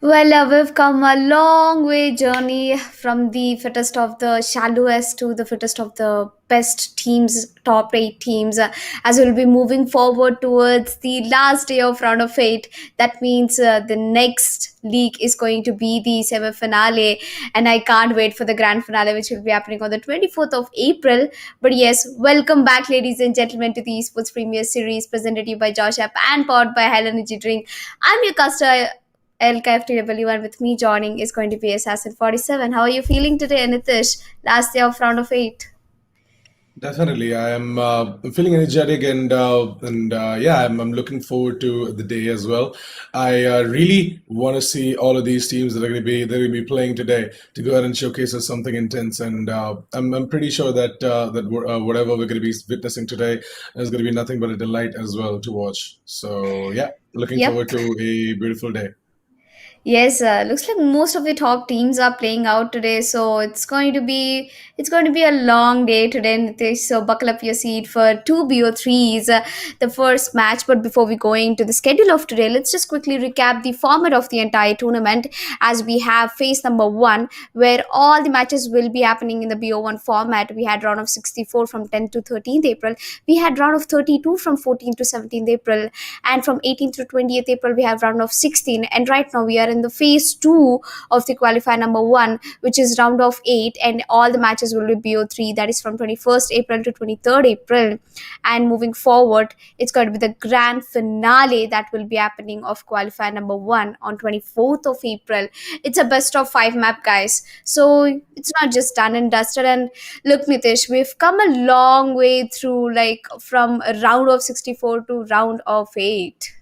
We've come a long way journey from the fittest of the shallowest to the fittest of the best teams, top eight teams, as we'll be moving forward towards the last day of round of eight. That means the next league is going to be the semi finale, and I can't wait for the grand finale, which will be happening on the 24th of April. But yes, welcome back, ladies and gentlemen, to the Esports Premier Series presented to you by Josh App and powered by Hell Energy Drink. I'm your customer. LKFTW, and with me joining is going to be Assassin 47. How are you feeling today, Nitish? Last day of round of eight. Definitely, I am feeling energetic and yeah, I'm looking forward to the day as well. I really want to see all of these teams that are going to be playing today to go ahead and showcase us something intense. And I'm pretty sure that whatever we're going to be witnessing today is going to be nothing but a delight as well to watch. So yeah, looking Yep. forward to a beautiful day. Yes, looks like most of the top teams are playing out today, so it's going to be a long day today, Nitish. So buckle up your seat for two BO3s, the first match. But before we go into the schedule of today, let's just quickly recap the format of the entire tournament. As we have phase number one, where all the matches will be happening in the BO1 format. We had round of 64 from 10th to 13th April. We had round of 32 from 14th to 17th April, and from 18th to 20th April we have round of 16. And right now we are in the phase 2 of the qualifier number 1, which is round of 8, and all the matches will be BO3, that is from 21st April to 23rd April. And moving forward, it's going to be the grand finale that will be happening of qualifier number 1 on 24th of April. It's a best of 5 map, guys, so it's not just done and dusted. And look, Nitish, we've come a long way through, like from a round of 64 to round of 8.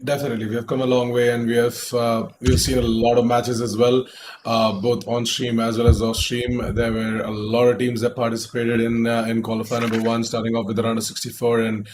Definitely, we have come a long way, and we've seen a lot of matches as well, both on stream as well as off stream. There were a lot of teams that participated in qualifier number one, starting off with the round of 64, and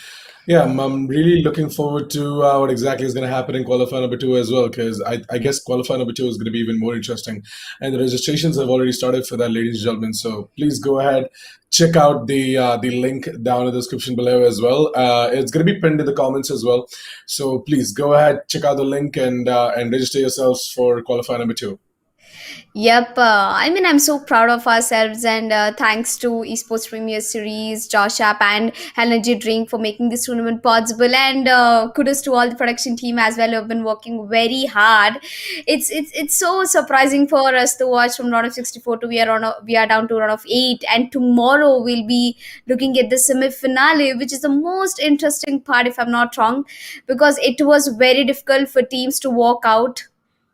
yeah, I'm really looking forward to what exactly is going to happen in qualifier number two as well, because I guess qualifier number two is going to be even more interesting, and the registrations have already started for that, ladies and gentlemen. So please go ahead, check out the link down in the description below as well. It's going to be pinned in the comments as well. So please go ahead, check out the link and register yourselves for qualifier number two. Yep, I mean, I'm so proud of ourselves, and thanks to Esports Premier Series, Josh App, and Energy Drink for making this tournament possible. And kudos to all the production team as well, who have been working very hard. It's so surprising for us to watch from round of 64 to we are down to round of 8, and tomorrow we'll be looking at the semi finale, which is the most interesting part, if I'm not wrong, because it was very difficult for teams to walk out,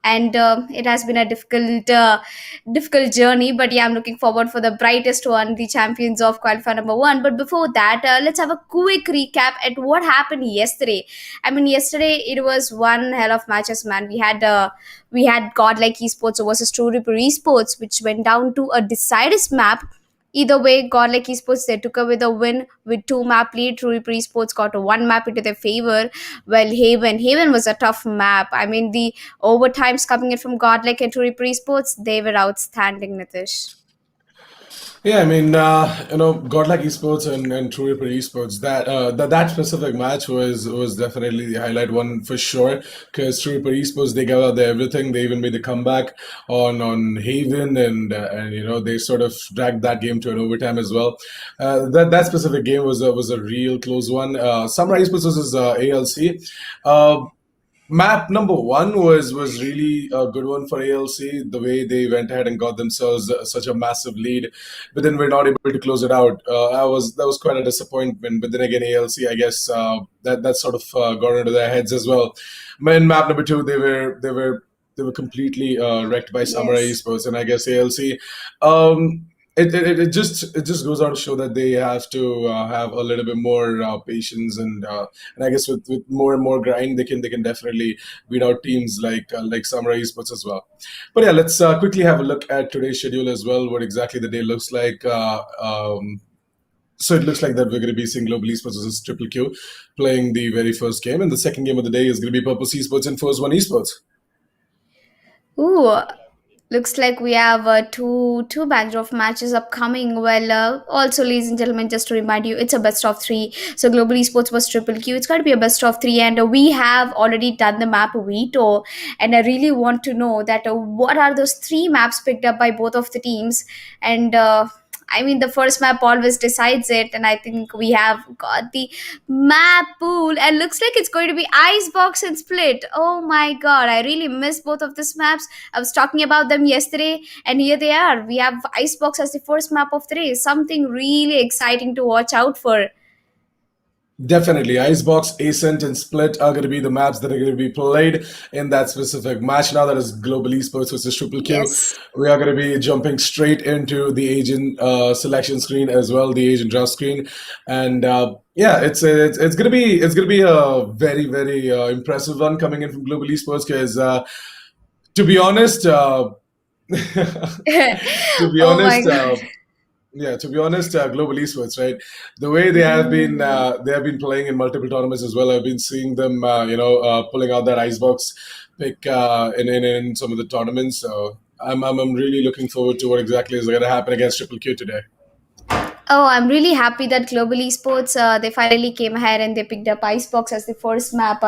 and it has been a difficult journey. But yeah, I'm looking forward for the brightest one, the champions of qualifier number 1. But before that, let's have a quick recap at what happened yesterday. I mean, yesterday it was one hell of matches, man. We had godlike esports versus true Reaper esports, which went down to a decided map. Either way, godlike esports, they took away the win with 2 map lead. True Reaper esports got a 1 map into their favor. Well, Haven was a tough map. I mean, the overtimes coming in from godlike and True Reaper esports, they were outstanding, Nitish. Yeah, I mean, Godlike Esports and True Reaper Esports. That specific match was definitely the highlight one for sure. Because True Reaper Esports, they gave out their everything. They even made the comeback on Haven, and they sort of dragged that game to an overtime as well. That specific game was a real close one. Samurai Esports versus ALC. Map number one was really a good one for ALC. The way they went ahead and got themselves such a massive lead, but then we're not able to close it out. That was quite a disappointment. But then again, ALC, I guess that sort of got into their heads as well. In map number two, they were completely wrecked by Samurai Yes. Esports, and I guess ALC. Um, it just goes on to show that they have to have a little bit more patience and I guess with more and more grind they can definitely beat out teams like Samurai Esports as well. But yeah, let's quickly have a look at today's schedule as well. What exactly the day looks like. So it looks like that we're going to be seeing Global Esports versus Triple Q playing the very first game, and the second game of the day is going to be Purpose Esports and First One Esports. Ooh. Looks like we have two batch of matches upcoming. Well, also, ladies and gentlemen, just to remind you, it's a best of three. So, Global Esports was triple Q. It's got to be a best of three, and we have already done the map veto. And I really want to know that what are those three maps picked up by both of the teams, and I mean, the first map always decides it, and I think we have got the map pool, and looks like it's going to be Icebox and Split. Oh my god, I really miss both of these maps. I was talking about them yesterday, and here they are. We have Icebox as the first map of the day. Something really exciting to watch out for. Definitely, Icebox, Ascent, and Split are going to be the maps that are going to be played in that specific match. Now that is Global Esports versus Triple Q. Yes. We are going to be jumping straight into the agent selection screen as well, the agent draw screen, and yeah, it's going to be a very impressive one coming in from Global Esports because to be honest, to be Oh my honest. god. Yeah, to be honest, Global Esports, right? The way they have been playing in multiple tournaments as well. I've been seeing them, pulling out that icebox pick in some of the tournaments. So I'm really looking forward to what exactly is going to happen against Triple Q today. Oh, I'm really happy that Global Esports they finally came ahead and they picked up Icebox as the first map.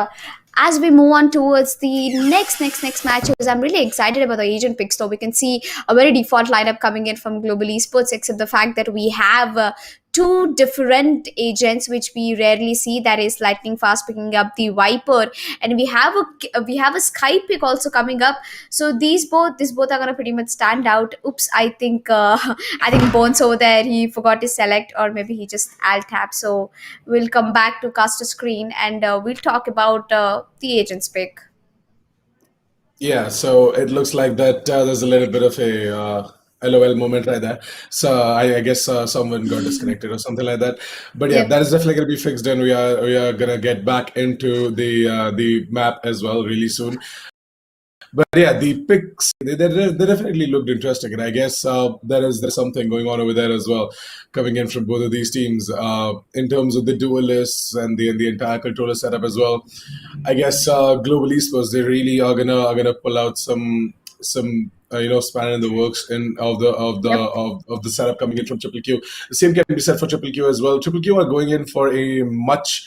As we move on towards the next matches, I'm really excited about the agent picks. Though we can see a very default lineup coming in from Global Esports, except the fact that we have two different agents which we rarely see. That is Lightning Fast picking up the Viper, and we have a Sky pick also coming up. So these both are gonna pretty much stand out. Oops, I think I think Bones over there he forgot to select, or maybe he just alt tapped. So we'll come back to cast a screen, and we'll talk about the agent's pick. Yeah, so it looks like that there's a little bit of a LOL moment right there. So I guess someone got disconnected or something like that. But yeah, Yep. that is definitely going to be fixed, and we are gonna get back into the map as well really soon. But yeah, the picks they definitely looked interesting, and I guess there is something going on over there as well, coming in from both of these teams in terms of the duelists and the entire controller setup as well. I guess Global Esports they really are gonna pull out some spanner in the works in Yep. of the setup coming in from Triple Q. The same can be said for Triple Q as well. Triple Q are going in for a much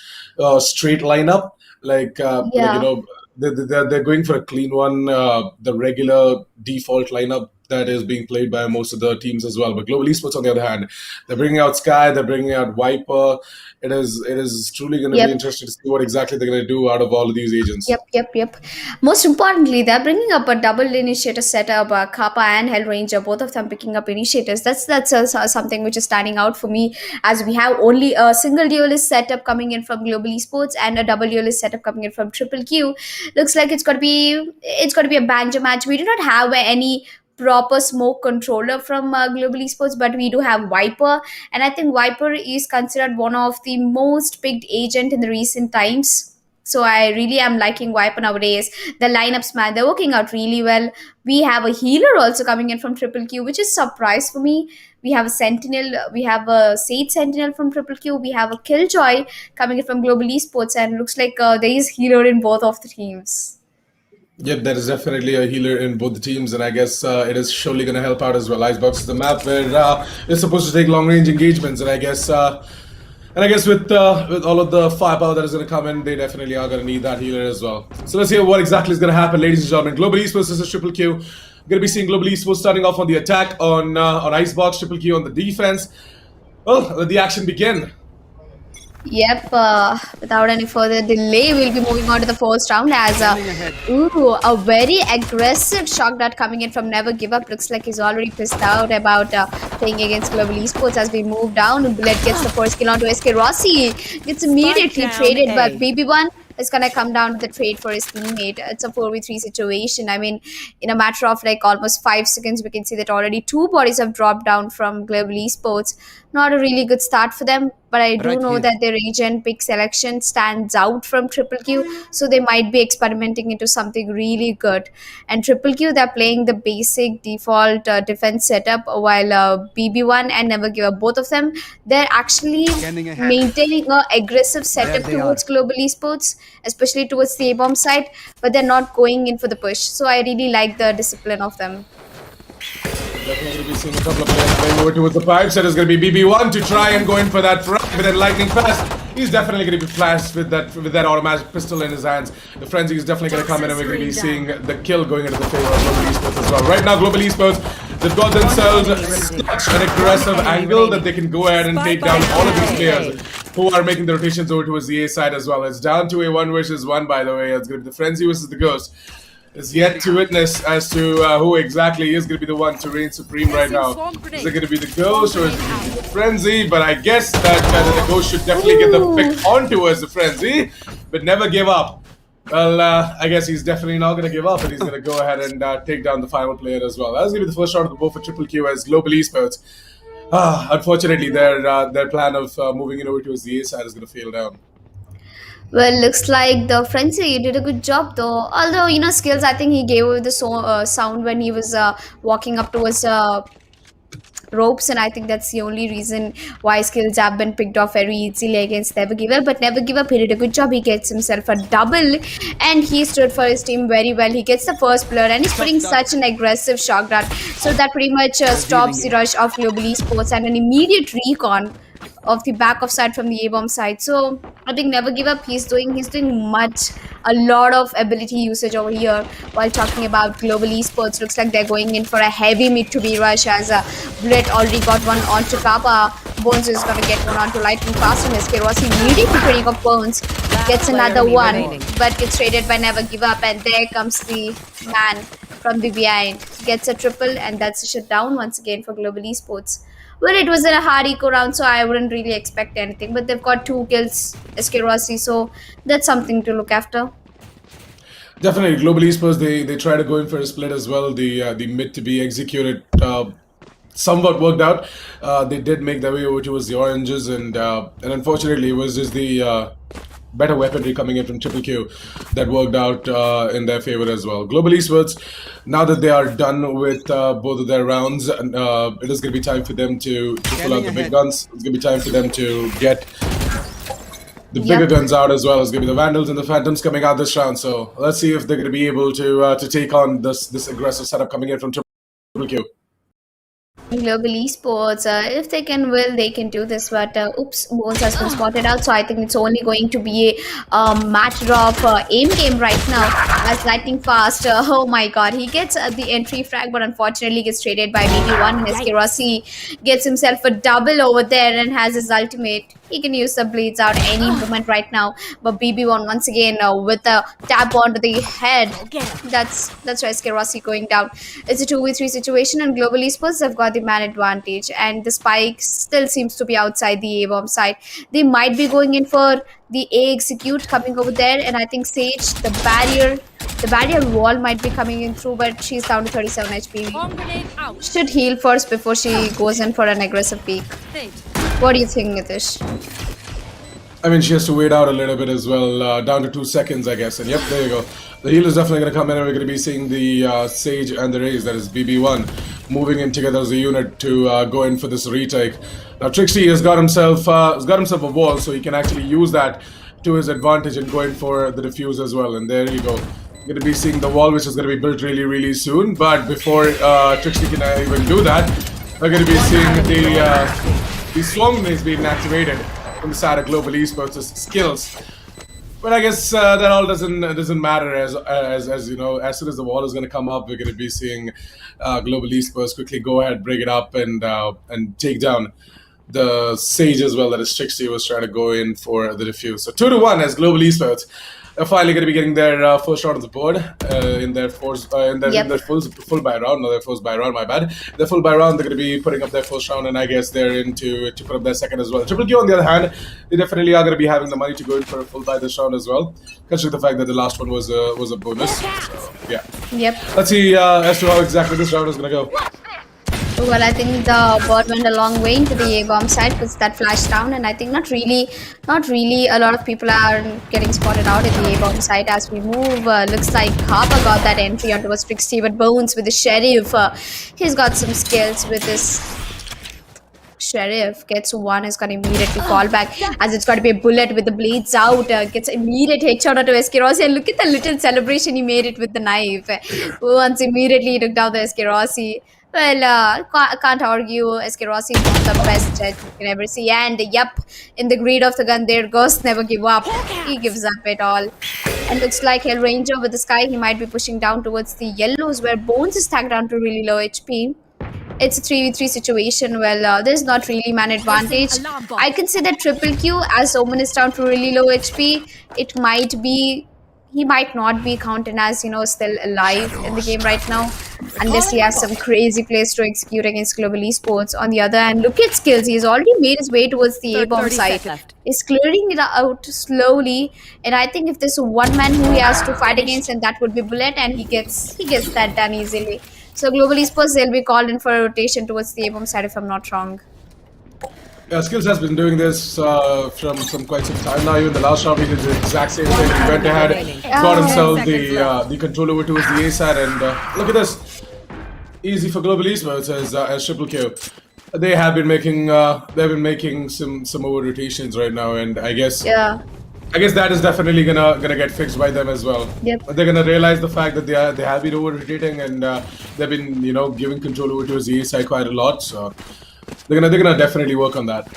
straight lineup, like Yeah. they're going for a clean one, the regular default lineup that is being played by most of the teams as well. But Global Esports, on the other hand, they're bringing out Sky, they're bringing out Viper. It is truly going to be Yep. interesting to see what exactly they're going to do out of all of these agents. Yep. Most importantly, they're bringing up a double initiator setup. Kappa and Hellranger, both of them picking up initiators. That's something which is standing out for me, as we have only a single duelist setup coming in from Global Esports and a double duelist setup coming in from Triple Q. Looks like it's gonna be a banjo match. We do not have any proper smoke controller from Global Esports, but we do have Viper, and I think Viper is considered one of the most picked agent in the recent times. So I really am liking Viper nowadays. The lineups, man, they're working out really well. We have a healer also coming in from Triple Q, which is a surprise for me. We have a Sentinel, we have a Sage Sentinel from Triple Q, we have a Killjoy coming in from Global Esports, and looks like there is healer in both of the teams. Yep, there is definitely a healer in both the teams, and I guess it is surely going to help out as well. Icebox is the map where it's supposed to take long range engagements, and I guess with all of the firepower that is going to come in, they definitely are going to need that healer as well. So let's hear what exactly is going to happen, ladies and gentlemen. Global Esports versus Triple Q. We're going to be seeing Global Esports starting off on the attack on Icebox, Triple Q on the defense. Well, let the action begin. Yep, without any further delay, we'll be moving on to the first round as Scanning ahead. a very aggressive shock dart coming in from Never Give Up. Looks like he's already pissed out about playing against Global Esports as we move down. Bullet gets the first kill onto SK Rossi. Gets immediately down traded, A. but BB1 is gonna come down to the trade for his teammate. It's a 4v3 situation. I mean, in a matter of like almost 5 seconds, we can see that already two bodies have dropped down from Global Esports. Not a really good start for them, but I do Right know here. that their agent pick selection stands out from Triple Q, so they might be experimenting into something really good. And Triple Q, they're playing the basic default defense setup, while BB1 and Never Give Up, both of them, they're actually Scanning ahead. maintaining a aggressive There setup they towards are. Global Esports, especially towards the A-bomb side, but they're not going in for the push. So I really like the discipline of them. Definitely going to be seeing a couple of players playing over towards the pipes. That is going to be BB1 to try and go in for that frag with that lightning fast. He's definitely going to be flashed with that automatic pistol in his hands. The frenzy is definitely going to come in, and we're going to be seeing the kill going into the favor of Global Esports as well. Right now, Global Esports, they've got themselves such an aggressive angle that they can go ahead and take down all of these players who are making the rotations over towards the A side as well. It's down to a 1 versus 1, by the way. It's going to be the frenzy versus the ghost. Is yet to witness as to who exactly is going to be the one to reign supreme right now. Is it going to be the ghost or is it going to be the frenzy? But I guess that the ghost should definitely get the pick on towards the frenzy, but never give up. Well, I guess he's definitely not going to give up, and he's going to go ahead and take down the final player as well. That's going to be the first shot of the board for Triple Q as Global Esports. Unfortunately, their plan of moving it over towards the A side is going to fail down. Well, looks like the Frenzy did a good job though. Although, skills, I think he gave away the sound when he was walking up towards ropes, and I think that's the only reason why skills have been picked off very easily against Never Give Up. But Never Give Up, he did a good job. He gets himself a double, and he stood for his team very well. He gets the first blood, and he's putting such an aggressive shotgun, so that pretty much stops the rush of Global Esports and an immediate recon of the back of side from the A-bomb side. So I think Never Give Up, he's doing a lot of ability usage over here. While talking about Global Esports, looks like they're going in for a heavy mid to B rush, as Bullet already got one onto Kappa. Bones is gonna get one onto Lightning Fast, and SK was immediately putting up Bones. Gets another one, but gets traded by Never Give Up, and there comes the man from the behind. Gets a triple, and that's a shutdown once again for Global Esports. Well, it was in a hard eco round, so I wouldn't really expect anything. But they've got 2 kills, SK Rossi, so that's something to look after. Definitely, Global Esports, they try to go in for a split as well. The mid to be executed somewhat worked out. They did make their way over towards the oranges, and unfortunately, it was just the better weaponry coming in from Triple Q that worked out in their favor as well. Global Esports, now that they are done with both of their rounds, it is going to be time for them to pull out the big guns. It's going to be time for them to get the bigger guns out as well. It's going to be the Vandals and the Phantoms coming out this round. So let's see if they're going to be able to take on this aggressive setup coming in from Triple Q. Global Esports, if they can will, they can do this, but oops, Bones has been spotted out, so I think it's only going to be a matter of aim game right now, as Lightning Fast, oh my god, he gets the entry frag, but unfortunately gets traded by BB1, and SK Rossi gets himself a double over there and has his ultimate. He can use the blades out any moment right now, but BB1 once again with a tap onto the head. That's why SK Rossi going down. It's a 2v3 situation, and Global Esports have got the man advantage, and the spike still seems to be outside the A-bomb side. They might be going in for the A execute coming over there, and I think Sage, the barrier wall might be coming in through, but she's down to 37 HP. Should heal first before she goes in for an aggressive peek. What do you think, Nitish? I mean, she has to wait out a little bit as well, down to 2 seconds, I guess. And yep, there you go. The heal is definitely going to come in, and we're going to be seeing the Sage and the Raze, that is BB1, moving in together as a unit to go in for this retake. Now, Trixie has got himself a wall, so he can actually use that to his advantage and go in for the defuse as well. And there you go. Going to be seeing the wall, which is going to be built really, really soon. But before Trixie can even do that, we're going to be seeing the swarm grenades being activated from the side of Global Esports' skills. But I guess that all doesn't matter, as you know, as soon as the wall is going to come up, we're going to be seeing Global Esports quickly go ahead, break it up, and take down the Sage as well. That is Trixie was trying to go in for the defuse. So 2-1 as Global Esports are finally going to be getting their first round of the board in their full buy round. No, their first buy round, my bad. Their full buy round, they're going to be putting up their first round, and I guess they're in to put up their second as well. Triple Q, on the other hand, they definitely are going to be having the money to go in for a full buy this round as well, considering the fact that the last one was a bonus. So, yeah. Yep. Let's see as to how exactly this round is going to go. Well, I think the bot went a long way into the A-bomb side, puts that flash down, and I think not really a lot of people are getting spotted out in the A-bomb side as we move. Looks like Harper got that entry onto a Trixie, but Bones with the Sheriff, he's got some skills with this Sheriff. Gets one, is gonna immediately fall back, as it's got to be a bullet with the blades out, gets immediate headshot onto SK Rossi, and look at the little celebration he made it with the knife. Once immediately he took down the SK Rossi. Well, can't argue. SK Rossi is one of the best Jet you can ever see. And yep, in the greed of the gun, there goes never give up. He gives up at all. And looks like Hell Ranger with the sky. He might be pushing down towards the yellows, where Bones is tagged down to really low HP. It's a 3v3 situation. Well, there's not really man advantage. I can say that Triple Q, as Omen is down to really low HP, it might be, he might not be counted as, still alive in the game right now, unless he has some crazy plays to execute against Global Esports. On the other hand, look at skills. He's already made his way towards the A-bomb 30 side. seconds left. He's clearing it out slowly, and I think if there's one man who he has to fight against, and that would be Bullet, and he gets that done easily. So Global Esports, they'll be called in for a rotation towards the A-bomb side, if I'm not wrong. Yeah, Skills has been doing this from quite some time now. Even the last round, he did the exact same thing. He went ahead, got himself the control over towards the A side, and look at this, easy for Global Esports as Triple Q. They have been making some over rotations right now, and I guess that is definitely gonna get fixed by them as well. Yep. They're gonna realize the fact that they have been over rotating, and they've been giving control over towards the A side quite a lot. So they're gonna definitely work on that.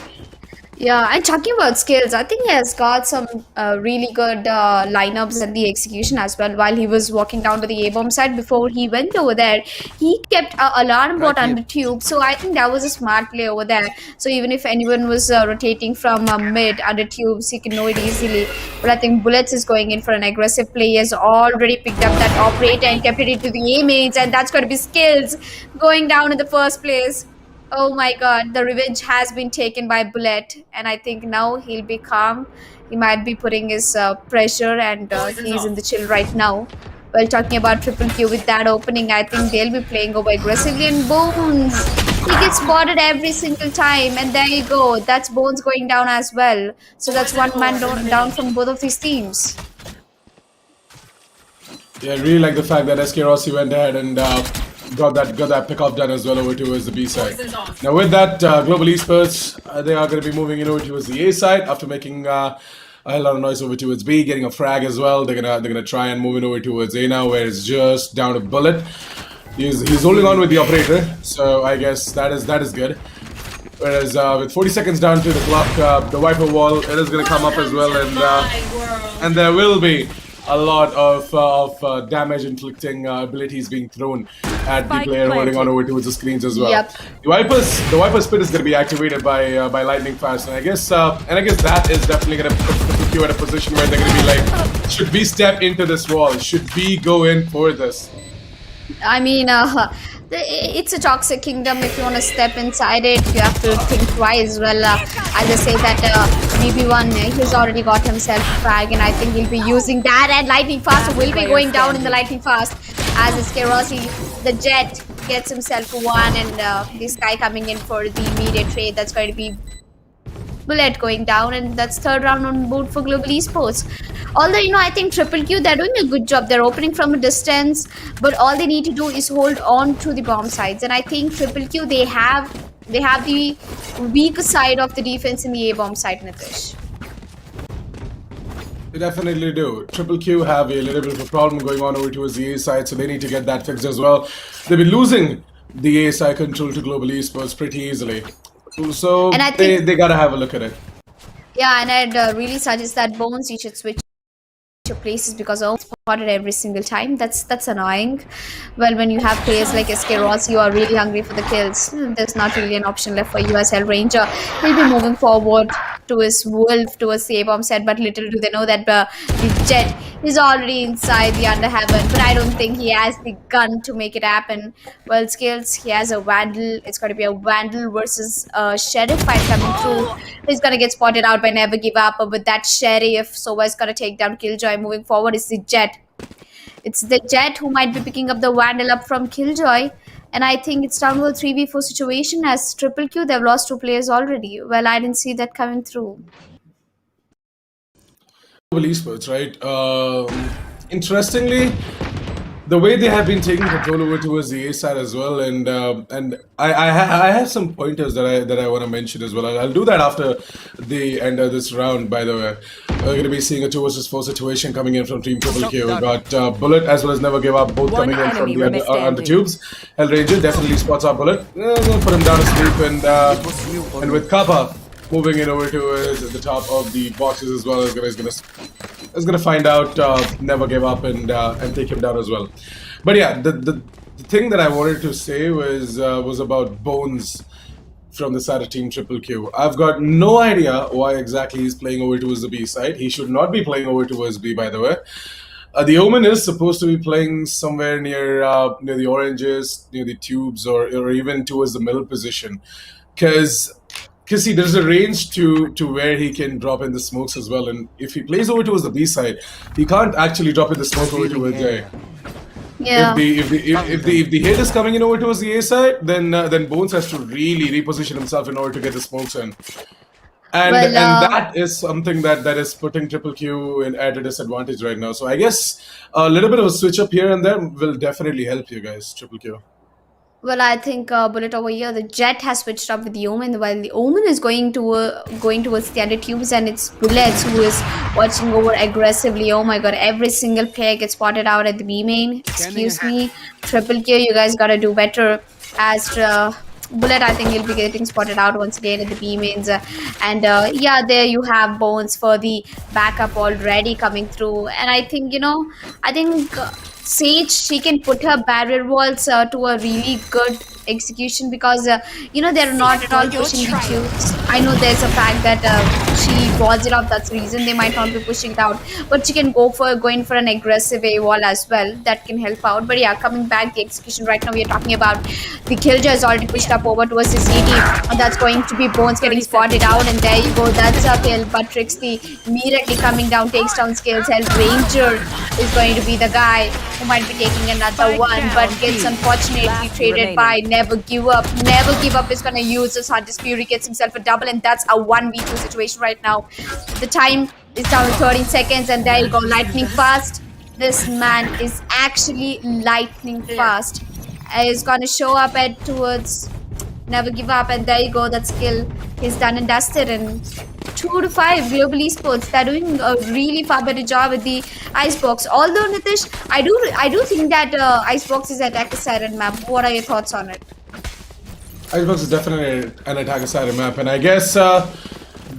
Yeah, and talking about skills, I think he has got some really good lineups and the execution as well. While he was walking down to the A-bomb side before he went over there, he kept a alarm bot under tube. So I think that was a smart play over there. So even if anyone was rotating from mid under tubes, he can know it easily. But I think Bullets is going in for an aggressive play. He has already picked up that operator and kept it into the A-mains, and that's going to be skills going down in the first place. Oh my god, the revenge has been taken by Bullet, and I think now he'll be calm. He might be putting his pressure, and he's in the chill right now. Well, talking about Triple Q with that opening, I think they'll be playing over aggressively, and Bones, he gets spotted every single time, and there you go. That's Bones going down as well. So that's one man down from both of these teams. Yeah, I really like the fact that SK Rossi went ahead and got that pickup done as well over towards the B side. Now with that, Global Esports, they are going to be moving in over towards the A side after making a lot of noise over towards B, getting a frag as well. They're gonna try and move it over towards A now, where it's just down to Bullet. He's holding on with the operator, so I guess that is good. Whereas with 40 seconds down to the clock, the wiper wall, it is going to come up as well, and there will be a lot of damage inflicting abilities being thrown at the player holding on over towards the screens as well. Yep. The wiper spin is going to be activated by lightning fast, and I guess that is definitely going to put you at a position where they're going to be like, should we step into this wall? Should we go in for this? I mean, it's a toxic kingdom. If you want to step inside it, you have to think twice. Well, I'll just say that BB1, he's already got himself a frag, and I think he'll be using that, and Lightning Fast will be going down in the Lightning Fast as Skerosi, the Jet, gets himself one, and this guy coming in for the immediate trade. That's going to be Bullet going down, and that's third round on board for Global Esports. Although, I think Triple Q, they're doing a good job. They're opening from a distance, but all they need to do is hold on to the bomb sides. And I think Triple Q, they have the weak side of the defense in the A-bomb side, Nitish. They definitely do. Triple Q have a little bit of a problem going on over towards the A side, so they need to get that fixed as well. They've been losing the A side control to Global Esports pretty easily. So they gotta have a look at it. Yeah, and I'd really suggest that Bones, you should switch your places, because I'm spotted every single time. That's annoying. Well, when you have players like SK Ross, you are really hungry for the kills. There's not really an option left for you as Hell Ranger. He'll be moving forward to his Wolf, towards the A-bomb set, but little do they know that the Jet is already inside the Underheaven, but I don't think he has the gun to make it happen. Well, skills, he has a Vandal. It's going to be a Vandal versus a Sheriff fight coming through. He's going to get spotted out by Never Give Up, but with that Sheriff, Sova's going to take down Killjoy. Moving forward is the Jet. It's the Jet who might be picking up the Vandal up from Killjoy. And I think it's down to a 3v4 situation as Triple Q, they've lost 2 players already. Well, I didn't see that coming through. Global Esports, right? Interestingly, the way they have been taking control over towards the A side as well, and I have some pointers that I want to mention as well. I'll do that after the end of this round. By the way, we're going to be seeing a 2 versus 4 situation coming in from Team Triple K. We got Bullet as well as Never Give Up, both One coming in from enemy the on the standing. tubes. Hellranger definitely spots our Bullet. We'll put him down to sleep, and with Kappa moving in over to the top of the boxes as well, is gonna find out Never Give Up and take him down as well. But yeah, the thing that I wanted to say was about Bones from the side of Team Triple Q. I've got no idea why exactly he's playing over towards the B side. He should not be playing over towards B, by the way. The Omen is supposed to be playing somewhere near the oranges, near the tubes, or even towards the middle position, because see, there's a range to where he can drop in the smokes as well. And if he plays over towards the B side, he can't actually drop in the smoke over towards A. Yeah. If the hit is coming in over towards the A side, then Bones has to really reposition himself in order to get the smokes in. And that is something that is putting Triple Q at a disadvantage right now. So I guess a little bit of a switch up here and there will definitely help you guys, Triple Q. Well, I think Bullet over here, the Jet has switched up with the Omen, while the Omen is going towards the other tubes, and it's Bullets who is watching over aggressively. Oh my god, every single player gets spotted out at the B main. Excuse me, Triple Q, you guys gotta do better. As Bullet, I think he'll be getting spotted out once again at the B mains. Yeah, there you have Bones for the backup already coming through. And I think, Sage, she can put her barrier walls to a really good execution, because they're not at all pushing the tubes. I know there's a fact that she walls it off, that's the reason they might not be pushing it out, but she can go in for an aggressive A wall as well. That can help out. But yeah, coming back, the execution right now, we are talking about the Killjoy is already pushed up over towards the CT, and that's going to be Bones getting spotted out, and there you go, that's a kill. But Trixie immediately coming down, takes down skills. Ranger is going to be the guy who might be taking another one, but gets unfortunately traded by Never Give Up. Never Give Up is going to use his Hunter's Fury, gets himself a double, and that's a 1v2 situation right now. The time is down to 13 seconds, and there you go, lightning fast. This man is actually lightning fast. He's going to show up towards Never Give Up, and there you go, that skill is done and dusted. And 2-5 Global Esports, they're doing a really far better job with the Icebox. Although, Nitish, I do think that Icebox is attacker sided map. What are your thoughts on it? Icebox is definitely an attacker sided map, and I guess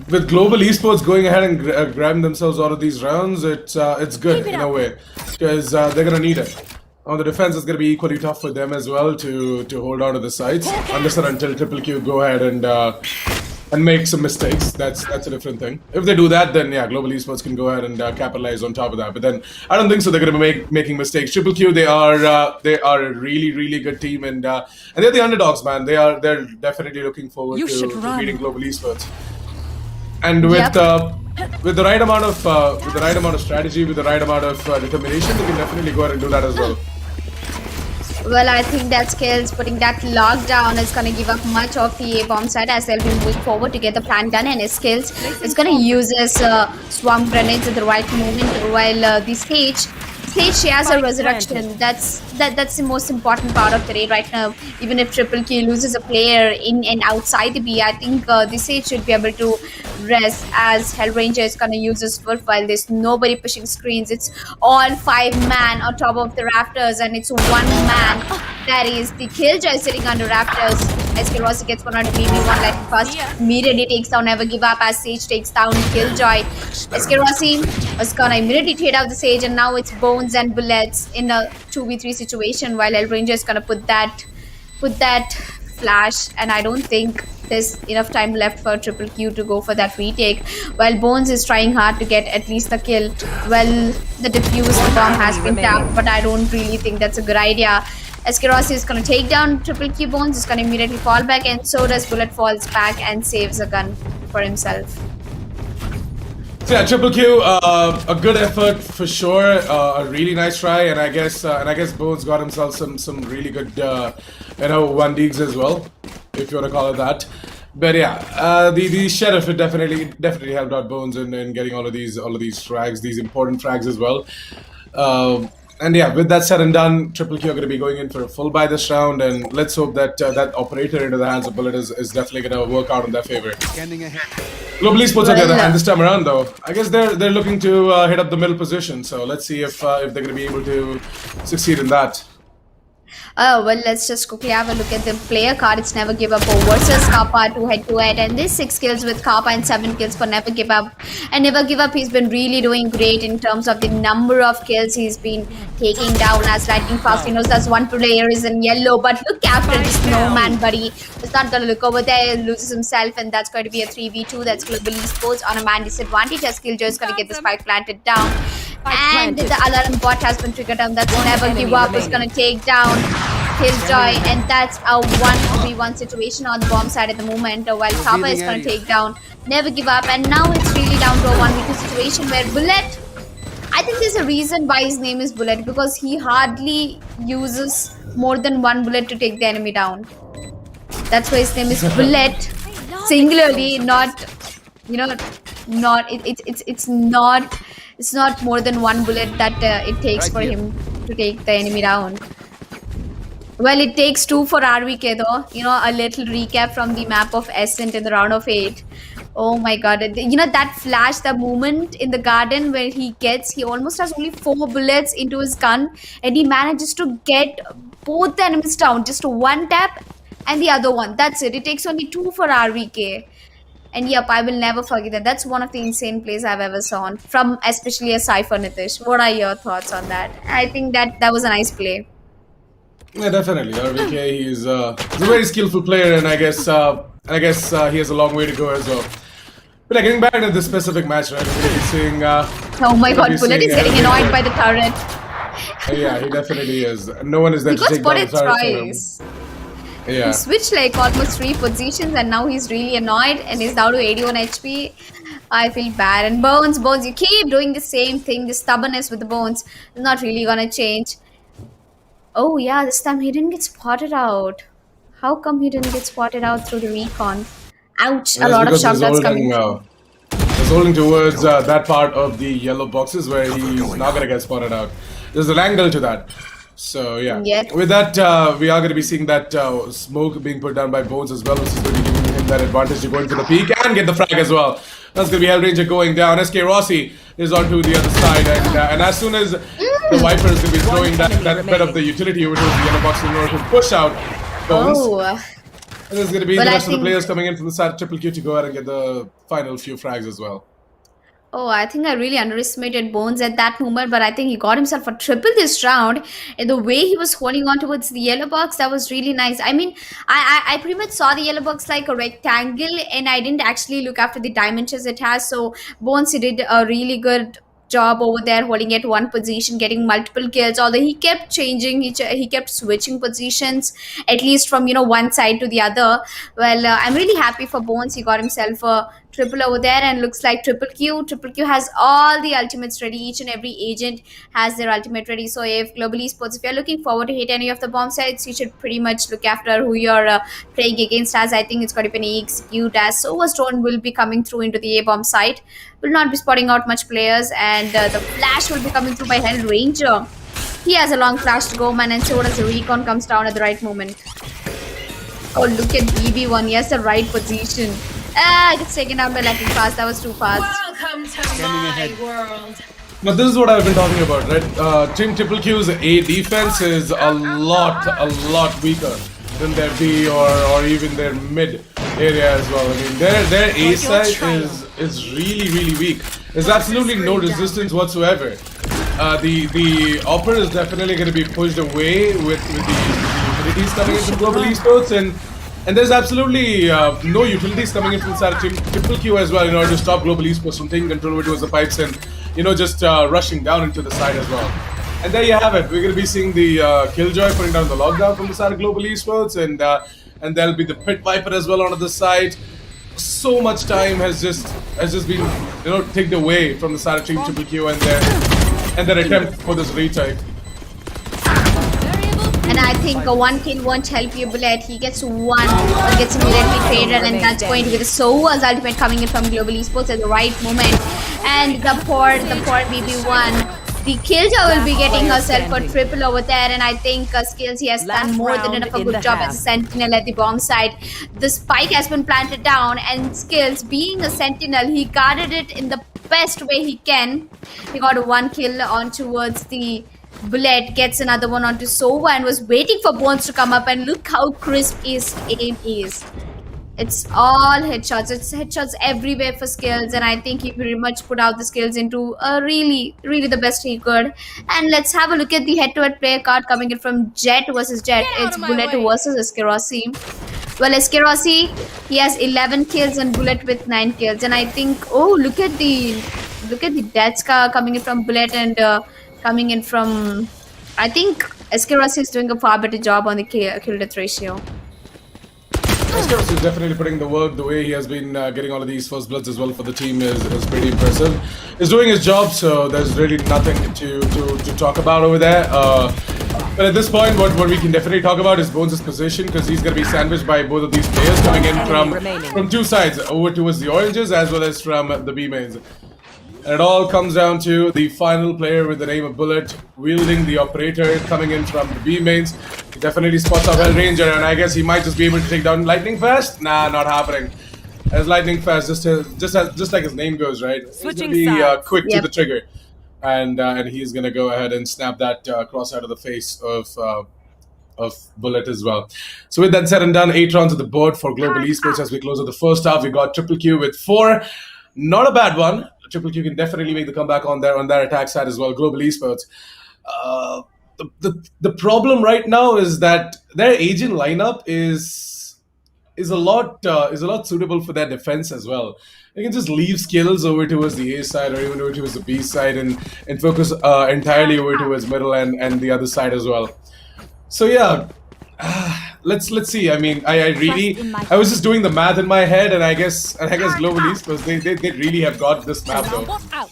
with Global Esports going ahead and grabbing themselves out of these rounds, it's good in a way, because they're gonna need it. On the defense, it's gonna be equally tough for them as well to hold on to the sides, unless and until Triple Q go ahead and make some mistakes. That's a different thing. If they do that, then yeah, Global Esports can go ahead and capitalize on top of that. But then I don't think so. They're going to be making mistakes. Triple Q, they are a really good team, and they're the underdogs, man. They're definitely looking forward to beating Global Esports. And with the right amount of strategy, with the right amount of determination, they can definitely go ahead and do that as well. Well, I think that skills, putting that lockdown is going to give up much of the A-bomb side, as they'll be moving forward to get the plan done, and his skills is going to use his swamp grenades at the right moment, while the Sage, she has a resurrection. That's the most important part of the raid right now. Even if Triple K loses a player in and outside the B, I think the Sage should be able to rest, as Hellranger is going to use his wolf while there's nobody pushing screens. It's all 5 man on top of the rafters, and it's 1 man. That is the Killjoy sitting under rafters. SK Rossi gets one on BB1 lightning fast. Immediately takes down Never Give Up, as Sage takes down Killjoy. SK Rossi is gonna immediately trade out the Sage, and now it's Bones and Bullets in a 2v3 situation, while Hellranger is gonna put that flash, and I don't think there's enough time left for Triple Q to go for that retake, while Bones is trying hard to get at least a kill. Well, the defuse bomb has been tapped, but I don't really think that's a good idea. SK Rossi is going to take down Triple Q. Bones is going to immediately fall back, and so does Bullet, falls back and saves a gun for himself. So yeah, Triple Q, a good effort for sure, a really nice try, and I guess Bones got himself some really good 1Ds as well, if you want to call it that. But yeah, the Sheriff, it definitely helped out Bones in getting all of these frags, these important frags as well. And yeah, with that said and done, Triple Q are going to be going in for a full buy this round, and let's hope that that operator into the hands of Bullet is definitely going to work out in their favor. Global Esports on the other hand, this time around though, I guess they're looking to hit up the middle position. So let's see if they're going to be able to succeed in that. Oh, well, let's just quickly have a look at the player card. It's Never Give Up versus Kappa 2 head-to-head. And this 6 kills with Kappa and 7 kills for Never Give Up. And Never Give Up, he's been really doing great in terms of the number of kills he's been taking down as lightning fast. He knows that's one player is in yellow. But look after this snowman, buddy. He's not going to look over there. He loses himself. And that's going to be a 3v2. That's Global Esports on a man disadvantage as Killjoy is going to get the spike planted down. And the alarm bot has been triggered down. That's Never Give Up is going to take down Killjoy, and that's a 1v1 situation on the bomb side at the moment, while Kappa is going to take down Never Give Up, and now it's really down to a 1v2 situation where Bullet, I think there's a reason why his name is Bullet, because he hardly uses more than one bullet to take the enemy down. That's why his name is Bullet, singularly, not, you know, not, it's not more than one bullet that it takes for him to take the enemy down. Well, it takes 2 for RVK though. You know, a little recap from the map of Ascent in the round of 8. Oh my god. You know, that flash, the moment in the garden where he almost has only 4 bullets into his gun, and he manages to get both the enemies down. Just one tap and the other one. That's it. It takes only 2 for RVK. And yep, I will never forget that. That's one of the insane plays I've ever saw from especially a Cypher Nitish. What are your thoughts on that? I think that was a nice play. Yeah, definitely. RVK, he's a very skillful player, and I guess he has a long way to go as well. But like, getting back into this specific match, right? We're going to be seeing. Oh my god, Bullet is getting annoyed by the turret. Yeah, he definitely is. No one is there to take down the turret for him. Yeah. He switched like almost 3 positions, and now he's really annoyed and he's down to 81 HP. I feel bad. And Bones, you keep doing the same thing. The stubbornness with the Bones is not really gonna change. Oh yeah, this time he didn't get spotted out. How come he didn't get spotted out through the recon? Ouch, a lot of shot that's coming. He's holding towards that part of the yellow boxes where he's not going to get spotted out. There's an angle to that. So yeah, with that, we are going to be seeing that smoke being put down by Bones as well, which is going to be giving him that advantage to go into the peak and get the frag as well. That's going to be Hellranger going down. SK Rossi is onto the other side, and as soon as the Viper is going to be throwing that bit of the utility over to the yellow box in order to push out Bones. And there's going to be the rest of the players coming in from the side of Triple Q to go ahead and get the final few frags as well. Oh, I think I really underestimated Bones at that moment, but I think he got himself a triple this round. And the way he was holding on towards the yellow box, that was really nice. I mean, I pretty much saw the yellow box like a rectangle, and I didn't actually look after the dimensions it has. So Bones, he did a really good job over there holding at one position, getting multiple kills, although he kept changing, he kept switching positions, at least from, you know, one side to the other. Well, I'm really happy for Bones. He got himself a triple over there, and looks like Triple Q has all the ultimates ready. Each and every agent has their ultimate ready. So if Global Esports, if you're looking forward to hit any of the bomb sites, you should pretty much look after who you're playing against, as I think it's going to be an execute, as Sova Stone will be coming through into the A bomb site, will not be spotting out much players, and the flash will be coming through by Hellranger. He has a long flash to go, man, and so does the recon comes down at the right moment. Oh, look at BB1, he has the right position. Gets taken down by lightning fast. That was too fast. Welcome to my world. Now this is what I've been talking about, right? Team Triple Q's A defense is a lot weaker than their B or even their mid area as well. I mean, their A side is really weak. There's absolutely no resistance whatsoever. The Opera is definitely going to be pushed away with the utilities coming in from Global Esports, and there's absolutely no utilities coming in from the side of Triple Q as well in order to stop Global Esports from taking control over towards the pipes and, you know, just rushing down into the side as well. And there you have it. We're going to be seeing the Killjoy putting down the lockdown from the side of Global Esports, and there'll be the Pit Viper as well onto the side. So much time has just been, you know, taken away from the side of Team Triple Q and their attempt for this retake. And I think a one kill won't help you, Bullet. He gets one, or gets immediately traded, and that's going to be the Sova's ultimate coming in from Global Esports at the right moment. And the poor BB1 The Killjoy will be Last getting player herself a standing. triple over there, and I think Skills, he has done Last more than round enough a in good the job half. as a sentinel at the bomb site. The spike has been planted down, and Skills, being a sentinel, he guarded it in the best way he can. He got one kill on towards the Bullet, gets another one onto Sova, and was waiting for Bones to come up, and look how crisp his aim is. It's all headshots. It's headshots everywhere for Skills, and I think he pretty much put out the Skills into a really the best he could. And let's have a look at the head-to-head player card coming in from Jet versus Jet. Get out It's of my Bullet way. versus Eskerosi. Well, Eskerosi, he has 11 kills and Bullet with 9 kills, and I think look at the deaths coming in from Bullet and coming in from. I think Eskerosi is doing a far better job on the kill death ratio. Esportz is definitely putting the work. The way he has been getting all of these first bloods as well for the team is pretty impressive. He's doing his job, so there's really nothing to talk about over there. But at this point, what we can definitely talk about is Bones' position, because he's going to be sandwiched by both of these players coming in from two sides, over towards the oranges as well as from the B mains. And it all comes down to the final player with the name of Bullet, wielding the operator, coming in from the B mains. He definitely spots out Ranger, and I guess he might just be able to take down Lightning Fast. Nah, not happening. As Lightning Fast, just like his name goes, right? He's gonna Switching be sides. quick Yep. to the trigger, and he's gonna go ahead and snap that cross out of the face of Bullet as well. So with that said and done, 8 rounds at the board for Global Esports as we close out the first half. We got Triple Q with 4. Not a bad one. Triple Q can definitely make the comeback on their attack side as well. Global Esports. The problem right now is that their agent lineup is a lot suitable for their defense as well. They can just leave skills over towards the A side or even over towards the B side and focus entirely over towards middle and the other side as well. So yeah, let's see. I mean, I was just doing the math in my head, and I guess Global Esports they really have got this map though. Out.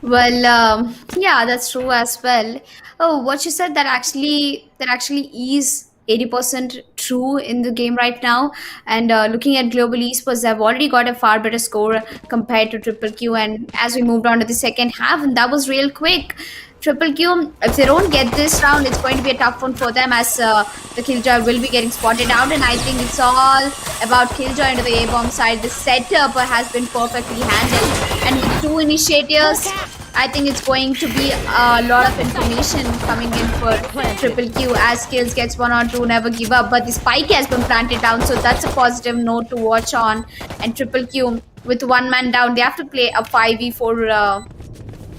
Well, yeah, that's true as well. Oh, what you said, that actually is 80% true in the game right now. And looking at Global Esports, they've already got a far better score compared to Triple Q. And as we moved on to the second half, and that was real quick. Triple Q, if they don't get this round, it's going to be a tough one for them, as the Killjoy will be getting spotted out. And I think it's all about Killjoy into the A-bomb side. The setup has been perfectly handled. And with 2 initiators, I think it's going to be a lot of information coming in for Triple Q, as Skills gets 1 on 2, never give up. But the spike has been planted down, so that's a positive note to watch on. And Triple Q, with 1 man down, they have to play a 5v4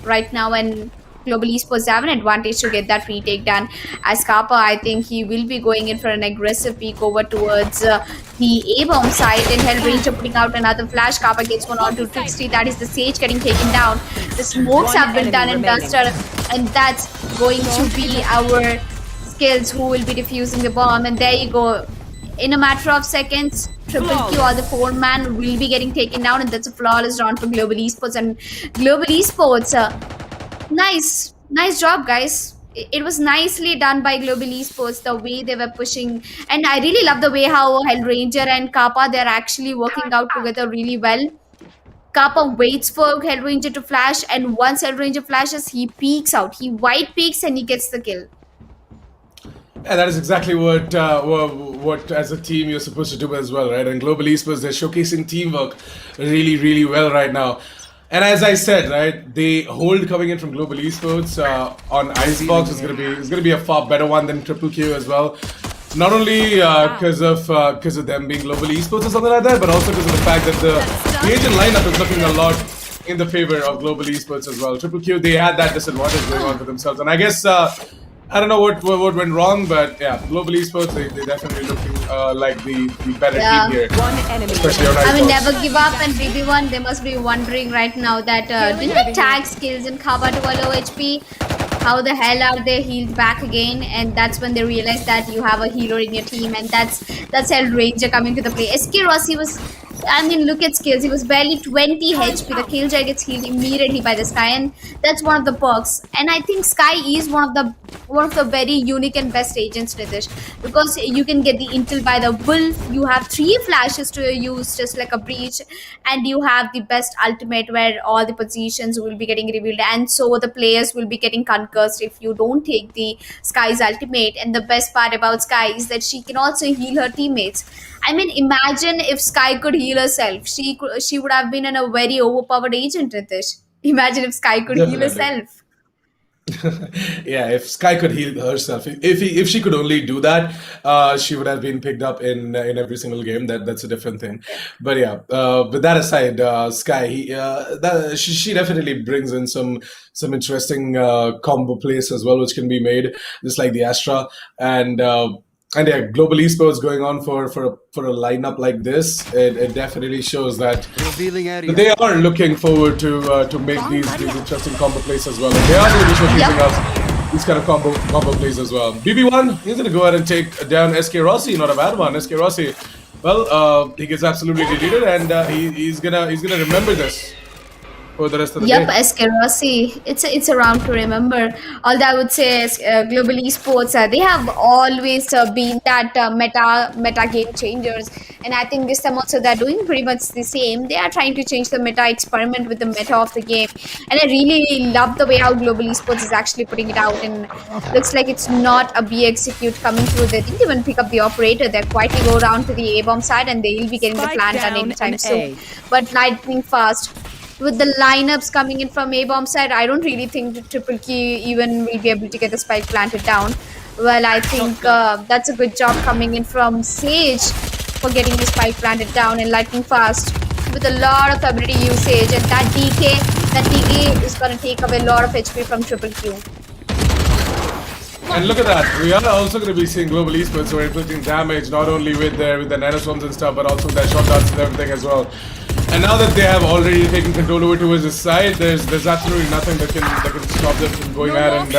right now, and Global Esports have an advantage to get that retake done. As Kappa, I think he will be going in for an aggressive peek over towards the A-bomb side, and Hellranger putting out another flash. Kappa gets 1 on 260. That is the Sage getting taken down. The smokes have been done and dusted, and that's going to be our Skills who will be defusing the bomb. And there you go. In a matter of seconds, Triple Q or the 4-man will be getting taken down, and that's a flawless round for Global Esports. And Global Esports, nice job, guys. It was nicely done by Global Esports, the way they were pushing. And I really love the way how Hellranger and Kappa, they're actually working out together really well. Kappa waits for Hellranger to flash, and once Hellranger flashes, he peeks out. He white peeks and he gets the kill. Yeah, that is exactly what as a team you're supposed to do as well, right? And Global Esports, they're showcasing teamwork really well right now. And as I said, right, the hold coming in from Global Esports on Icebox is gonna be a far better one than Triple Q as well. Not only because of them being Global Esports or something like that, but also because of the fact that the agent lineup is looking a lot in the favor of Global Esports as well. Triple Q, they had that disadvantage going on for themselves, and I guess I don't know what went wrong, but yeah, Global Esports, they definitely looking like the better team here. One enemy. Especially on I mean, Icebox. never give up, and BB1, they must be wondering right now that did they tag Skills and Kaba to a low HP? How the hell are they healed back again? And that's when they realize that you have a hero in your team, and that's Hellranger coming to the play. SK Rossi was I mean, look at skills. He was barely 20 HP. The killjoy gets healed immediately by the Sky, and that's one of the perks. And I think Sky is one of the very unique and best agents, Nitish, because you can get the intel by the wolf. You have 3 flashes to use, just like a breach, and you have the best ultimate where all the positions will be getting revealed, and so the players will be getting concussed if you don't take the Sky's ultimate. And the best part about Sky is that she can also heal her teammates. I mean, imagine if Sky could heal herself. She would have been in a very overpowered agent, Ritesh. Imagine if Sky could heal Definitely. herself. Yeah, if Sky could heal herself, if she could only do that, she would have been picked up in every single game. That's a different thing. But yeah, with that aside, Sky, she definitely brings in some interesting combo plays as well, which can be made just like the Astra and. And yeah, global esports going on for a lineup like this, it definitely shows that Revealing area. they are looking forward to make these interesting combo plays as well. And they are going to be showcasing us these kind of combo plays as well. BB1, he's going to go ahead and take down SK Rossi, not a bad one. SK Rossi, well, he gets absolutely deleted, and he's gonna remember this for the rest of the Yep, day. SK Rossi. It's a round to remember. Although I would say global esports, they have always been that meta game changers, and I think this time also they're doing pretty much the same. They are trying to change the meta, experiment with the meta of the game, and I really love the way how global esports is actually putting it out. And looks like it's not a B execute coming through. They didn't even pick up the operator. They quietly go down to the A bomb side, and they'll be getting the Spike plan done down anytime in soon. A. But lightning fast. With the lineups coming in from A bomb side, I don't really think the triple key even will be able to get the spike planted down. Well, I think that's a good job coming in from Sage for getting the spike planted down and lightning fast with a lot of ability usage. And that DK is going to take away a lot of HP from triple Q. And look at that, we are also going to be seeing global esports who are inflicting damage not only with their nanoswarms and stuff, but also with their shot darts and everything as well. And now that they have already taken control over towards this side, there's absolutely nothing that can stop them from going ahead and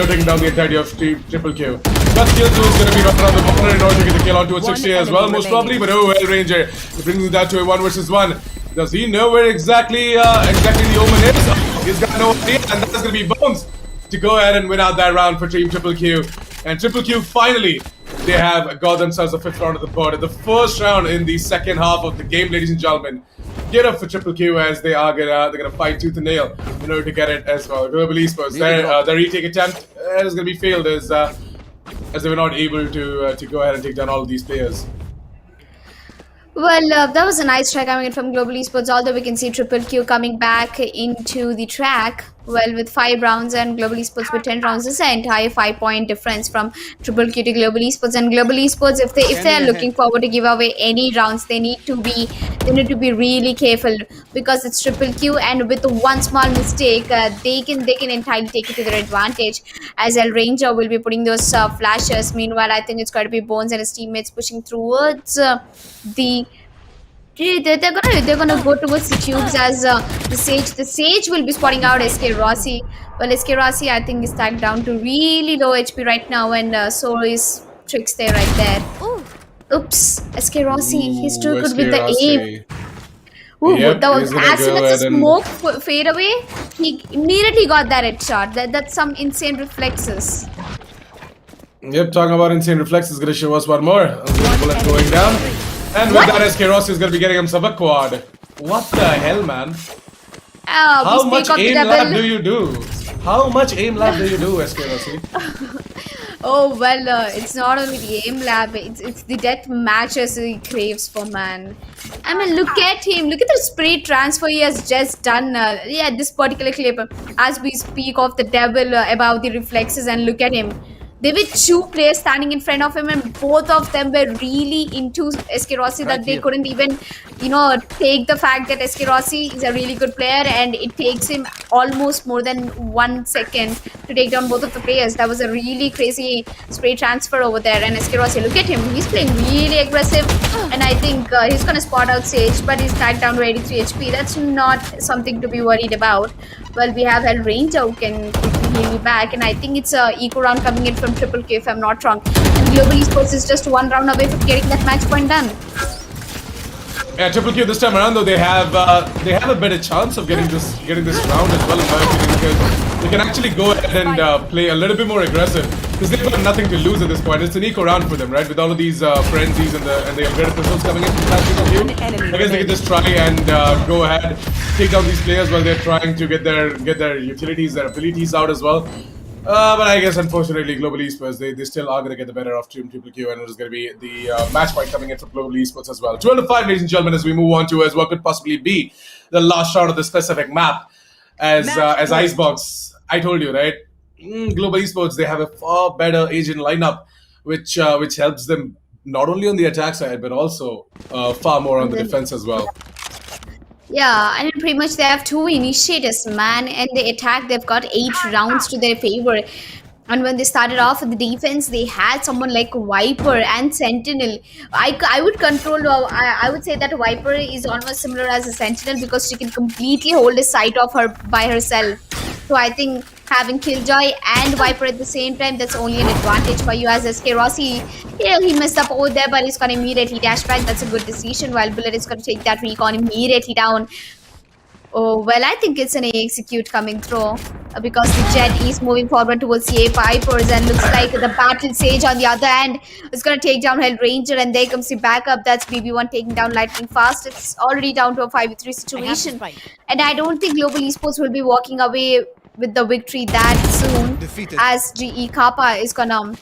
taking down the entirety of triple Q. But Skill 2 is going to be running around the corner in order to get the kill onto a 60 as well, most probably. But oh well, Ranger, it brings it down to a 1 versus 1. Does he know where exactly the Omen is? He's got no idea, and that's going to be Bones to go ahead and win out that round for Team Triple Q. And Triple Q finally, they have got themselves the 5th round of the board. In the first round in the second half of the game, ladies and gentlemen. Get up for Triple Q as they're gonna fight tooth and nail in order to get it as well. Global Esports, their retake attempt is gonna be failed as they were not able to go ahead and take down all of these players. Well, that was a nice try coming in from Global Esports, although we can see Triple Q coming back into the track. Well, with 5 rounds and Global Esports with 10 rounds, this is an entire 5-point difference from Triple Q to Global Esports. And Global Esports, if they are looking forward to give away any rounds, they need to be really careful, because it's Triple Q, and with one small mistake, they can entirely take it to their advantage. As El Ranger will be putting those flashes. Meanwhile, I think it's going to be Bones and his teammates pushing towards the. They're gonna go towards the tubes as the sage will be spotting out SK Rossi. Well, SK Rossi I think is tagged down to really low HP right now, and so is Trickster right there. Oops, SK Rossi, he's too good with the aim. Ooh, Yep, that was he's gonna as soon go as the ahead and- smoke fade away, he immediately got that headshot. That's some insane reflexes. Yep, talking about insane reflex is gonna show us one more. Bullet going down. And with that, SK Rossi is gonna be getting himself a quad. What the hell, man? How We much speak of the aim lab devil. do you do? How much aim lab do you do, SK Rossi? Oh well, it's not only the aim lab; it's the death matches he craves for, man. I mean, look at him! Look at the spray transfer he has just done. Yeah, this particular clip, as we speak of the devil about the reflexes, and look at him. There were 2 players standing in front of him, and both of them were really into SK Rossi that they couldn't even, take the fact that SK Rossi is a really good player, and it takes him almost more than 1 second to take down both of the players. That was a really crazy spray transfer over there. And SK Rossi, look at him, he's playing really aggressive, and I think he's gonna spot out Sage, but he's tagged down to 83 HP. That's not something to be worried about. Well, we have El Ranger who can quickly heal you back, and I think it's a eco round coming in from Triple K if I'm not wrong. And Global Esports is just 1 round away from getting that match point done. Yeah, Triple Q this time around though they have a better chance of getting this round as well in my opinion, because they can actually go ahead and play a little bit more aggressive because they've got nothing to lose at this point. It's an eco round for them, right? With all of these frenzies and the upgraded pistols coming in from Triple Q, I guess they can just try and go ahead, take down these players while they're trying to get their utilities, their abilities out as well. But I guess, unfortunately, Global Esports, they still are going to get the better of Team Triple Q, and it is going to be the match point coming in from Global Esports as well. 12-5, ladies and gentlemen, as we move on to as what could possibly be the last shot of the specific map. As Icebox, I told you, right? Global Esports, they have a far better agent lineup, which helps them not only on the attack side, but also far more on the defense as well. Yeah, I mean, pretty much they have two initiators, man, and they attack. They've got 8 rounds to their favor. And when they started off with the defense, they had someone like Viper and Sentinel. I would control, I would say that Viper is almost similar as a Sentinel because she can completely hold a sight of her by herself. So I think having Killjoy and Viper at the same time, that's only an advantage for you as SK Rossi. Yeah, he messed up over there, but he's going to immediately dash back. That's a good decision, while Bullet is going to take that recon immediately down. Oh, well, I think it's an execute coming through because the Jet is moving forward towards the A Pipers, and looks like the Battle Sage on the other end is going to take down Hell Ranger, and there comes the backup. That's BB1 taking down Lightning Fast. It's already down to a 5v3 situation, and I don't think Global Esports will be walking away with the victory that soon, as GE Kappa is going to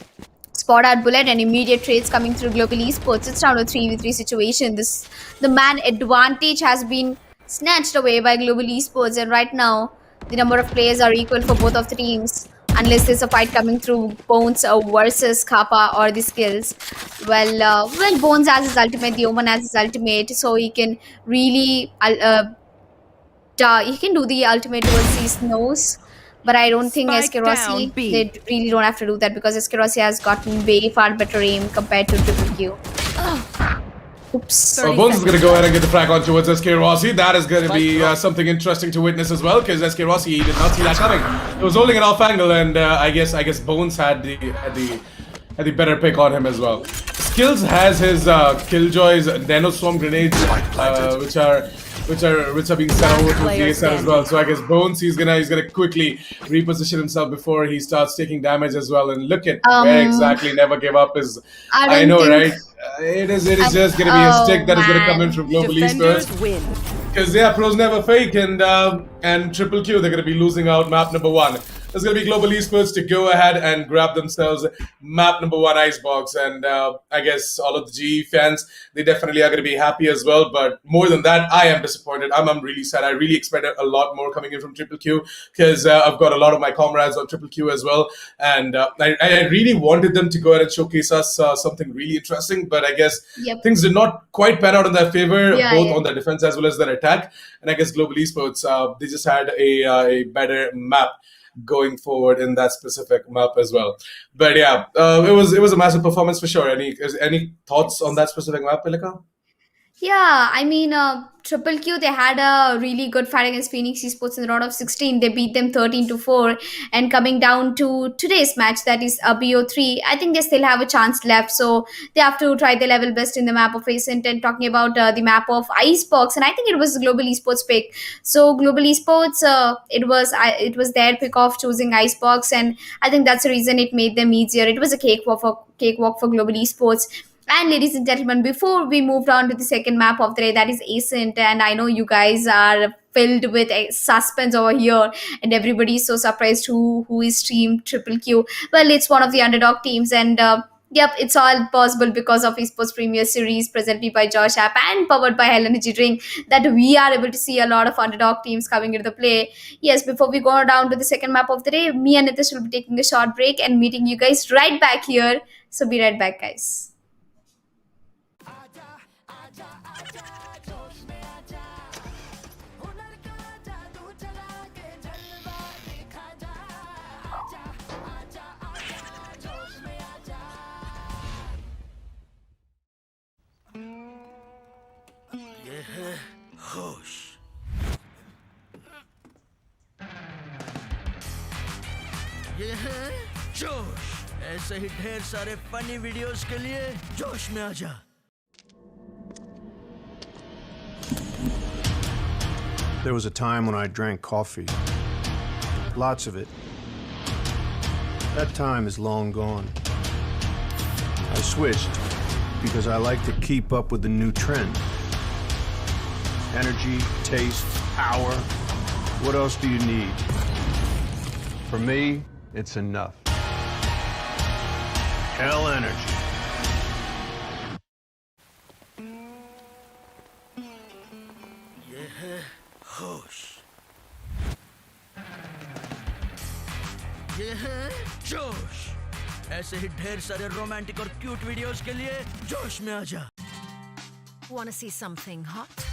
spot out Bullet, and immediate trades coming through Global Esports. It's down to a 3v3 situation. The man advantage has been snatched away by Global Esports, and right now the number of players are equal for both of the teams, unless there's a fight coming through Bones versus Kappa or the skills. Well, Bones has his ultimate, the Omen has his ultimate, so he can really he can do the ultimate towards these nose. But I don't think SK Rossi, they really don't have to do that because SK Rossi has gotten way far better aim compared to Triple Q. Oops. So Bones is going to go ahead and get the frag on towards SK Rossi. That is going to be something interesting to witness as well, because SK Rossi did not see that coming. It was holding an off angle, and I guess Bones had the better pick on him as well. Skills has his Killjoy's Nano Swarm grenades, which are being sent over to the side as well. So I guess Bones, he's gonna quickly reposition himself before he starts taking damage as well. And look at where exactly Never Give Up is. I know, right? It is just gonna be a stick that is gonna come in from Global Esports. Because yeah, pros never fake, and Triple Q, they're gonna be losing out map number 1. There's going to be Global Esports to go ahead and grab themselves map number 1 Icebox. And I guess all of the GE fans, they definitely are going to be happy as well. But more than that, I am disappointed. I'm really sad. I really expected a lot more coming in from Triple Q, because I've got a lot of my comrades on Triple Q as well. And I really wanted them to go ahead and showcase us something really interesting. But I guess things did not quite pan out in their favor, both on their defense as well as their attack. And I guess Global Esports, they just had a better map going forward in that specific map as well. But yeah, it was a massive performance for sure. Any thoughts on that specific map, Pilika? Yeah, I mean, Triple Q, they had a really good fight against Phoenix Esports in the round of 16. They beat them 13-4. And coming down to today's match, that is a BO3, I think they still have a chance left. So they have to try their level best in the map of Ascent, and talking about the map of Icebox. And I think it was Global Esports pick. So Global Esports, it was their pick of choosing Icebox. And I think that's the reason it made them easier. It was a cakewalk for Global Esports. And ladies and gentlemen, before we moved on to the second map of the day, that is Ascent, and I know you guys are filled with suspense over here, and everybody is so surprised who is Team Triple Q. Well, it's one of the underdog teams, and yep, it's all possible because of Esportz Premier Series, presently by Josh App and powered by Hell Energy Drink, that we are able to see a lot of underdog teams coming into the play. Yes, before we go down to the second map of the day, me and Nitish will be taking a short break and meeting you guys right back here. So be right back, guys. होश ये है जोश। ऐसे ही ढेर सारे funny videos के लिए जोश में आजा। There was a time when I drank coffee. Lots of it. That time is long gone. I switched because I like to keep up with the new trend. Energy, taste, power. What else do you need? For me, it's enough. Hell energy. ये है होश, ये है जोश। ऐसे ही ढेर सारे romantic और क्यूट वीडियोस के लिए जोश में आजा। Wanna see something hot?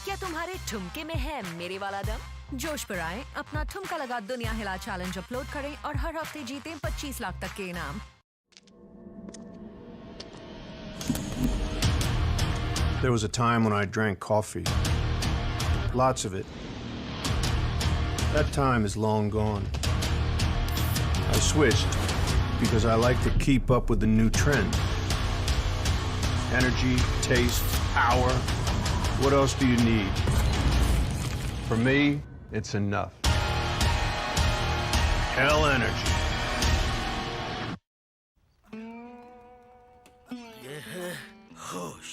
क्या तुम्हारे ठुमके में है मेरे वाला दम? जोश पर आए, अपना ठुमका लगा दुनिया हिला चैलेंज अपलोड करें और हर हफ्ते जीतें 25 लाख तक के इनाम। There was a time when I drank coffee. Lots of it. That time is long gone. I switched because I like to keep up with the new trend. Energy, taste, power. What else do you need? For me, it's enough. Hell energy. ये है होश,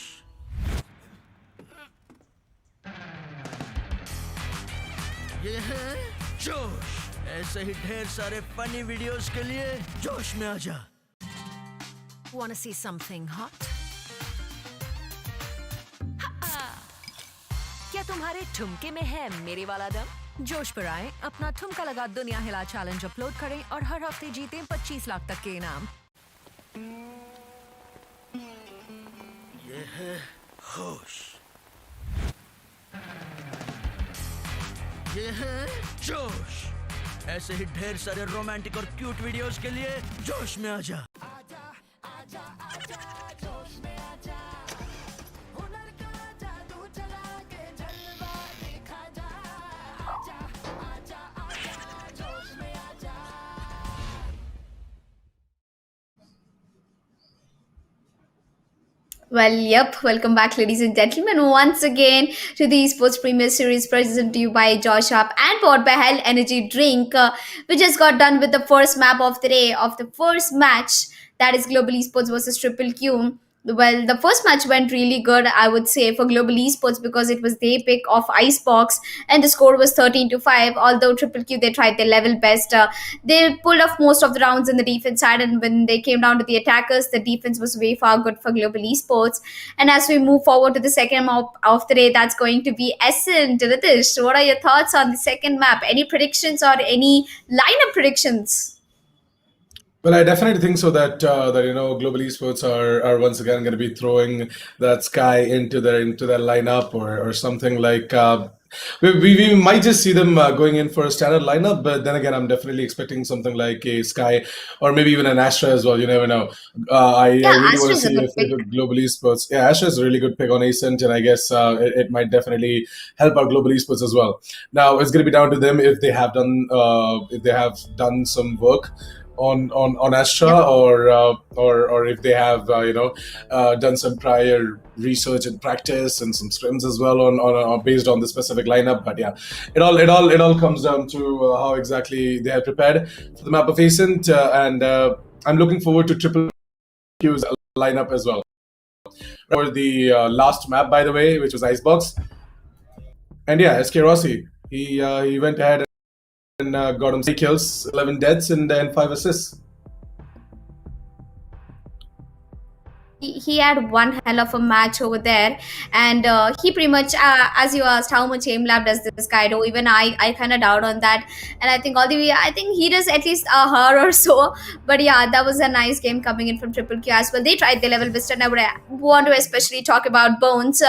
ये है जोश। ऐसे ही ढेर सारे funny videos के लिए जोश में आजा। Wanna see something hot? क्या तुम्हारे ठुमके में है मेरे वाला दम? जोश पर आए, अपना ठुमका लगा दुनिया हिला चैलेंज अपलोड करें और हर हफ्ते जीतें 25 लाख तक के इनाम। ये है होश, ये है जोश। ऐसे ही ढेर सारे रोमांटिक और क्यूट वीडियोस के लिए जोश में आजा। Well, yep. Welcome back, ladies and gentlemen, once again to the Esports Premier Series presented to you by Josh Up and powered by Hell Energy Drink. We just got done with the first map of the day of the first match, that is Global Esports versus Triple Q. Well, the first match went really good, I would say, for Global Esports because it was their pick of Icebox and the score was 13-5. Although Triple Q, they tried their level best. They pulled off most of the rounds in the defense side, and when they came down to the attackers, the defense was way far good for Global Esports. And as we move forward to the second map of the day, that's going to be Ascent. Ritesh, what are your thoughts on the second map? Any predictions or any lineup predictions? Well, I definitely think so that Global Esports are once again going to be throwing that Sky into their lineup or something like. We might just see them going in for a standard lineup, but then again, I'm definitely expecting something like a Sky or maybe even an Astra as well. You never know. I really want to Astra's a see good if Global Esports. Yeah, Astra is a really good pick on Ascent, and I guess it might definitely help our Global Esports as well. Now it's going to be down to them if they have done some work on Astra, or if they have done some prior research and practice and some scrims as well on based on the specific lineup. But yeah, it all comes down to how exactly they have prepared for the map of Ascent, and I'm looking forward to Triple Q's lineup as well. For the last map, by the way, which was Icebox, and yeah, SK Rossi, he went ahead and got him 3 kills, 11 deaths, and then 5 assists. He had one hell of a match over there, and he pretty much, as you asked, how much aim lab does this guy do? Even I kind of doubt on that, and I think I think he does at least a hour or so. But yeah, that was a nice game coming in from Triple Q as well. They tried their level best, and I would want to especially talk about Bones.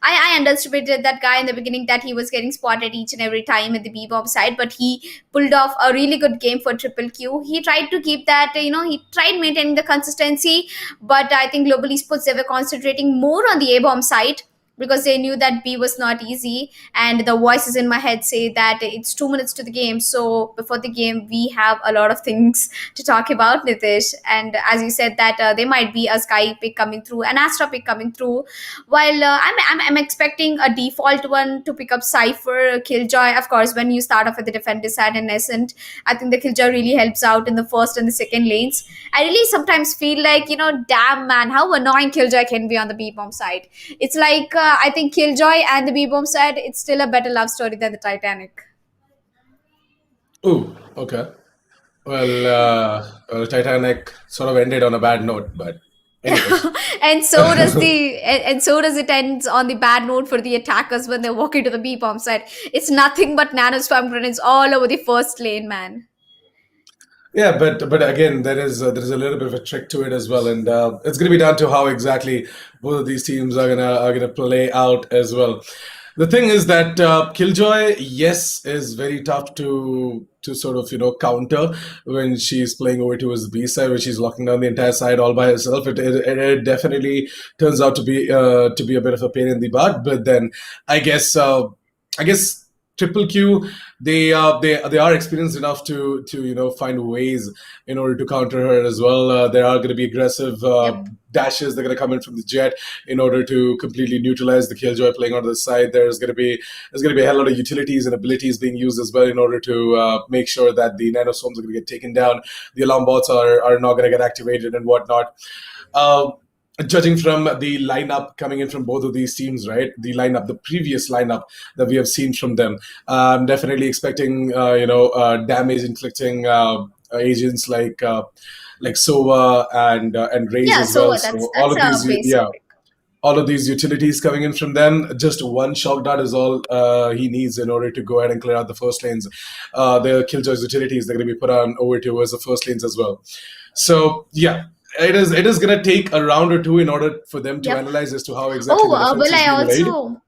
I underestimated that guy in the beginning, that he was getting spotted each and every time at the B-bomb side, but he pulled off a really good game for Triple Q. He tried to keep that, he tried maintaining the consistency, but I think Global Esports, they were concentrating more on the A-bomb side. because they knew that B was not easy. And the voices in my head say that it's 2 minutes to the game. So before the game, we have a lot of things to talk about, Nitish. And as you said, that there might be a Sky pick coming through, an Astra pick coming through. While I'm expecting a default one to pick up Cypher, Killjoy. Of course, when you start off at the defender side and Ascent, I think the Killjoy really helps out in the first and the second lanes. I really sometimes feel like, damn man, how annoying Killjoy can be on the B bomb side. It's like, I think Killjoy and the B bomb side, it's still a better love story than the Titanic. Ooh, okay. Well, Titanic sort of ended on a bad note, but anyways. And so does and so does it ends on the bad note for the attackers when they walk into the B bomb side. It's nothing but nano spam grenades all over the first lane, man. Yeah, but again, there is a little bit of a trick to it as well, and it's going to be down to how exactly both of these teams are gonna play out as well. The thing is that Killjoy, yes, is very tough to sort of counter when she's playing over towards the B side, where she's locking down the entire side all by herself. It definitely turns out to be a bit of a pain in the butt. But then I guess Triple Q, they are experienced enough to find ways in order to counter her as well. There are going to be aggressive Yep. dashes. They're going to come in from the jet in order to completely neutralize the Killjoy playing onto the side. There's going to be a hell lot of utilities and abilities being used as well in order to make sure that the nanoswarms are going to get taken down. The alarm bots are not going to get activated and whatnot. Uh, Judging from the lineup coming in from both of these teams, right? The previous lineup that we have seen from them, I'm definitely expecting, damage inflicting agents like Sova and Raze Yeah, as so well. that's So all of a these, basic yeah, pick. all of these utilities coming in from them. Just one shock dart is all he needs in order to go ahead and clear out the first lanes. The Killjoy's utilities, they're going to be put on over towards the first lanes as well. So yeah, it is going to take a round or two in order for them to Yep. analyze as to how exactly Oh, the defense is being laid.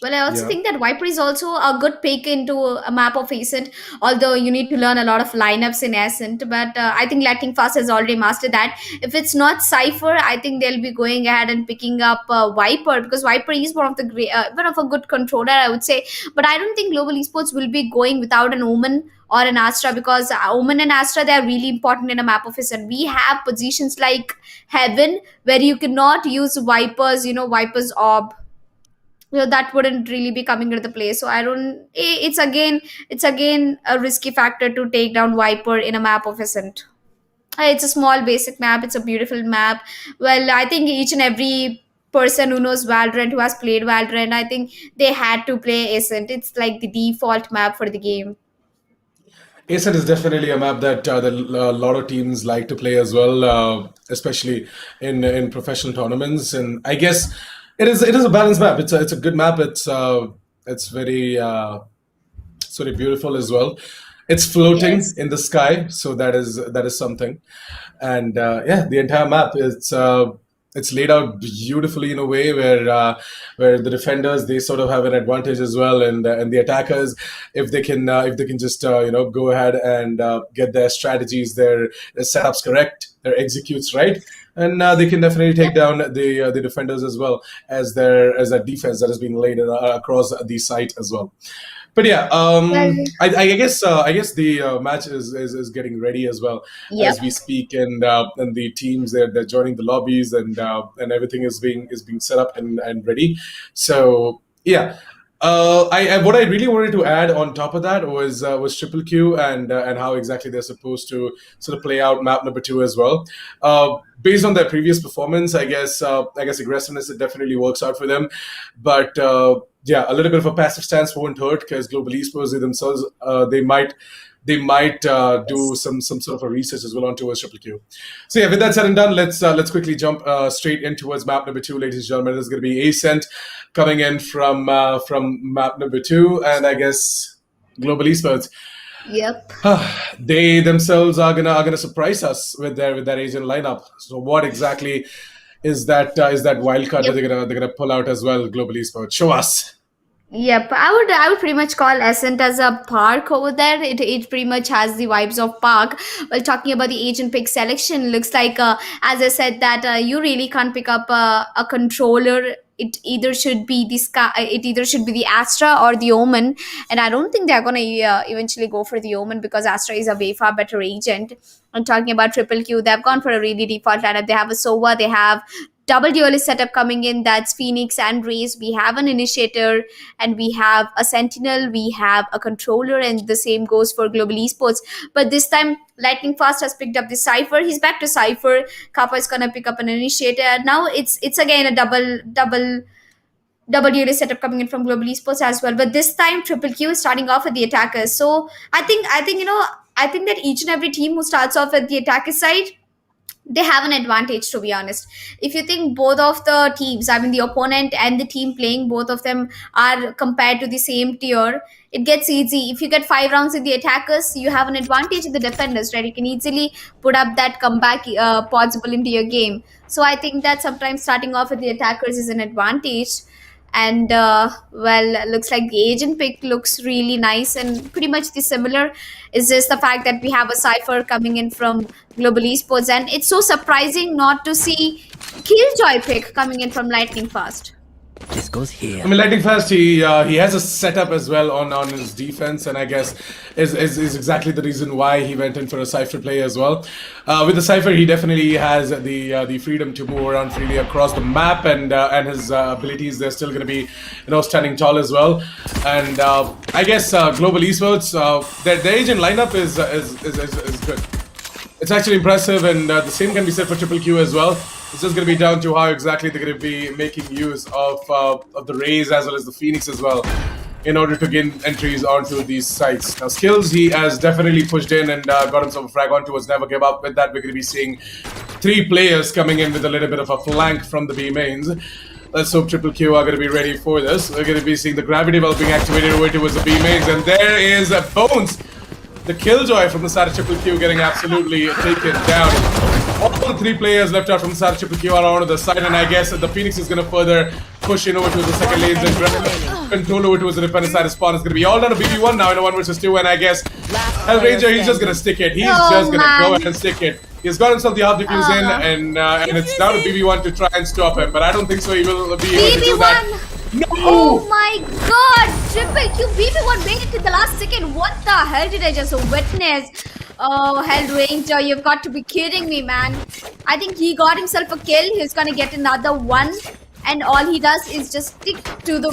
well, I also Yeah. think that Viper is also a good pick into a map of Ascent, although you need to learn a lot of lineups in Ascent. But I think Lightning Fast has already mastered that. If it's not Cypher, I think they'll be going ahead and picking up Viper, because Viper is one of a good controller, I would say. But I don't think Global Esports will be going without an Omen or an Astra, because Omen and Astra, they are really important in a map of Ascent. We have positions like Heaven where you cannot use Vipers, Vipers Orb, that wouldn't really be coming into the play. So I don't it's again a risky factor to take down Viper in a map of Ascent. It's a small basic map, it's a beautiful map. Well, I think each and every person who knows Valorant, who has played Valorant, I think they had to play Ascent. It's like the default map for the game. ASET is definitely a map that a lot of teams like to play as well, especially in professional tournaments. And I guess it is a balanced map. It's a good map. It's very beautiful as well. It's floating Yes. in the sky, so that is something. And yeah, the entire map it's laid out beautifully in a way where the defenders, they sort of have an advantage as well, and the attackers, if they can just go ahead and get their strategies, their setups correct, their executes right, and they can definitely take Yep. down the defenders as well as that defense that has been laid across the site as well. But yeah, Well, I guess the match is getting ready as well yep. as we speak, and the teams, they're joining the lobbies, and everything is being set up and ready. So yeah, what I really wanted to add on top of that was Triple Q and how exactly they're supposed to sort of play out map number two as well. Based on their previous performance, I guess aggressiveness, it definitely works out for them, but. Yeah, a little bit of a passive stance won't hurt, because Global Esports, they themselves, they might do Yes. some sort of a research as well on towards Triple Q. So yeah, with that said and done, let's quickly jump straight in towards map number two, ladies and gentlemen. This is going to be Ascent coming in from map number two, and I guess Global Esports. Yep. They themselves are gonna surprise us with their agent lineup. So what exactly is that wild card that Yep. they're gonna pull out as well? Global Esports, show us. Yep, I would pretty much call Ascent as a park over there. It pretty much has the vibes of park. While talking about the agent pick selection, looks like as I said that you really can't pick up a controller it either should be the sky, it either should be the Astra or the Omen, and I don't think they're gonna eventually go for the Omen because Astra is a way far better agent. I'm talking about Triple Q. They've gone for a really default lineup. They have a Sova. They have double duelist setup coming in. That's Phoenix and Raze. We have an Initiator and we have a Sentinel. We have a Controller, and the same goes for Global Esports. But this time, Lightning Fast has picked up the Cypher. He's back to Cypher. Kappa is gonna pick up an Initiator. Now it's again a double duelist setup coming in from Global Esports as well. But this time, Triple Q is starting off with the attackers. So I think that each and every team who starts off at the attacker side, they have an advantage, to be honest. If you think both of the teams, I mean the opponent and the team playing, both of them are compared to the same tier, it gets easy. If you get 5 rounds in the attackers, you have an advantage in the defenders, right? You can easily put up that comeback possible into your game. So I think that sometimes starting off with the attackers is an advantage. And well, looks like the agent pick looks really nice and pretty much the similar. Is just the fact that we have a Cypher coming in from Global Esports, and it's so surprising not to see Killjoy pick coming in from Lightning Fast. This goes here. I mean, Lightning Fast, he has a setup as well on his defense, and I guess is exactly the reason why he went in for a Cypher play as well. With the Cypher, he definitely has the freedom to move around freely across the map, and his abilities, they're still going to be standing tall as well. And I guess Global Esports, their agent lineup is good. It's actually impressive, and the same can be said for Triple Q as well. It's just going to be down to how exactly they're going to be making use of the Rays as well as the Phoenix as well in order to gain entries onto these sites. Now, skills, he has definitely pushed in and got himself a frag onto us. Never give up. With that, we're going to be seeing 3 players coming in with a little bit of a flank from the B mains. Let's hope Triple Q are going to be ready for this. We're going to be seeing the gravity well being activated over towards the B mains, and there is Bones, the Killjoy from the side of Triple Q, getting absolutely taken down. All the 3 players left out from the side of Triple Q are on the side, and I guess the Phoenix is going to further push in over to the second lanes and grab control over towards the defender side of spawn. It's going to be all down to BB1 now in a 1 versus 2, and I guess Hellranger, he's just going to stick it. He's just going to go ahead and stick it. He's got himself the half defuse in, and it's down to BB1 to try and stop him, but I don't think so he will be able to do that. No! Oh my god! Triple Q, BB1 made it to the last second. What the hell did I just witness? Oh, Hellranger, you've got to be kidding me, man. I think he got himself a kill. He's gonna get another one. And all he does is just stick to the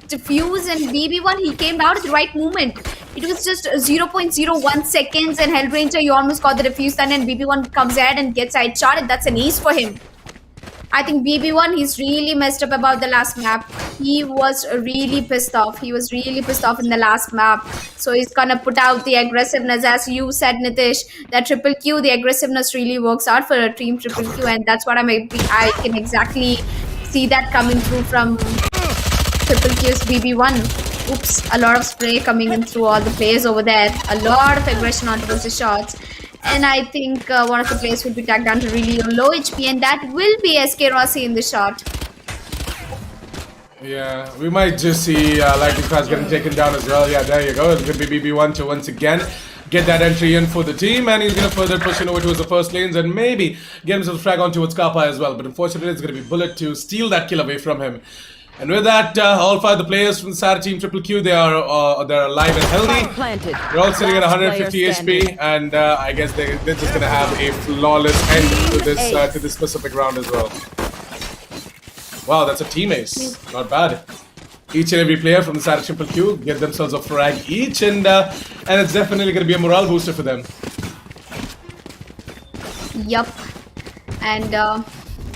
defuse, and BB1, he came out at the right moment. It was just 0.01 seconds, and Hellranger, you almost got the defuse stun, and BB1 comes ahead and gets side shot, and that's an ace for him. I think BB1, he's really messed up about the last map. He was really pissed off. He was really pissed off in the last map. So he's gonna put out the aggressiveness. As you said, Nitish, that Triple Q, the aggressiveness really works out for a team Triple Q, and that's what I can exactly see that coming through from Triple Q's BB1. Oops, a lot of spray coming in through all the players over there. A lot of aggression onto those shots. And I think one of the players will be tagged down to really low HP, and that will be SK Rossi in the shot. Yeah, we might just see Lightning Fast getting taken down as well. Yeah, there you go. It's going to be BB1 to once again get that entry in for the team, and he's going to further push in over towards the first lanes and maybe get himself a frag on towards Kappa as well. But unfortunately, it's going to be Bullet to steal that kill away from him. And with that, all 5 of the players from the side of Team Triple Q, they're alive and healthy. They're all sitting at 150 HP, and I guess they're just going to have a flawless end to this specific round as well. Wow, that's a team ace. Not bad. Each and every player from the side of Triple Q get themselves a frag each, and it's definitely going to be a morale booster for them. Yup. And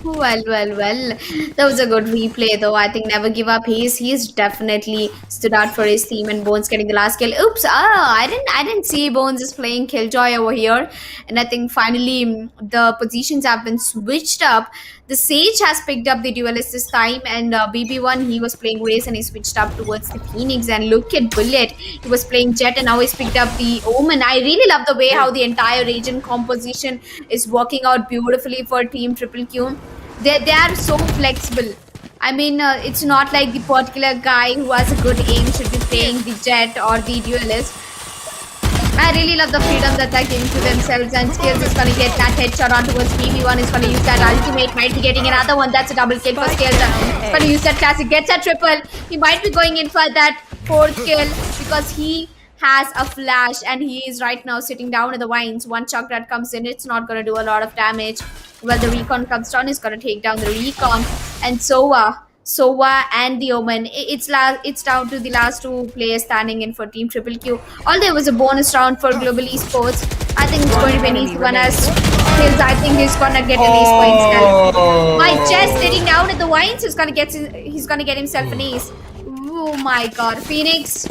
well. That was a good replay, though. I think never give up. He's definitely stood out for his team, and Bones getting the last kill. Oops! I didn't see Bones is playing Killjoy over here, and I think finally the positions have been switched up. The Sage has picked up the duelist this time, and BB1, he was playing Race, and he switched up towards the Phoenix. And look at Bullet, he was playing Jet, and now he's picked up the Omen. I really love the way how the entire agent composition is working out beautifully for Team Triple Q. They are so flexible. I mean, it's not like the particular guy who has a good aim should be playing the Jet or the duelist. I really love the freedom that they're giving to themselves, and Skills is gonna get that headshot on towards BB1, is gonna use that ultimate, might be getting another one. That's a double kill for Skills. He's gonna use that classic, gets a triple. He might be going in for that fourth kill because he has a flash and he is right now sitting down in the vines. One chuck that comes in, it's not gonna do a lot of damage. Well, the recon comes down, is gonna take down the recon, and Sova and the Omen. It's down to the last two players standing in for Team Triple Q. Although it was a bonus round for Global Esports, I think it's going to be an easy one as Skills. I think he's gonna get an ace for himself. My chest sitting down at the vines, he's gonna get himself an ace. Oh my god, Phoenix.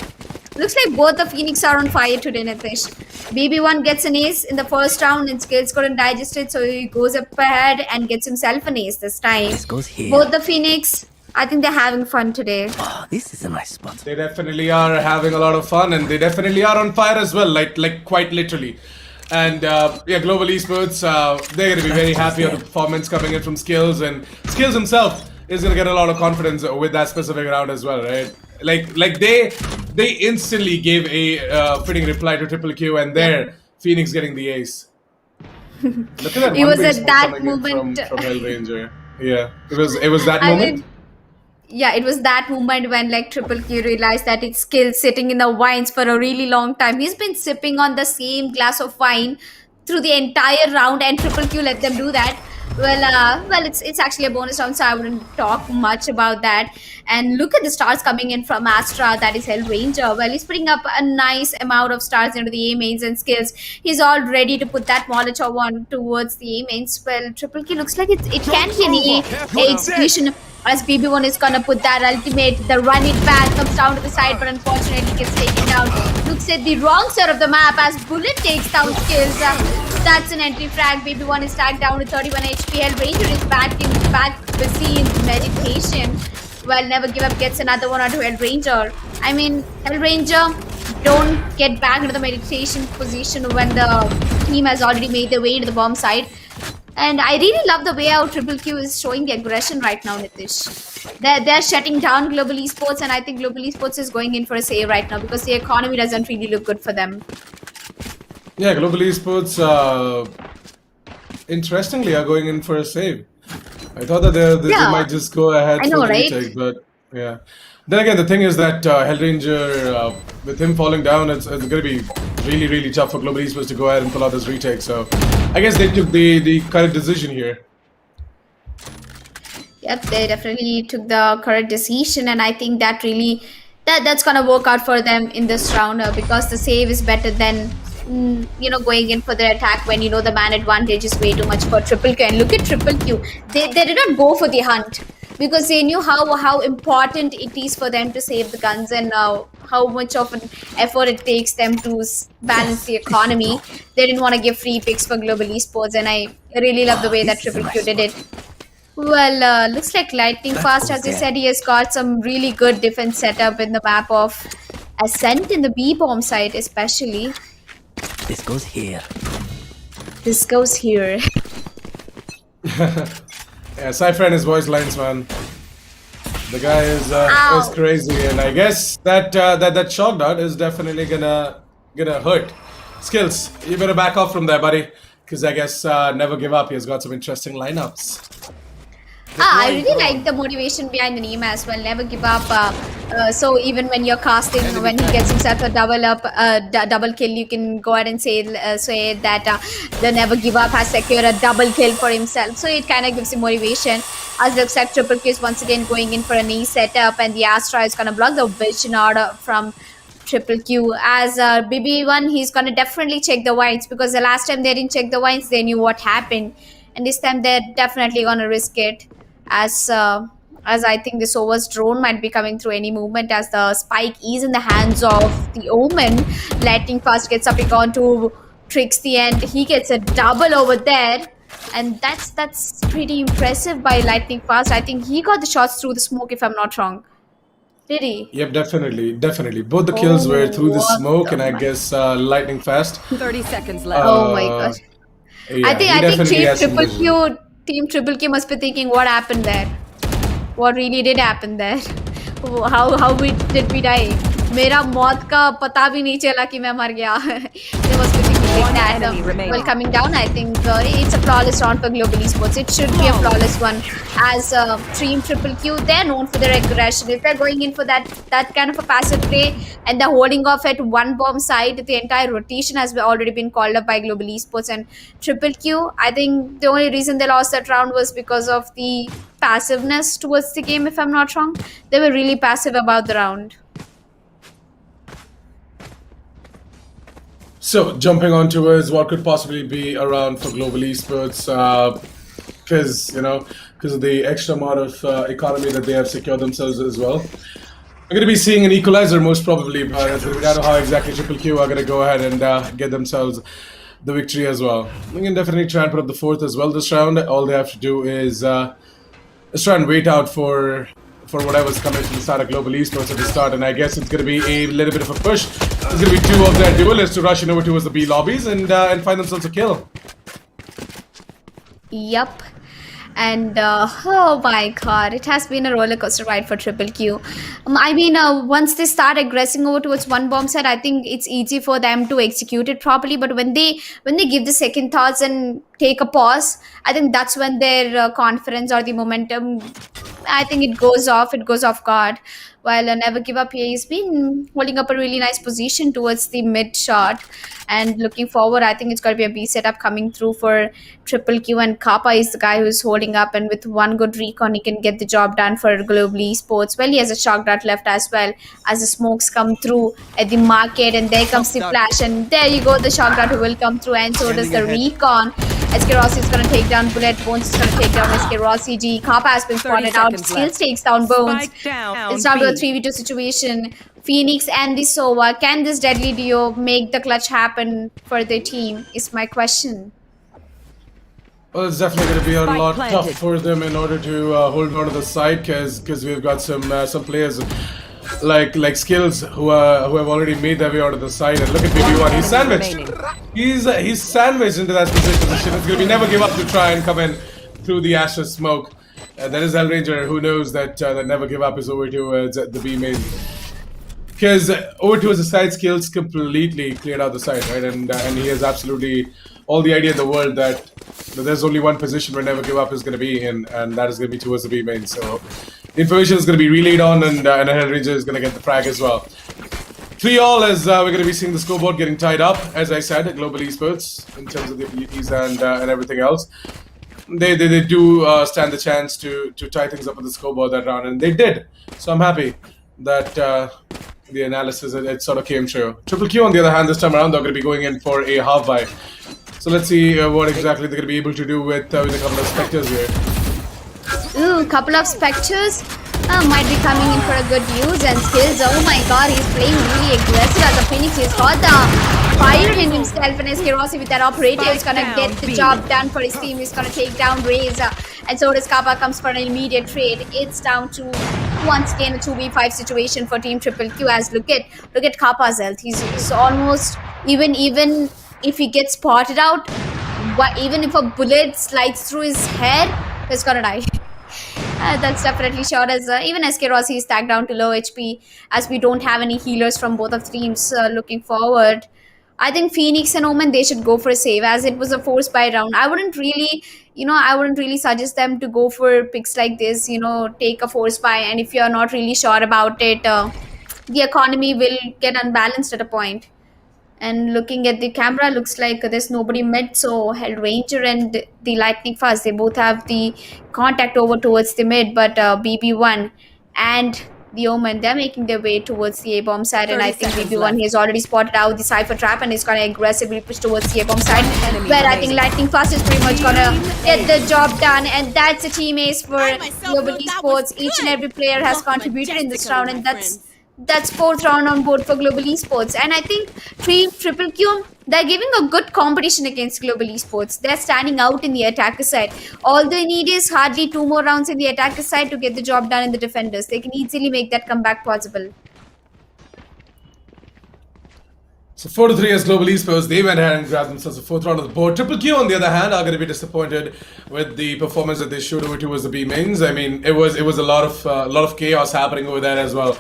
Looks like both the Phoenix are on fire today, Nitish. BB1 gets an ace in the first round and Skills couldn't digest it, so he goes up ahead and gets himself an ace this time. This goes here. Both the Phoenix, I think they're having fun today. Oh, this is a nice spot. They definitely are having a lot of fun, and they definitely are on fire as well, like quite literally. And yeah, Global Esports, they're going to be very happy with the performance coming in from Skills, and Skills himself is going to get a lot of confidence with that specific round as well, right? Like they instantly gave a fitting reply to Triple Q, and there Phoenix getting the ace. Look at that. It was one-way at smoke that coming in moment. from Hellranger. Yeah, it was that I moment. mean, yeah, it was that moment when like Triple Q realized that it's Skills sitting in the wines for a really long time. He's been sipping on the same glass of wine through the entire round, and Triple Q let them do that. Well, it's actually a bonus round, so I wouldn't talk much about that. And look at the stars coming in from Astra, that is Hellranger. Well, he's putting up a nice amount of stars into the A mains and Skills. He's all ready to put that Molotov on towards the A mains. Well, Triple Q looks like it can be an A execution, as BB1 is gonna put that ultimate. The run it back comes down to the side, but unfortunately gets taken down. Looks at the wrong side of the map as Bullet takes down Skills. That's an entry frag. BB1 is tagged down to 31 HP. Hellranger is back busy in meditation. Well, Never Give Up gets another one onto Hellranger. I mean, Hellranger, don't get back into the meditation position when the team has already made their way into the bomb site. And I really love the way how Triple Q is showing the aggression right now, Nitish. They're shutting down Global Esports, and I think Global Esports is going in for a save right now because the economy doesn't really look good for them. Yeah, Global Esports, interestingly, are going in for a save. I thought that they might just go ahead I know, for the right? retake, but yeah. Then again, the thing is that Hellranger, with him falling down, it's going to be really, really tough for Global Esports to go ahead and pull out this retake. So I guess they took the correct decision here. Yep, they definitely took the correct decision, and I think that really that's gonna work out for them in this round because the save is better than going in for their attack when the man advantage is way too much for Triple Q. And look at Triple Q, they did not go for the hunt because they knew how important it is for them to save the guns and how much of an effort it takes them to balance the economy. They didn't want to give free picks for Global Esports, and I really love the way that Triple Q did it. Well, looks like Lightning Fast, as I said, he has got some really good defense setup in the map of Ascent in the B-bomb site especially. This goes here. This goes here. Yeah, Cypher and his voice lines, man. The guy is crazy, and I guess that shot dart is definitely gonna hurt. Skills, you better back off from there, buddy, because I guess Never Give Up. He has got some interesting lineups. I really like the motivation behind the name as well. Never give up. So even when you're casting, when he gets himself a double kill, you can go ahead and say that the Never Give Up has secured a double kill for himself. So it kind of gives him motivation. As looks like Triple Q is once again going in for a knee setup, and the Astra is gonna block the vision order from Triple Q. As BB1, he's gonna definitely check the whites because the last time they didn't check the whites, they knew what happened, and this time they're definitely gonna risk it. As I think the Sova's drone might be coming through any movement, as the spike is in the hands of the Omen. Lightning Fast gets up onto Tricks the end. He gets a double over there, and that's pretty impressive by Lightning Fast. I think he got the shots through the smoke, if I'm not wrong. Did he? Yep, definitely. Both the kills were through the smoke, and I guess Lightning Fast. 30 seconds left. Oh my gosh. Yeah, I think Team Triple Q must be thinking, what happened there? What really did happen there? How did we die? मेरा मौत का पता भी नहीं चला कि मैं मर गया. There was pretty good like that. enemy remaining. Well, coming down, I think it's a flawless round for Global Esports. It should be a flawless one. As Team Triple Q, they're known for their aggression. If they're going in for that kind of a passive play and they're holding off at one bomb side, the entire rotation has already been called up by Global Esports and Triple Q. I think the only reason they lost that round was because of the passiveness towards the game, if I'm not wrong. They were really passive about the round. So jumping on towards what could possibly be around for Global Esports, because of the extra amount of economy that they have secured themselves as well. We're going to be seeing an equalizer most probably, but we don't know how exactly Triple Q are going to go ahead and get themselves the victory as well. We can definitely try and put up the fourth as well this round. All they have to do is try and wait out for whatever's coming from the start of Global Esports at the start, and I guess it's going to be a little bit of a push. There's going to be two of their duelists to rush in over towards the B lobbies and find themselves a kill. Yup. And oh my god, it has been a roller coaster ride for Triple Q. Once they start aggressing over towards one bomb site, I think it's easy for them to execute it properly. But when they give the second thoughts and take a pause, I think that's when their confidence or the momentum, I think it goes off guard. While Never Give Up here, he's been holding up a really nice position towards the mid shot. And looking forward, I think it's going to be a B setup coming through for Triple Q, and Kappa is the guy who's holding up, and with one good recon, he can get the job done for Global Esports. Well, he has a shock dart left as well as the smokes come through at the market, and there comes the flash, and there you go, the shock dart will come through, and so does the recon. SK Rossi is going to take down Bullet. Bones is going to take down SK Rossi. G. Kappa has been spotted out. Skills takes down Bones. Spike down. It's down to a B. 3v2 situation. Phoenix and the Sova. Can this deadly duo make the clutch happen for their team? Is my question. Well, it's definitely going to be a Spike lot planted. tough for them in order to hold on to the side, because we've got some players like Skills who have already made their way onto the side. And look at BB1, he's sandwiched. He's sandwiched into that position. It's going to be Never Give Up to try and come in through the Astra smoke. That is Hellranger, who knows that Never Give Up is over towards the B main. Because over towards the side, Skills completely cleared out the side, right? And he has absolutely all the idea in the world that there's only one position where Never Give Up is going to be in, and that is going to be towards the B main. So the information is going to be relayed on, and Hellranger is going to get the frag as well. 3-all as we're going to be seeing the scoreboard getting tied up, as I said, at Global Esports, in terms of the abilities and everything else. They do stand the chance to tie things up on the scoreboard that round, and they did. So I'm happy that the analysis, it sort of came true. Triple Q, on the other hand, this time around, they're going to be going in for a half buy. So let's see what exactly they're going to be able to do with a couple of Spectres here. Ooh, couple of Spectres might be coming in for a good use, and Skills, oh my god, he's playing really aggressive as a Phoenix. He's got the fire in himself, and SK Rossi with that operator is going to get the job done for his team. He's going to take down Raze, and so does Kappa, comes for an immediate trade. It's down to once again a 2v5 situation for Team Triple Q. As look at Kappa's health. He's almost, even if he gets spotted out, even if a bullet slides through his head, he's gonna die. That's definitely sure, as even SK Rossi is tagged down to low HP, as we don't have any healers from both of the teams. Looking forward, I think Phoenix and Omen, they should go for a save, as it was a force buy round. I wouldn't really suggest them to go for picks like this. Take a force buy, and if you're not really sure about it, the economy will get unbalanced at a point. And looking at the camera, looks like there's nobody mid, so Hellranger and the Lightning Fast, they both have the contact over towards the mid, but BB1 and the Omen, they're making their way towards the A-bomb side, and I think BB1 has already spotted out the Cypher Trap and is going to aggressively push towards the A-bomb side, where I think Lightning Fast is pretty much going to get the job done, and that's a team ace for Global Esports. Each and every player has contributed in this round, and that's fourth round on board for Global Esports. And I think Triple Q, they're giving a good competition against Global Esports. They're standing out in the attacker side. All they need is hardly 2 more rounds in the attacker side to get the job done in the defenders. They can easily make that comeback possible. So 4-3 as Global Esports, they went ahead and grabbed themselves a fourth round of the board. Triple Q, on the other hand, are going to be disappointed with the performance that they showed over towards the B mains. I mean, it was a lot of chaos happening over there as well.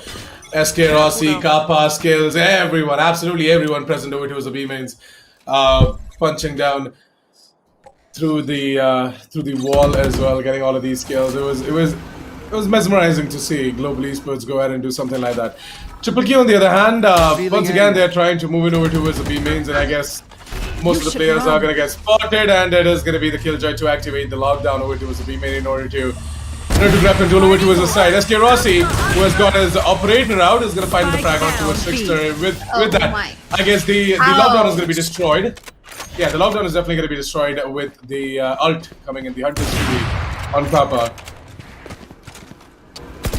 SK Rossi, Kappa, Skills, everyone, absolutely everyone present over to the B mains, punching down through the wall as well, getting all of these skills. It was mesmerizing to see Global Esports go ahead and do something like that. Triple Q, on the other hand, once again they're trying to move it over towards the B mains, and I guess most of the players are going to get spotted, and it is going to be the Killjoy to activate the lockdown over towards the B main in order to grab control over towards the side. SK Rossi, who has got his operator out, is going to find the frag on towards Trickster. With that, I guess the lockdown is going to be destroyed. Yeah, the lockdown is definitely going to be destroyed with the ult coming in, the Hunter's QB on Kappa.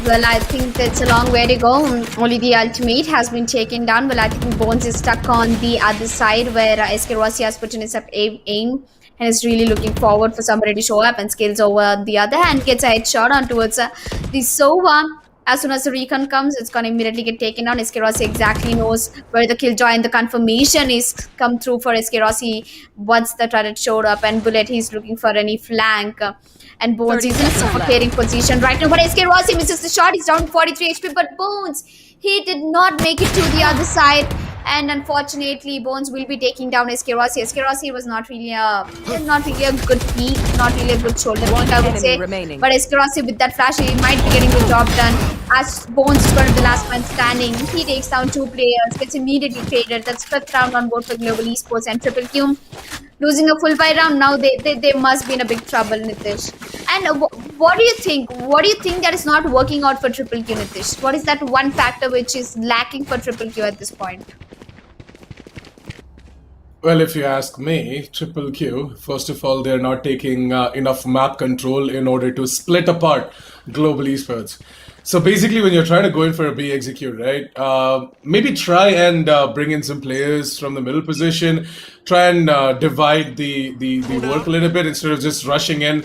Well, I think that's a long way to go. Only the ultimate has been taken down. Well, I think Bones is stuck on the other side where SK Rossi has put in his aim and is really looking forward for somebody to show up, and Skills over the other hand gets a headshot on towards the Sova. As soon as the recon comes, it's gonna immediately get taken down. SK Rossi exactly knows where the killjoy and the confirmation is come through for SK Rossi once the turret showed up, and Bullet, he's looking for any flank. And Bones is in a suffocating position right now, but SK Rossi misses the shot. He's down to 43 HP, but Bones, he did not make it to the other side. And unfortunately, Bones will be taking down SK Rossi. SK Rossi was not really a good peak, not really a good shoulder peak, I would say. Remaining. But SK Rossi, with that flash, he might be getting the job done. As Bones is going to be the last man standing, he takes down 2 players, gets immediately traded. That's 5th round on board for Global Esports, and Triple Q losing a full 5 round. Now they must be in a big trouble, Nitish. And what do you think? What do you think that is not working out for Triple Q, Nitish? What is that one factor which is lacking for Triple Q at this point? Well, if you ask me, Triple Q, first of all, they're not taking enough map control in order to split apart Global Esports. So basically, when you're trying to go in for a B execute, right, maybe try and bring in some players from the middle position, try and divide the work a little bit instead of just rushing in,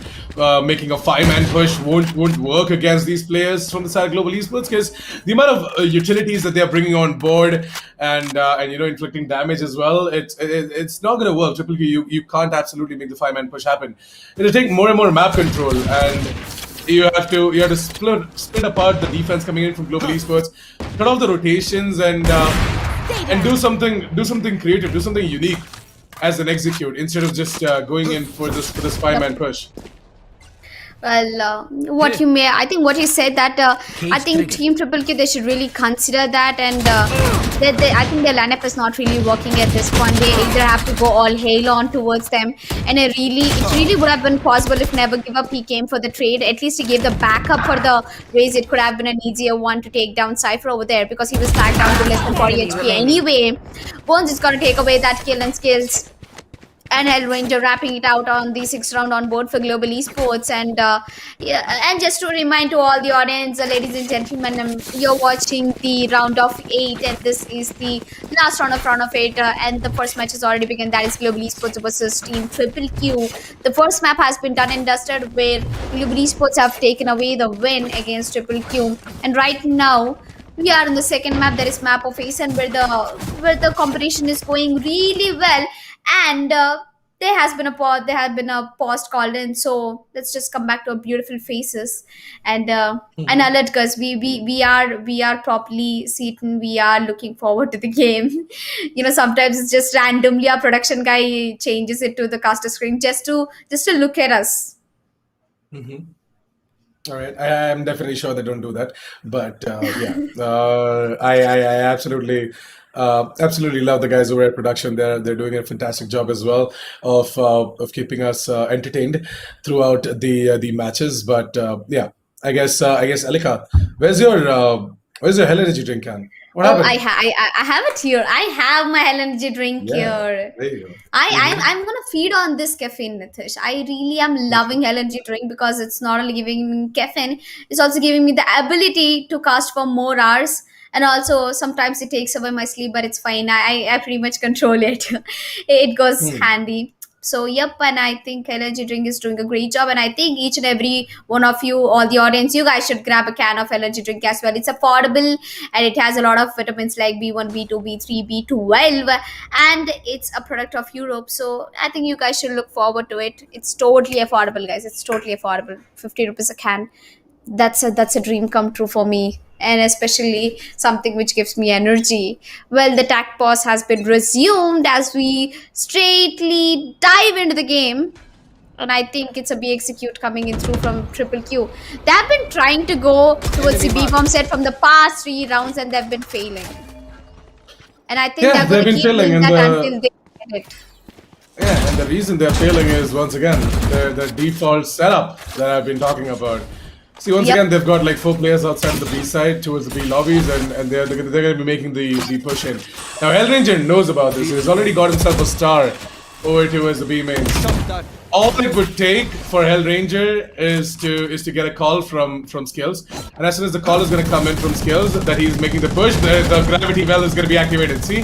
making a 5-man push won't work against these players from the side of Global Esports, because the amount of utilities that they're bringing on board and inflicting damage as well, it's not going to work. Triple Q, you can't absolutely make the 5-man push happen. It'll take more and more map control, and you have to split apart the defense coming in from Global Esports, cut off the rotations, and do something creative, do something unique as an execute instead of just going in for this 5-man push. Well, I think what you said that I think Team Triple Q, they should really consider that, and I think their lineup is not really working at this point. They either have to go all hail on towards them, and it really would have been possible if Never Give Up he came for the trade. At least he gave the backup for the raise. It could have been an easier one to take down Cypher over there because he was tagged down to less than 40 HP anyway. Bones is gonna take away that kill, and Skills and Hellranger wrapping it out on the 6th round on board for Global Esports. And and just to remind to all the audience, ladies and gentlemen, you're watching the round of 8, and this is the last round of 8, and the first match has already begun. That is Global Esports versus Team Triple Q. The first map has been done and dusted, where Global Esports have taken away the win against Triple Q, and right now we are in the second map. That is map of Ace, and where the competition is going really well. And there has been a post called in, so let's just come back to our beautiful faces and an alert, because we are properly seated. We are looking forward to the game. Sometimes it's just randomly our production guy changes it to the caster screen just to look at us. All right, I am definitely sure they don't do that, but I absolutely love the guys over at production. They're doing a fantastic job as well of keeping us entertained throughout the matches. But I guess Alika, where's your Hell Energy drink can? What happened? I have it here. I have my Hell Energy drink here. There you go. I'm gonna feed on this caffeine, Nitish. I really am loving Hell Energy drink because it's not only giving me caffeine, it's also giving me the ability to cast for more hours. And also sometimes it takes away my sleep, but it's fine. I pretty much control it. It goes handy. So yep, and I think energy drink is doing a great job, and I think each and every one of you, all the audience, you guys should grab a can of energy drink as well. It's affordable, and it has a lot of vitamins like B1, B2, B3, B12, and it's a product of Europe. So I think you guys should look forward to it. It's totally affordable, guys. It's totally affordable. 50 rupees a can. That's a dream come true for me and especially something which gives me energy. Well, the tag pause has been resumed as we straightly dive into the game. And I think it's a B execute coming in through from Triple Q. They have been trying to go towards the B bomb set from the past 3 rounds and they've been failing. And I think Yeah, they're going they've to been keep failing, doing and that until they get it. yeah, and the reason they're failing is once again the default setup that I've been talking about. See, once Yep. again, they've got like 4 players outside the B side towards the B lobbies, and they're going to be making the push in. Now, Hellranger knows about this. He's already got himself a star over towards the B main. All it would take for Hellranger is to get a call from Skills, and as soon as the call is going to come in from Skills that he's making the push, the gravity well is going to be activated. See,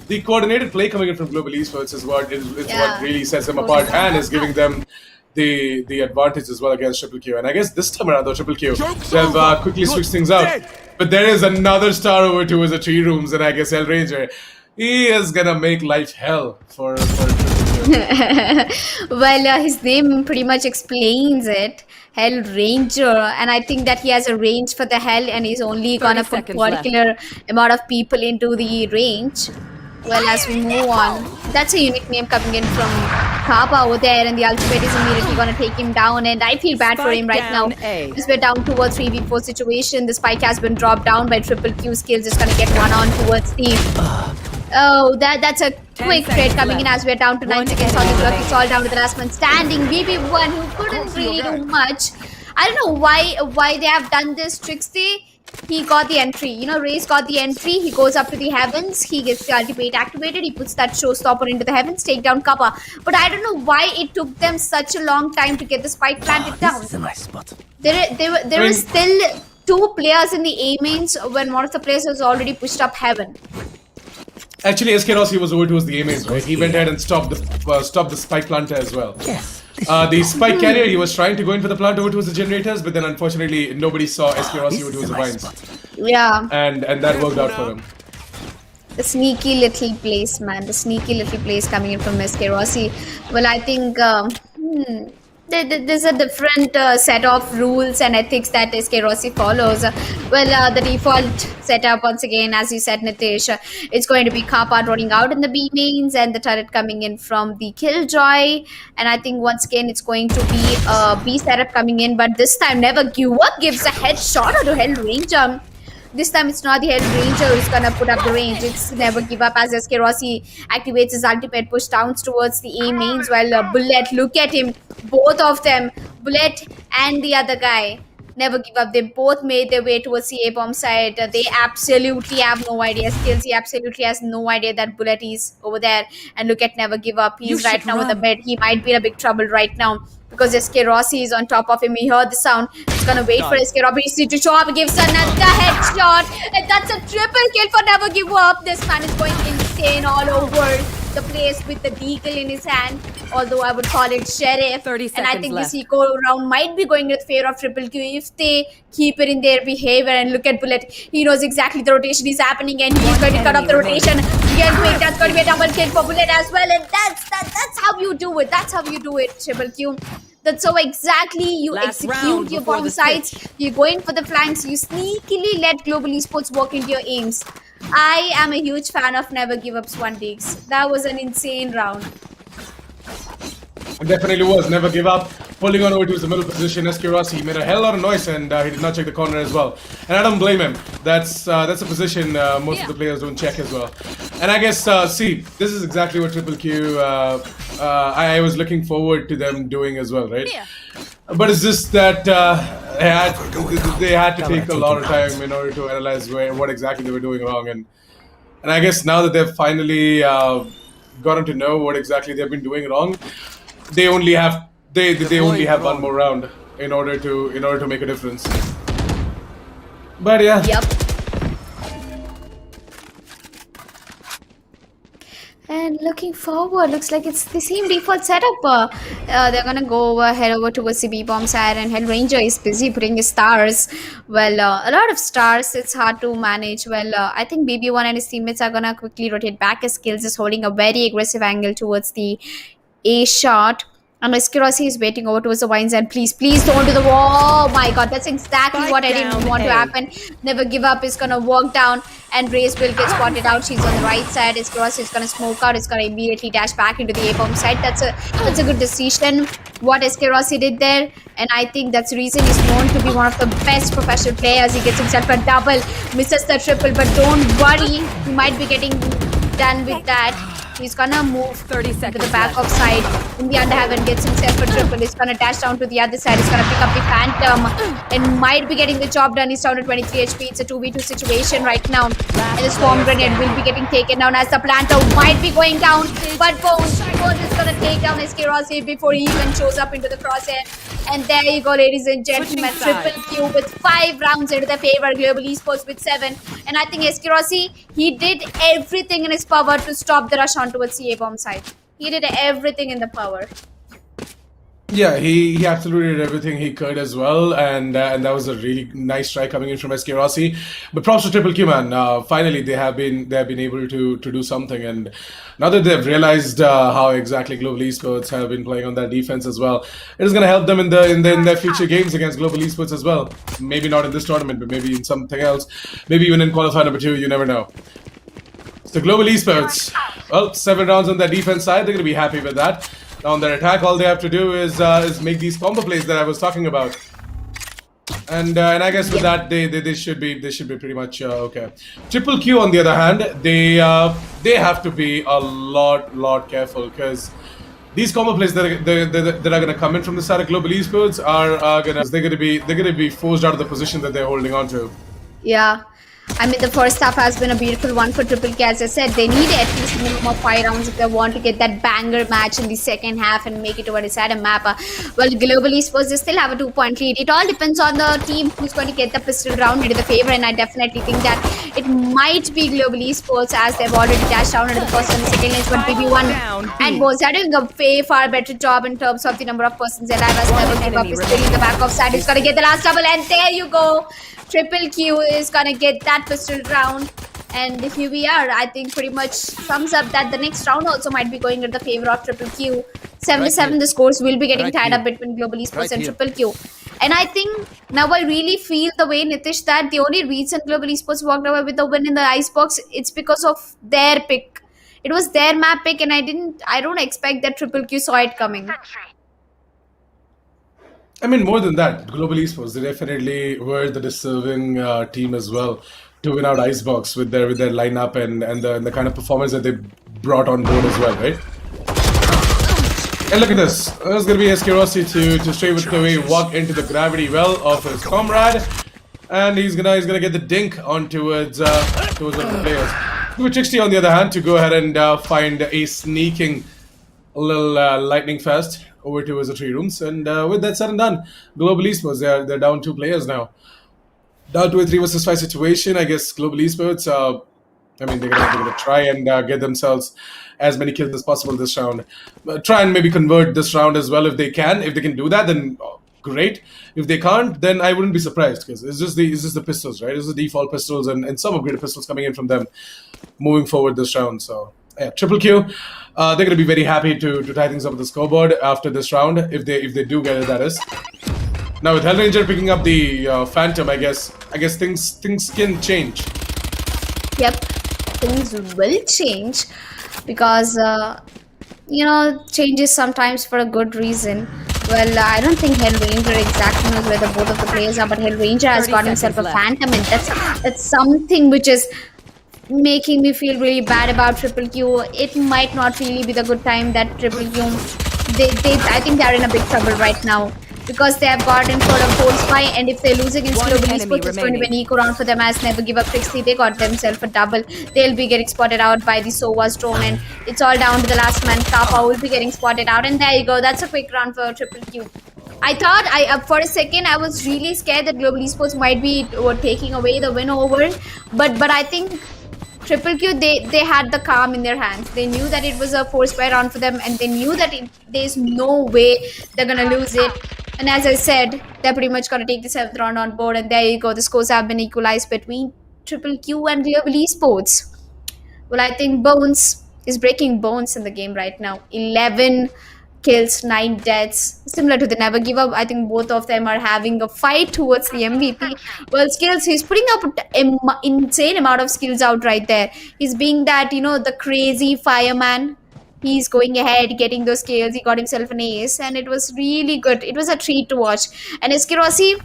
the coordinated play coming in from Global Esports is what what really sets them apart and is giving them the advantage as well against Triple Q. And I guess this time around though, Triple Q, they've quickly switched things out. But there is another star over towards the tree rooms, and I guess Hellranger, he is gonna make life hell for Triple Q. Well, his name pretty much explains it. Hell Ranger, and I think that he has a range for the hell, and he's only gonna put seconds left. particular amount of people into the range. Well, as we move on, that's a unique name coming in from Kappa over there, and the ultimate is immediately gonna take him down, and I feel bad for him right now. Spike down A. Because we're down towards 3v4 situation. The spike has been dropped down by Triple Q. Skills just gonna get one on towards the. Oh, that's a quick trade seconds coming in left. as we're down to 9 One seconds. All enemy the block remaining. is all down to the last man standing. BB1 who couldn't really do much. I don't know why they have done this tricksy. He got the entry. You know, Ray's got the entry. He goes up to the heavens. He gets the ultimate activated. He puts that showstopper into the heavens, take down Kappa. But I don't know why it took them such a long time to get the spike planted down. This is a nice spot. There is still 2 players in the A mains when one of the players was already pushed up heaven. Actually, SK Rossi was over towards the A mains, right? He went ahead and stopped the spike planter as well. Yes. The spike carrier, he was trying to go in for the plant over towards the generators, but then unfortunately nobody saw SK Rossi over This is towards a the nice vines, spot. Yeah. and that worked out for him. The sneaky little place, man. The sneaky little place coming in from SK Rossi. Well, I think there's a different set of rules and ethics that SK Rossi follows. The default setup, once again, as you said, Nitish, it's going to be Kappa rolling out in the B mains and the turret coming in from the Killjoy. And I think once again it's going to be a B setup coming in, but this time Never Give Up gives a headshot to Hell Ranger. This time it's not the Hell Ranger who's gonna put up the range. It's Never Give Up as SK Rossi activates his ultimate push down towards the A mains. While Bullet, look at him, both of them, Bullet and the other guy. Never Give Up. They both made their way towards the A bomb side. They absolutely have no idea. Skills, he absolutely has no idea that Bullet is over there. And look at Never Give Up. He's right now in the bed. He might be in a big trouble right now, because SK Rossi is on top of him. He heard the sound. He's gonna wait for SK Rossi to show up. Gives another headshot. And that's a triple kill for Never Give Up. This man is going insane all over the place with the deagle in his hand. Although I would call it Sheriff. 30 And I seconds think left. this eco round might be going with favor of Triple Q if they keep it in their behavior. And look at Bullet. He knows exactly the rotation is happening, and he's going to cut off the enemy rotation. Again, quick. That's going to be a double kill for Bullet as well. And that's how you do it. That's how you do it, Triple Q. That's how exactly you Last round execute your before bomb the sites. switch. You go in for the flanks. You sneakily let Global Esports walk into your aims. I am a huge fan of Never Give Up's 1Ds. That was an insane round. It definitely was. Never give up. Pulling on over to his middle position, SK Rossi, he made a hell lot of noise, and he did not check the corner as well. And I don't blame him. That's a position most of the players don't check as well. And I guess, see, this is exactly what Triple Q, I was looking forward to them doing as well, right? But it's just that they had to take a lot of time in order to analyze what exactly they were doing wrong. And I guess now that they've finally gotten to know what exactly they've been doing wrong, they only have one more round in order to make a difference. But yeah. Yep. And looking forward, looks like it's the same default setup. They're gonna head over towards the B bomb side, and Hell Ranger is busy putting his stars. Well, a lot of stars, it's hard to manage. Well, I think BB1 and his teammates are gonna quickly rotate back. His Skills is holding a very aggressive angle towards the A shot. And Eskerosi is waiting over towards the vines and please don't do the wall. Oh my god, that's exactly Spike what I didn't down want to A. happen. Never give up. It's gonna walk down and Race will get spotted out. She's on the right side. Eskerosi is gonna smoke out. It's gonna immediately dash back into the A bomb side. That's a good decision. What Eskerosi did there. And I think that's the reason he's known to be one of the best professional players. He gets himself a double, misses the triple, but don't worry, he might be getting done with that. He's gonna move 30 to seconds the back left. of side in the underhaven, gets himself a triple. He's gonna dash down to the other side. He's gonna pick up the Phantom and might be getting the job done. He's down to 23 HP. It's a 2v2 situation right now. And the Swarm Grenade will be getting taken down as the Planter might be going down. But Bones is gonna take down his Rossi before he even shows up into the crosshair. And there you go, ladies and gentlemen. Switching sides. Triple Q with 5 rounds into the favor. Global Esports with 7. And I think Rossi, he did everything in his power to stop the rush on towards the A-bomb side. He did everything in the power. Yeah, he absolutely did everything he could as well, and that was a really nice try coming in from SK Rossi. But props to Triple Q, man. Finally, they have been able to do something, and now that they've realized how exactly Global Esports have been playing on that defense as well, it is going to help them in their future games against Global Esports as well. Maybe not in this tournament, but maybe in something else. Maybe even in qualifier number 2. You never know. So Global Esports, well, 7 rounds on their defense side. They're going to be happy with that. Now on their attack, all they have to do is make these combo plays that I was talking about, and I guess with that they should be pretty much okay. Triple Q on the other hand, they have to be a lot careful because these combo plays that are gonna come in from the side of Global Esports are gonna be forced out of the position that they're holding on to. Yeah. I mean, the first half has been a beautiful one for Triple K. As I said, they need at least a minimum of 5 rounds if they want to get that banger match in the second half and make it to a decided map. Well, Global Esports, they still have a 2-point lead. It all depends on the team who's going to get the pistol round into the favor, and I definitely think that it might be Global Esports as they've already dashed down into the first and the second lanes, but BB1 and Bones are doing a far better job in terms of the number of persons alive as Never Give Up is still in the back of side. He's going to get the last double, and there you go. Triple Q is gonna get that pistol round, and here we are. I think pretty much sums up that the next round also might be going in the favor of Triple Q. 7-7, the scores will be getting tied up between Global Esports and Triple Q. And I think now I really feel the way, Nitish, that the only reason Global Esports walked away with the win in the Icebox, it's because of their pick. It was their map pick, and I don't expect that Triple Q saw it coming. I mean, more than that, Global Esports, they definitely were the deserving team as well to win out Icebox with their lineup and the kind of performance that they brought on board as well, right? And look at this. There's going to be SK Rossi to straight with the way walk into the gravity well of his comrade, and he's gonna get the dink on towards one of the players. With Trixty on the other hand to go ahead and find a sneaking little lightning fast over towards the 3 rooms, and with that said and done, Global Esports, they're down 2 players now. Down to a 3 versus 5 situation. I guess Global Esports, I mean, they're gonna try and get themselves as many kills as possible this round. Try and maybe convert this round as well if they can. If they can do that, then great. If they can't, then I wouldn't be surprised because it's just the pistols, right? It's the default pistols and some upgraded pistols coming in from them moving forward this round. So yeah, Triple Q, they're going to be very happy to tie things up with the scoreboard after this round if they do get it, that is. Now with Hellranger picking up the Phantom, I guess things can change. Yep, things will change because changes sometimes for a good reason. Well, I don't think Hellranger exactly knows where both of the players are, but Hellranger has got himself a Phantom, and that's something which is making me feel really bad about Triple Q. It might not really be the good time that Triple Q, I think they're in a big trouble right now because they have gotten for a 4-spy, and if they lose against Global Esports, it's going to be an eco round for them as Never Give Up 60. They got themselves a double. They'll be getting spotted out by the Sova's drone, and it's all down to the last man. Kappa will be getting spotted out, and there you go. That's a quick round for Triple Q. I thought, for a second, I was really scared that Global Esports might be taking away the win over, but I think Triple Q, they had the calm in their hands. They knew that it was a 4-spy round for them, and they knew that there's no way they're gonna lose it. And as I said, they're pretty much gonna take the 7th round on board, and there you go. The scores have been equalized between Triple Q and Global Esports. Well, I think Bones is breaking bones in the game right now. 11 kills, 9 deaths, similar to the Never Give Up. I think both of them are having a fight towards the MVP. Well, skills, he's putting up an insane amount of skills out right there. He's being that, the crazy fireman. He's going ahead, getting those kills. He got himself an ace, and it was really good. It was a treat to watch. And Eskirosi,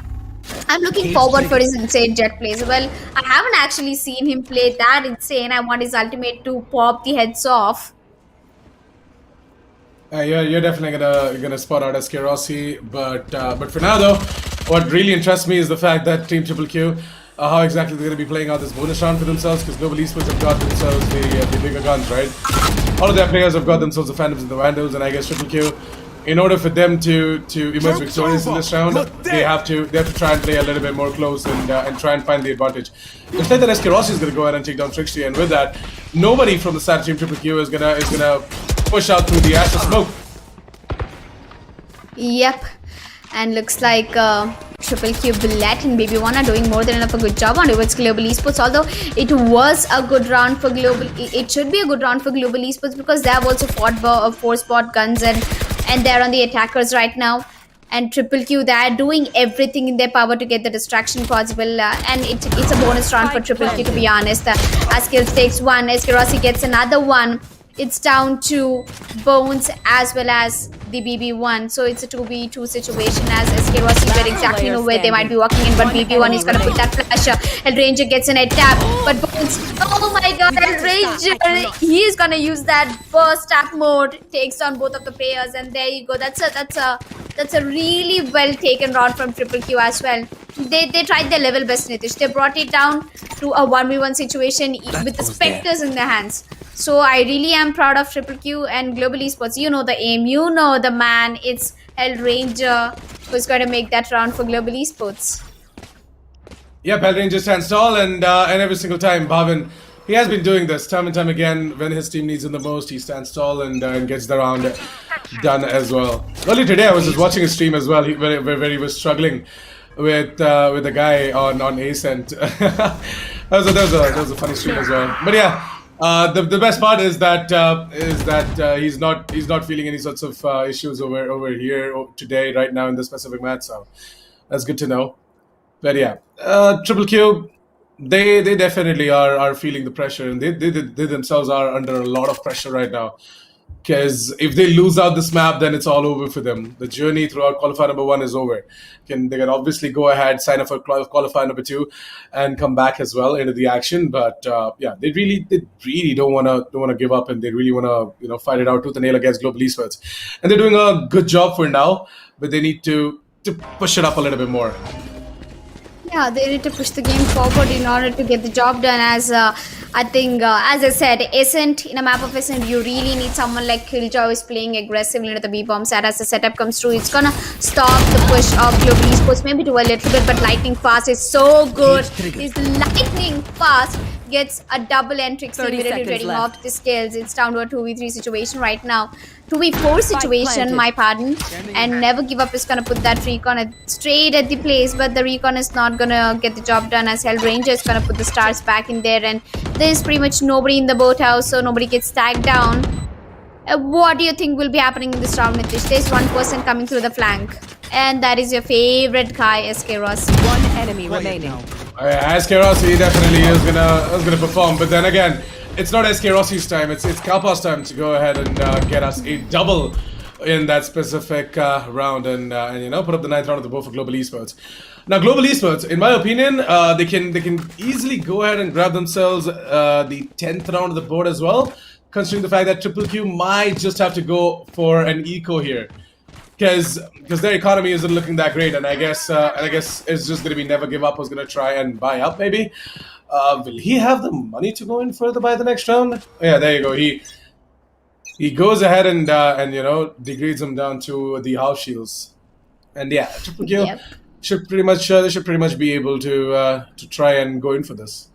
I'm looking forward for his insane jet plays. Well, I haven't actually seen him play that insane. I want his ultimate to pop the heads off. You're definitely gonna spot out as Rossi, but for now though, what really interests me is the fact that Team Triple Q, how exactly they're gonna be playing out this bonus round for themselves, because Global Esports have got themselves the bigger guns, right? All of their players have got themselves the Phantoms and the Vandals, and I guess Triple Q, in order for them to emerge victorious in this round, they have to try and play a little bit more close and try and find the advantage. Looks like that Rossi is gonna go ahead and take down Trickster, and with that, nobody from the side of Team Triple Q is gonna push out through the ash of smoke. Yep, and looks like Triple Q, Bullet, and Baby One are doing more than enough a good job on towards Global Esports. Although it was a good round for Global, it should be a good round for Global Esports because they have also fought 4-spot guns and they're on the attackers right now. And Triple Q, they're doing everything in their power to get the distraction possible. And it's a bonus round for Triple Q, to be honest. Askills takes one, Eskerossi gets another one. It's down to Bones as well as the BB1. So it's a 2v2 situation as Eskerossi where exactly know where they might be walking in. But BB1 is going to put that flasher. El Ranger gets an tap. But Bones, oh my god, El Ranger, he's going to use that burst tap mode. Takes down both of the players. And there you go. That's a really well taken round from Triple Q as well. They tried their level best, Nitish. They brought it down to a 1v1 situation with the Spectres in their hands. So I really am proud of Triple Q and Global Esports. You know the aim, you know the man. It's El Ranger who's going to make that round for Global Esports. Yep, El Ranger stands tall, and every single time, Bhavin, he has been doing this time and time again. When his team needs him the most, he stands tall and gets the round done as well. Earlier today, I was just watching his stream as well, where he was struggling with a guy on Ascent. that was a funny stream as well. But yeah. The best part is that he's not feeling any sorts of issues over here today right now in this specific match, so that's good to know. But yeah, Triple Q, they definitely are feeling the pressure, and they themselves are under a lot of pressure right now. Because if they lose out this map, then it's all over for them. The journey throughout Qualifier number 1 is over. They can obviously go ahead, sign up for Qualifier number 2, and come back as well into the action. But yeah, they really don't want to give up, and they really want to fight it out tooth and nail against Global Esports. And they're doing a good job for now, but they need to push it up a little bit more. Yeah, they need to push the game forward in order to get the job done. As I think, as I said, Ascent, in a map of Ascent, you really need someone like Killjoy who is playing aggressively into the B-bomb side. As the setup comes through, it's gonna stop the push of Global Esports, maybe to a little bit, but Lightning Fast is so good. Is Lightning Fast gets a double entry immediately trading off the scales. It's down to a 2v3 situation right now. 2v4 situation, my pardon. And Never Give Up is gonna put that recon straight at the place, but the recon is not gonna get the job done as Hell Ranger is gonna put the stars back in there, and there's pretty much nobody in the boathouse, so nobody gets tagged down. What do you think will be happening in this round, Nitish? There's one person coming through the flank, and that is your favorite guy, SK Ross. One enemy remaining. SK Rossi definitely is gonna perform, but then again, it's not SK Rossi's time. It's Kalpa's time to go ahead and get us a double in that specific round, and put up the 9th round of the board for Global Esports. Now, Global Esports, in my opinion, they can easily go ahead and grab themselves the 10th round of the board as well, considering the fact that Triple Q might just have to go for an eco here. Because their economy isn't looking that great, and I guess it's just gonna be Never Give Up who's gonna try and buy up maybe. Will he have the money to go in further by the next round? Yeah, there you go. He goes ahead and degrades him down to the half shields, and yeah, Triple Q should pretty much be able to try and go in for this.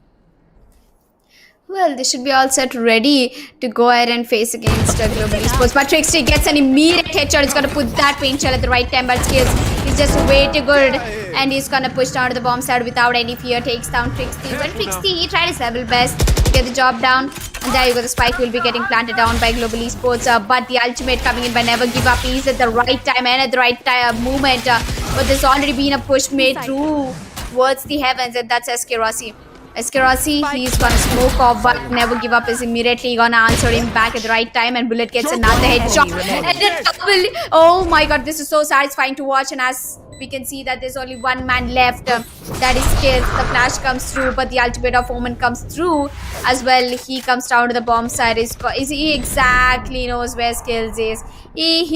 Well, they should be all set ready to go ahead and face against Global Esports. But Trickster gets an immediate headshot. He's going to put that paint shell at the right time. But Skills is just way too good. And he's going to push down to the bomb side without any fear. Takes down Tricksty. Well, Tricksty, he tried his level best. to get the job down. And there you go, the spike will be getting planted down by Global Esports. But the ultimate coming in by Never Give Up. He's at the right time and at the right moment. But there's already been a push made through towards the heavens, and that's SK Rossi. SK Rossi, he's gonna smoke off, but Never Give Up is immediately gonna answer him back at the right time, and Bullet gets another headshot. And then double. Oh my god, this is so satisfying to watch. And as we can see that there's only one man left, that is Skills. The flash comes through, but the ultimate of Omen comes through as well. He comes down to the bomb side. He exactly knows where Skills is. He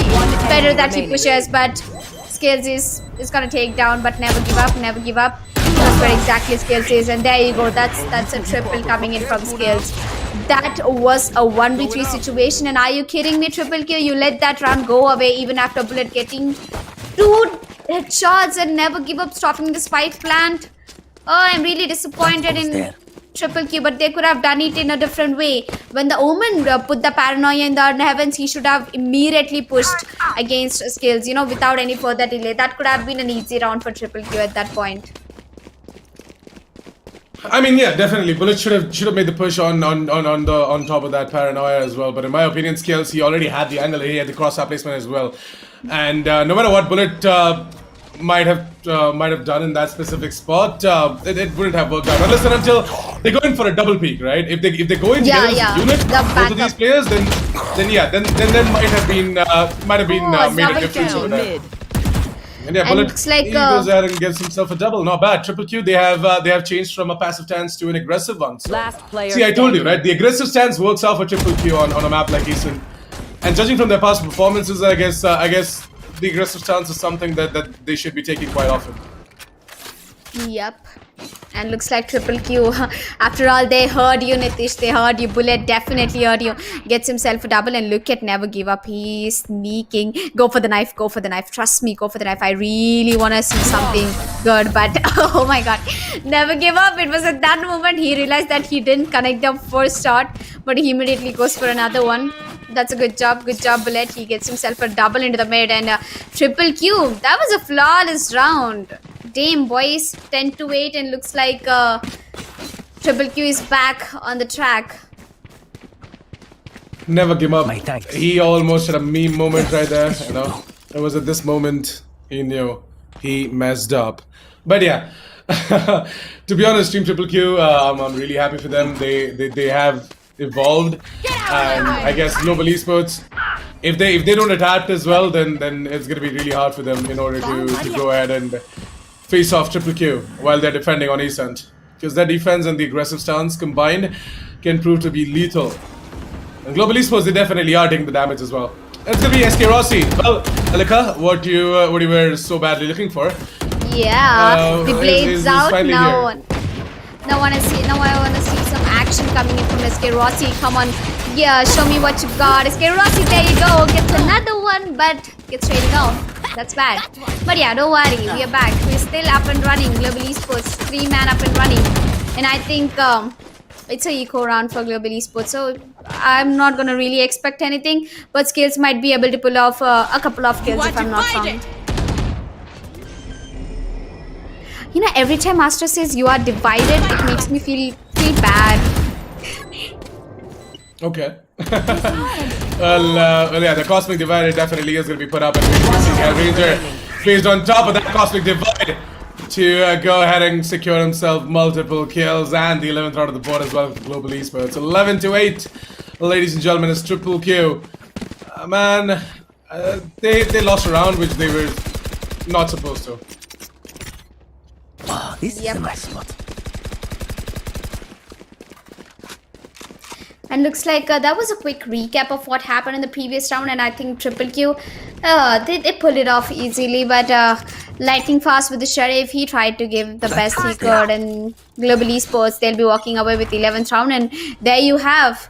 better that he pushes, but Skills is gonna take down, but never give up, never give up. That's where exactly Skills is, and there you go. That's a triple coming in from Skills. That was a 1v3 situation, and are you kidding me? Triple kill. You let that round go away even after Bullet getting 2 headshots and Never Give Up stopping the spike plant. Oh, I'm really disappointed in Triple Q, but they could have done it in a different way. When the Omen put the paranoia in the heavens, he should have immediately pushed against Skills, you know, without any further delay. That could have been an easy round for Triple Q at that point. I mean, yeah, definitely. Bullet should have made the push on top of that paranoia as well. But in my opinion, Skills, he already had the angle, he had the cross placement as well. And no matter what Bullet might have done in that specific spot, it wouldn't have worked out unless and until they go in for a double peak, right? If they go in together as a unit, both of these players, then there might have been made a difference over there. And yeah, Bullet, looks like, he goes ahead and gets himself a double. Not bad. Triple Q, they have changed from a passive stance to an aggressive one. So, see, I told you, right? The aggressive stance works out for Triple Q on a map like Eastern. And judging from their past performances, I guess the aggressive stance is something that they should be taking quite often. Yep. And looks like Triple Q, after all, they heard you, Nitish, they heard you. Bullet definitely heard you. Gets himself a double, and look at Never Give Up. He's sneaking. Go for the knife, go for the knife. Trust me, go for the knife. I really want to see something good, but oh my god. Never Give Up. It was at that moment he realized that he didn't connect the first shot, but he immediately goes for another one. That's a good job, Bullet. He gets himself a double into the mid, and Triple Q. That was a flawless round. Damn, boys, 10-8, and looks like Triple Q is back on the track. Never give up. My thanks. He almost had a meme moment right there. You know, it was at this moment he knew he messed up. But yeah, to be honest, Team Triple Q, I'm really happy for them. They have evolved, and I guess Global Esports, if they don't adapt as well, then it's gonna be really hard for them in order to go ahead and face off Triple Q while they're defending on Ascent, because their defense and the aggressive stance combined can prove to be lethal. And Global Esports, they definitely are taking the damage as well. It's gonna be SK Rossi. Well, Alika, what you were so badly looking for? Yeah, the blade's out now. Here. Now I wanna see some action coming in from SK Rossi. Come on, yeah, show me what you got. SK Rossi, there you go. Gets another one, but gets ready to go. That's bad. But yeah, don't worry, we are back. We're still up and running. Global Esports, 3-man up and running. And I think it's a eco round for Global Esports, so I'm not gonna really expect anything. But Skills might be able to pull off a couple of kills if I'm not wrong. You know, every time Master says you are divided, it makes me feel bad. Okay. well, yeah, the Cosmic Divide definitely is going to be put up, and we see Ranger placed on top of that Cosmic Divide to go ahead and secure himself multiple kills and the 11th round of the board as well for Global Esports. 11-8, ladies and gentlemen, is Triple Q. Man, they lost a round which they were not supposed to. Oh, this is a nice spot. And looks like that was a quick recap of what happened in the previous round, and I think Triple Q, they pulled it off easily, but lightning fast with the Sheriff, he tried to give the best he could, and Global Esports, they'll be walking away with 11th round, and there you have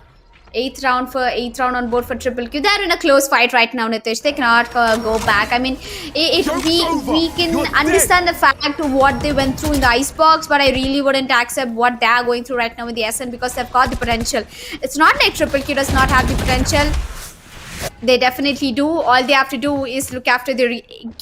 8th round on board for Triple Q. They're in a close fight right now, Nitish. They cannot go back. I mean, if we can understand the fact of what they went through in the icebox, but I really wouldn't accept what they are going through right now in the SN, because they've got the potential. It's not like Triple Q does not have the potential. They definitely do. All they have to do is look after their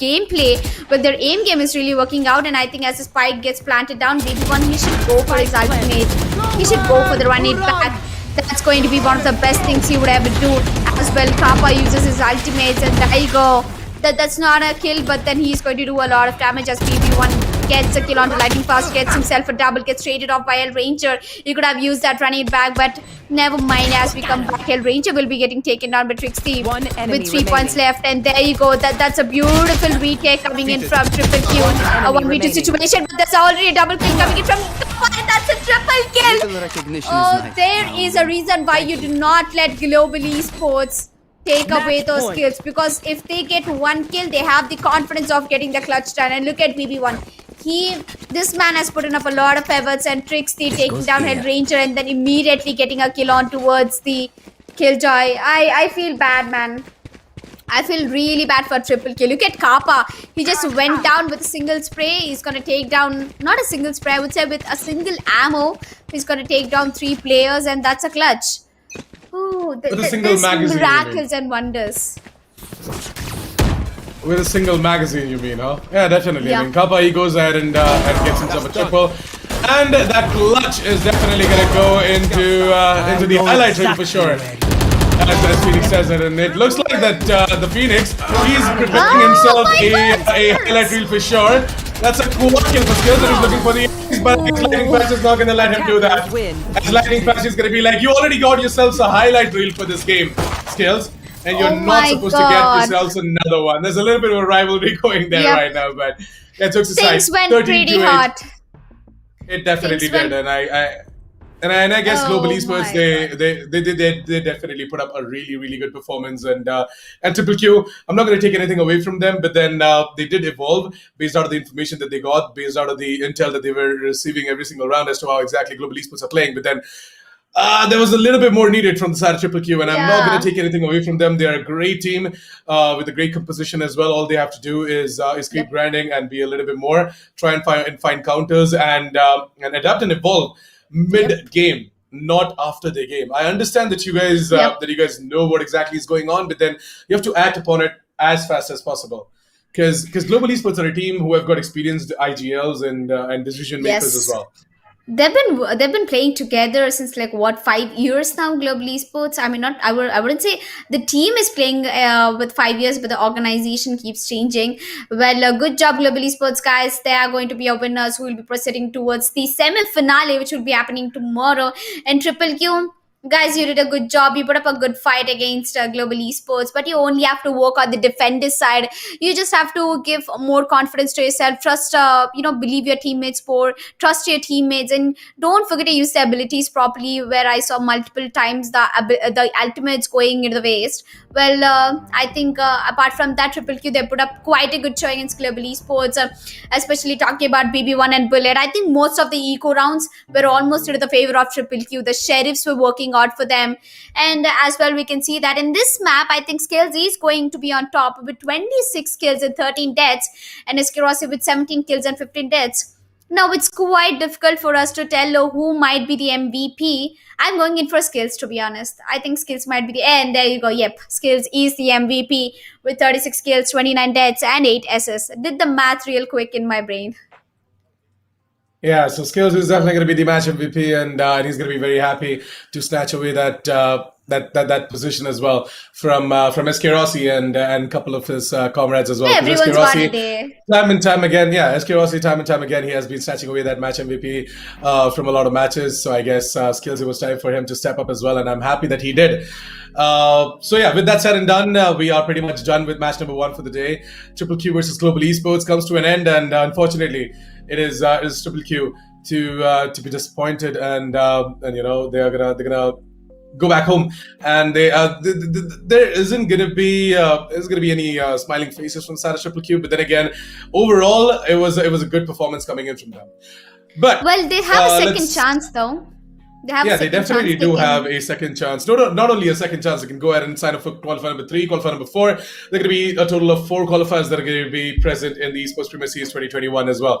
gameplay. But their aim game is really working out. And I think as the spike gets planted down, BB1, he should go for his ultimate. He should go for the run it back. That's going to be one of the best things he would ever do. As well, Kappa uses his ultimates, and there you go. That's not a kill, but then he's going to do a lot of damage as BB1 gets a kill onto Lightning Fast, gets himself a double, gets traded off by El Ranger. You could have used that running it back, but never mind. As we come back, El Ranger will be getting taken down by Trixie One enemy with 3 points remaining. left, and there you go. That's a beautiful retake coming in from Triple Q. A 1v2 remaining. situation, but there's already a double kill coming in from Kappa, and that's a triple kill. Little recognition Oh, is nice. there is a reason why you do not let Global Esports take away those kills, because if they get one kill, they have the confidence of getting the clutch done. And look at BB1. This man has put in up a lot of efforts, and Trixie taking down Head Ranger and then immediately getting a kill on towards the Killjoy. I feel bad, man. I feel really bad for triple kill. Look at Kappa. He just went down with a single spray. He's going to take down, not a single spray, I would say with a single ammo. He's going to take down 3 players, and that's a clutch. Oh, With a single magazine, you miracles and wonders. With a single magazine, you mean, huh? Yeah, definitely. Yeah. I mean, Kappa, he goes ahead and gets himself a triple. And that clutch is definitely going to go into the highlight reel for sure. As Phoenix says it, and it looks like that the Phoenix, he's preparing himself a highlight reel for sure. That's a cool kill for Skills, and he's looking for the ace, but Lightning Flash is not going to let him do that. As Lightning Flash is going to be like, you already got yourselves a highlight reel for this game, Skills, and you're not supposed to get yourselves another one. There's a little bit of a rivalry going there right now, but that took aside. Things went pretty hot. It definitely did, and I guess Global Esports, they definitely put up a really good performance, and Triple Q, I'm not going to take anything away from them, but then they did evolve based out of the information that they got, based out of the intel that they were receiving every single round as to how exactly Global Esports are playing. But then there was a little bit more needed from the side of Triple Q, and I'm not going to take anything away from them. They're a great team with a great composition as well. All they have to do is keep grinding and be a little bit more, try and find counters and adapt and evolve mid-game, not after the game. I understand that you guys know what exactly is going on, but then you have to act upon it as fast as possible. Because Global Esports are a team who have got experienced IGLs and decision makers as well. They've been playing together since 5 years now. Global Esports. I mean, I wouldn't say the team is playing with 5 years, but the organization keeps changing. Well, good job, Global Esports guys. They are going to be our winners who will be proceeding towards the semi-finale, which will be happening tomorrow. And Triple Q, guys, you did a good job. You put up a good fight against Global Esports, but you only have to work on the defender side. You just have to give more confidence to yourself. Trust, believe your teammates more. Trust your teammates, and don't forget to use the abilities properly. Where I saw multiple times the ultimates going into the waste. Well, I think apart from that, Triple Q, they put up quite a good showing against Global Esports, especially talking about BB1 and Bullet. I think most of the eco rounds were almost into the favor of Triple Q. The sheriffs were working out for them, and as well we can see that in this map, I think Skills is going to be on top with 26 kills and 13 deaths, and Eskerosi with 17 kills and 15 deaths. Now it's quite difficult for us to tell who might be the MVP. I'm going in for Skills, to be honest. I think Skills might be and there you go. Yep, Skills is the MVP with 36 kills, 29 deaths, and 8 SS. Did the math real quick in my brain. Yeah, so Skills is definitely going to be the match MVP, and he's going to be very happy to snatch away that position as well from SK Rossi and a couple of his comrades as well. Yeah, everyone's SK Rossi, got a day. time and time again, SK Rossi time and time again, he has been snatching away that match MVP from a lot of matches. So I guess Skills, it was time for him to step up as well, and I'm happy that he did. With that said and done, we are pretty much done with match number 1 for the day. Triple Q versus Global Esports comes to an end, and unfortunately, it is Triple Q to be disappointed, and they're gonna go back home, and there isn't gonna be any smiling faces from side of Triple Q. But then again, overall, it was a good performance coming in from them. But well, they have a second chance though. They have a Yeah, they second definitely chance. They do can. have a second chance. No, not only a second chance, they can go ahead and sign up for qualifier number 3, qualifier number 4. There are going to be a total of 4 qualifiers that are going to be present in the Esports Premier Series 2021 as well.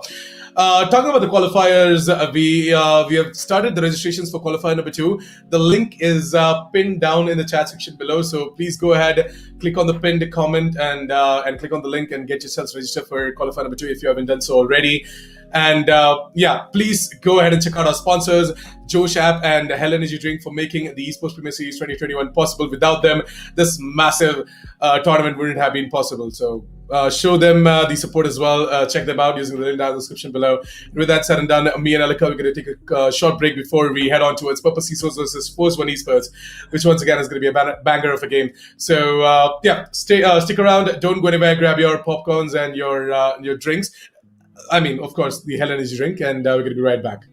Talking about the qualifiers, we have started the registrations for qualifier number 2. The link is pinned down in the chat section below, so please go ahead, click on the pinned comment, and click on the link and get yourselves registered for qualifier number 2 if you haven't done so already. And yeah, please go ahead and check out our sponsors, Josh App and Hell Energy Drink, for making the Esports Premier Series 2021 possible. Without them, this massive tournament wouldn't have been possible. So show them the support as well. Check them out using the link down in the description below. And with that said and done, me and Alika, we're going to take a short break before we head on towards Purpose Esports versus Force One Esports, which once again is going to be a banger of a game. So yeah, stick around. Don't go anywhere. Grab your popcorns and your drinks. I mean, of course, the Hell Energy Drink, and we're going to be right back.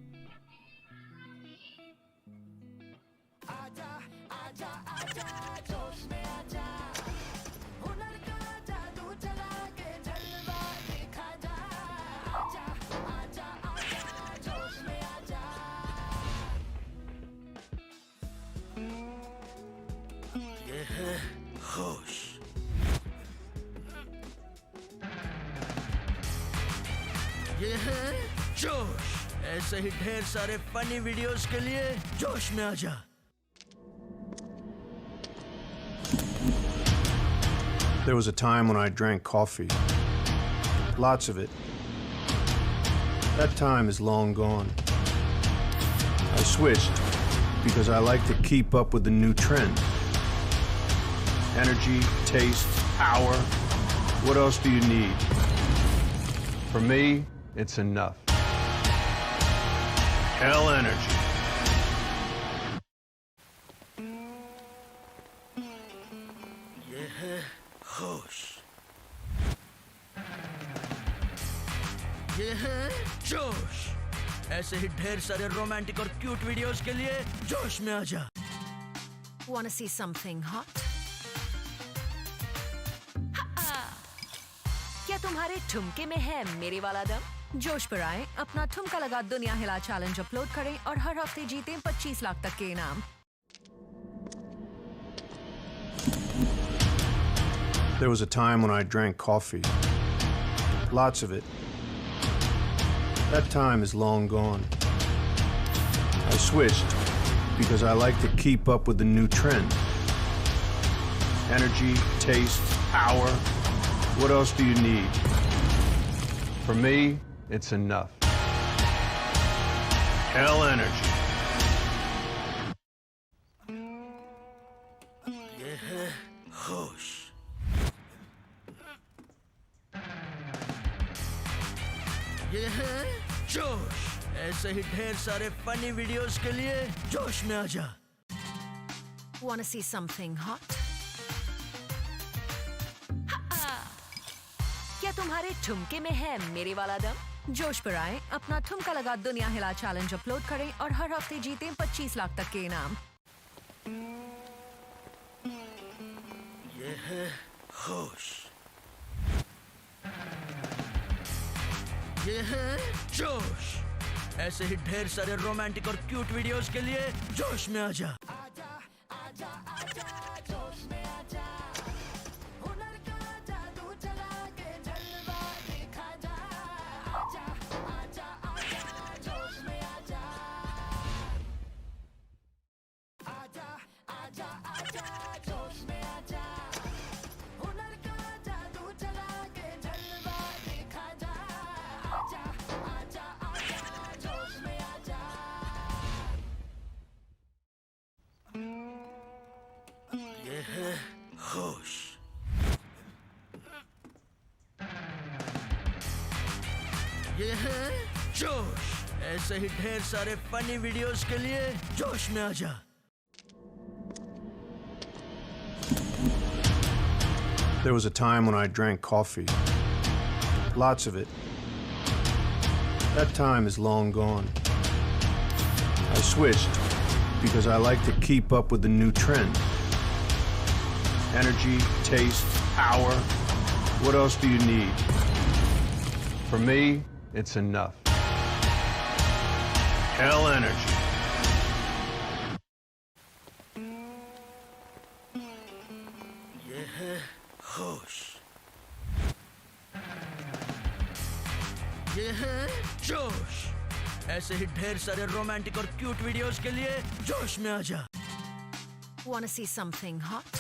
ये है होश। ये है जोश। ऐसे ही ढेर सारे funny videos के लिए जोश में आजा। There was a time when I drank coffee. Lots of it. That time is long gone. I switched because I like to keep up with the new trend. Energy, taste, power. What else do you need? For me, it's enough. Hell Energy. ये है होश। ये है जोश। ऐसे ही ढेर सारे romantic और क्यूट वीडियोस के लिए जोश में आजा। Wanna see something hot? क्या तुम्हारे ठुमके में है मेरे वाला दम? जोश पर आए, अपना ठुमका लगा दुनिया हिला चैलेंज अपलोड करें और हर हफ्ते जीतें 25 लाख तक के इनाम। There was a time when I drank coffee. Lots of it. That time is long gone. I switched because I like to keep up with the new trend. Energy, taste, power. What else do you need? For me, it's enough. Hell Energy. ये है होश। ये है जोश। ऐसे ही ढेर सारे funny videos के लिए जोश में आजा। Wanna see something hot? क्या तुम्हारे ठुमके में है मेरे वाला दम? जोश पर आए, अपना ठुमका लगा दुनिया हिला चैलेंज अपलोड करें और हर हफ्ते जीतें 25 लाख तक के इनाम। ये है होश। ये है जोश। ऐसे ही ढेर सारे रोमांटिक और क्यूट वीडियोस के लिए जोश में आजा। ये है होश। ये है जोश। ऐसे ही ढेर सारे फनी वीडियोस के लिए जोश में आजा। There was a time when I drank coffee. Lots of it. That time is long gone. I switched because I like to keep up with the new trend. Energy, taste, power. What else do you need? For me, it's enough. Hell Energy. ही ढेर सारे romantic और cute videos के लिए जोश में आ जा। Wanna see something hot?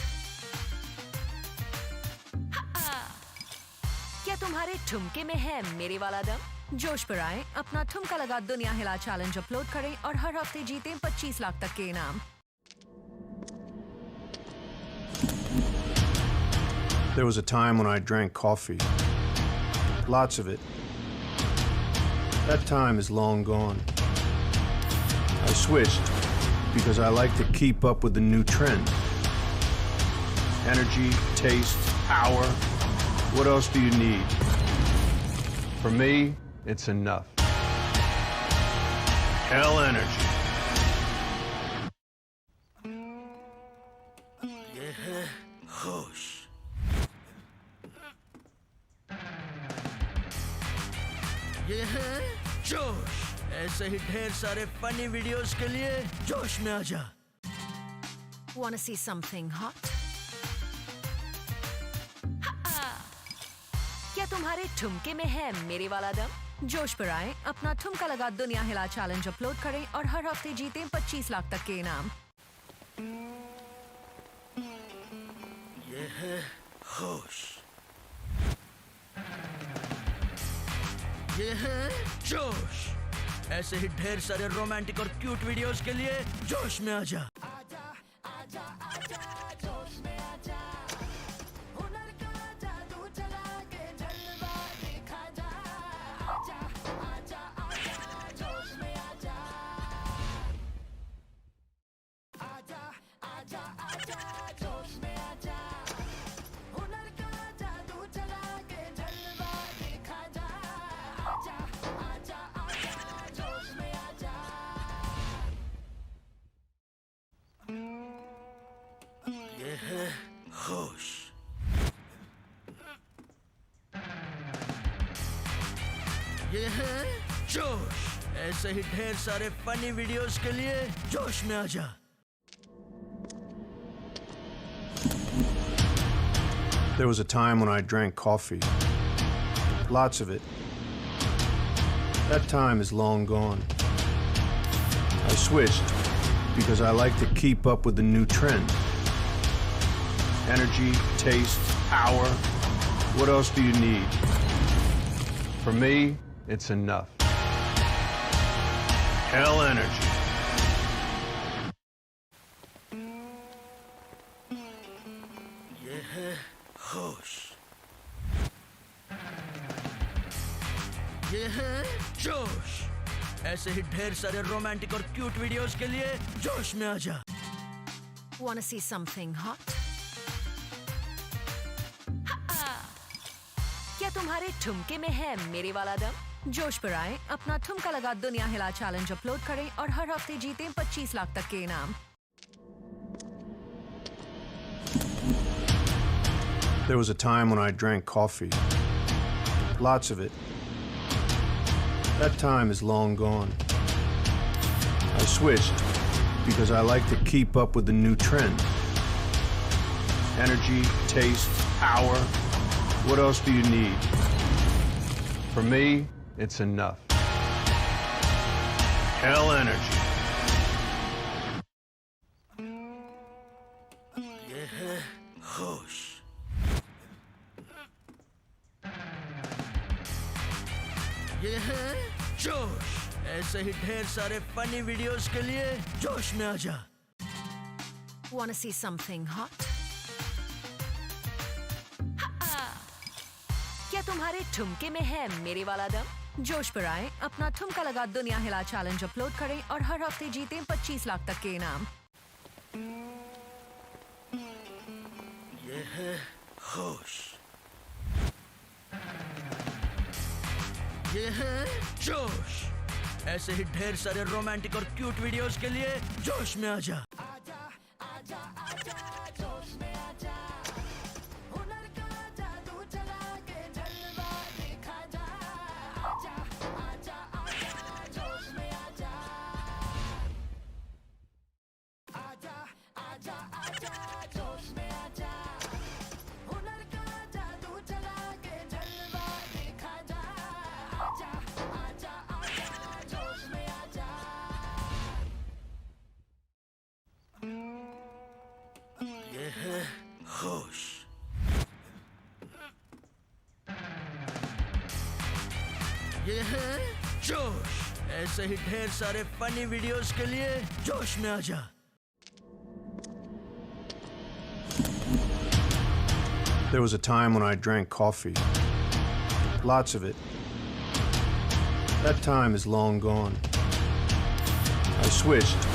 क्या तुम्हारे ठुमके में है मेरे वाला दम? जोश पर आए, अपना ठुमका लगा दुनिया हिला चैलेंज अपलोड करें और हर हफ्ते जीतें 25 लाख तक के इनाम। There was a time when I drank coffee. Lots of it. That time is long gone. I switched because I like to keep up with the new trend. Energy, taste, power. What else do you need? For me, it's enough. Hell energy. ये है होश। ये है जोश। ऐसे ही ढेर सारे funny videos के लिए जोश में आ जा। Wanna see something hot? क्या तुम्हारे ठुमके में है मेरे वाला दम? जोश पर आए, अपना ठुमका लगा दुनिया हिला चैलेंज अपलोड करें और हर हफ्ते जीतें 25 लाख तक के इनाम। ये है होश। ये है जोश। ऐसे ही ढेर सारे रोमांटिक और क्यूट वीडियोस के लिए जोश में आ जा। ये है होश। ये है जोश। ऐसे ही ढेर सारे फनी वीडियोस के लिए जोश में आ जा। There was a time when I drank coffee. Lots of it. That time is long gone. I switched because I like to keep up with the new trend. Energy, taste, power. What else do you need? For me, it's enough. Hell energy. ये है होश। ये है जोश। ऐसे ही ढेर सारे romantic और क्यूट वीडियोस के लिए जोश में आ जा। Wanna see something hot? क्या तुम्हारे ठुमके में है मेरे वाला दम? जोश पर आए, अपना ठुमका लगा दुनिया हिला चैलेंज अपलोड करें और हर हफ्ते जीतें 25 लाख तक के इनाम। There was a time when I drank coffee. Lots of it. That time is long gone. I switched because I like to keep up with the new trend. Energy, taste, power. What else do you need? For me, it's enough. Hell energy. ये है होश। ये है जोश। ऐसे ही ढेर सारे funny videos के लिए जोश में आ जा। Wanna see something hot? क्या तुम्हारे ठुमके में है मेरे वाला दम? जोश पर आए, अपना ठुमका लगा दुनिया हिला चैलेंज अपलोड करें और हर हफ्ते जीतें 25 लाख तक के इनाम। ये है होश। ये है जोश। ऐसे ही ढेर सारे रोमांटिक और क्यूट वीडियोस के लिए जोश में आ जा। ये है होश, ये है जोश। ऐसे ही ढेर सारे फनी वीडियोस के लिए जोश में आ जा। There was a time when I drank coffee. Lots of it. That time is long gone. I switched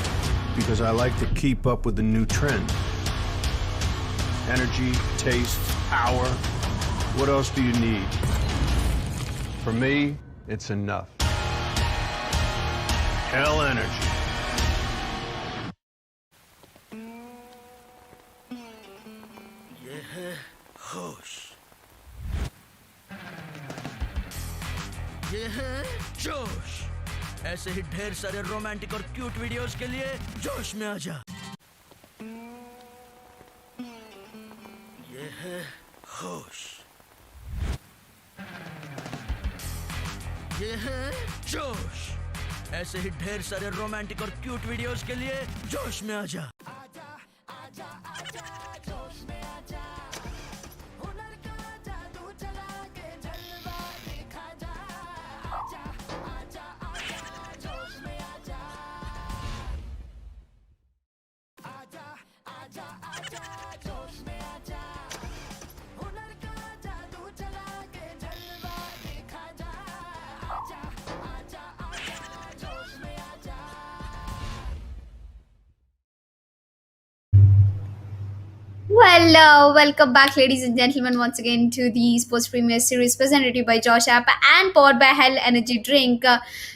because I like to keep up with the new trend. Energy, taste, power. What else do you need? For me, it's enough. Hell energy. ये है होश, ये है जोश। ऐसे ही ढेर सारे romantic और क्यूट वीडियोस के लिए जोश में आ जा। ये है होश, ये है जोश। ऐसे ही ढेर सारे रोमांटिक और क्यूट वीडियोस के लिए जोश में आ जा। Well, welcome back, ladies and gentlemen, once again to the Esports Premier Series presented to you by Josh App and powered by Hell Energy Drink.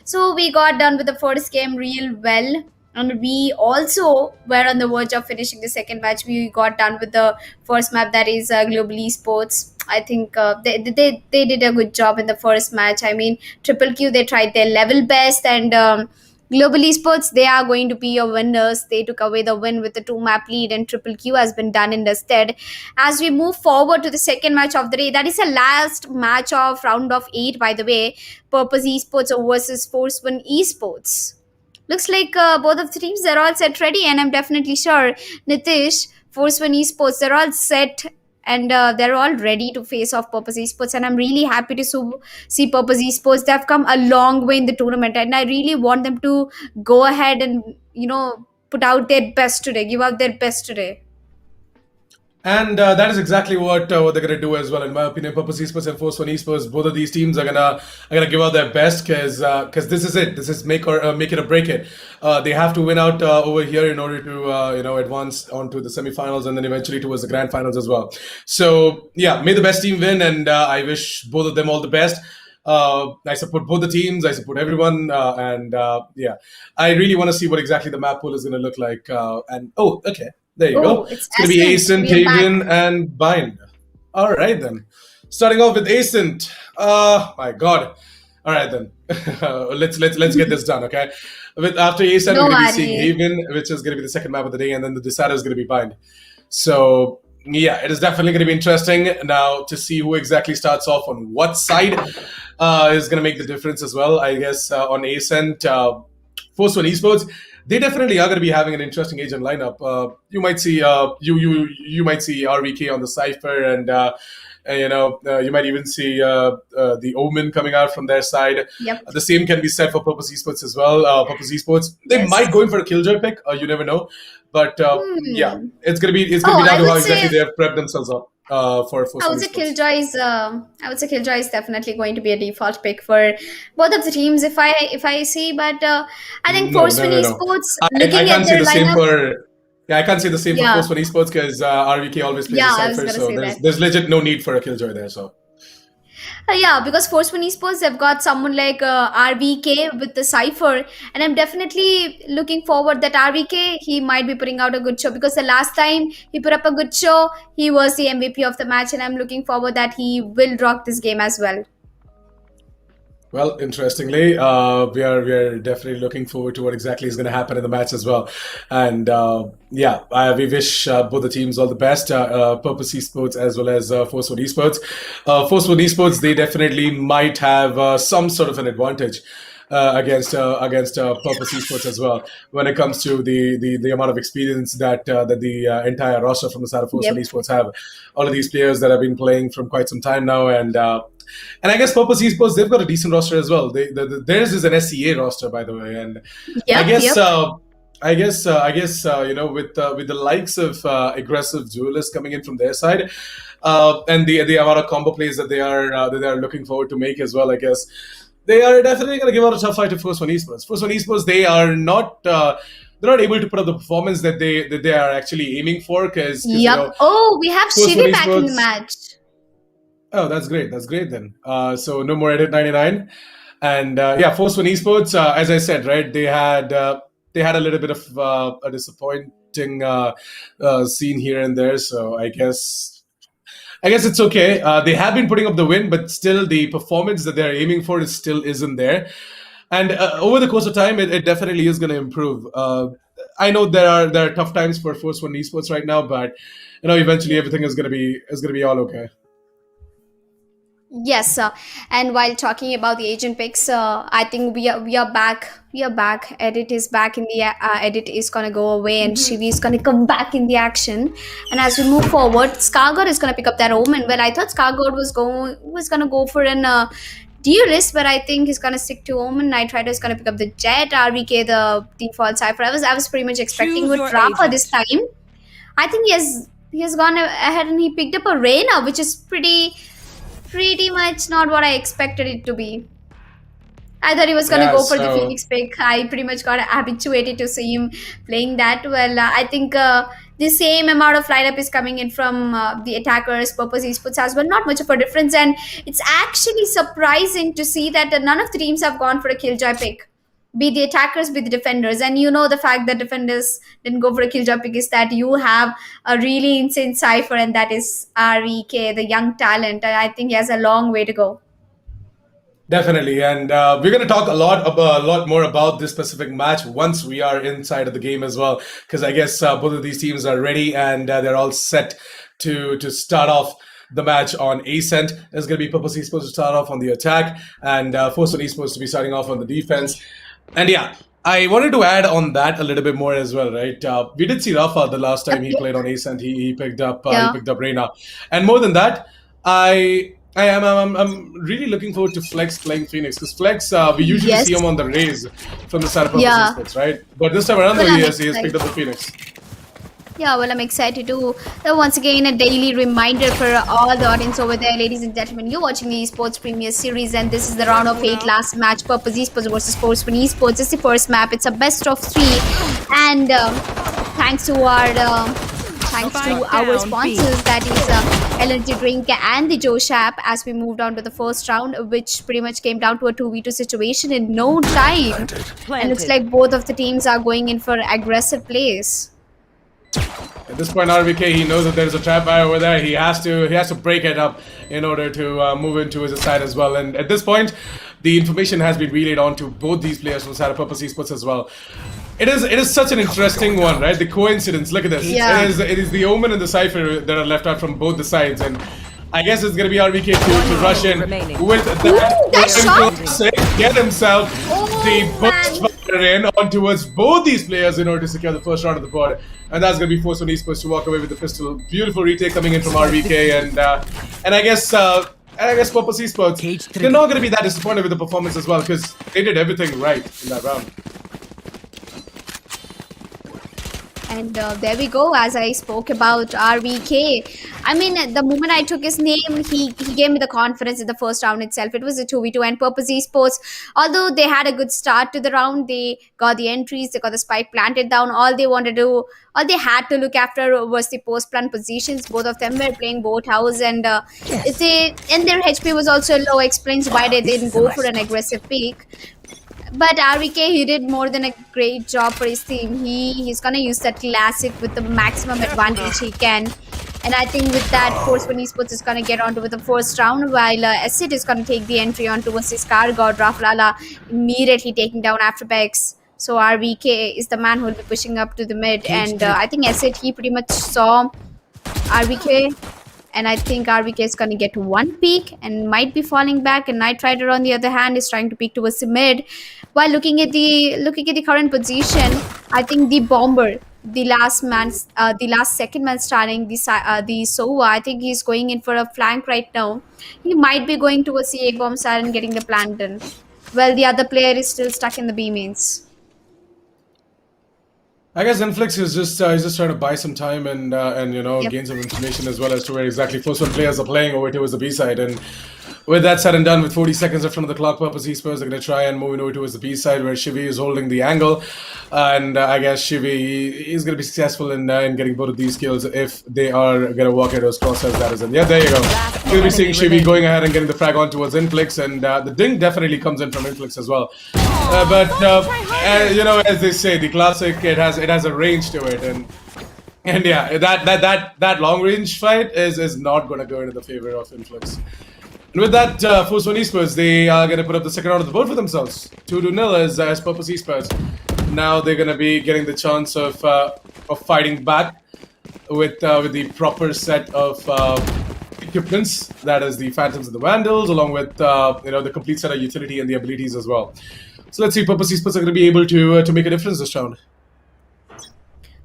So we got done with the first game real well, and we also were on the verge of finishing the second match. We got done with the first map, that is Global Esports. I think they did a good job in the first match. I mean, Triple Q, they tried their level best, and Global Esports, they are going to be your winners. They took away the win with the 2-map lead, and Triple Q has been done in the stead. As we move forward to the second match of the day, that is the last match of round of 8, by the way. Purpose Esports versus Force One Esports. Looks like both of the teams, they're all set ready, and I'm definitely sure Nitish, Force One Esports, they're all set and they're all ready to face off Purpose Esports, and I'm really happy to see Purpose Esports. They've come a long way in the tournament, and I really want them to go ahead and put out their best today, give out their best today. And that is exactly what they're gonna do as well, in my opinion. Purpose Esports and Force One Esports, both of these teams are gonna give out their best, because this is it. This is make it or break it. They have to win out over here in order to advance onto the semifinals and then eventually towards the grand finals as well. So yeah, may the best team win, and I wish both of them all the best. I support both the teams. I support everyone, and yeah, I really want to see what exactly the map pool is going to look like. And okay, there you go. It's going to be Ascent, Tavian, and Bind. All right then. Starting off with Ascent. My God. All right then. let's get this done. Okay. After Ascent, we're going to be seeing Haven, which is going to be the second map of the day, and then the decider is going to be Bind. So yeah, it is definitely going to be interesting now to see who exactly starts off on what side. Is going to make the difference as well, I guess. On Ascent, Force One Esports, they definitely are going to be having an interesting agent lineup. You might see you might see RVK on the Cypher, and you might even see the Omen coming out from their side. Yep. The same can be said for Purpose Esports as well. Purpose Esports, they might go in for a Killjoy pick, you never know. But yeah, it's gonna be down to how exactly they have prepped themselves up for Force One Esports. I would say Killjoy is definitely going to be a default pick for both of the teams, if I see. But I think Force One Esports, looking at their lineup. I can't say the same for Force One Esports, because RVK always plays the Cypher, so there's legit no need for a Killjoy there. So. Yeah, because Force One Esports, they've got someone like RVK with the Cypher, and I'm definitely looking forward that RVK, he might be putting out a good show, because the last time he put up a good show, he was the MVP of the match, and I'm looking forward that he will rock this game as well. Well, interestingly, we are definitely looking forward to what exactly is going to happen in the match as well. And we wish both the teams all the best, Purpose Esports as well as Force One Esports. Force One Esports, they definitely might have some sort of an advantage. against Purpose Esports as well. When it comes to the amount of experience that the entire roster from the side of Force Yep. One Esports have, all of these players that have been playing from quite some time now, and I guess Purpose Esports, they've got a decent roster as well. Theirs is an SCA roster, by the way, and Yep, I guess. yep. With the likes of aggressive duelists coming in from their side, and the amount of combo plays that they are looking forward to make as well, I guess they are definitely going to give out a tough fight to Force One Esports. Force One Esports, they are not. They're not able to put up the performance that they are actually aiming for, because Yep. Oh, we have Force Shivi One back in the Esports- match. Oh, that's great. That's great then. So no more Edit 99. And yeah, Force One Esports, as I said, right, they had a little bit of a disappointing scene here and there. So I guess it's okay. They have been putting up the win, but still the performance that they're aiming for still isn't there. And over the course of time, it definitely is going to improve. I know there are tough times for Force One Esports right now, but eventually everything is going to be all okay. Yes, and while talking about the agent picks, I think we are back. We are back. Edit is back in the Edit is gonna go away, and Shivi is gonna come back in the action. And as we move forward, Skargod is gonna pick up that Omen. Well, I thought Skargod was gonna go for an duelist, but I think he's gonna stick to Omen. Night Rider is gonna pick up the Jet. RVK the default Cypher. I was pretty much expecting Choose with your Rafa agent. this time. I think he has gone ahead and he picked up a Reyna, which is pretty much not what I expected it to be. I thought he was going to Yeah, go for the so- Phoenix pick. I pretty much got habituated to see him playing that. Well, I think the same amount of lineup is coming in from the attackers, Purpose Esports as well. Not much of a difference. And it's actually surprising to see that none of the teams have gone for a Killjoy pick. Be the attackers, be the defenders. And the fact that defenders didn't go for a Killjoy pick is that you have a really insane Cypher, and that is REK, the young talent. I think he has a long way to go. Definitely, and we're going to talk a lot more about this specific match once we are inside of the game as well, because I guess both of these teams are ready and they're all set to start off the match on Ascent. It's going to be Purpose Esports to start off on the attack, and Force One Esports to be starting off on the defense. And yeah, I wanted to add on that a little bit more as well, right? We did see Rafa the last time he played on Ascent. He picked up Reyna, and more than that, I'm really looking forward to Flex playing Phoenix, because Flex, we usually Yes. see him on the Raze from the side of Purpose Yeah. Esports, right? But this time around, Well, though, he I'm has picked up the excited. Phoenix. Yeah, well, I'm excited too. Once again, a daily reminder for all the audience over there, ladies and gentlemen. You're watching the Esportz Premier Series, and this is the round of 8 last match. Purpose Esports versus Force One Esports. It's the first map. It's a best of 3, and thanks to our sponsors, that is Energy Drink and the Josh app, as we moved on to the first round, which pretty much came down to a 2v2 situation in no time. And looks like both of the teams are going in for aggressive plays. At this point, RVK, he knows that there's a trap fire over there. He has to break it up in order to move into his side as well. And at this point, the information has been relayed on to both these players from side of Purpose Esports as well. It is such an interesting one, right? The coincidence. Look at this. Yeah. It is the Omen and the Cypher that are left out from both the sides, and I guess it's gonna be RVK to rush in remaining. with that shot! get himself the man. burst fire in on towards both these players in order to secure the first round of the board, and that's gonna be Force One Esports to walk away with the pistol. Beautiful retake coming in from RVK, and I guess Purpose Esports, they're not gonna be that disappointed with the performance as well, because they did everything right in that round. And there we go, as I spoke about RVK. I mean, the moment I took his name, he gave me the confidence in the first round itself. It was a 2v2, and Purpose Esports, although they had a good start to the round, they got the entries, they got the spike planted down. All they had to look after was the post-plant positions. Both of them were playing boat house, and their HP was also low, explains why they didn't go for an aggressive pick. But RVK, he did more than a great job for his team. He's gonna use that classic with the maximum advantage he can. And I think with that, Force One Esports is gonna get onto with the first round, while Acid is gonna take the entry onto versus Skargod. Raflala immediately taking down Afterbex. So RVK is the man who will be pushing up to the mid. And I think Acid, he pretty much saw RVK, and I think RBK is going to get one peak and might be falling back. And Knight Rider, on the other hand, is trying to peek towards the mid. While looking at the current position, I think the bomber, the last second man starting the Sova, I think he's going in for a flank right now. He might be going towards the A bomb side and getting the plan done. Well, the other player is still stuck in the B mains. I guess Inflix is just trying to buy some time and Yep. gain some information as well as to where exactly first one players are playing over towards the B side. And with that said and done, with 40 seconds left on the clock, Purpose Esports are going to try and move over towards the B side where Shivi is holding the angle, and I guess Shivi is going to be successful in getting both of these kills if they are going to walk at those crosshairs. That is, and yeah, there you go. You'll be seeing Shivi going ahead and getting the frag on towards Inflix, and the ding definitely comes in from Inflix as well. But as they say, the classic it has a range to it, and yeah, that long range fight is not going to go into the favor of Inflix. And with that, Force One Esports, they are going to put up the second round of the board for themselves. 2-0 as Purpose Esports. Now they're going to be getting the chance of fighting back with the proper set of equipments. That is the Phantoms and the Vandals, along with the complete set of utility and the abilities as well. So let's see if Purpose Esports are going to be able to make a difference this round.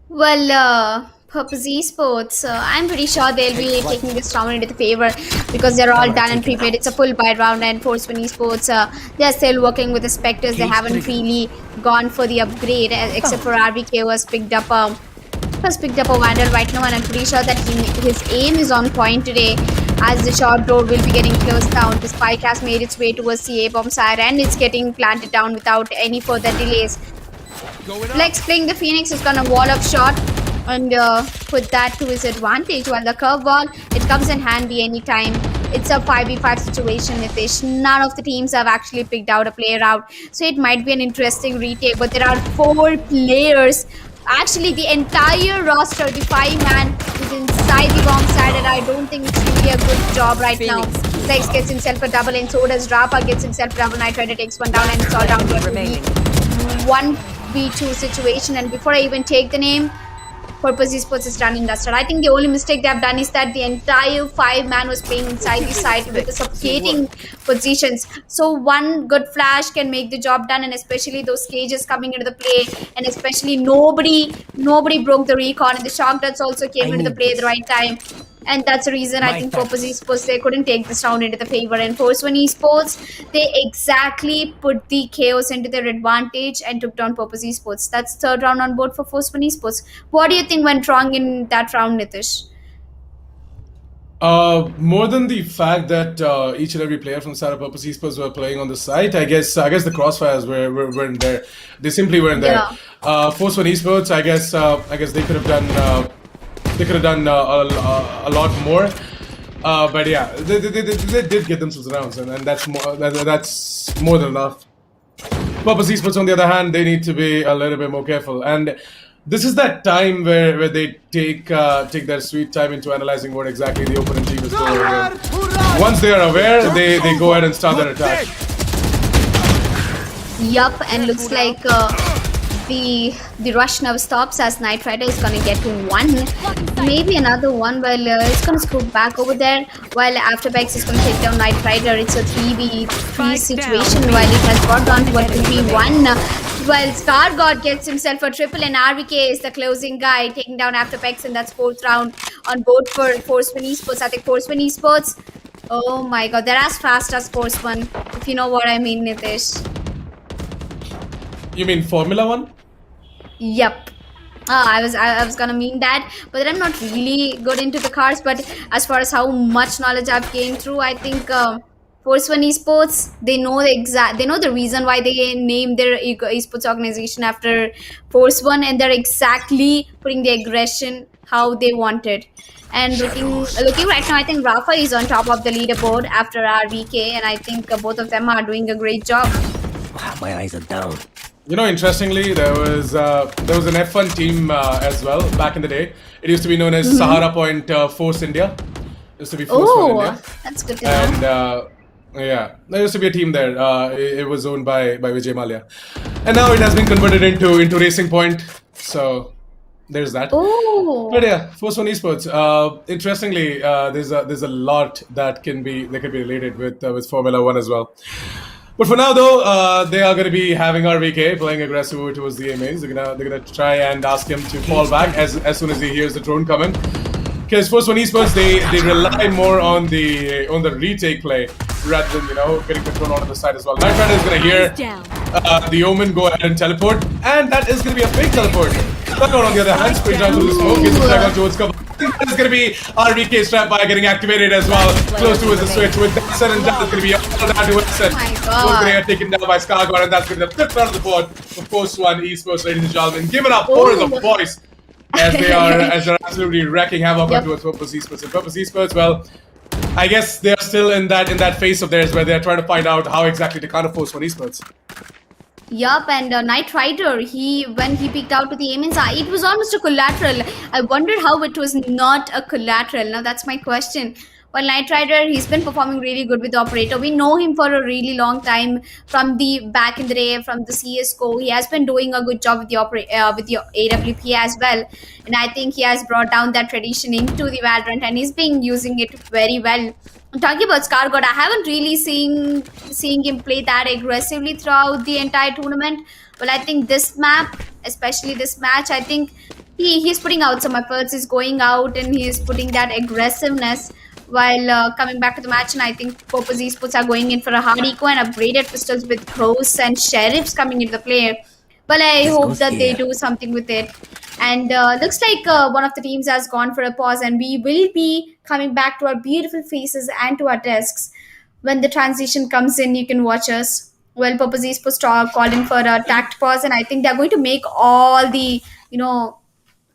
Well, Purpose Esports, I'm pretty sure they'll be taking this round into the favor because they're all done and prepared. It's a full buy round, and Force One Esports, they're still working with the Spectres. They haven't really gone for the upgrade, except for RBK who has picked up a Vandal right now, and I'm pretty sure that his aim is on point today, as the short door will be getting closed down. The spike has made its way towards the A-bomb side, and it's getting planted down without any further delays. Flex playing the Phoenix is gonna wall up shot and put that to his advantage, while the curveball, it comes in handy anytime. It's a 5v5 situation, Nitish. None of the teams have actually picked out a player out, so it might be an interesting retake, but there are 4 players. Actually, the entire roster, the 5-man, is inside the bomb side, and I don't think it's really a good job right now. Flex gets himself a double, and so does Rapa gets himself a double. Knight Rider takes one down, and it's all down to a 1v2 situation. And before I even take the name, Purpose Esports is done and dusted. I think the only mistake they have done is that the entire 5-man was playing inside the side with the suffocating positions. So one good flash can make the job done, and especially those cages coming into the play, and especially nobody broke the recon, and the shock darts also came into the play at the right time. And that's the reason I think Purpose Esports, they couldn't take this round into the favor. And Force One Esports, they exactly put the chaos into their advantage and took down Purpose Esports. That's third round on board for Force One Esports. What do you think went wrong in that round, Nitish? More than the fact that each and every player from Sarah Purpose Esports were playing on the site, I guess the crossfires weren't there. They simply weren't there. Force One Esports, I guess they could have done. They could have done a lot more, but yeah, they did get themselves rounds, and that's more than enough. Purpose Esports, on the other hand, they need to be a little bit more careful, and this is that time where they take their sweet time into analyzing what exactly the opponent team is doing. Once they are aware, they go ahead and start their attack. Yup, and looks like the rush now stops as Knight Rider is gonna get one, maybe another one, while it's gonna scoop back over there, while Afterpex is gonna take down Knight Rider. It's a 3v3 situation, while it has got down to a 2v1, while Star-God gets himself a triple, and RVK is the closing guy, taking down Afterpex, and that's 4th round on board for Force One Esports. I think Force One Esports, oh my god, they're as fast as Force One, if you know what I mean, Nitish. You mean Formula One? Yep. I was gonna mean that, but I'm not really good into the cars. But as far as how much knowledge I've gained through, I think Force One Esports, they know the reason why they named their esports organization after Force One, and they're exactly putting the aggression how they wanted. And looking right now, I think Rafa is on top of the leaderboard after RVK, and I think both of them are doing a great job. My eyes are down. You know, interestingly, there was an F1 team as well back in the day. It used to be known as Sahara Point Force India. It used to be Force One India. That's good to know. And yeah, there used to be a team there. It was owned by Vijay Mallya, and now it has been converted into Racing Point. So there's that. Oh. But yeah, Force One Esports. Interestingly, there's a lot that can be related with Formula One as well. But for now, though, they are going to be having RVK playing aggressive towards the A mains. They're gonna try and ask him to fall back as soon as he hears the drone coming. Because Force One Esports, they rely more on the retake play rather than getting the drone onto the side as well. Knight Rider is going to hear the Omen go ahead and teleport, and that is going to be a fake teleport. Skagod on the other hand springs down to the smoke, gets the Skagod towards cover. That is going to be RVK strap by getting activated as well. Close towards the switch with that set, and that is going to be all down to Wilson. Oh my Who's God. going to get taken down by Skagod, and that's going to be the fifth round of the board for Force One Esports, ladies and gentlemen. Give it up for the boys as they're absolutely wrecking havoc onto Purpose Esports. And Purpose Esports, well, I guess they're still in that phase of theirs where they're trying to find out how exactly to counter Force One Esports. Yup, and Knight Rider, when he peeked out to the Amens, it was almost a collateral. I wondered how it was not a collateral. Now that's my question. Well, Knight Rider, he's been performing really good with the operator. We know him for a really long time from the back in the day, from the CSGO. He has been doing a good job with the AWP as well. And I think he has brought down that tradition into the Valorant, and he's been using it very well. Talking about Skagod, I haven't really seen him play that aggressively throughout the entire tournament. Well, I think this map, especially this match, I think he's putting out some efforts. He's going out and he's putting that aggressiveness while coming back to the match. And I think Purpose Esports are going in for a hard eco and upgraded pistols with Crows and Sheriffs coming into the play. Well, I hope that they do something with it. And looks like one of the teams has gone for a pause, and we will be coming back to our beautiful faces and to our desks. When the transition comes in, you can watch us. Well, Purpose Esports called in for a tact pause, and I think they're going to make all the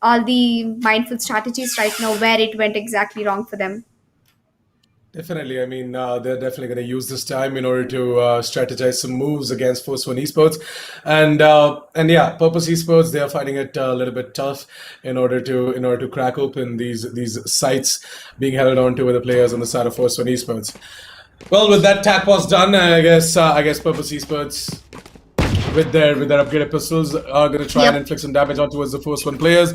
mindful strategies right now where it went exactly wrong for them. Definitely. I mean, they're definitely going to use this time in order to strategize some moves against Force One Esports, and yeah, Purpose Esports, they are finding it a little bit tough in order to crack open these sites being held on to with the players on the side of Force One Esports. Well, with that tap pause done, I guess Purpose Esports with their upgraded pistols are going to try and inflict some damage on towards the Force One players.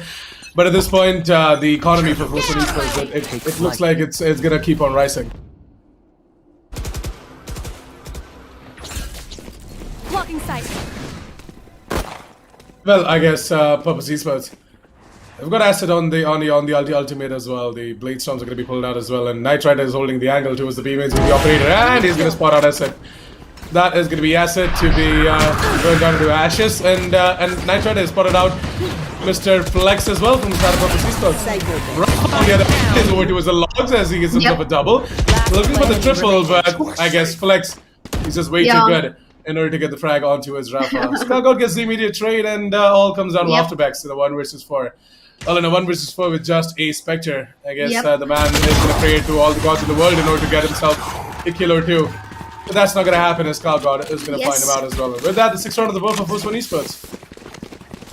But at this point, the economy for Force One Esports, it looks like it's going to keep on rising. Blocking sight. Well, I guess Purpose Esports, they've got asset on the ultimate as well. The Blade Storms are going to be pulled out as well, and Knight Rider is holding the angle towards the B-mains with the operator, and he's going to spot out asset. That is going to be asset to be going down to ashes, and Knight Rider is spotted out Mr. Flex as well from the side of Purpose Esports. Right on the other hand is over towards the logs as he gets himself a double. Looking for the triple, but I guess Flex is just way too good in order to get the frag onto his Rafa. Skagod gets the immediate trade, and all comes down to afterbacks in a 1v4. Well, in a 1v4 with just a Spectre, I guess the man is going to pray to all the gods in the world in order to get himself a kill or two. But that's not going to happen, as Skagod is going to find him out as well. With that, the 6th round of the board for Force One Esports.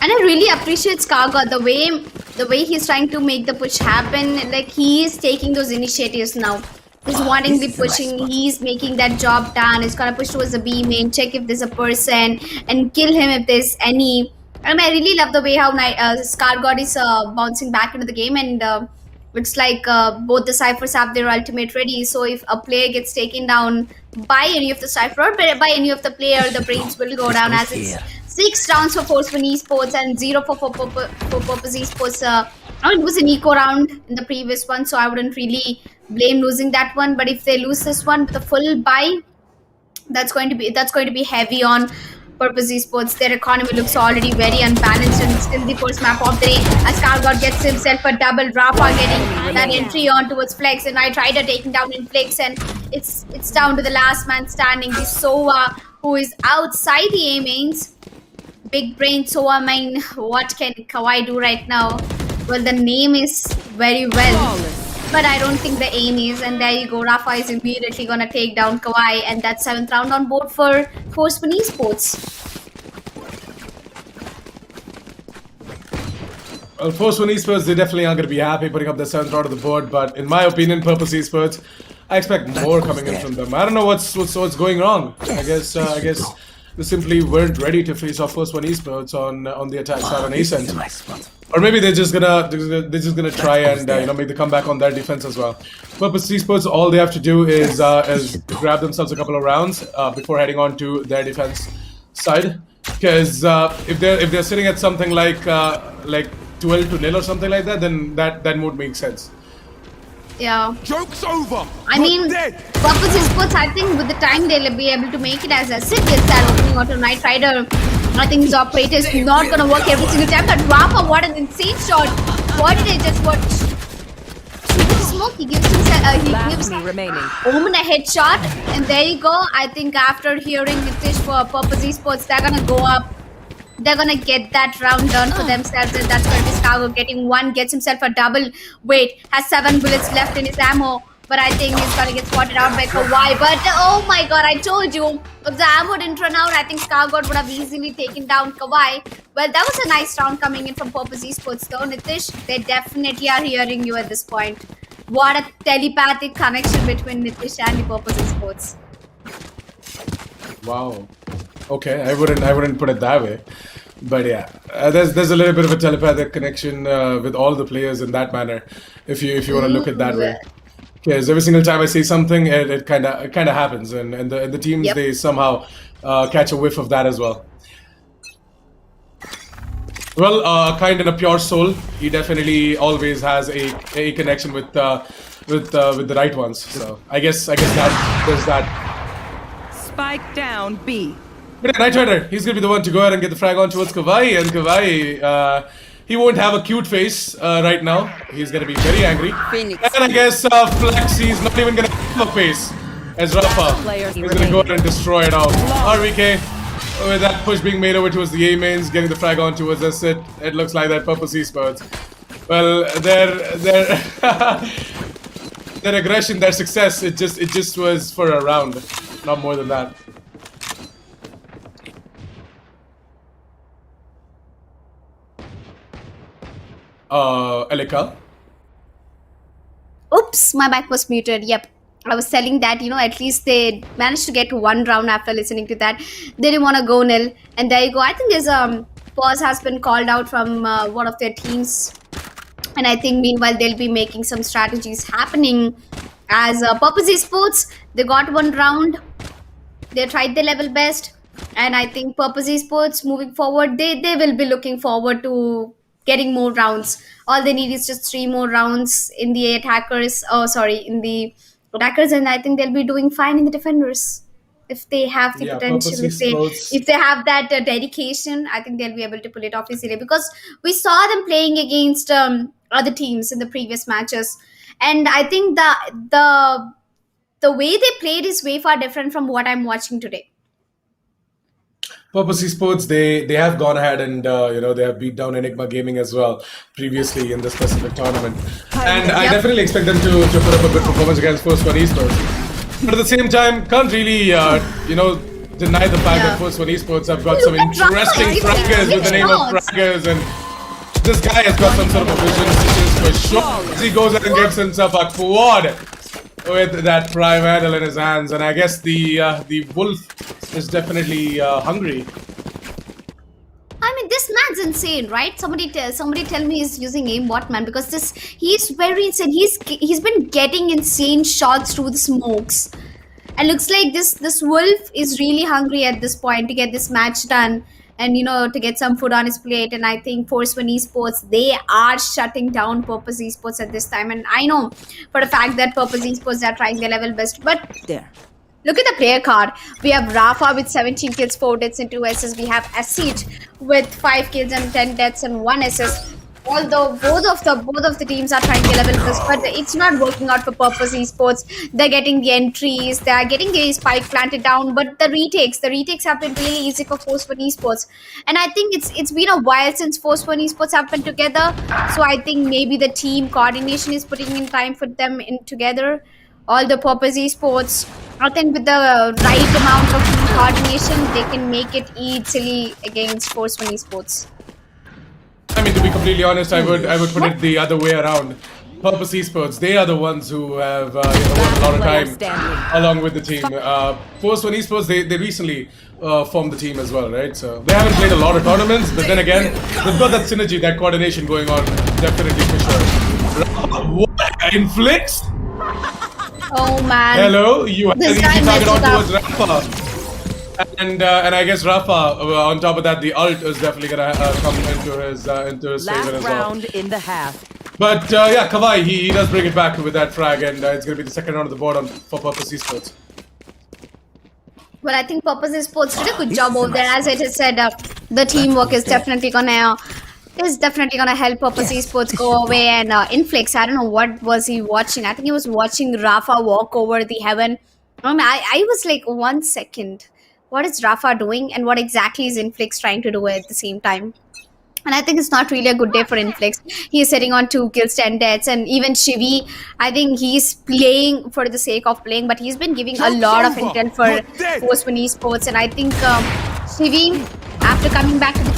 And I really appreciate Skagod, the way he's trying to make the push happen. Like, he is taking those initiatives now. He's wanting to be pushing. He's making that job done. He's gonna push towards the B main, check if there's a person, and kill him if there's any. I mean, I really love the way how Skagod is bouncing back into the game, and it's like both the ciphers have their ultimate ready. So if a player gets taken down by any of the cipher or by any of the player, the brains will go down, as it's 6 rounds for Force One Esports and 0 for Purpose Esports. It was an eco round in the previous one, so I wouldn't really blame losing that one. But if they lose this one with a full buy, that's going to be heavy on Purpose Esports. Their economy looks already very unbalanced, and still the first map of the day as Skagod gets himself a double. Rafa getting that entry on towards Flex, and Knight Rider taking down in Flex, and it's down to the last man standing, the Sova, who is outside the A mains. Big brain Sova main. What can Kawhi do right now? Well, the name is very well, but I don't think the aim is, and there you go. Rafa is immediately gonna take down Kawhi, and that's 7th round on board for Force One Esports. Well, Force One Esports, they definitely aren't going to be happy putting up the 7th round of the board, but in my opinion, Purpose Esports, I expect more coming in from them. I don't know what's going wrong. I guess they simply weren't ready to face off Force One Esports on the attack side on A-Cent. Or maybe they're just gonna try and make the comeback on their defense as well. Purpose Esports, all they have to do is grab themselves a couple of rounds before heading on to their defense side. Because if they're sitting at something like 12-0 or something like that, then that would make sense. Yeah. Joke's over. I mean, Purpose Esports, I think with the time they'll be able to make it. As I said, they'll start opening out a Knight Rider. I think his operator is not going to work every single time. But Rafa, what an insane shot. What did I just watch? Smoke, he gives himself, he gives remaining. Omen a headshot. And there you go. I think after hearing Nitish for Purpose Esports, they're going to go up. They're gonna get that round done for themselves, and that's going to be Scargo getting one, gets himself a double. Wait, has 7 bullets left in his ammo, but I think he's gonna get spotted out by Kawhi. But oh my god, I told you, if the ammo didn't run out, I think Scargo would have easily taken down Kawhi. Well, that was a nice round coming in from Purpose Esports though, Nitish. They definitely are hearing you at this point. What a telepathic connection between Nitish and the Purpose Esports. Wow. Okay, I wouldn't put it that way, but yeah, there's a little bit of a telepathic connection with all the players in that manner, if you want to look at it that way. Because every single time I say something, it kind of happens, and the teams they somehow catch a whiff of that as well. Well, kind and a pure soul, he definitely always has a connection with the right ones. So I guess that there's that. Spike down B. But Knight Rider, he's gonna be the one to go ahead and get the frag on towards Kawhi, and Kawhi, he won't have a cute face right now. He's gonna be very angry. Phoenix. And I guess Flexi's not even gonna have a face as Rafa. He's gonna go ahead and destroy it all. RVK, with that push being made over towards the A mains, getting the frag on towards us, it looks like that Purpose Esports. Well, their aggression, their success, it just was for a round, not more than that. Elika? Oops, my mic was muted. Yep. I was telling that, at least they managed to get one round after listening to that. They didn't want to go nil. And there you go. I think there's pause has been called out from one of their teams. And I think meanwhile they'll be making some strategies happening. As Purpose Esports, they got one round. They tried their level best. And I think Purpose Esports moving forward, they will be looking forward to getting more rounds. All they need is just 3 more rounds in the attackers. In the attackers, and I think they'll be doing fine in the defenders if they have the potential. If they have that dedication, I think they'll be able to pull it off easily. Because we saw them playing against other teams in the previous matches, and I think the way they played is way far different from what I'm watching today. Purpose Esports, they have gone ahead and they have beat down Enigma Gaming as well previously in the specific tournament, and I definitely expect them to put up a good performance against Force One Esports. But at the same time, can't really deny the fact that Force One Esports have got some interesting fraggers with the name of fraggers, and this guy has got some sort of a vision for sure. He goes and gets himself a quad with that prime handle in his hands, and I guess the wolf is definitely hungry. I mean, this man's insane, right? Somebody tell me he's using aimbot, man, because he's very insane. He's been getting insane shots through the smokes, and looks like this wolf is really hungry at this point to get this match done, and to get some food on his plate. And I think Force One Esports, they are shutting down Purpose Esports at this time, and I know for a fact that Purpose Esports are trying their level best, but look at the player card. We have Rafa with 17 kills, 4 deaths and 2 assists. We have Acid with 5 kills and 10 deaths and 1 assist. Although both of the teams are trying their level best, but it's not working out for Purpose Esports. They're getting the entries, they're getting the spike planted down, but the retakes have been really easy for Force One Esports. And I think it's been a while since Force One Esports have been together, so I think maybe the team coordination is putting in time for them in together. All the Purpose Esports, I think with the right amount of team coordination, they can make it easily against Force One Esports. I mean, to be completely honest, I would put it the other way around. Purpose Esports, they are the ones who have worked a lot of time along with the team. Force One Esports, they recently formed the team as well, right? So they haven't played a lot of tournaments, but then again, they've got that synergy, that coordination going on, definitely for sure. What? Inflicts? Oh man. Hello, you had an This easy guy target on messed it towards Rafa. And I guess Rafa, on top of that, the ult is definitely gonna come into his favor as Last well. round in the half. But yeah, Kawhi, he does bring it back with that frag, and it's going to be the second round of the board for Purpose Esports. Well, I think Purpose Esports did a good job over there. As I just said, the teamwork is definitely gonna help Purpose Esports go away. And Inflix, I don't know what was he watching. I think he was watching Rafa walk over the heaven. I was like, 1 second, what is Rafa doing, and what exactly is Inflix trying to do at the same time? And I think it's not really a good day for Inflix. He is sitting on 2 kills, 10 deaths, and even Shivi, I think he's playing for the sake of playing, but he's been giving a lot of intel for Force One Esports. And I think Shivi, after coming back to the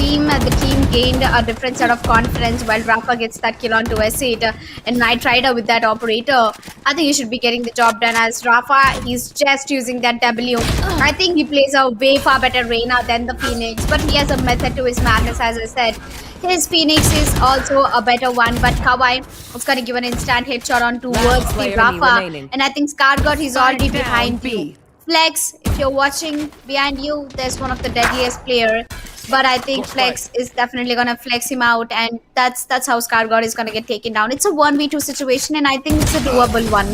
team gained a different set of confidence while Rafa gets that kill onto S8 and Knight Rider with that operator. I think he should be getting the job done. As Rafa, he's just using that W. I think he plays a way far better Reyna than the Phoenix, but he has a method to his madness, as I said. His Phoenix is also a better one, but Kawhi was going to give an instant headshot on towards the Rafa. And I think Scargott, he's already behind you. Flex, if you're watching behind you, there's one of the deadliest player. But I think Flex is definitely gonna flex him out, and that's how Scargott is gonna get taken down. It's a 1v2 situation, and I think it's a doable one.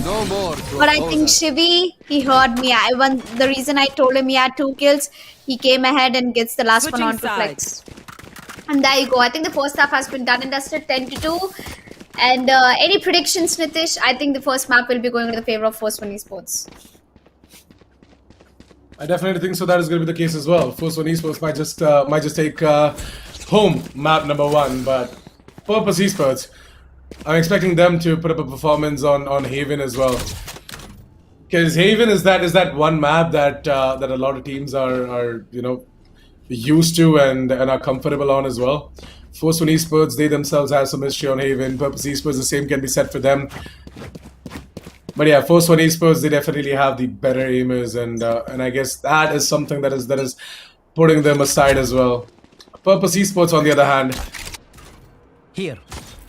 But I think Shivi, he heard me. The reason I told him he had 2 kills, he came ahead and gets the last one onto Flex. And there you go. I think the first half has been done and dusted, 10-2. And any predictions, Nitish? I think the first map will be going in the favor of Force One Esports. I definitely think so. That is going to be the case as well. Force One Esports might just take home map number 1, but Purpose Esports, I'm expecting them to put up a performance on Haven as well. Because Haven is that one map that a lot of teams are used to and are comfortable on as well. Force One Esports, they themselves have some history on Haven. Purpose Esports, the same can be said for them. But yeah, Force One Esports, they definitely have the better aimers, and I guess that is something that is putting them aside as well. Purpose Esports, on the other hand, Here.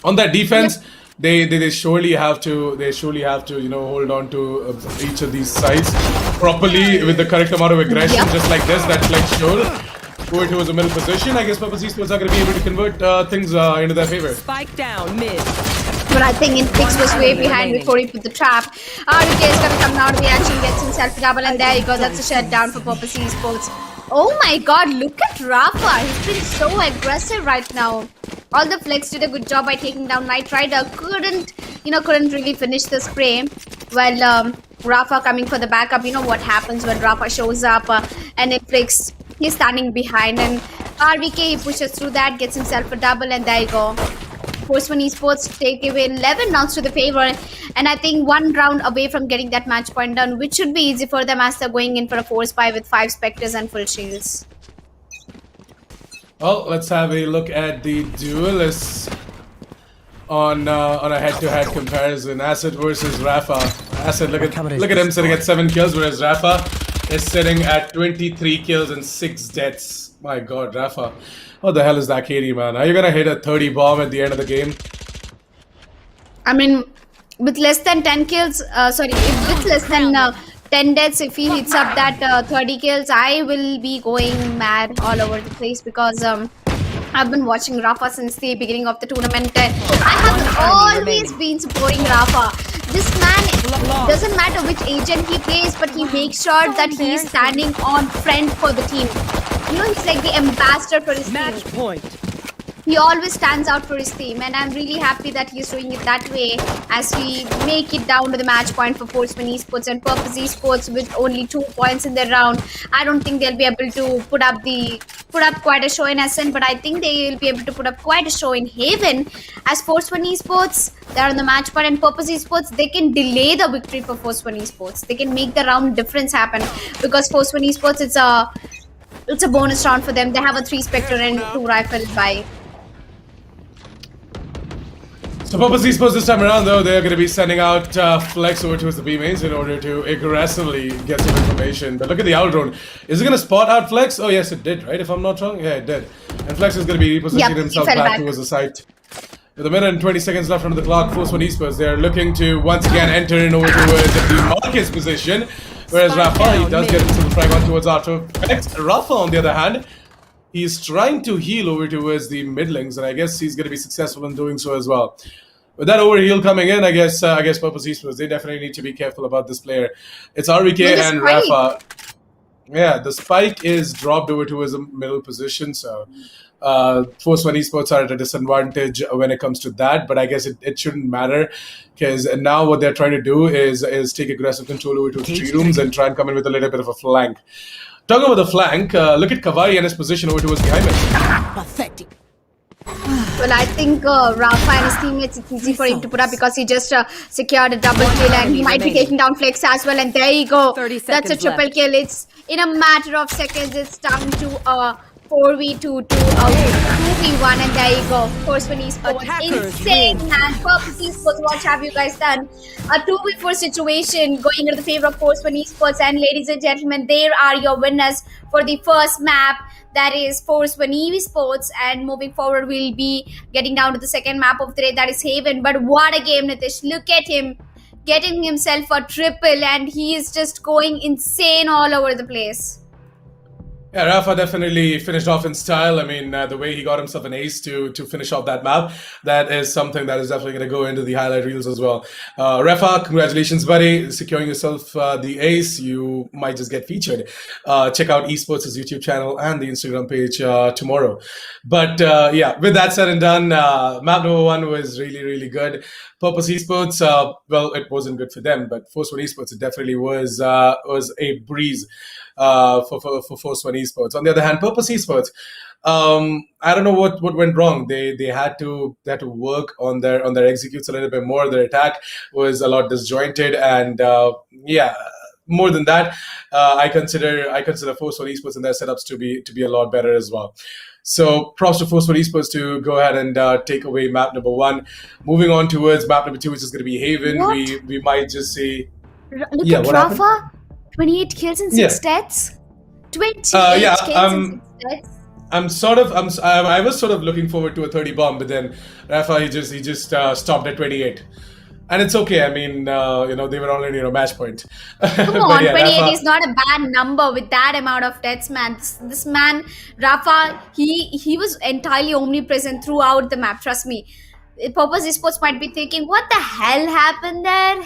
on that defense, they surely have to hold on to each of these sides properly with the correct amount of aggression, just like this that Flex showed. Go towards the middle position. I guess Purpose Esports are going to be able to convert things into their favor. Spike down mid. But I think Inflix was way behind before he put the trap. RK is going to come out of the action, gets himself a double, and there you go. That's a shutdown for Purpose Esports. Oh my god, look at Rafa. He's been so aggressive right now. All the Flex did a good job by taking down Knight Rider. Couldn't really finish the spray. While Rafa coming for the backup. You know what happens when Rafa shows up and Inflix, he's standing behind, and RVK, he pushes through that, gets himself a double, and there you go. Force One Esports take away 11 rounds to the favor, and I think 1 round away from getting that match point done, which should be easy for them as they're going in for a force buy with 5 Spectres and full shields. Well, let's have a look at the duelists on a head-to-head comparison. Acid versus Rafa. Acid, look at him sitting at 7 kills, whereas Rafa is sitting at 23 kills and 6 deaths. My god, Rafa. What the hell is that KD, man? Are you gonna hit a 30 bomb at the end of the game? I mean, with less than 10 kills, with less than 10 deaths, if he hits up that 30 kills, I will be going mad all over the place because I've been watching Rafa since the beginning of the tournament. I have always been supporting Rafa. This man, doesn't matter which agent he plays, but he makes sure that he is standing on front for the team. You know, he's like the ambassador for his team. He always stands out for his team, and I'm really happy that he's doing it that way as we make it down to the match point for Force One Esports and Purpose Esports with only 2 points in their round. I don't think they'll be able to put up quite a show in SN, but I think they will be able to put up quite a show in Haven. As Force One Esports, they're on the match point, and Purpose Esports, they can delay the victory for Force One Esports. They can make the round difference happen because Force One Esports, it's a bonus round for them. They have a 3 Spectre and 2 rifle buy. So Purpose Esports this time around, though, they're going to be sending out Flex over towards the B mains in order to aggressively get some information. But look at the out drone. Is it going to spot out Flex? Oh, yes, it did, right? If I'm not wrong? Yeah, it did. And Flex is going to be repositioning himself back towards the site. With a minute and 20 seconds left on the clock, Force One Esports, they're looking to once again enter in over towards the Marcus position. Whereas Rafa, he does get into the frag on towards after. Rafa, on the other hand, he's trying to heal over towards the mid lanes, and I guess he's going to be successful in doing so as well. With that overheal coming in, I guess Purpose Esports, they definitely need to be careful about this player. It's RVK and Rafa. Yeah, the spike is dropped over towards the middle position, so Force One Esports are at a disadvantage when it comes to that, but I guess it shouldn't matter, because now what they're trying to do is take aggressive control over to 3 rooms and try and come in with a little bit of a flank. Talking about the flank, look at Kavari and his position over towards behind us. Pathetic. Well, I think Rafa and his teammates, it's easy for him to put up because he just secured a double kill and he might be taking down Flex as well. And there you go. 30 That's a seconds triple left. kill. It's in a matter of seconds. It's down to 4v2 to 2v1, and there you go. Force One Esports. Attackers Insane, man. Purpose Esports, what have you guys done? A 2v4 situation going into the favor of Force One Esports. And ladies and gentlemen, there are your winners for the first map. That is Force One Esports, and moving forward, we'll be getting down to the second map of the day, that is Haven. But what a game, Nitish! Look at him getting himself a triple, and he is just going insane all over the place. Yeah, Rafa definitely finished off in style. I mean, the way he got himself an ace to finish off that map, that is something that is definitely going to go into the highlight reels as well. Rafa, congratulations, buddy. Securing yourself the ace. You might just get featured. Check out Esports' YouTube channel and the Instagram page tomorrow. But yeah, with that said and done, map number 1 was really, really good. Purpose Esports, well, it wasn't good for them, but Force One Esports, it definitely was a breeze for Force One Esports. On the other hand, Purpose Esports, I don't know what went wrong. They had to work on their executes a little bit more. Their attack was a lot disjointed, and yeah. More than that, I consider Force One Esports and their setups to be a lot better as well. So props to Force One Esports to go ahead and take away map number 1. Moving on towards map number 2, which is going to be Haven. What? We might just see. Look Yeah, at what Rafa. happened? 28 kills and 6 Yeah. deaths. 28 Yeah, kills and 6 deaths. I was sort of looking forward to a 30 bomb, but then Rafa he just stopped at 28. And it's okay. I mean, they were already match point. Come But on, yeah, 28 Rafa, is not a bad number with that amount of deaths, man. This man, Rafa, he was entirely omnipresent throughout the map. Trust me. Purpose Esports might be thinking, what the hell happened there?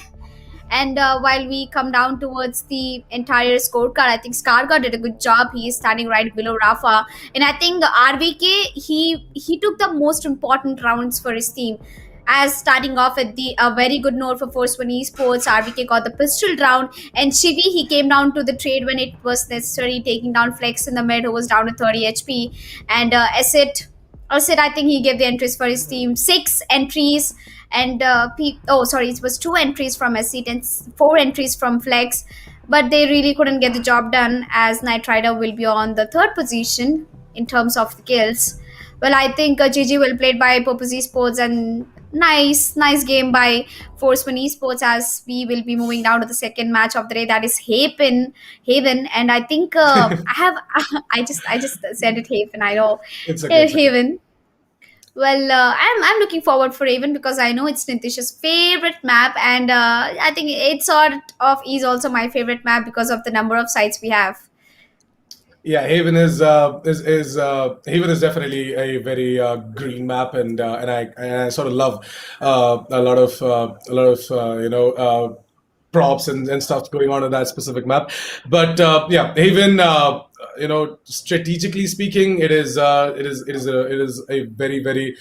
And while we come down towards the entire scorecard, I think Skarga did a good job. He is standing right below Rafa. And I think RVK, he took the most important rounds for his team. As starting off at a very good note for Force One Esports, RVK got the pistol round, and Shivi, he came down to the trade when it was necessary, taking down Flex in the mid, who was down to 30 HP. And Asset, I think he gave the entries for his team. 6 entries, and it was 2 entries from Asset and 4 entries from Flex. But they really couldn't get the job done, as Knight Rider will be on the 3rd position in terms of the kills. Well, I think GG well played by Purpose Esports, and nice game by Force One Esports, as we will be moving down to the second match of the day, that is Haven. And I think I just said it Haven. I know it's okay. Haven. Well, I'm looking forward for Haven because I know it's Nitish's favorite map, and I think it sort of is also my favorite map because of the number of sites we have. Yeah, Haven is Haven is definitely a very green map, and I sort of love a lot of props and stuff going on that specific map. But yeah, Haven, strategically speaking, it is a very, very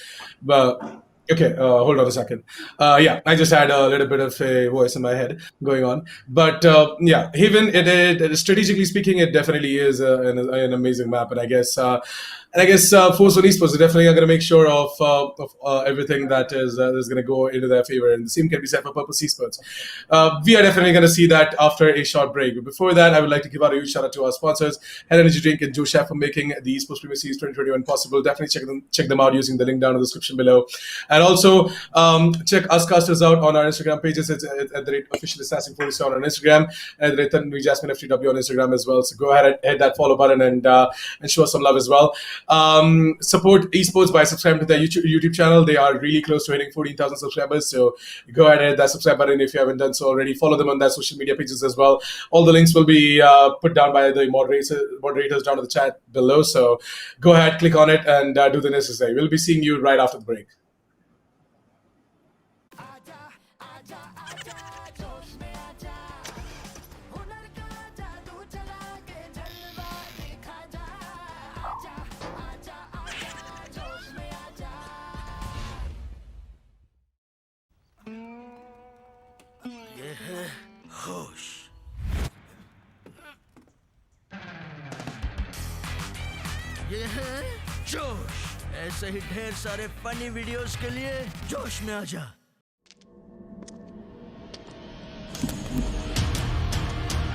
okay, hold on a second. Yeah, I just had a little bit of a voice in my head going on. But yeah, Haven, it strategically speaking, it definitely is an amazing map. And I guess Force One Esports are definitely going to make sure of everything that is going to go into their favor. And the same can be said for Purpose Esports. We are definitely going to see that after a short break. But before that, I would like to give out a huge shout out to our sponsors, Hell Energy Drink and Joshua, for making the Esports Premier Series 2021 possible. Definitely check them out using the link down in the description below. And also check us casters out on our Instagram pages. It's at the rate official assassin 47 on Instagram, and at the rate Tanvi Jasmine FTW on Instagram as well. So go ahead and hit that follow button and show us some love as well. Support Esports by subscribing to their YouTube channel. They are really close to hitting 14,000 subscribers. So go ahead and hit that subscribe button if you haven't done so already. Follow them on their social media pages as well. All the links will be put down by the moderators down in the chat below. So go ahead, click on it, and do the necessary. We'll be seeing you right after the break. ये है होश। ये है जोश। ऐसे ही ढेर सारे funny videos के लिए जोश में आ जा।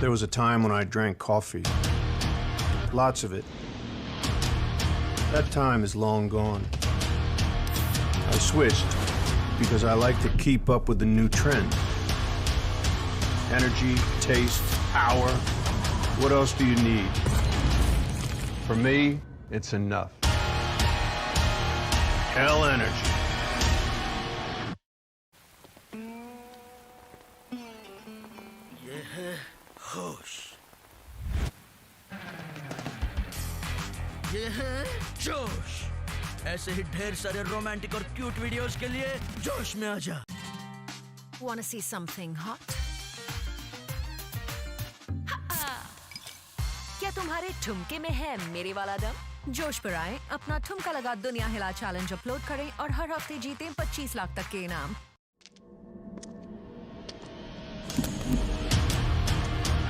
There was a time when I drank coffee. Lots of it. That time is long gone. I switched because I like to keep up with the new trend. Energy, taste, power. What else do you need? For me, it's enough. Hell energy. ये है होश। ये है जोश। ऐसे ही ढेर सारे romantic और क्यूट वीडियोस के लिए जोश में आ जा। Wanna see something hot? क्या तुम्हारे ठुमके में है मेरे वाला दम? जोश पर आए, अपना ठुमका लगा दुनिया हिला चैलेंज अपलोड करें और हर हफ्ते जीतें 25 लाख तक के इनाम।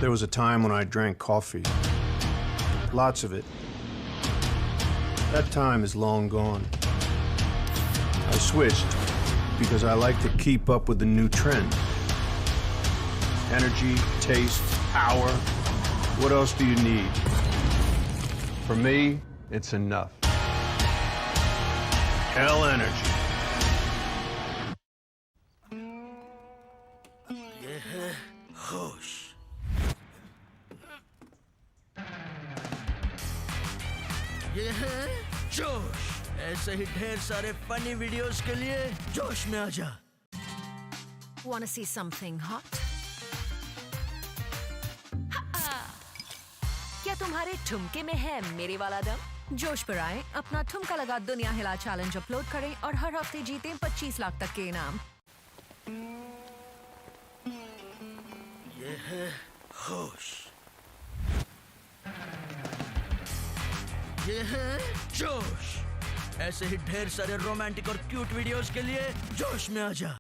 There was a time when I drank coffee. Lots of it. That time is long gone. I switched because I like to keep up with the new trend. Energy, taste, power. What else do you need? For me, it's enough. Hell energy. ये है होश। ये है जोश। ऐसे ही ढेर सारे funny videos के लिए जोश में आ जा। Wanna see something hot? क्या तुम्हारे ठुमके में है मेरे वाला दम? जोश पर आए, अपना ठुमका लगा दुनिया हिला चैलेंज अपलोड करें और हर हफ्ते जीतें 25 लाख तक के इनाम। ये है होश। ये है जोश। ऐसे ही ढेर सारे रोमांटिक और क्यूट वीडियोस के लिए जोश में आ जा।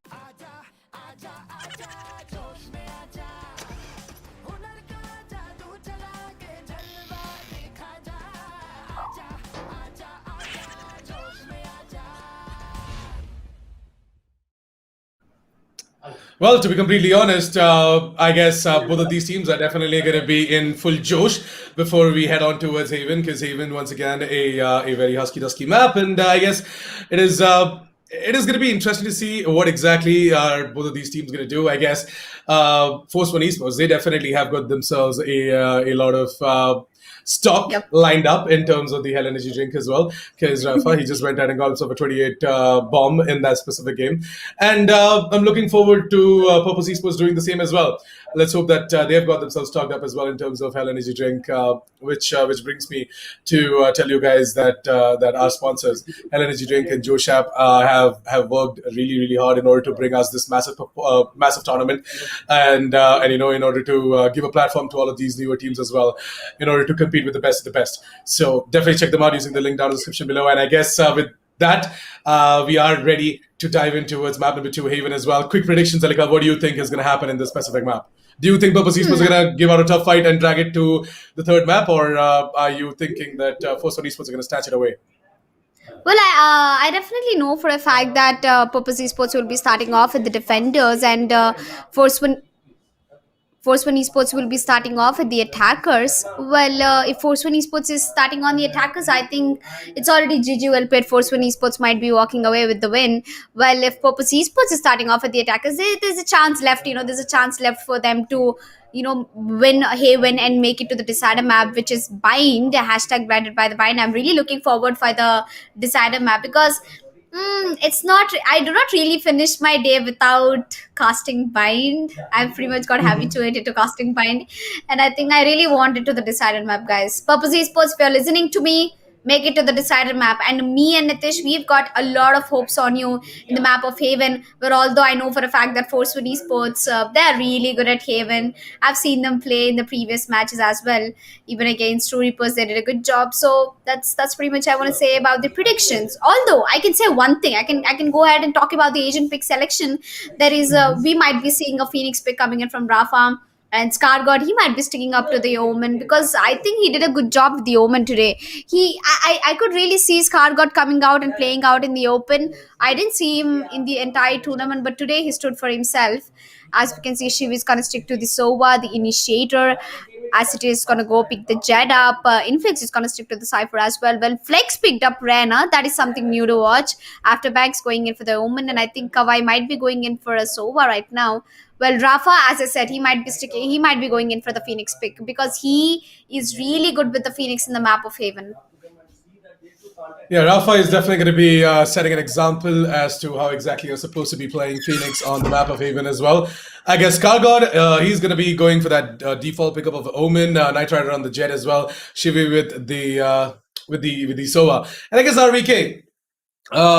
Well, to be completely honest, I guess both of these teams are definitely going to be in full josh before we head on towards Haven, because Haven, once again, a very husky-dusky map, and I guess it is going to be interesting to see what exactly are both of these teams going to do. I guess Force One Esports, they definitely have got themselves a lot of stock lined up in terms of the Hell Energy drink as well, because Rafa, he just went out and got himself a 28 bomb in that specific game, and I'm looking forward to Purpose Esports doing the same as well. Let's hope that they've got themselves stocked up as well in terms of Hell Energy drink, which brings me to tell you guys that that our sponsors, Hell Energy drink and Josh App, have worked really hard in order to bring us this massive tournament, and you know, in order to give a platform to all of these newer teams as well, in order to compete with the best of the best. So definitely check them out using the link down in the description below. And I guess with that, we are ready to dive in towards map number 2, Haven, as well. Quick predictions, Alika. What do you think is going to happen in this specific map? Do you think Purpose Esports is going to give out a tough fight and drag it to the third map, or are you thinking that Force One Esports are going to snatch it away? Well, I definitely know for a fact that Purpose Esports will be starting off with the defenders, and Force One Force One Esports will be starting off at the attackers. Well, if Force One Esports is starting on the attackers, I think it's already GG well played. Force One Esports might be walking away with the win. Well, if Purpose Esports is starting off at the attackers, there's a chance left. There's a chance left for them to win Haven and make it to the decider map, which is Bind, hashtag branded by the Bind. I'm really looking forward for the decider map because it's not, I do not really finish my day without casting Bind. I've pretty much got habituated to casting Bind, and I think I really want it to the decided map, guys. Purpose Esports, if you're listening to me, make it to the decided map. And me and Nitish, we've got a lot of hopes on you in the map of Haven, where although I know for a fact that Force One Esports, they're really good at Haven. I've seen them play in the previous matches as well. Even against True Reapers, they did a good job. So that's pretty much I want to say about the predictions. Although I can say one thing, I can go ahead and talk about the Asian pick selection. There is we might be seeing a Phoenix pick coming in from Rafa. And Scargod, he might be sticking up to the Omen because I think he did a good job with the Omen today. I could really see Scargod coming out and playing out in the open. I didn't see him in the entire tournament, but today he stood for himself. As we can see, Shiv is going to stick to the Sova, the initiator. As it is going to go pick the Jed up. Inflex is going to stick to the Cypher as well. Well, Flex picked up Rena. That is something new to watch. After Banks going in for the Omen, and I think Kawhi might be going in for a Sova right now. Well, Rafa, as I said, he might be going in for the Phoenix pick because he is really good with the Phoenix in the map of Haven. Yeah, Rafa is definitely going to be setting an example as to how exactly you're supposed to be playing Phoenix on the map of Haven as well. I guess Kargod, he's going to be going for that default pickup of Omen, Knight Rider on the Jet as well, Shivi with the Sova, and I guess RVK.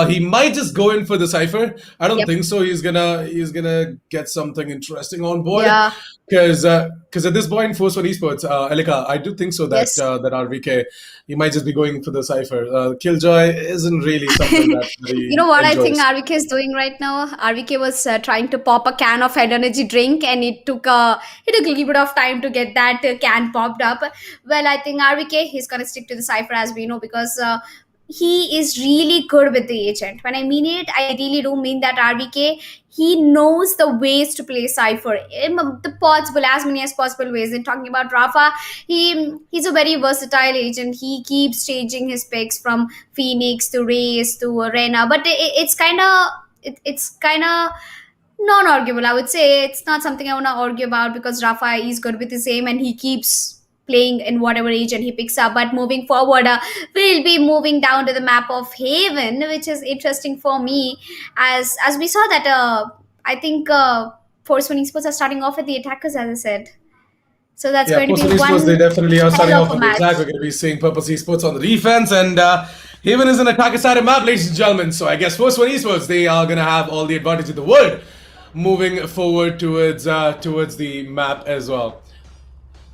He might just go in for the Cypher. I don't think so. He's gonna get something interesting on board. Yeah. Because at this point, Force One Esports, Elika, I do think so that Yes. that RVK, he might just be going for the Cypher. Killjoy isn't really something that he You know what I think enjoys. RVK is doing right now? RVK was trying to pop a can of head energy drink, and it took a little bit of time to get that can popped up. Well, I think RVK, he's gonna stick to the Cypher, as we know, because he is really good with the agent. When I mean it, I really do mean that RVK, he knows the ways to play Cypher. The possible, as many as possible ways. And talking about Rafa, he's a very versatile agent. He keeps changing his picks from Phoenix to Race to Arena. But it's kind of non-arguable. I would say it's not something I want to argue about because Rafa is good with his aim and he keeps playing in whatever region he picks up. But moving forward, we'll be moving down to the map of Haven, which is interesting for me as we saw that I think Force One Esports are starting off at the attackers, as I said. So that's Yeah, going to Purpose be Esports, one they definitely are starting hell off of a on the match. attack. We're going to be seeing Purpose Esports on the defense, and Haven is an attacker-sided map, ladies and gentlemen. So I guess Force One Esports, they are going to have all the advantage in the world moving forward towards the map as well.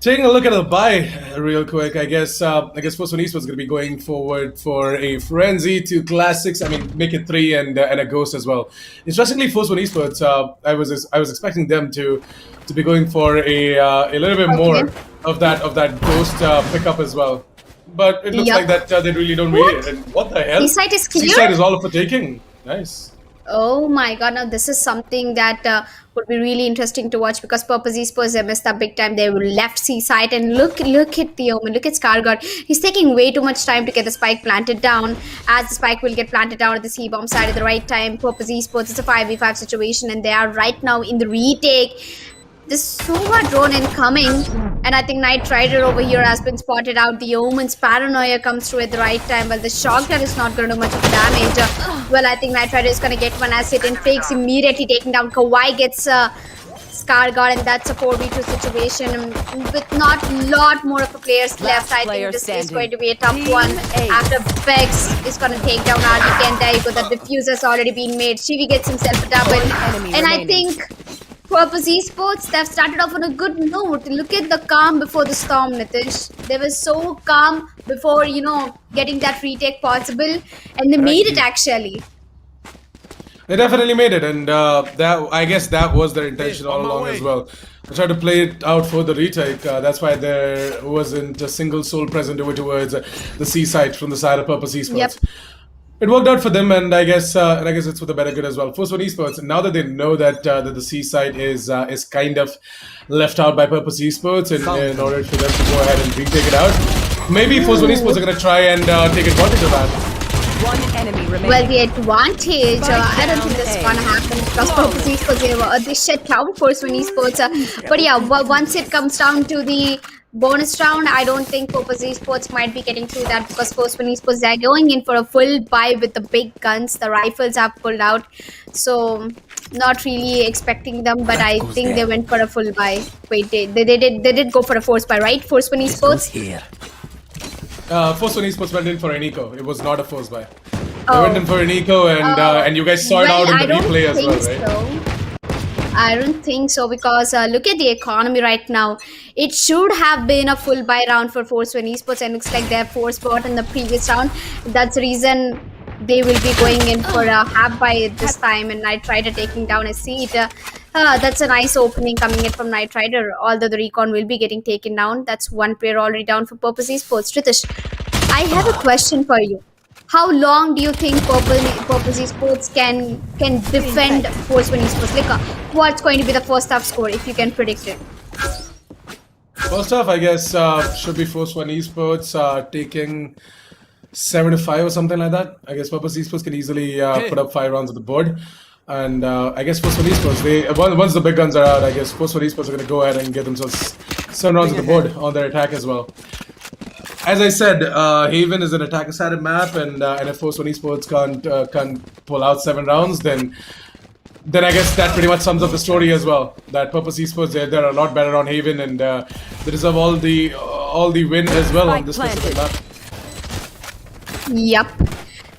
Taking a look at the buy real quick, I guess Force One Esports is going to be going forward for a Frenzy, 2 Classics, I mean, make it 3 and a Ghost as well. Interestingly, Force One Esports, I was expecting them to be going for a little bit more of that Ghost pickup as well. But it looks like that they really don't need it. And what the hell? Seaside is clear? Seaside is all for taking. Nice. Oh my god, now this is something that would be really interesting to watch because Purpose Esports, they messed up big time. They left Seaside and look at the Omen, look at Scargod. He's taking way too much time to get the spike planted down, as the spike will get planted down at the C-bomb side at the right time. Purpose Esports, it's a 5v5 situation and they are right now in the retake. This Sova drone incoming, and I think Knight Rider over here has been spotted out. The Omen's Paranoia comes through at the right time, but the shotgun is not going to do much of damage. Well, I think Knight Rider is going to get one as it and fakes immediately taking down. Kawhi gets Scargod, and that's a 4v2 situation with not a lot more of the players left. I think this is going to be a tough one. After Bex is going to take down RDK, and there you go, the diffuser's already been made. Shivi gets himself a double, and I think Purpose Esports, they've started off on a good note. Look at the calm before the storm, Nitish. They were so calm before, getting that retake possible. And they made it, actually. They definitely made it, and I guess that was their intention all along as well. They tried to play it out for the retake. That's why there wasn't a single soul present over towards the C side from the side of Purpose Esports. Yep. It worked out for them, and I guess it's for the better good as well. Force One Esports, now that they know that the C side is kind of left out by Purpose Esports, in order for them to go ahead and retake it out, maybe Force One Esports are going to try and take advantage of that. One enemy remaining. Well, the advantage, I don't think that's gonna happen because Purpose Esports, they shut down Force One Esports. But yeah, once it comes down to the bonus round, I don't think Purpose Esports might be getting through that because Force One Esports, they're going in for a full buy with the big guns. The rifles have pulled out. So, not really expecting them, but I think they went for a full buy. Wait, they did go for a force buy, right? Force One Esports? Here. Force One Esports went in for an eco. It was not a force buy. They Oh. went in for an eco, and you guys saw it out in the replay as well, right? I don't think so because look at the economy right now. It should have been a full buy round for Force One Esports, and looks like they're force bought in the previous round. That's the reason they will be going in for a half buy this time, and Knight Rider taking down a seat. That's a nice opening coming in from Knight Rider, although the recon will be getting taken down. That's one player already down for Purpose Esports. Tritish, I have a question for you. How long do you think Purpose Esports can defend Force One Esports? Like, what's going to be the first half score if you can predict it? First off, I guess should be Force One Esports taking 7-5 or something like that. I guess Purpose Esports can easily put up 5 rounds on the board. And I guess Force One Esports, once the big guns are out, I guess Force One Esports are going to go ahead and get themselves 7 rounds on the board on their attack as well. As I said, Haven is an attack-sided map, and if Force One Esports can't pull out 7 rounds, then I guess that pretty much sums up the story as well. That Purpose Esports, they're a lot better on Haven, and they deserve all the win as well on this specific map. Yep.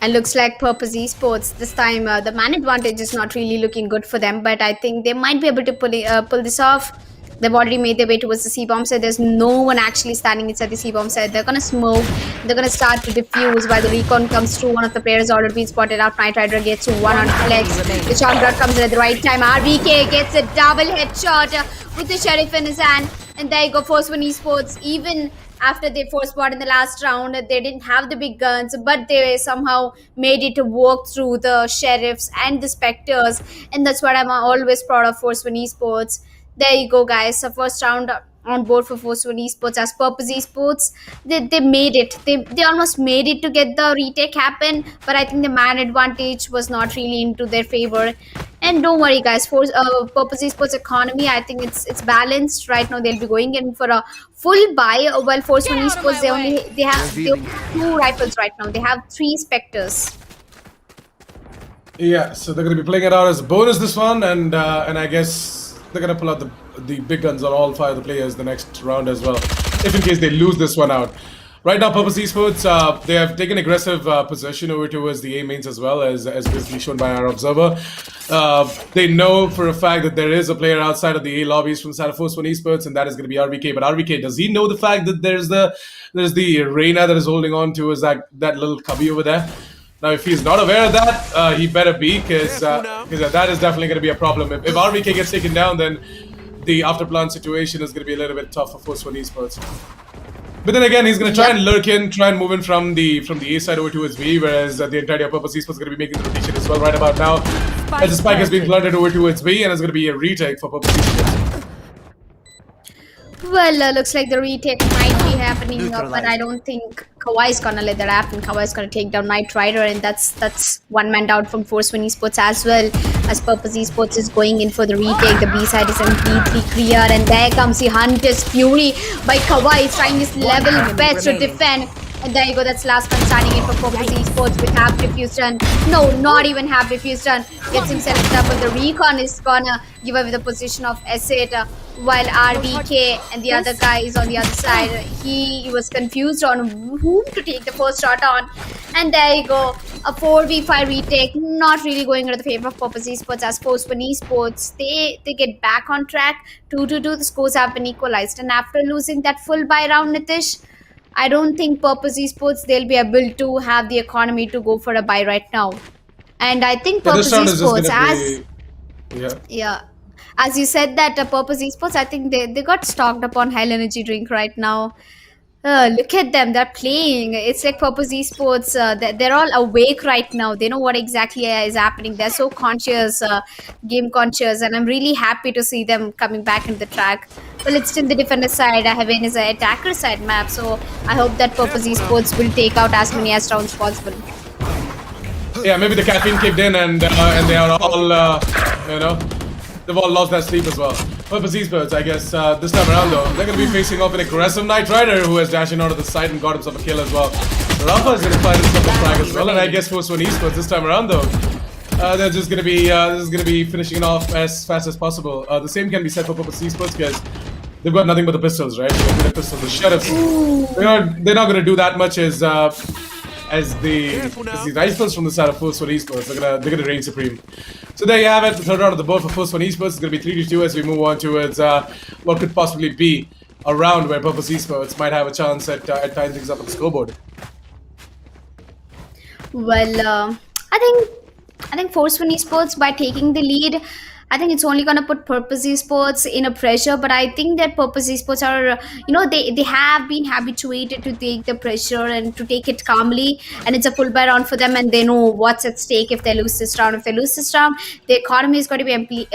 And looks like Purpose Esports this time, the man advantage is not really looking good for them, but I think they might be able to pull this off. They've already made their way towards the C-bomb side. There's no one actually standing inside the C-bomb side. They're gonna smoke. They're gonna start to diffuse while the recon comes through. One of the players already been spotted out. Knight Rider gets to one on flex. The shot guard comes in at the right time. RBK gets a double headshot with the Sheriff in his hand. And there you go, Force One Esports. Even after they force bought in the last round, they didn't have the big guns, but they somehow made it to work through the Sheriffs and the Spectres. And that's what I'm always proud of Force One Esports. There you go, guys. The first round on board for Force One Esports. As Purpose Esports, they made it. They almost made it to get the retake happen, but I think the man advantage was not really into their favor. And don't worry, guys. For Purpose Esports economy, I think it's balanced right now. They'll be going in for a full buy. While Force One Esports, they have 2 rifles right now. They have 3 Spectres. Yeah, so they're going to be playing it out as a bonus this one, and I guess they're going to pull out the big guns on all 5 of the players the next round as well, if in case they lose this one out. Right now, Purpose Esports, they have taken aggressive possession over towards the A mains as well, as basically shown by our observer. They know for a fact that there is a player outside of the A lobbies from side of Force One Esports, and that is going to be RVK. But RVK, does he know the fact that there's the Reyna that is holding on towards that little cubby over there? Now, if he's not aware of that, he better be, because that is definitely going to be a problem. If RVK gets taken down, then the after-plan situation is going to be a little bit tough for Force One Esports. But then again, he's going to try and lurk in, try and move in from the A side over towards B, whereas the entirety of Purpose Esports is going to be making the rotation as well right about now. As the spike has been planted over towards B, and it's going to be a retake for Purpose Esports. Well, looks like the retake might be happening, but I don't think Kawhi's gonna let that happen. Kawhi's gonna take down Knight Rider, and that's one man down from Force One Esports as well. As Purpose Esports is going in for the retake, the B side is completely clear, and there comes the Hunter's Fury by Kawhi. He's trying his level best to defend. And there you go, that's last one standing in for Purpose Esports with half defused run. No, not even half defused run. Gets himself up, but the recon is gonna give away the position of S8, while RBK and the other guy is on the other side. He was confused on whom to take the first shot on. And there you go, a 4v5 retake, not really going into the favor of Purpose Esports. As Force One Esports, they get back on track. 2-2, the scores have been equalized. And after losing that full buy round, Nitish, I don't think Purpose Esports, they'll be able to have the economy to go for a buy right now. And I think Purpose Esports, as you said that Purpose Esports, I think they got stocked up on high energy drink right now. Look at them, they're playing. It's like Purpose Esports. They're all awake right now. They know what exactly is happening. They're so conscious, game conscious, and I'm really happy to see them coming back into the track. Well, it's still the defender side. Heaven is an attacker side map, so I hope that Purpose Esports will take out as many as rounds possible. Yeah, maybe the caffeine kicked in and they are all, they've all lost their sleep as well. Purpose Esports, I guess, this time around though, they're going to be facing off an aggressive Knight Rider who has dashed in out of the side and got himself a kill as well. Rafa is going to find himself a frag as well, and I guess Force One Esports this time around though, they're just going to be, this is going to be finishing it off as fast as possible. The same can be said for Purpose Esports because they've got nothing but the pistols, right? They've got the pistols, the sheriffs. They're not going to do that much as the rifles from the side of Force One Esports. They're gonna reign supreme. So there you have it. The third round of the board for Force One Esports is gonna be 3-2 as we move on towards what could possibly be a round where Purpose Esports might have a chance at tying things up on the scoreboard. Well, I think Force One Esports, by taking the lead, I think it's only gonna put Purpose Esports in a pressure. But I think that Purpose Esports are, they have been habituated to take the pressure and to take it calmly, and it's a full buy round for them, and they know what's at stake if they lose this round. If they lose this round, the economy is going to be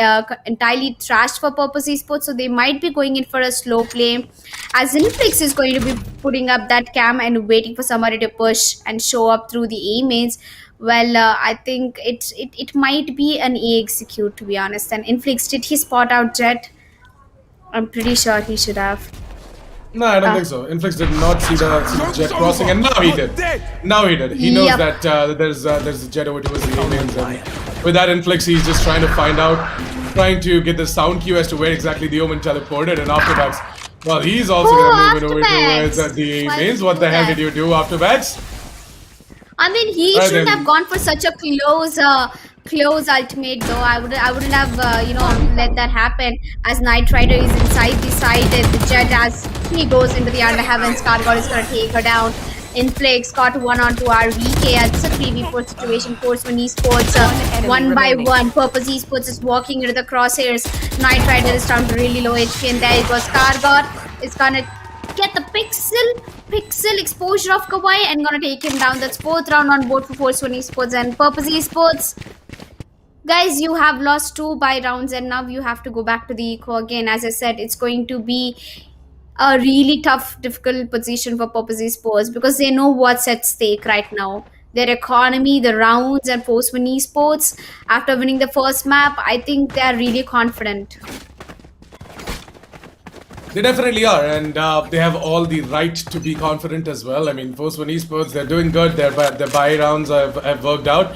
entirely trashed for Purpose Esports, so they might be going in for a slow play, as Inflix is going to be putting up that cam and waiting for somebody to push and show up through the A mains. Well, I think it might be an A execute, to be honest. And Inflix, did he spot out Jet? I'm pretty sure he should have. No, I don't think so. Inflix did not see the jet crossing, and now he did. Now he did. He knows that there's a jet over towards the aliens, and with that Inflix, he's just trying to get the sound cue as to where exactly the Omen teleported, and afterbacks. Well, he's also gonna move it over towards the mains. What the hell did you do, afterbacks? I mean, he shouldn't have gone for such a close ultimate though. I wouldn't have let that happen, as Knight Rider is inside the side and the Jet, as he goes into the under heaven, Scargod is gonna take her down. Inflix got 1-on-2 RVK, and it's a 3v4 situation. Force One Esports 1 by 1. Purpose Esports is walking into the crosshairs. Knight Rider is down to really low HP, and there you go. Scargod is gonna get the pixel exposure of Kawaii and gonna take him down. That's 4th round on board for Force One Esports and Purpose Esports. Guys, you have lost 2 buy rounds, and now you have to go back to the eco again. As I said, it's going to be a really tough, difficult position for Purpose Esports because they know what's at stake right now. Their economy, the rounds, and Force One Esports, after winning the first map, I think they are really confident. They definitely are, and they have all the right to be confident as well. I mean, Force One Esports, they're doing good. Their buy rounds have worked out,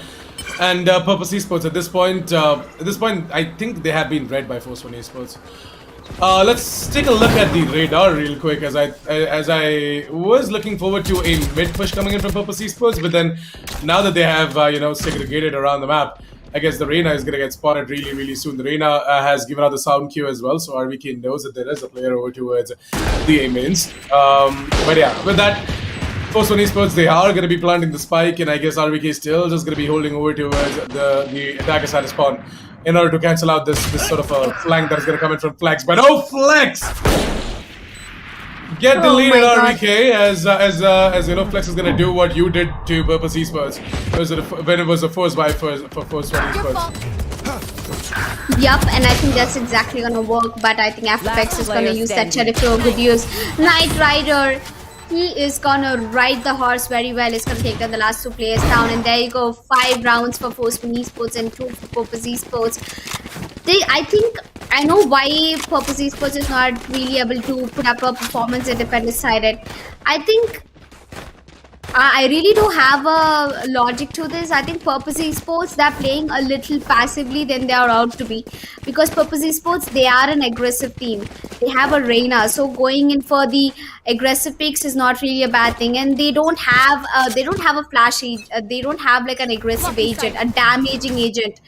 and Purpose Esports at this point, I think they have been read by Force One Esports. Let's take a look at the radar real quick, as I was looking forward to a mid push coming in from Purpose Esports, but then now that they have segregated around the map, I guess the Reyna is going to get spotted really, really soon. The Reyna has given out the sound cue as well, so RVK knows that there is a player over towards the A mains. But yeah, with that, Force One Esports, they are going to be planting the spike, and I guess RVK is still just going to be holding over towards the attacker side of spawn in order to cancel out this sort of a flank that is going to come in from Flex. But oh, Flex! Get deleted, RVK, as you know, Flex is gonna do what you did to Purpose Esports when it was a force buy for Force One Esports. Yup, and I think that's exactly gonna work. But I think Afterpex is gonna use that sheriff to a good use. Knight Rider, he is gonna ride the horse very well. He's gonna take down the last 2 players down, and there you go. 5 rounds for Force One Esports and 2 for Purpose Esports. I know why Purpose Esports is not really able to put up a performance at defender sided. I think I really do have a logic to this. I think Purpose Esports, they're playing a little passively than they are out to be, because Purpose Esports, they are an aggressive team. They have a Reyna, so going in for the aggressive picks is not really a bad thing. And they don't have a flash they don't have like an aggressive agent, a damaging agent.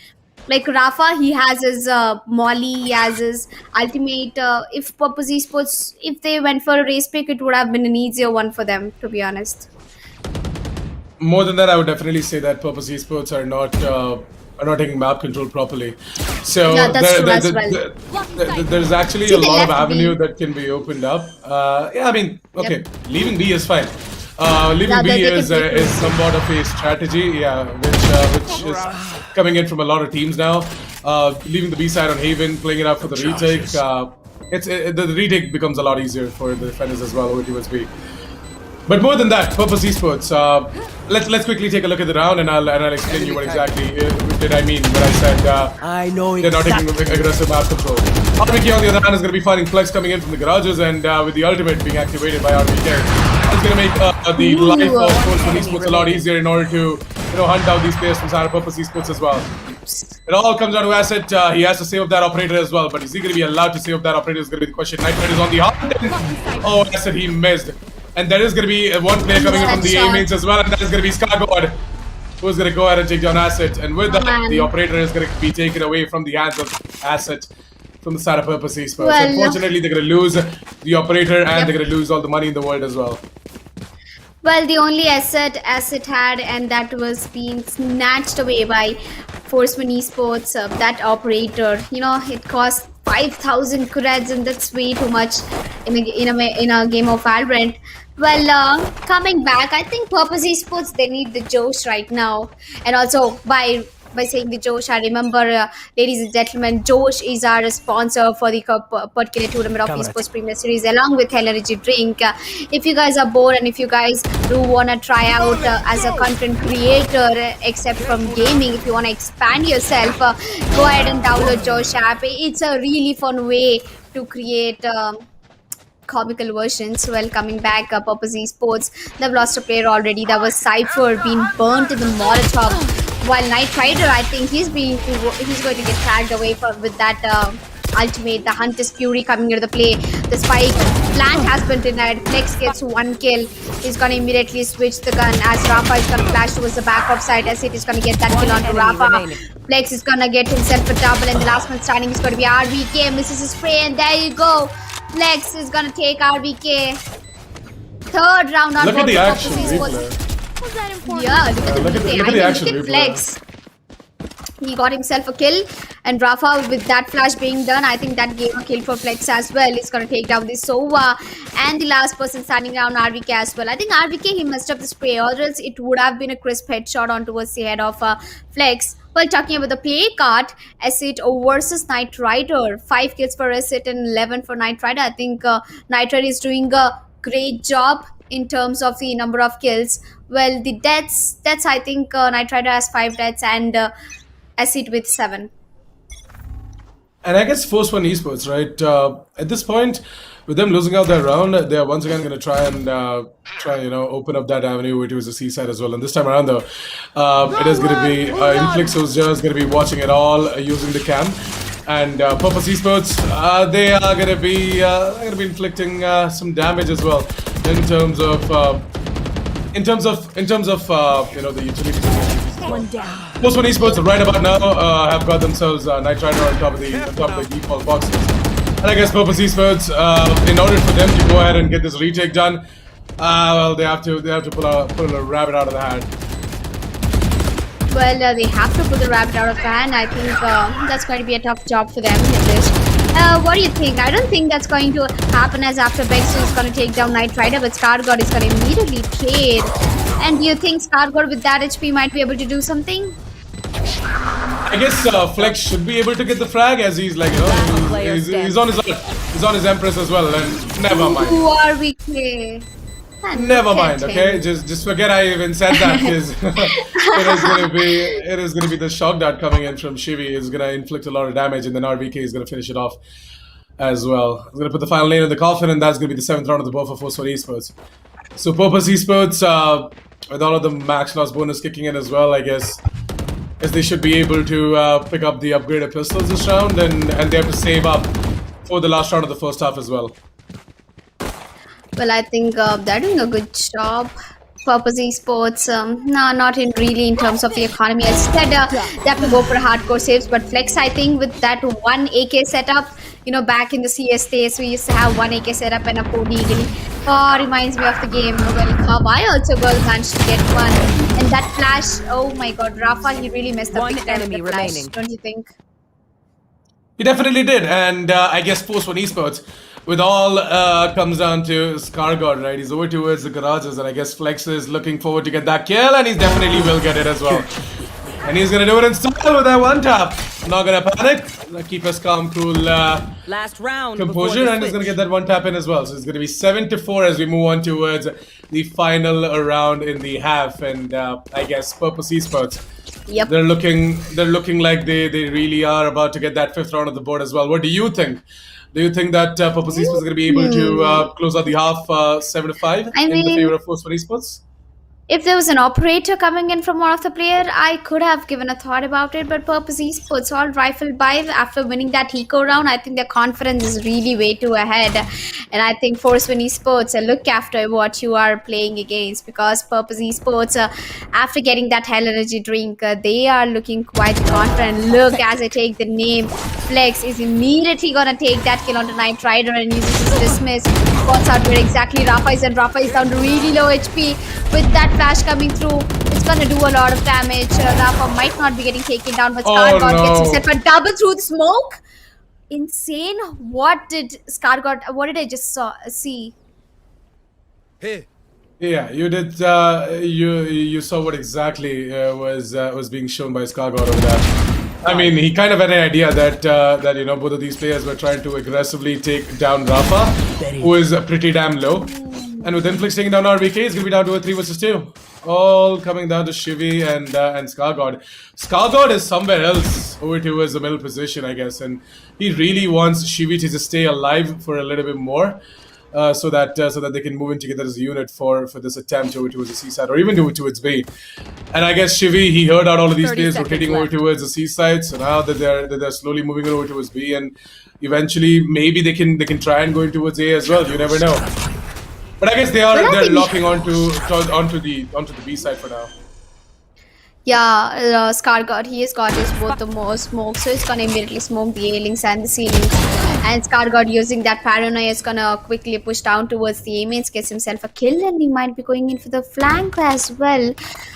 Like Rafa, he has his Molly, he has his ultimate. If Purpose Esports, if they went for a race pick, it would have been an easier one for them, to be honest. More than that, I would definitely say that Purpose Esports are not taking map control properly. So Yeah, that's true as well. there's actually See, a they lot of left avenue B. that can be opened up. Yeah, I mean, okay, Yep. leaving B is fine. Leaving Yeah, B they can play is close. somewhat of a strategy, yeah, which is coming in from a lot of teams now. Leaving the B side on Haven, playing it up for the retake. The retake becomes a lot easier for the defenders as well over towards B. But more than that, Purpose Esports. Let's quickly take a look at the round, and I'll explain you what exactly did I mean when I said I know they're not taking exactly. aggressive map control. RBK on the other hand is going to be fighting Flex coming in from the garages, and with the ultimate being activated by RBK, it's going to make the life of Sportsman Esports a lot easier in order to hunt down these players from Sarah Purpose Esports as well. It all comes down to Asset. He has to save up that operator as well, but is he going to be allowed to save up that operator is going to be the question. Nightmare is on the hunt. Oh, Asset, he missed. And there is going to be one player coming in from the A mains as well, and that is going to be Scargod, who's going to go ahead and take down Asset. And with that, the operator is going to be taken away from the hands of Asset from the Sarah Purpose Esports. Well, Unfortunately, they're going to lose the operator, and they're going to lose all the money in the world as well. Well, the only asset had, and that was being snatched away by Forceman Esports, that operator. It cost 5,000 creds, and that's way too much in a game of Valorant. Well, coming back, I think Purpose Esports, they need the Josh right now, and also by saying the Josh, I remember, ladies and gentlemen, Josh is our sponsor for the particular tournament of Esportz Premier Series, along with Energy Drink. If you guys are bored and if you guys do want to try out as a content creator, except from gaming, if you want to expand yourself, go ahead and download Josh app. It's a really fun way to create comical versions. Well, coming back, Purpose Esports, they've lost a player already. That was Cypher being burnt in the Molotov. While Knight Rider, I think he's going to get tagged away with that ultimate. The Hunter's Fury coming into the play. The spike plant has been denied. Flex gets one kill. He's going to immediately switch the gun as Rafa is going to flash towards the back of side. As it is going to get that kill onto Rafa. Flex is going to get himself a double, and the last one standing is going to be RBK. Misses his spray, and there you go. Flex is going to take RBK. Third round on Look at the action Esports. Was that important? Yeah, look at the action replay. Flex. He got himself a kill, and Rafa, with that flash being done, I think that gave a kill for Flex as well. He's going to take down the Sova, and the last person standing around RVK as well. I think RVK, he messed up the spray, or else it would have been a crisp headshot on towards the head of Flex. Well, talking about the play card, Acid versus Knight Rider. 5 kills for Acid and 11 for Knight Rider. I think Knight Rider is doing a great job in terms of the number of kills. Well, the deaths, I think Knight Rider has 5 deaths, and Acid with 7. And I guess Force One Esports, right? At this point, with them losing out their round, they are once again going to try open up that avenue which was the seaside as well. And this time around, though, it is going to be Inflix who's just going to be watching it all using the cam. And Purpose Esports, they are going to be inflicting some damage as well in terms of the utilities. Force One Esports right about now have got themselves Knight Rider on top of the default boxes. And I guess Purpose Esports, in order for them to go ahead and get this retake done, well, they have to pull a rabbit out of the hat. Well, they have to pull the rabbit out of the hat. I think that's going to be a tough job for them in this. What do you think? I don't think that's going to happen, as after Bexu is going to take down Knight Rider, but Scargod is going to immediately trade. And do you think Scargod with that HP might be able to do something? I guess Flex should be able to get the frag, as he's like, he's on his Empress as well, and never mind. Who are we play? Never mind, okay? Just forget I even said that, because it is gonna be the shock dart coming in from Shivi. Is gonna inflict a lot of damage, and then RBK is gonna finish it off as well. He's gonna put the final lane in the coffin, and that's gonna be the 7th round of the bow for Force One Esports. So Purpose Esports, with all of the max loss bonus kicking in as well, I guess they should be able to pick up the upgraded pistols this round, and they have to save up for the last round of the first half as well. Well, I think they're doing a good job. Purpose Esports, no, not in terms of the economy. As said, they have to go for hardcore saves, but Flex, I think, with that one AK setup, back in the CS days, we used to have one AK setup and a 4 Eagle. Oh, reminds me of the game. Well, Kawhi also managed to get one. And that flash, oh my god, Rafa, he really messed up One big time with enemy the flash, remaining. don't you think? He definitely did, and I guess post one esports, with all comes down to Scargod, right? He's over towards the garages, and I guess Flex is looking forward to get that kill, and he definitely will get it as well. And he's gonna do it in style with that one tap. Not gonna panic. Keep us calm, cool, Last round. before composure, the and he's gonna switch. get that one tap in as well. So it's gonna be 7-4 as we move on towards the final round in the half, and I guess Purpose Esports. Yep. They're looking like they really are about to get that 5th round of the board as well. What do you think? Do you think that Purpose Esports is going to be able to close out the half 7-5 I in the mean, favor of Force for Esports? if there was an operator coming in from one of the player, I could have given a thought about it. But Purpose Esports all rifled by after winning that eco round. I think their confidence is really way too ahead, and I think Force Win Esports look after what you are playing against, because Purpose Esports, after getting that hell energy drink, they are looking quite confident. Look, as I take the name, Flex is immediately gonna take that kill onto Knight Rider and uses his dismiss. Spots out where exactly Rafa is, and Rafa is down to really low HP. With that flash coming through, it's gonna do a lot of damage. Rafa might not be getting taken down, but Scargod gets himself a double through the smoke. Insane! What did Scargod? What did I just see? Hey, Yeah, you did. You saw what exactly was being shown by Scargod over there. I mean, he kind of had an idea that that both of these players were trying to aggressively take down Rafa, who is pretty damn low. And with Inflix taking down RBK, it's gonna be down to a 3 versus 2. All coming down to Shivi and Scargod. Scargod is somewhere else over towards the middle position, I guess, and he really wants Shivi to just stay alive for a little bit more, so that they can move in together as a unit for this attempt over towards the seaside, or even towards B. And I guess Shivi, he heard out all of these 30 players seconds rotating over left. towards the seaside, so now that they're slowly moving over towards B, and eventually maybe they can try and go in towards A as well. You never know. But I guess they're locking onto the B side for now. Yeah, Scargod, he has got his both the more smoke, so he's gonna immediately smoke the A-links and the C-links. And Scargod, using that paranoia, is gonna quickly push down towards the A-mains, gets himself a kill, and he might be going in for the flank as well.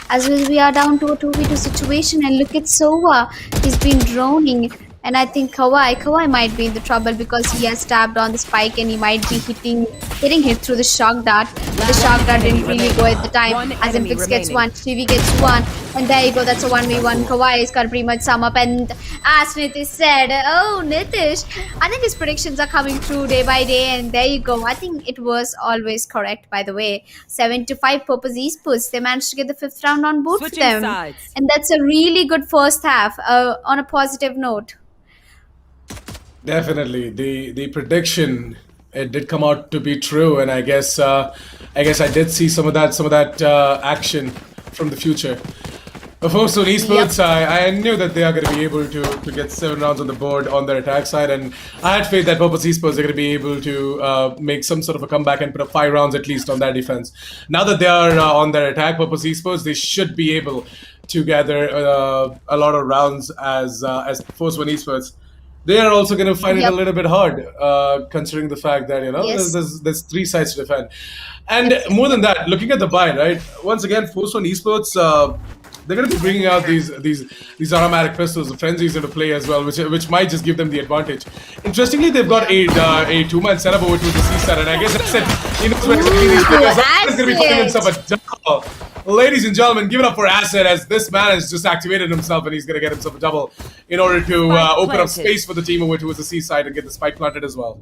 As well, we are down to a 2v2 situation, and look at Sova, he's been droning. And I think Kawhi might be in the trouble, because he has tapped on the spike and he might be getting hit through the shock dart. But the shock dart didn't really go at the time. One As enemy Infix gets remaining. one, Shivi gets one, and there you go, that's a 1v1. Kawhi is gonna pretty much sum up, and as Nitish said, oh Nitish, I think his predictions are coming through day by day, and there you go. I think it was always correct, by the way. 7-5 Purpose Esports, they managed to get the 5th round on board for Switching them. sides. And that's a really good first half, on a positive note. Definitely, the prediction, it did come out to be true, and I guess I did see some of that action from the future. Of course, on Esports, I knew that they are going to be able to get 7 rounds on the board on their attack side, and I had faith that Purpose Esports are going to be able to make some sort of a comeback and put up 5 rounds at least on that defense. Now that they are on their attack, Purpose Esports, they should be able to gather a lot of rounds as Force One Esports. They are also going to find it a little bit hard, considering the fact that Yes. there's 3 sides to defend, and more than that, looking at the buy, right? Once again, Force One Esports, they're going to be bringing out these automatic pistols, the frenzies into play as well, which might just give them the advantage. Interestingly, they've got a 2-man setup over to the C side, and I guess that's it. He knows where these players are. He's going to be putting himself a double. Ladies and gentlemen, give it up for Acid, as this man has just activated himself, and he's going to get himself a double in order to Spike open up planted. space for the team over towards the C side and get the spike planted as well.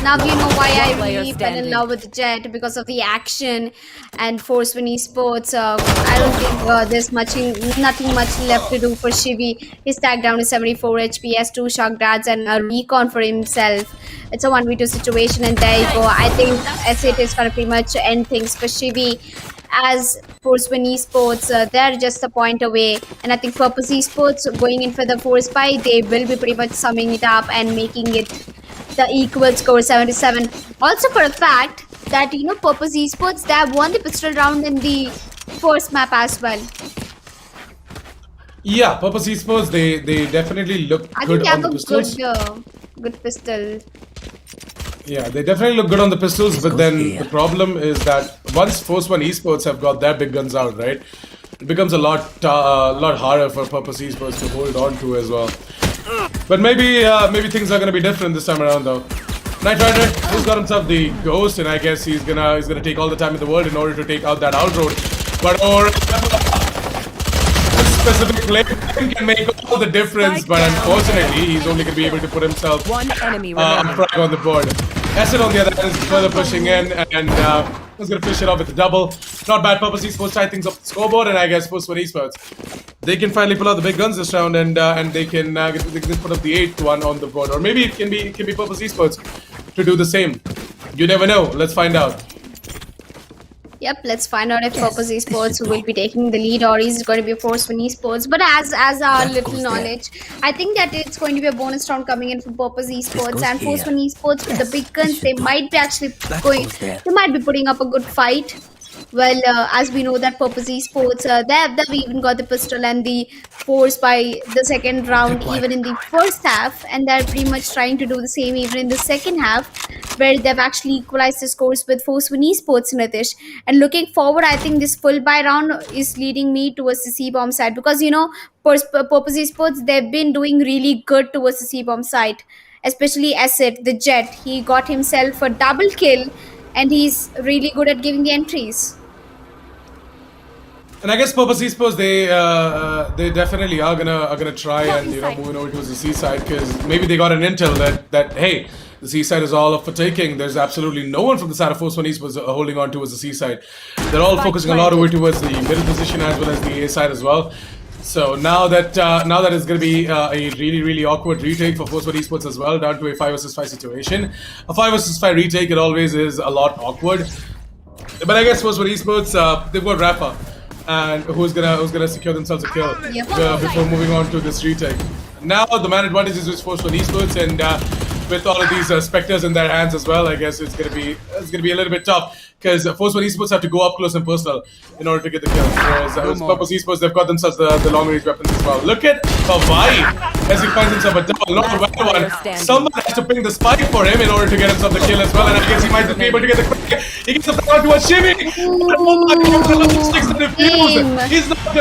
Now you know why I Player really fell in standing. love with Jet, because of the action and Force Win Esports. I don't think there's nothing much left to do for Shivi. His tag down is 74 HP, has 2 shock darts and a recon for himself. It's a 1v2 situation, and there you go. I think S8 is gonna pretty much end things for Shivi. As Force Win Esports, they're just a point away, and I think Purpose Esports going in for the force buy, they will be pretty much summing it up and making it the equal score 77. Also, for a fact that Purpose Esports, they have won the pistol round in the first map as well. Yeah, Purpose Esports, they definitely look I think good they on have the a pistols. good pistol. Yeah, they definitely look good on the pistols, but then the problem is that once Force One Esports have got their big guns out, right, it becomes a lot harder for Purpose Esports to hold on to as well. But maybe things are gonna be different this time around though. Knight Rider, he's got himself the ghost, and I guess he's gonna take all the time in the world in order to take out that outroad. But this specific play can make all the difference, but unfortunately, he's only gonna be able to put himself One enemy remaining. frag on the board. Acid on the other hand is further pushing in, and he's gonna finish it off with a double. Not bad. Purpose Esports tie things up the scoreboard, and I guess Force One Esports, they can finally pull out the big guns this round, and they can put up the 8th one on the board, or maybe it can be Purpose Esports to do the same. You never know. Let's find out. Yep, let's find out if Purpose Esports will be taking the lead or is it going to be a Force One Esports. But as our little knowledge, I think that it's going to be a bonus round coming in for Purpose Esports and Force One Esports with the big guns. They might be actually they might be putting up a good fight. Well, as we know that Purpose Esports, they've even got the pistol and the force by the second round, even in the first half, and they're pretty much trying to do the same even in the second half, where they've actually equalized the scores with Force One Esports, Nitish. And looking forward, I think this full buy round is leading me towards the C-bomb side because, you know, Purpose Esports, they've been doing really good towards the C-bomb side, especially Acid, the Jet. He got himself a double kill, and he's really good at giving the entries. And I guess Purpose Esports, they definitely are gonna try and moving over towards the C side, because maybe they got an intel that hey, the C side is all up for taking. There's absolutely no one from the side of Force One Esports holding on towards the C side. They're all focusing a lot over towards the middle position as well as the A side as well. So now that it's going to be a really awkward retake for Force One Esports as well, down to a 5 vs 5 situation. A 5 vs 5 retake, it always is a lot awkward. But I guess Force One Esports, they've got Rafa, and who's gonna secure themselves a kill before moving on to this retake. Now the man advantage is with Force One Esports, and with all of these specters in their hands as well, I guess it's gonna be a little bit tough, because Force One Esports have to go up close and personal in order to get the kill. Whereas Purpose Esports, they've got themselves the long range weapons as well. Look at Hawaii as he finds himself a double, not a wet one. Someone has to ping the spike for him in order to get himself the kill as well, and I guess he might just be able to get the crack. He gets the power to a shimmy. Oh my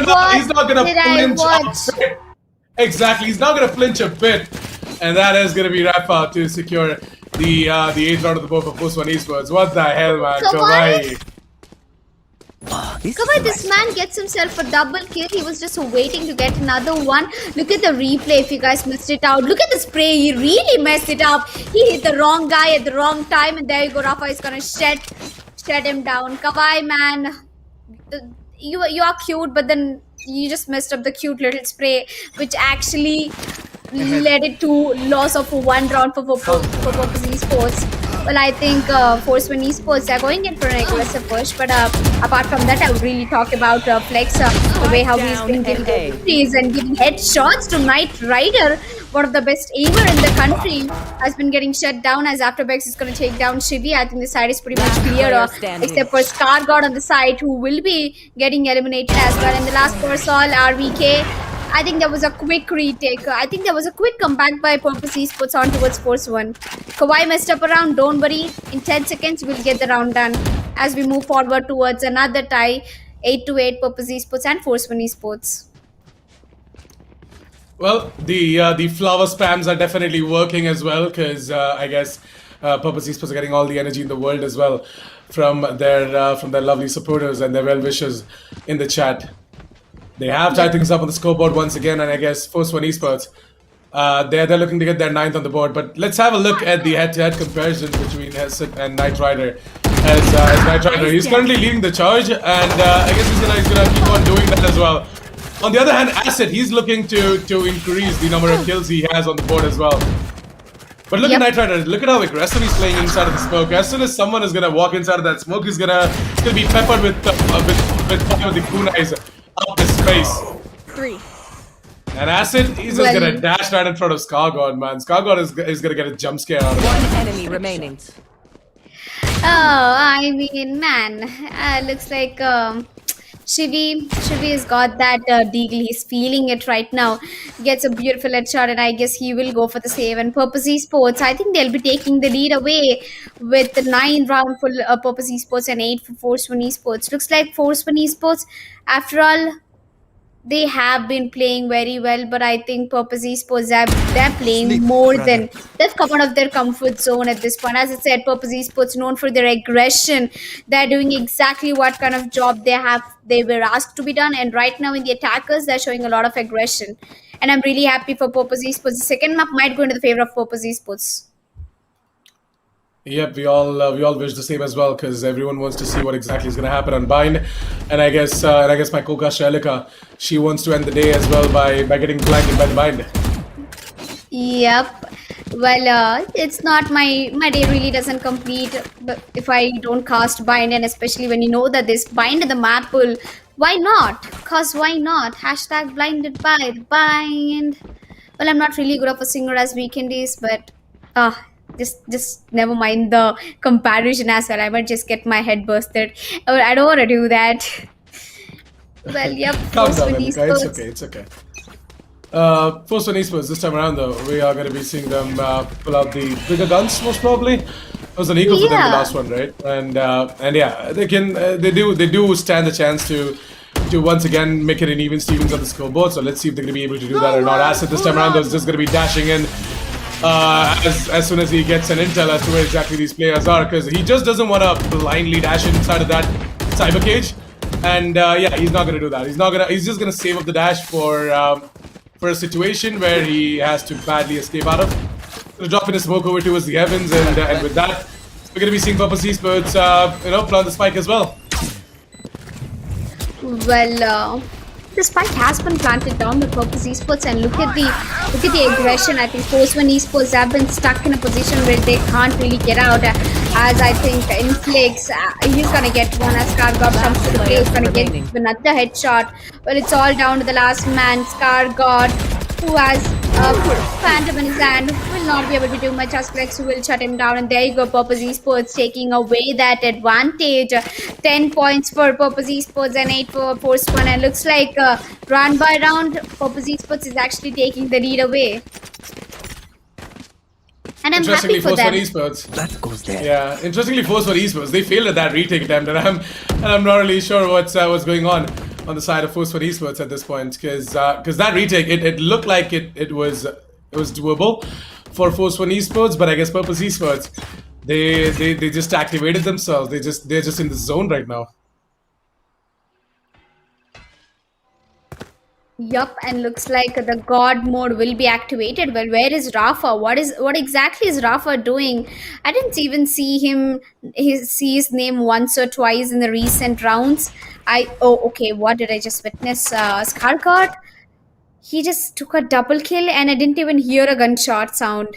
God, he's not gonna flinch a bit. Exactly, he's not gonna flinch a bit. And that is going to be Rafa to secure the 8th round of the board for Force One Esports. What the hell, man? Kawaii. Kawaii, this man gets himself a double kill. He was just waiting to get another one. Look at the replay if you guys missed it out. Look at the spray. He really messed it up. He hit the wrong guy at the wrong time. And there you go. Rafa is going to shed him down. Kawaii, man. You are cute, but then you just messed up the cute little spray, which actually led it to loss of 1 round for Purpose Esports. Well, I think Force One Esports are going in for an aggressive push, but apart from that, I would really talk about Flex, the way how he's been giving entries and giving headshots to Knight Rider, one of the best aimer in the country, has been getting shut down as Afterbex is going to take down Shivi. I think the side is pretty much clear, except for Scargod on the side, who will be getting eliminated as well. And the last person, RVK, I think there was a quick retake. I think there was a quick comeback by Purpose Esports on towards Force One. Kawaii messed up around, don't worry. In 10 seconds, we'll get the round done as we move forward towards another tie, 8-8 Purpose Esports and Force One Esports. Well, the flower spams are definitely working as well, because I guess Purpose Esports are getting all the energy in the world as well from their lovely supporters and their well-wishers in the chat. They have tied things up on the scoreboard once again, and I guess Force One Esports, they're looking to get their 9th on the board. But let's have a look at the head-to-head comparison between Hesed and Knight Rider. As Knight Rider, he's currently leading the charge, and I guess he's gonna keep on doing that as well. On the other hand, Acid, he's looking to increase the number of kills he has on the board as well. But look at Knight Rider, look at how aggressive he's playing inside of the smoke. As soon as someone is gonna walk inside of that smoke, he's gonna be peppered with the kunais up his face. 3. And Acid, he's just gonna dash right in front of Scargod, man. Scargod is gonna get a jump scare out of it. 1 enemy remaining. Oh, I mean, man, looks like Shivi has got that deagle. He's feeling it right now. Gets a beautiful headshot, and I guess he will go for the save. And Purpose Esports, I think they'll be taking the lead away with the 9 round for Purpose Esports and 8 for Force One Esports. Looks like Force One Esports, after all, they have been playing very well, but I think Purpose Esports they're playing more than they've come out of their comfort zone at this point. As I said, Purpose Esports known for their aggression. They're doing exactly what kind of job they were asked to be done, and right now in the attackers, they're showing a lot of aggression. And I'm really happy for Purpose Esports. The second map might go into the favor of Purpose Esports. Yep, we all wish the same as well because everyone wants to see what exactly is going to happen on Bind, and I guess my Koka Shalika, she wants to end the day as well by getting blinded by the Bind. Yep. Well, it's not my day really doesn't complete if I don't cast bind, and especially when you know that this bind in the map will. Why not? Cause why not? Hashtag blinded by the bind. Well, I'm not really good of a singer as Weekend is, but just never mind the comparison as well. I might just get my head bursted. I don't want to do that. Well, yep. Calm Force down, with Anika. It's esports. okay. It's okay. First one Esports this time around though, we are going to be seeing them pull out the bigger guns most probably. It was an equal for them the Yeah. last one, right? And yeah, they do stand a chance to once again make it an even Stevens on the scoreboard. So let's see if they're going to be able to do that or not. Asset this time around though is just going to be dashing in as soon as he gets an intel as to where exactly these players are, because he just doesn't want to blindly dash inside of that cyber cage. And yeah, he's not going to do that. He's just going to save up the dash for a situation where he has to badly escape out of. Gonna drop in a smoke over towards the heavens, and with that, we're gonna be seeing Purpose Esports, plant the spike as well. Well, the spike has been planted down by Purpose Esports, and look at the aggression. I think Force One Esports have been stuck in a position where they can't really get out. As I think Inflix, he's gonna get one as Scargod comes to the play. He's gonna get another headshot. Well, it's all down to the last man, Scargod, who has Phantom in his hand, will not be able to do much as Flex will shut him down. And there you go, Purpose Esports taking away that advantage. 10 points for Purpose Esports and 8 for Force One. And looks like round by round, Purpose Esports is actually taking the lead away. And I'm happy for Force them. One Esports. That goes there. Yeah, interestingly, Force One Esports, they failed at that retake attempt, and I'm not really sure what's going on the side of Force One Esports at this point, because that retake it looked like it was doable for Force One Esports, but I guess Purpose Esports they just activated themselves. They're just in the zone right now. Yup, and looks like the God mode will be activated. Well, where is Rafa? What exactly is Rafa doing? I didn't even see his name once or twice in the recent rounds. Okay, what did I just witness? Scargard? He just took a double kill and I didn't even hear a gunshot sound.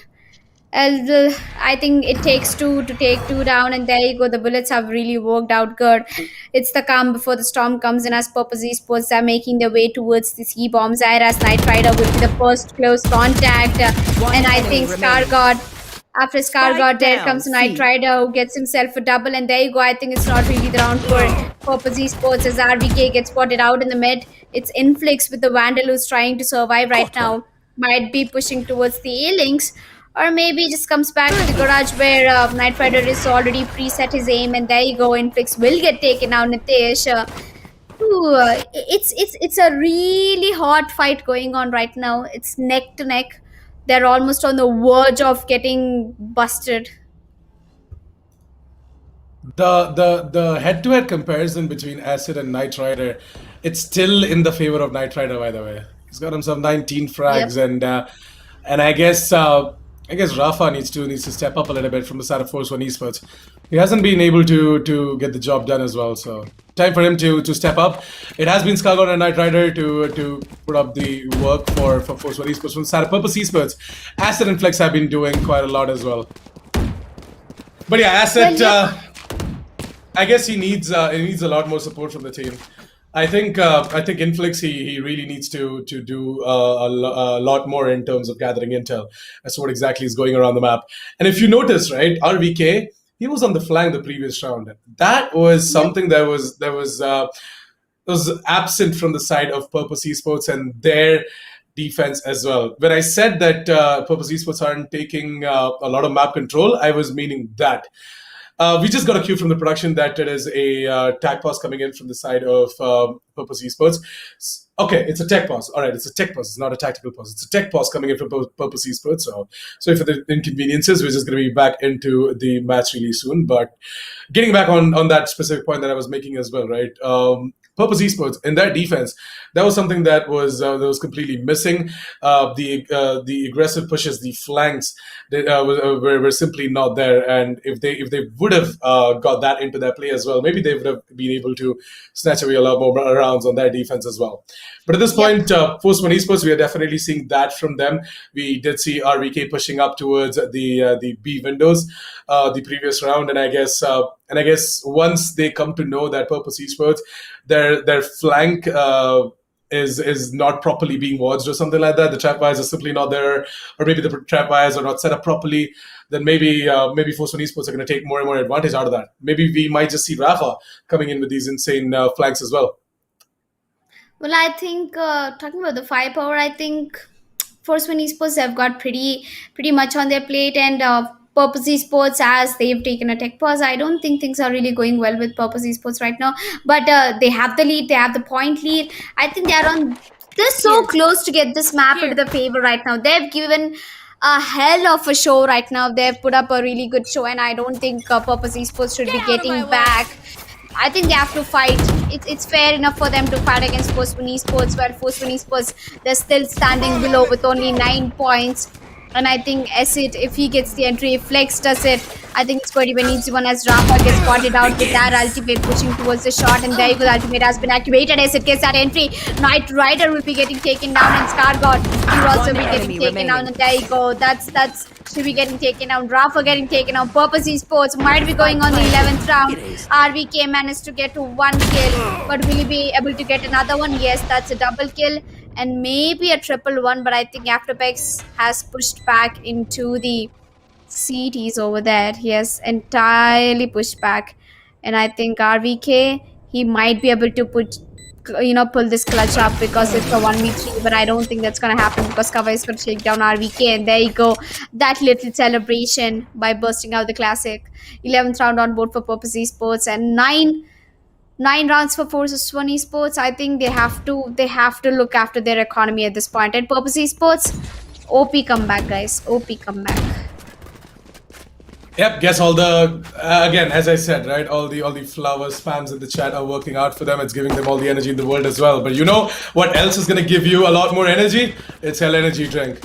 I think it takes two to take two down, and there you go. The bullets have really worked out good. It's the calm before the storm comes in as Purpose Esports are making their way towards the sea bombs. As Knight Rider will be the first close contact. And I think Scargod, after Scargod, there down, comes Knight C. Rider who gets himself a double, and there you go. I think it's not really the round for Purpose Esports as RBK gets spotted out in the mid. It's Inflix with the Vandal who's trying to survive right now. Might be pushing towards the A-Links. Or maybe just comes back to the garage where Knight Rider is already preset his aim, and there you go. Inflix will get taken out. Nitesh, it's a really hot fight going on right now. It's neck to neck. They're almost on the verge of getting busted. The head-to-head comparison between Acid and Knight Rider, it's still in the favor of Knight Rider, by the way. He's got himself 19 frags, Yep. and I guess Rafa needs to step up a little bit from the side of Force One Esports. He hasn't been able to get the job done as well, so time for him to step up. It has been Scargod and Knight Rider to put up the work for Force One Esports. From the side of Purpose Esports, Acid and Flex have been doing quite a lot as well. But yeah, Acid, I guess he needs a lot more support from the team. I think Inflix he really needs to do a lot more in terms of gathering intel as to what exactly is going around the map. And if you notice, right, RVK, he was on the flank the previous round. That was something that was absent from the side of Purpose Esports and their defense as well. When I said that Purpose Esports aren't taking a lot of map control, I was meaning that. We just got a cue from the production that it is a tag pass coming in from the side of Purpose Esports. Okay, it's a tech pause. All right, it's a tech pause. It's not a tactical pause. It's a tech pause coming in from Purpose Esports. So sorry for the inconveniences. We're just going to be back into the match really soon. But getting back on that specific point that I was making as well, right? Purpose Esports in their defense, that was something that was completely missing. The aggressive pushes, the flanks, were simply not there. And if they would have got that into their play as well, maybe they would have been able to snatch away a lot more rounds on their defense as well. But at this point, Force One Esports, we are definitely seeing that from them. We did see RVK pushing up towards the B windows the previous round, and I guess once they come to know that Purpose Esports, their flank is not properly being watched or something like that. The trap wires are simply not there, or maybe the trap wires are not set up properly. Then maybe Force One Esports are going to take more and more advantage out of that. Maybe we might just see Rafa coming in with these insane flanks as well. Well, I think talking about the firepower, I think Force One Esports have got pretty much on their plate, and Purpose Esports, as they've taken a tech pause, I don't think things are really going well with Purpose Esports right now. But they have the lead, they have the point lead. I think they're so close to get this map into the favor right now. They've given a hell of a show right now. They've put up a really good show, and I don't think Purpose Esports should be getting back. I think they have to fight. It's fair enough for them to fight against Force One Esports, where Force One Esports, they're still standing below with only 9 points. And I think Acid, if he gets the entry, if Flex does it, I think it's going to be an easy one, as Rafa gets spotted out with that ultimate pushing towards the shot. And there you go, the ultimate has been activated. Acid gets that entry. Knight Rider will be getting taken down, and Scargod will also be getting taken down. And there you go, that's should be getting taken down. Rafa getting taken down. Purpose Esports might be going on the 11th round. RVK managed to get to 1 kill, but will he be able to get another one? Yes, that's a double kill. And maybe a triple one, but I think Afterpex has pushed back into the seat. He's over there. He has entirely pushed back. And I think RVK, he might be able to pull this clutch up, because it's a 1v3, but I don't think that's going to happen, because Kava is going to take down RVK. And there you go, that little celebration by bursting out the classic. 11th round on board for Purpose Esports, and 9 rounds for Force One Esports. I think they have to look after their economy at this point. And Purpose Esports, OP comeback, guys. OP comeback. Yep, guess all the again, as I said, right, all the flower spams in the chat are working out for them. It's giving them all the energy in the world as well. But you know what else is going to give you a lot more energy? It's Hell Energy drink.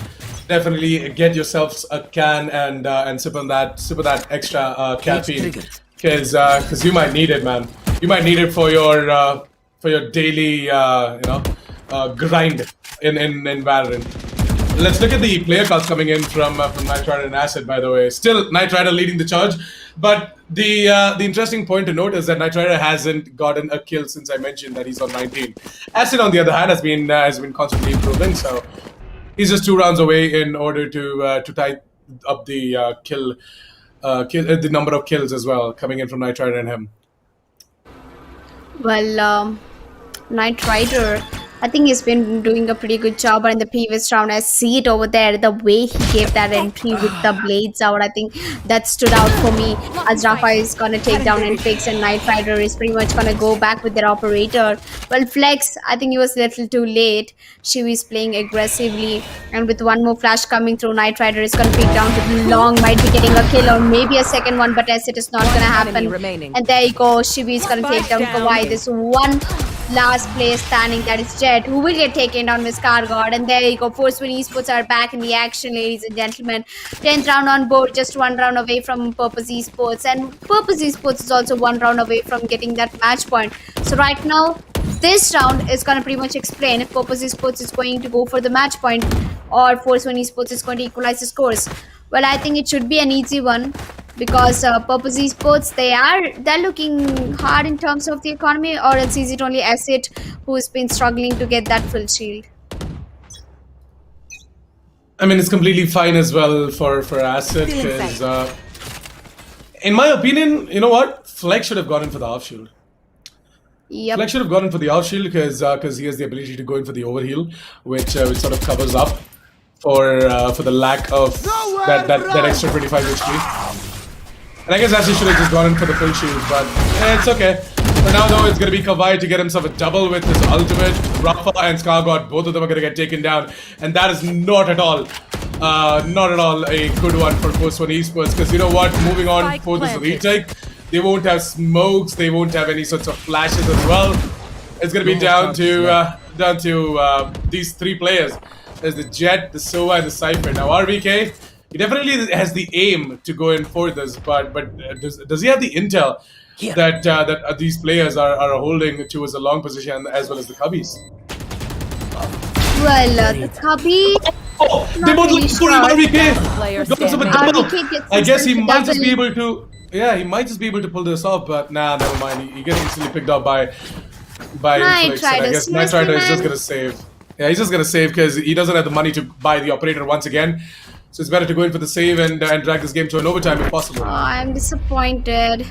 Definitely get yourselves a can and sip of that extra caffeine, because you might need it, man. You might need it for your daily grind in Valorant. Let's look at the player cards coming in from Knight Rider and Acid, by the way. Still Knight Rider leading the charge, but the interesting point to note is that Knight Rider hasn't gotten a kill since I mentioned that he's on 19. Acid, on the other hand, has been constantly improving, so he's just 2 rounds away in order to tie up the the number of kills as well coming in from Knight Rider and him. Well, Knight Rider, I think he's been doing a pretty good job. But in the previous round, I see it over there, the way he gave that entry with the blades out, I think that stood out for me. As Rafa is going to take down and fix, and Knight Rider is pretty much going to go back with their operator. Well, Flex, I think he was a little too late. She was playing aggressively, and with one more flash coming through, Knight Rider is going to pick down to Long, might be getting a kill or maybe a second one, but as it is not going to happen. And there you go, Shivi is going to take down Kawhi. This one last player standing, that is Jet, who will get taken down with Scargod. And there you go, Force One Esports are back in the action, ladies and gentlemen. 10th round on board, just 1 round away from Purpose Esports, and Purpose Esports is also 1 round away from getting that match point. So right now, this round is going to pretty much explain if Purpose Esports is going to go for the match point or Force One Esports is going to equalize the scores. Well, I think it should be an easy one, because Purpose Esports, they're looking hard in terms of the economy, or else is it only Acid who's been struggling to get that full shield? I mean, it's completely fine as well for Acid, because in my opinion, you know what? Flex should have gone in for the half shield. Yep. Flex should have gone in for the half shield because he has the ability to go in for the overheal, which sort of covers up for the lack of that extra 25 HP. And I guess Ashley should have just gone in for the full shield, but it's okay. For now, though, it's going to be Kawhi to get himself a double with his ultimate. Rafa and Skargod, both of them are going to get taken down. And that is not at all a good one for Force One Esports. Because you know what? Moving on Spike for this planted. retake, they won't have smokes. They won't have any sorts of flashes as well. It's going to be down to these three players. There's the Jet, the Sova, and the Cypher. Now, RVK, he definitely has the aim to go in for this, but does he have the intel that these players are holding towards the long position as well as the Cubbies? Well, the Cubby. Oh, they Not both really look for sure. RVK. Player Got himself a standing. double. RVK gets I guess he himself a might just be double. able to. Yeah, he might just be able to pull this off, but nah, never mind. He gets instantly picked up by Night Inflix, and I Rider, guess Night seriously, Rider is just man? gonna save. Yeah, he's just gonna save because he doesn't have the money to buy the operator once again. So it's better to go in for the save and drag this game to an overtime if possible. Oh, I'm disappointed.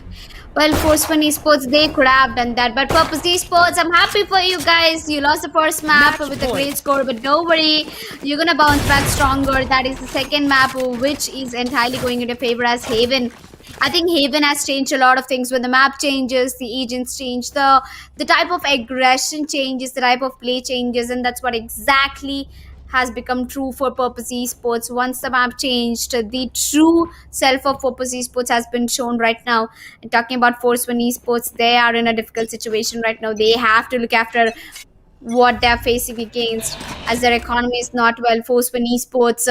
Well, Force One Esports, they could have done that. But Purpose Esports, I'm happy for you guys. You lost the first map Match with a point. great score, but don't worry. You're going to bounce back stronger. That is the second map, which is entirely going into favor as Haven. I think Haven has changed a lot of things. When the map changes, the agents change, the type of aggression changes, the type of play changes, and that's what exactly has become true for Purpose Esports. Once the map changed, the true self of Purpose Esports has been shown right now. And talking about Force One Esports, they are in a difficult situation right now. They have to look after what they're facing against, as their economy is not well. Force One Esports,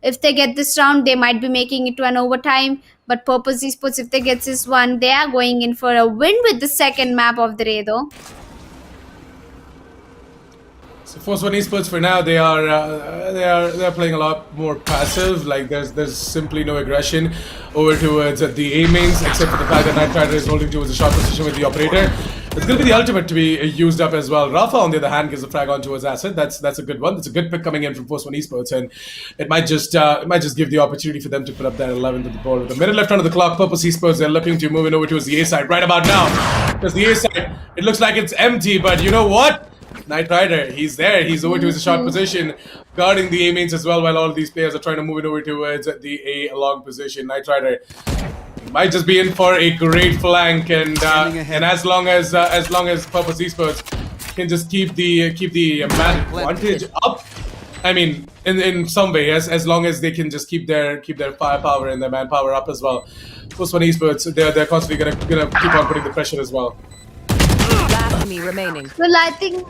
if they get this round, they might be making it to an overtime. But Purpose Esports, if they get this one, they are going in for a win with the second map of the day, though. So Force One Esports for now they are playing a lot more passive. Like there's simply no aggression over towards the A mains, except for the fact that Night Rider is holding towards a short position with the operator. It's going to be the ultimate to be used up as well. Rafa, on the other hand, gives a frag on towards Acid. That's a good one. That's a good pick coming in from Force One Esports, and it might just give the opportunity for them to put up that 11th at the board. With a minute left under the clock, Purpose Esports, they're looking to move in over towards the A side right about now. Because the A side, it looks like it's empty, but you know what? Night Rider, he's there. He's over to his short position, guarding the A mains as well, while all these players are trying to move it over towards the A long position. Night Rider might just be in for a great flank, and as long as Purpose Esports can just keep the man advantage up. I mean, in some way, as long as they can just keep their firepower and their manpower up as well. Force One Esports, they're constantly gonna keep on putting the pressure as well. Last enemy remaining. Well, I think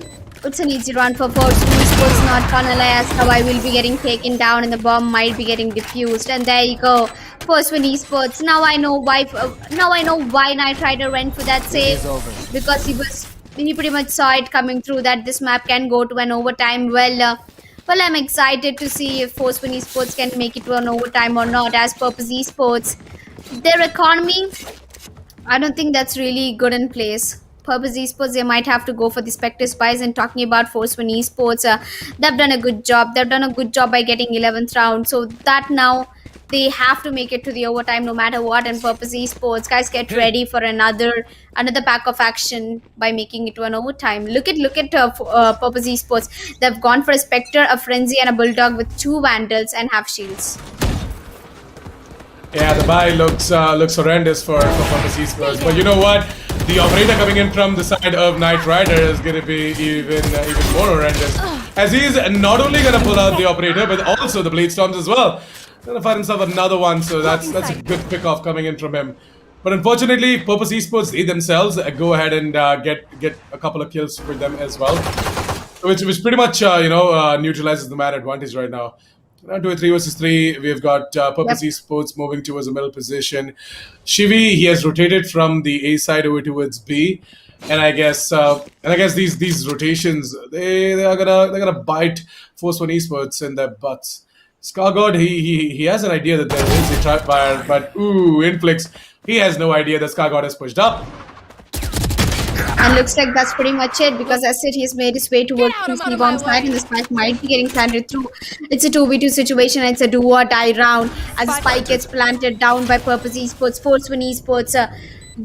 it's an easy run for Force One Esports, not gonna lie, as how I will be getting taken down and the bomb might be getting defused. And there you go, Force One Esports. Now I know why. Night Rider went for that save, because he pretty much saw it coming through that this map can go to an overtime. Well, I'm excited to see if Force One Esports can make it to an overtime or not. As Purpose Esports, their economy, I don't think that's really good in place. Purpose Esports, they might have to go for the Spectre Spies. And talking about Force One Esports, they've done a good job. They've done a good job by getting 11th round. So that now they have to make it to the overtime no matter what. And Purpose Esports, guys, get ready for another pack of action by making it to an overtime. Look at Purpose Esports. They've gone for a Spectre, a Frenzy, and a Bulldog with 2 Vandals and half shields. Yeah, the buy looks horrendous for Purpose Esports. But you know what? The operator coming in from the side of Night Rider is going to be even more horrendous. As he's not only going to pull out the operator, but also the Blade Storms as well. Going to find himself another one, so that's a good pick-off coming in from him. But unfortunately, Purpose Esports, they themselves go ahead and get a couple of kills for them as well. Which pretty much, neutralizes the man advantage right now. Now to a 3 versus 3, we've got Purpose Esports moving towards the middle position. Shivi, he has rotated from the A side over towards B, and I guess these rotations they're gonna bite Force One Esports in their butts. Skargod, he has an idea that there is a tripwire, but Inflix, he has no idea that Skargod has pushed up. And looks like that's pretty much it, because as said, he's made his way towards the C-bomb side, and the spike might be getting planted through. It's a 2v2 situation, it's a do or die round. As the spike gets planted down by Purpose Esports, Force One Esports,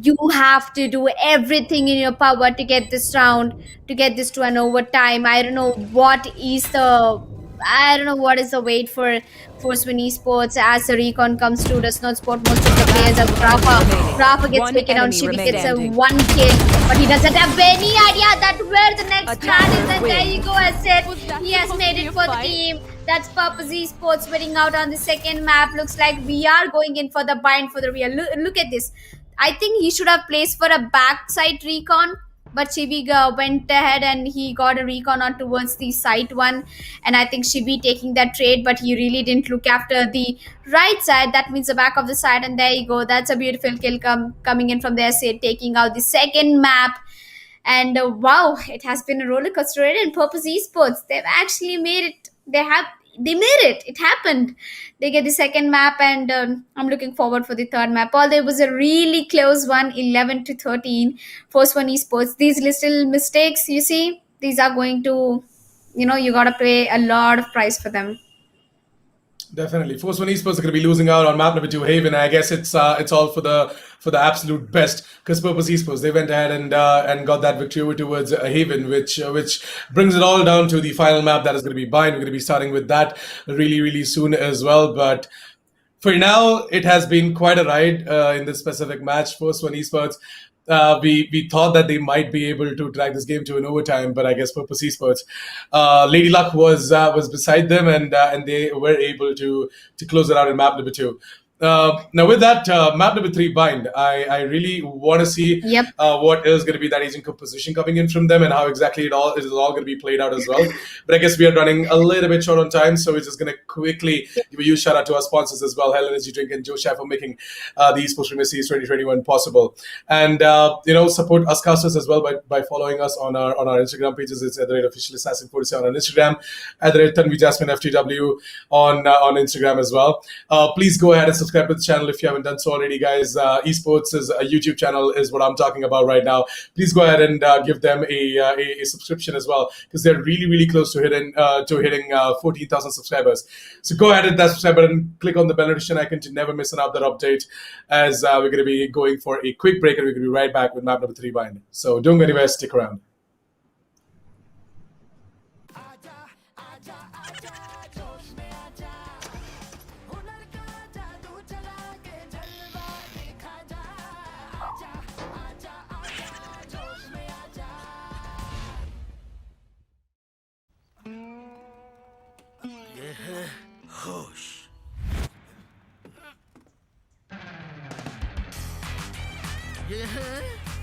you have to do everything in your power to get this round, to get this to an overtime. I don't know what is the I don't know what is the wait for Swin Esports as the recon comes to does not spot most of the players as Rafa gets One taken out. enemy Shibi gets a remaining. 1 kill, but he doesn't have any idea that where the next man is. And Attackers there win. you go, as said, Was that he has supposed made to be it a for the fight? team. That's Purpose Esports winning out on the second map. Looks like we are going in for the bind for the real. Look at this. I think he should have placed for a backside recon, but Shibi went ahead and he got a recon on towards the side one. And I think Shibi taking that trade, but he really didn't look after the right side. That means the back of the side. And there you go. That's a beautiful kill coming in from there, say, taking out the second map. And wow, it has been a roller coaster ride. And Purpose Esports, they've actually made it. They made it. It happened. They get the second map, and I'm looking forward for the third map. Although it was a really close one, 11-13, first one Esports. These little mistakes, you see, these are going to, you gotta pay a lot of price for them. Definitely, Force One Esports are going to be losing out on map number 2, Haven. I guess it's all for the absolute best, because Purpose Esports, they went ahead and got that victory over towards Haven, which brings it all down to the final map that is going to be Bind. We're going to be starting with that really soon as well. But for now, it has been quite a ride in this specific match. First One Esports, we thought that they might be able to drag this game to an overtime, but I guess Purpose Esports, Lady Luck was beside them, and they were able to close it out in map number 2. Now with that, map number 3, Bind, I really want to see Yep. what is going to be that agent composition coming in from them, and how exactly it is all going to be played out as well. But I guess we are running a little bit short on time, so we're just going to quickly give a huge shout out to our sponsors as well, Hell Energy Drink and Joe Chef, for making the Esports Premier Series 2021 possible. And support us casters as well by following us on our Instagram pages. It's @officialassassin47 on Instagram, @TanviJasmineFTW on Instagram as well. Please go ahead and subscribe to the channel if you haven't done so already, guys. Esports is a YouTube channel, is what I'm talking about right now. Please go ahead and give them a subscription as well, because they're really close to hitting 14,000 subscribers. So go ahead and hit that subscribe button, click on the bell notification icon to never miss another update, as we're going to be going for a quick break, and we're going to be right back with map number 3, Bind. So don't go anywhere, stick around. ये है होश। ये है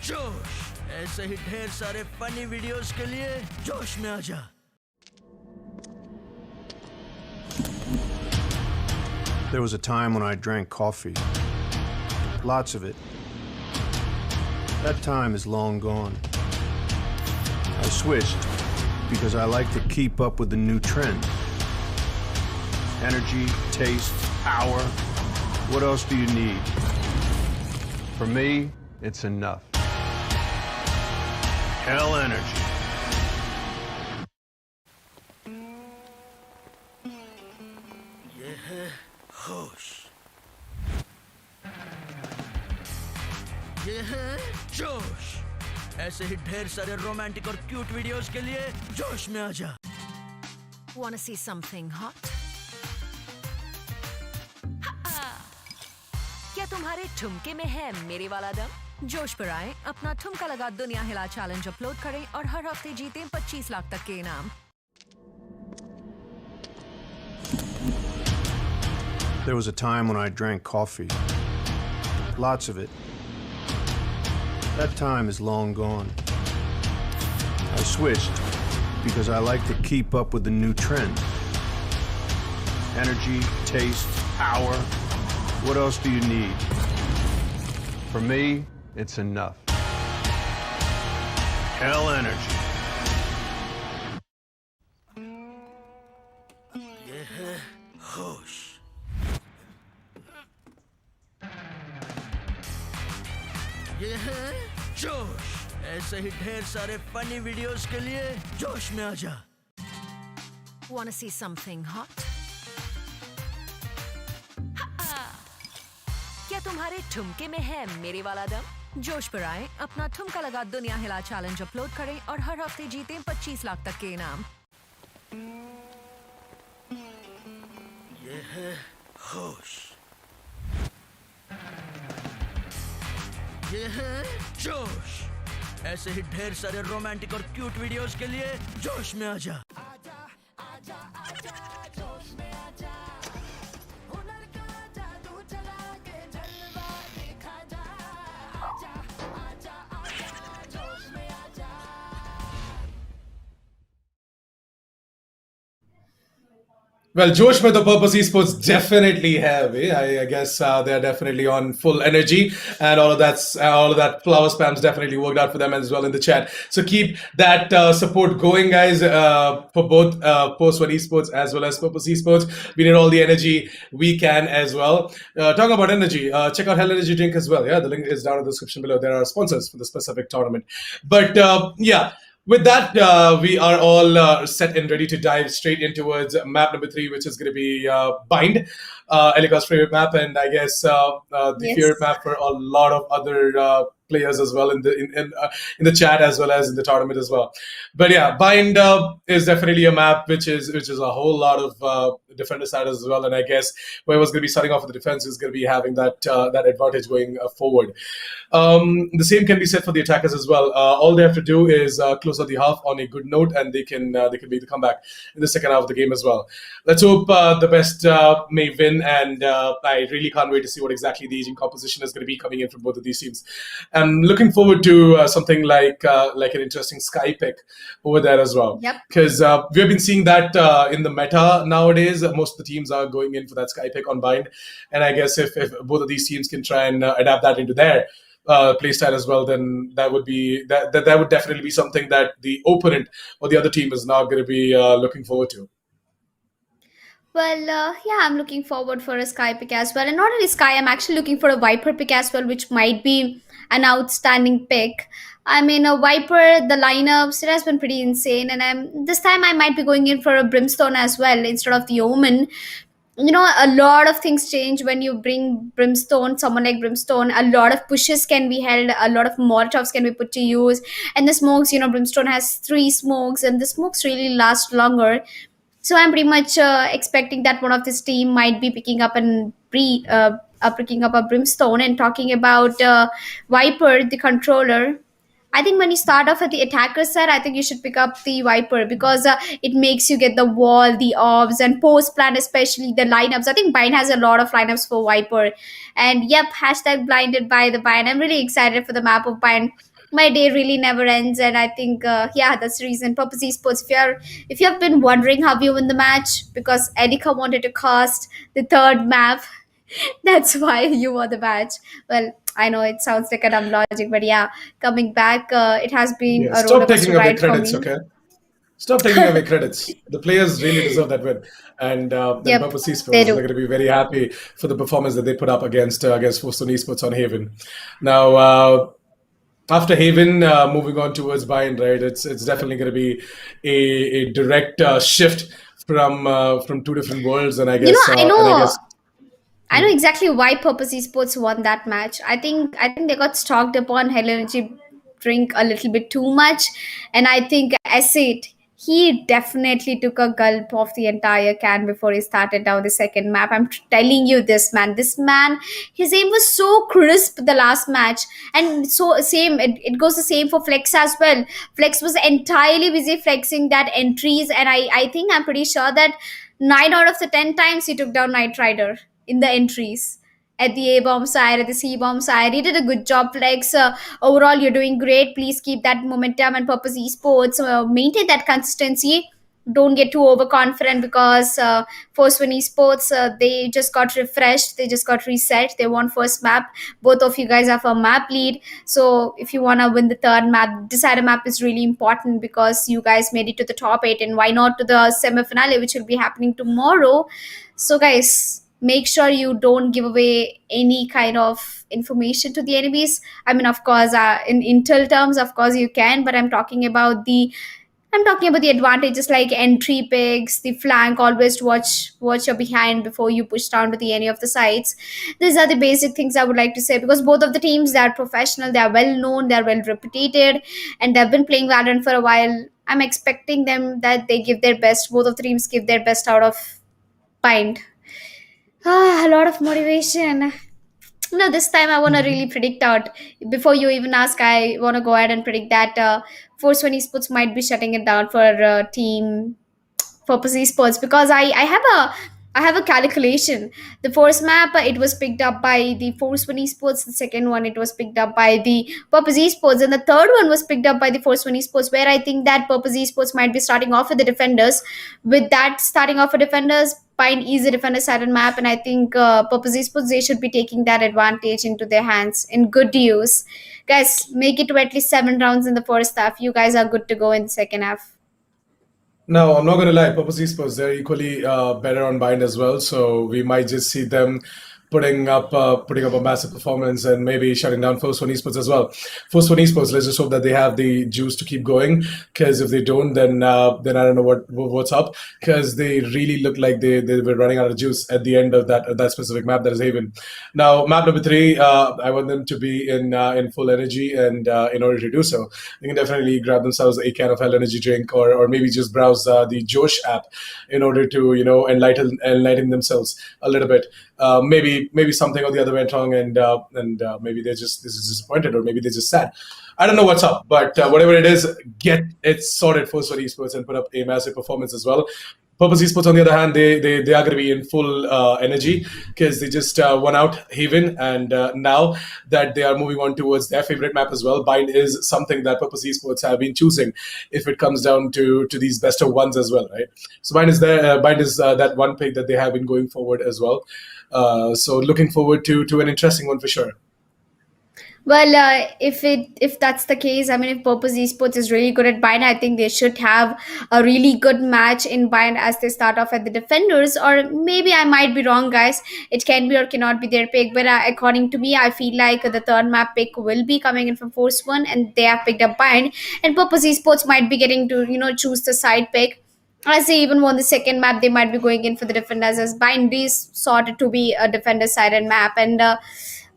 जोश। ऐसे ही ढेर सारे funny videos के लिए जोश में आजा। There was a time when I drank coffee. Lots of it. That time is long gone. I switched because I like to keep up with the new trend. Energy, taste, power. What else do you need? For me, it's enough. Hell energy. ये है होश। ये है जोश। ऐसे ही ढेर सारे romantic और क्यूट वीडियोस के लिए जोश में आजा। Wanna see something hot? क्या तुम्हारे ठुमके में है मेरे वाला दम? जोश पर आए, अपना ठुमका लगा दुनिया हिला चैलेंज अपलोड करें और हर हफ्ते जीतें 25 लाख तक के इनाम। There was a time when I drank coffee. Lots of it. That time is long gone. I switched because I like to keep up with the new trend. Energy, taste, power. What else do you need? For me, it's enough. Hell energy. ये है होश। ये है जोश। ऐसे ही ढेर सारे funny videos के लिए जोश में आजा। Wanna see something hot? क्या तुम्हारे ठुमके में है मेरे वाला दम? जोश पर आए, अपना ठुमका लगा दुनिया हिला चैलेंज अपलोड करें और हर हफ्ते जीतें 25 लाख तक के इनाम। ये है होश, ये है जोश। ऐसे ही ढेर सारे रोमांटिक और क्यूट वीडियोस के लिए जोश में आजा। Well, Josh with the Purpose Esports definitely have. I guess they are definitely on full energy, and all of that flower spams definitely worked out for them as well in the chat. So keep that support going, guys, for both Post One Esports as well as Purpose Esports. We need all the energy we can as well. Talking about energy, check out Hell Energy Drink as well. Yeah, the link is down in the description below. There are sponsors for the specific tournament. But yeah. With that, we are all set and ready to dive straight in towards map number 3, which is going to be Bind, Elika's favorite map, and I guess the favorite map for a lot of other players as well in the chat as well as in the tournament as well. But yeah, Bind is definitely a map which is a whole lot of defender side as well, and I guess whoever's going to be starting off with the defense is going to be having that advantage going forward. The same can be said for the attackers as well. All they have to do is close out the half on a good note, and they can make the comeback in the second half of the game as well. Let's hope the best may win, and I really can't wait to see what exactly the aging composition is going to be coming in from both of these teams. I'm looking forward to something like an interesting Sky pick over there as well. Yep. Because we have been seeing that in the meta nowadays. Most of the teams are going in for that Sky pick on Bind, and I guess if both of these teams can try and adapt that into their playstyle as well, then that would definitely be something that the opponent or the other team is now going to be looking forward to. Well, yeah, I'm looking forward for a Sky pick as well. And not only Sky, I'm actually looking for a Viper pick as well, which might be an outstanding pick. I mean, a Viper, the lineups, it has been pretty insane. And this time I might be going in for a Brimstone as well instead of the Omen. You know, a lot of things change when you bring Brimstone, someone like Brimstone. A lot of pushes can be held, a lot of Molotovs can be put to use. And the smokes, you know, Brimstone has 3 smokes, and the smokes really last longer. So I'm pretty much expecting that one of this team might be picking up picking up a Brimstone. And talking about Viper, the controller, I think when you start off at the attacker side, I think you should pick up the Viper because it makes you get the wall, the orbs, and post plan, especially the lineups. I think Bind has a lot of lineups for Viper. And yep, hashtag blinded by the Bind. I'm really excited for the map of Bind. My day really never ends, and I think yeah, that's the reason. Purpose Esports, if you have been wondering how you win the match because Edika wanted to cast the third map, that's why you won the match. Well, I know it sounds like a dumb logic, but yeah, coming back, it has been a roller Stop coaster taking away ride for credits, me. okay? Stop taking away credits. The players really deserve that win, and Yep, Purpose Esports they are do. going to be very happy for the performance that they put up against Forstone Esports on Haven. Now, after Haven, moving on towards Bind, right? It's definitely going to be a direct shift from two different worlds, and I guess I know exactly why Purpose Esports won that match. I think they got stocked upon Hell Energy drink a little bit too much, and I think Acid, he definitely took a gulp of the entire can before he started down the second map. I'm telling you, this man, his aim was so crisp the last match, and so same. It goes the same for Flex as well. Flex was entirely busy flexing that entries, and I think I'm pretty sure that 9 out of the 10 times he took down Knight Rider in the entries. At the A bomb side, at the C bomb side, he did a good job, Flex. Overall, you're doing great. Please keep that momentum, and Purpose Esports maintain that consistency. Don't get too overconfident because Force One Esports, they just got refreshed, they just got reset, they won first map. Both of you guys have a map lead, so if you want to win the third map, decider map is really important because you guys made it to the top 8, and why not to the semi-finale, which will be happening tomorrow. So guys, make sure you don't give away any kind of information to the enemies. I mean, of course, in intel terms, of course you can, but I'm talking about the advantages like entry picks, the flank, always watch your behind before you push down to the any of the sides. These are the basic things I would like to say because both of the teams, they are professional, they are well known, they are well reputed, and they've been playing Valorant for a while. I'm expecting them that they give their best. Both of the teams give their best out of Bind. A lot of motivation. No, this time I want to really predict out. Before you even ask, I want to go ahead and predict that Force One Esports might be shutting it down for team purpose esports, because I have a calculation. The first map, it was picked up by the Force One Esports. The second one, it was picked up by the Purpose Esports, and the third one was picked up by the Force One Esports. Where I think that Purpose Esports might be starting off with the defenders. With that starting off with defenders, Pine easy defender sided map, and I think Purpose Esports, they should be taking that advantage into their hands in good use. Guys, make it to at least 7 rounds in the first half. You guys are good to go in the second half. No, I'm not gonna lie. Purpose Esports, they're equally better on bind as well. So we might just see them putting up a massive performance and maybe shutting down Force One Esports as well. Force One Esports, let's just hope that they have the juice to keep going. Because if they don't, then I don't know what's up. Because they really look like they were running out of juice at the end of that specific map, that is Haven. Now, map number 3, I want them to be in full energy, and in order to do so, they can definitely grab themselves a can of hell energy drink, or maybe just browse the Josh app in order to enlighten themselves a little bit. Maybe something or the other went wrong, and maybe they're just this is disappointed, or maybe they're just sad. I don't know what's up, but whatever it is, get it sorted first for esports and put up a massive performance as well. Purpose Esports, on the other hand, they are going to be in full energy, because they just won out Haven, and now that they are moving on towards their favorite map as well, Bind is something that Purpose Esports have been choosing if it comes down to these best of ones as well, right? So Bind is there. Bind is that one pick that they have been going forward as well. So looking forward to an interesting one for sure. Well, if that's the case, I mean, if Purpose Esports is really good at Bind, I think they should have a really good match in Bind as they start off at the defenders. Or maybe I might be wrong, guys. It can be or cannot be their pick. But according to me, I feel like the third map pick will be coming in from Force One, and they have picked up Bind. And Purpose Esports might be getting to choose the side pick. As they even won the second map, they might be going in for the defenders, as Bind is sorted to be a defender sided map. And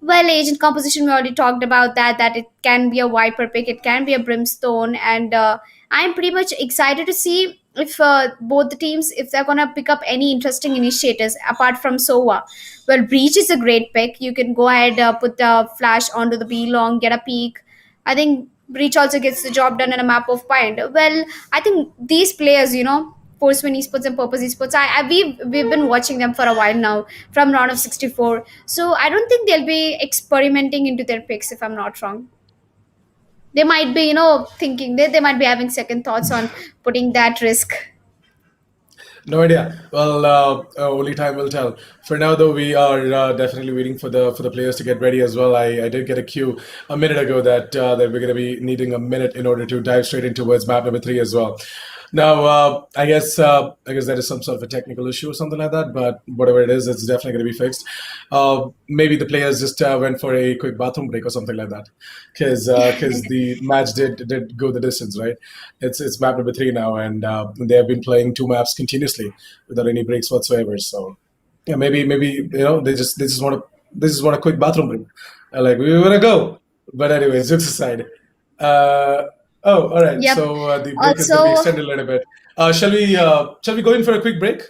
well, agent composition, we already talked about that it can be a Viper pick, it can be a Brimstone, and I'm pretty much excited to see if both the teams, if they're gonna pick up any interesting initiatives apart from Sova. Well, Breach is a great pick. You can go ahead, put the flash onto the Yearlong, get a peek. I think Breach also gets the job done in a map of Bind. Well, I think these players, Force One Esports and Purpose Esports, we've been watching them for a while now from round of 64. So I don't think they'll be experimenting into their picks, if I'm not wrong. They might be, thinking they might be having second thoughts on putting that risk. No idea. Well, only time will tell. For now, though, we are definitely waiting for the players to get ready as well. I did get a cue a minute ago that we're going to be needing a minute in order to dive straight into towards map number 3 as well. Now, I guess that is some sort of a technical issue or something like that. But whatever it is, it's definitely going to be fixed. Maybe the players just went for a quick bathroom break or something like that, because the match did go the distance, right? It's map number 3 now, and they have been playing 2 maps continuously without any breaks whatsoever. So yeah, maybe they just want a quick bathroom break. Like, we want to go. But anyways, jokes aside. Oh, all right. Yep. So the break is going to be Also, extended a little bit. Shall we go in for a quick break?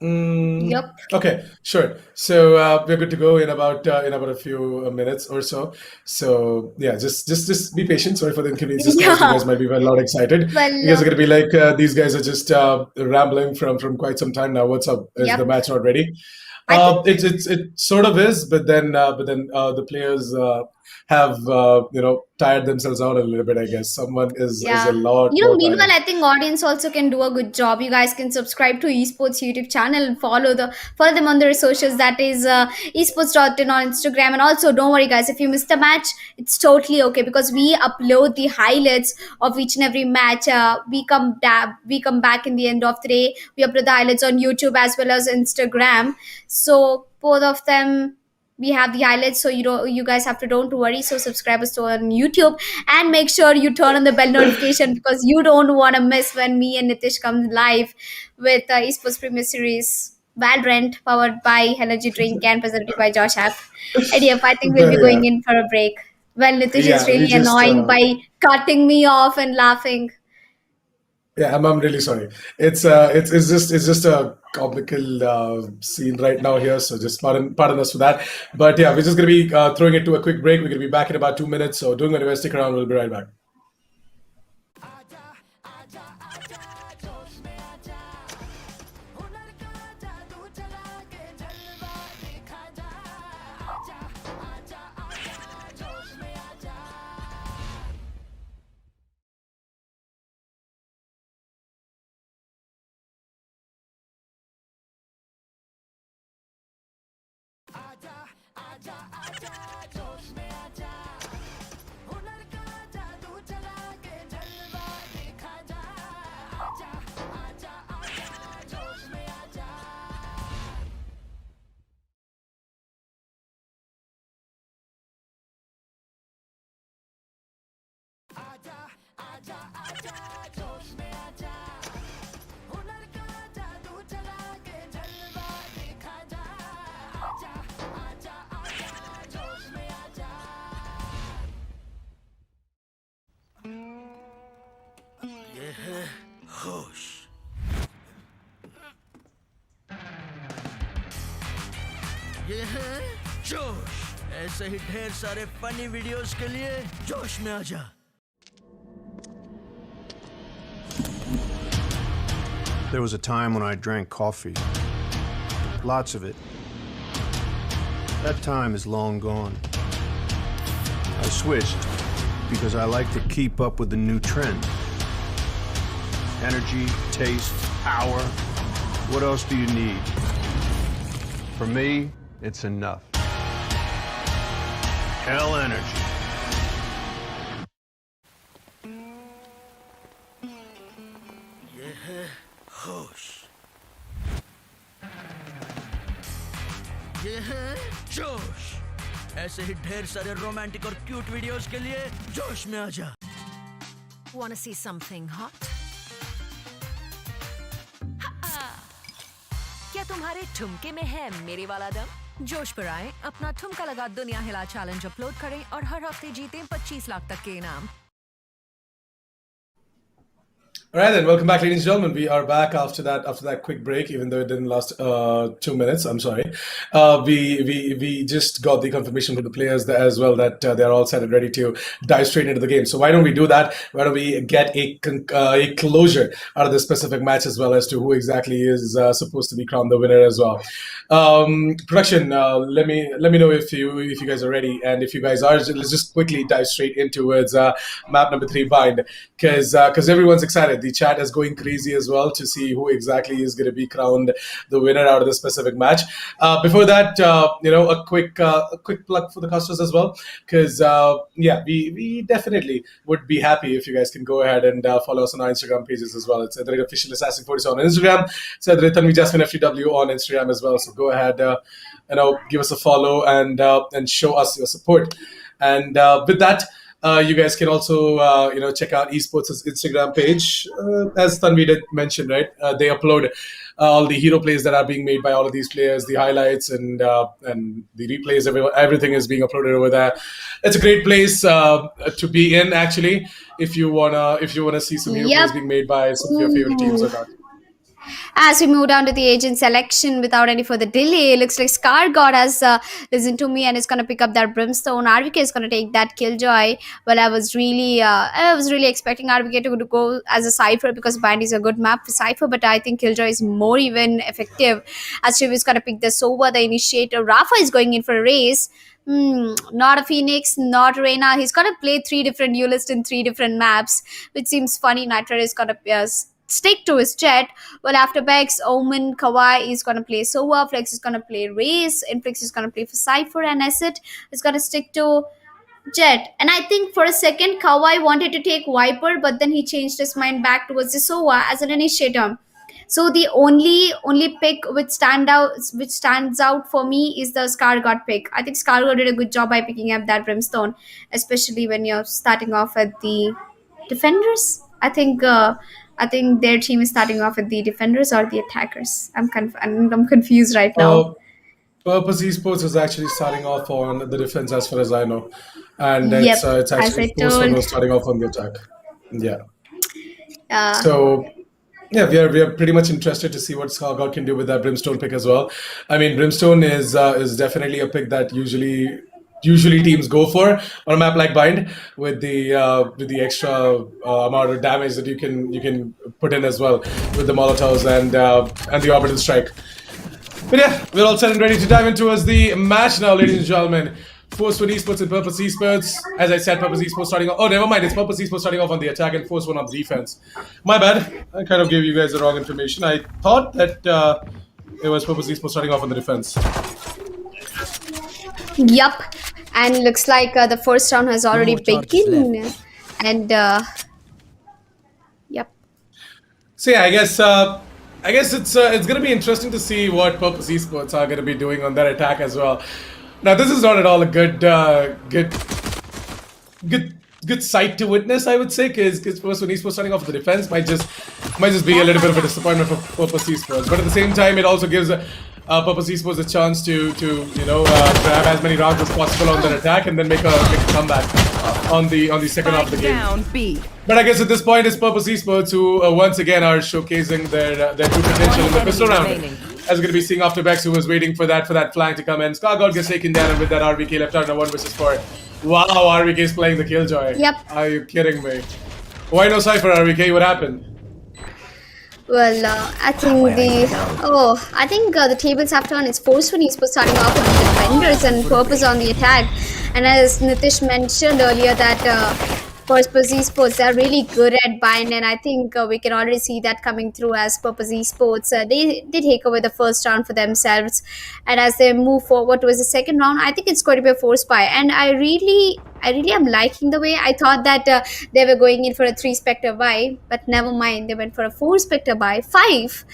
yep. Okay, sure. So we're good to go in about a few minutes or so. So yeah, just be patient. Sorry for the inconvenience. Just you Yeah. guys might be very loud excited. You Well, guys are gonna be like, these guys are just rambling from quite some time now. What's up? Is the yep. match not ready? I think It sort of is, but then the players have tired themselves out a little bit. I guess someone is a Yeah. lot more Meanwhile, tired. I think audience also can do a good job. You guys can subscribe to Esports YouTube channel and follow them on their socials. That is esports.in on Instagram. And also, don't worry, guys, if you missed a match, it's totally okay, because we upload the highlights of each and every match. We come back in the end of the day. We upload the highlights on YouTube as well as Instagram. So both of them, we have the highlights, so you guys have to, don't worry. So subscribe us to on YouTube, and make sure you turn on the bell notification, because you don't want to miss when me and Nitish come live with Esports Premier Series Valorant, powered by Energy Drink and presented by Josh App. And yep, I think we'll be But going in for a break. Well, Nitish is yeah, we really just annoying by cutting me off and laughing. Yeah, I'm really sorry. It's just a comical scene right now here, so just pardon us for that. But yeah, we're just gonna be throwing it to a quick break. We're gonna be back in about 2 minutes, so don't go anywhere. Stick around. We'll be right back. ये है होश। ये है जोश। ऐसे ही ढेर सारे funny videos के लिए जोश में आजा। There was a time when I drank coffee. Lots of it. That time is long gone. I switched because I like to keep up with the new trend. Energy, taste, power. What else do you need? For me, it's enough. Hell energy. ये है होश। ये है जोश। ऐसे ही ढेर सारे romantic और क्यूट वीडियोस के लिए जोश में आजा। Wanna see something hot? क्या तुम्हारे ठुमके में है मेरे वाला दम? जोश पर आए, अपना ठुमका लगा दुनिया हिला चैलेंज अपलोड करें और हर हफ्ते जीतें 25 लाख तक के इनाम। All right, then. Welcome back, ladies and gentlemen. We are back after that quick break, even though it didn't last 2 minutes. I'm sorry. We just got the confirmation from the players there as well that they're all set and ready to dive straight into the game. So why don't we do that? Why don't we get a closure out of this specific match as well as to who exactly is supposed to be crowned the winner as well. Production, let me know if you guys are ready, and if you guys are, let's just quickly dive straight into map number 3 bind, because everyone's excited. The chat is going crazy as well to see who exactly is going to be crowned the winner out of this specific match. Before that, a quick plug for the customers as well, because we definitely would be happy if you guys can go ahead and follow us on our Instagram pages as well. It's official Assassin 47 on Instagram. It's Tanvi Jasmine FTW on Instagram as well. So go ahead, give us a follow and show us your support. And with that, you guys can also, check out Esports' Instagram page. As Tanvi did mention, right? They upload all the hero plays that are being made by all of these players, the highlights and the replays. Everything is being uploaded over there. It's a great place to be in, actually, if you wanna see some hero plays being made by some of your favorite teams or not. As we move down to the agent selection, without any further delay, looks like Scar God has listened to me and is going to pick up that Brimstone. RVK is going to take that Killjoy. Well, I was really expecting RVK to go as a Cypher, because Bind is a good map for Cypher, but I think Killjoy is more even effective. As Shiv is going to pick the Sova, the Initiator. Rafa is going in for a race. Not a Phoenix, not Reyna. He's going to play 3 different duelists in 3 different maps, which seems funny. Nitra is going to stick to his Jet. Well, after Bex, Omen, Kawhi is going to play Sova, Flex is going to play Raze, Inflix is going to play for Cypher, and Acid is going to stick to Jet. And I think for a second, Kawhi wanted to take Viper, but then he changed his mind back towards the Sova as an initiator. So the only pick which stands out for me is the Scar God pick. I think Scar God did a good job by picking up that Brimstone, especially when you're starting off at the defenders. I think their team is starting off with the defenders or the attackers. I'm confused right now. Purpose Esports is actually starting off on the defense, as far as I know, and Yep, it's as I actually told. starting off on the attack. Yeah. So yeah, we are pretty much interested to see what Skargod can do with that Brimstone pick as well. I mean, Brimstone is definitely a pick that usually teams go for on a map like Bind with the extra amount of damage that you can put in as well with the Molotovs and the orbital strike. But yeah, we're all set and ready to dive in towards the match now, ladies and gentlemen. Force One Esports and Purpose Esports. As I said, Purpose Esports starting off. Oh, never mind. It's Purpose Esports starting off on the attack and Force One on the defense. My bad. I kind of gave you guys the wrong information. I thought that it was Purpose Esports starting off on the defense. Yup. And looks like the first round has already begun. And yep. So yeah, I guess it's gonna be interesting to see what Purpose Esports are gonna be doing on their attack as well. Now, this is not at all a good sight to witness, I would say, because first when Esports starting off the defense might just be a little bit of a disappointment for Purpose Esports. But at the same time, it also gives Purpose Esports a chance to grab as many rounds as possible on their attack and then make a comeback on the second half of the game. Down B. But I guess at this point, it's Purpose Esports who once again are showcasing their true potential in the pistol round. As we're going to be seeing after Bex, who was waiting for that flank to come in. Skargod gets taken down, and with that RVK left out in a 1 versus 4. Wow, RVK is playing the Killjoy. Yep. Are you kidding me? Why no Cypher, RVK? What happened? Well, I think the tables have turned. It's Force One Esports starting off with the defenders and Purpose on the attack. And as Nitish mentioned earlier, that Purpose Esports, they're really good at bind, and I think we can already see that coming through as Purpose Esports. They take over the first round for themselves, and as they move forward towards the second round, I think it's going to be a force buy. And I really am liking the way. I thought that they were going in for a 3 Spectre buy, but never mind, they went for a 4 Spectre buy. 5.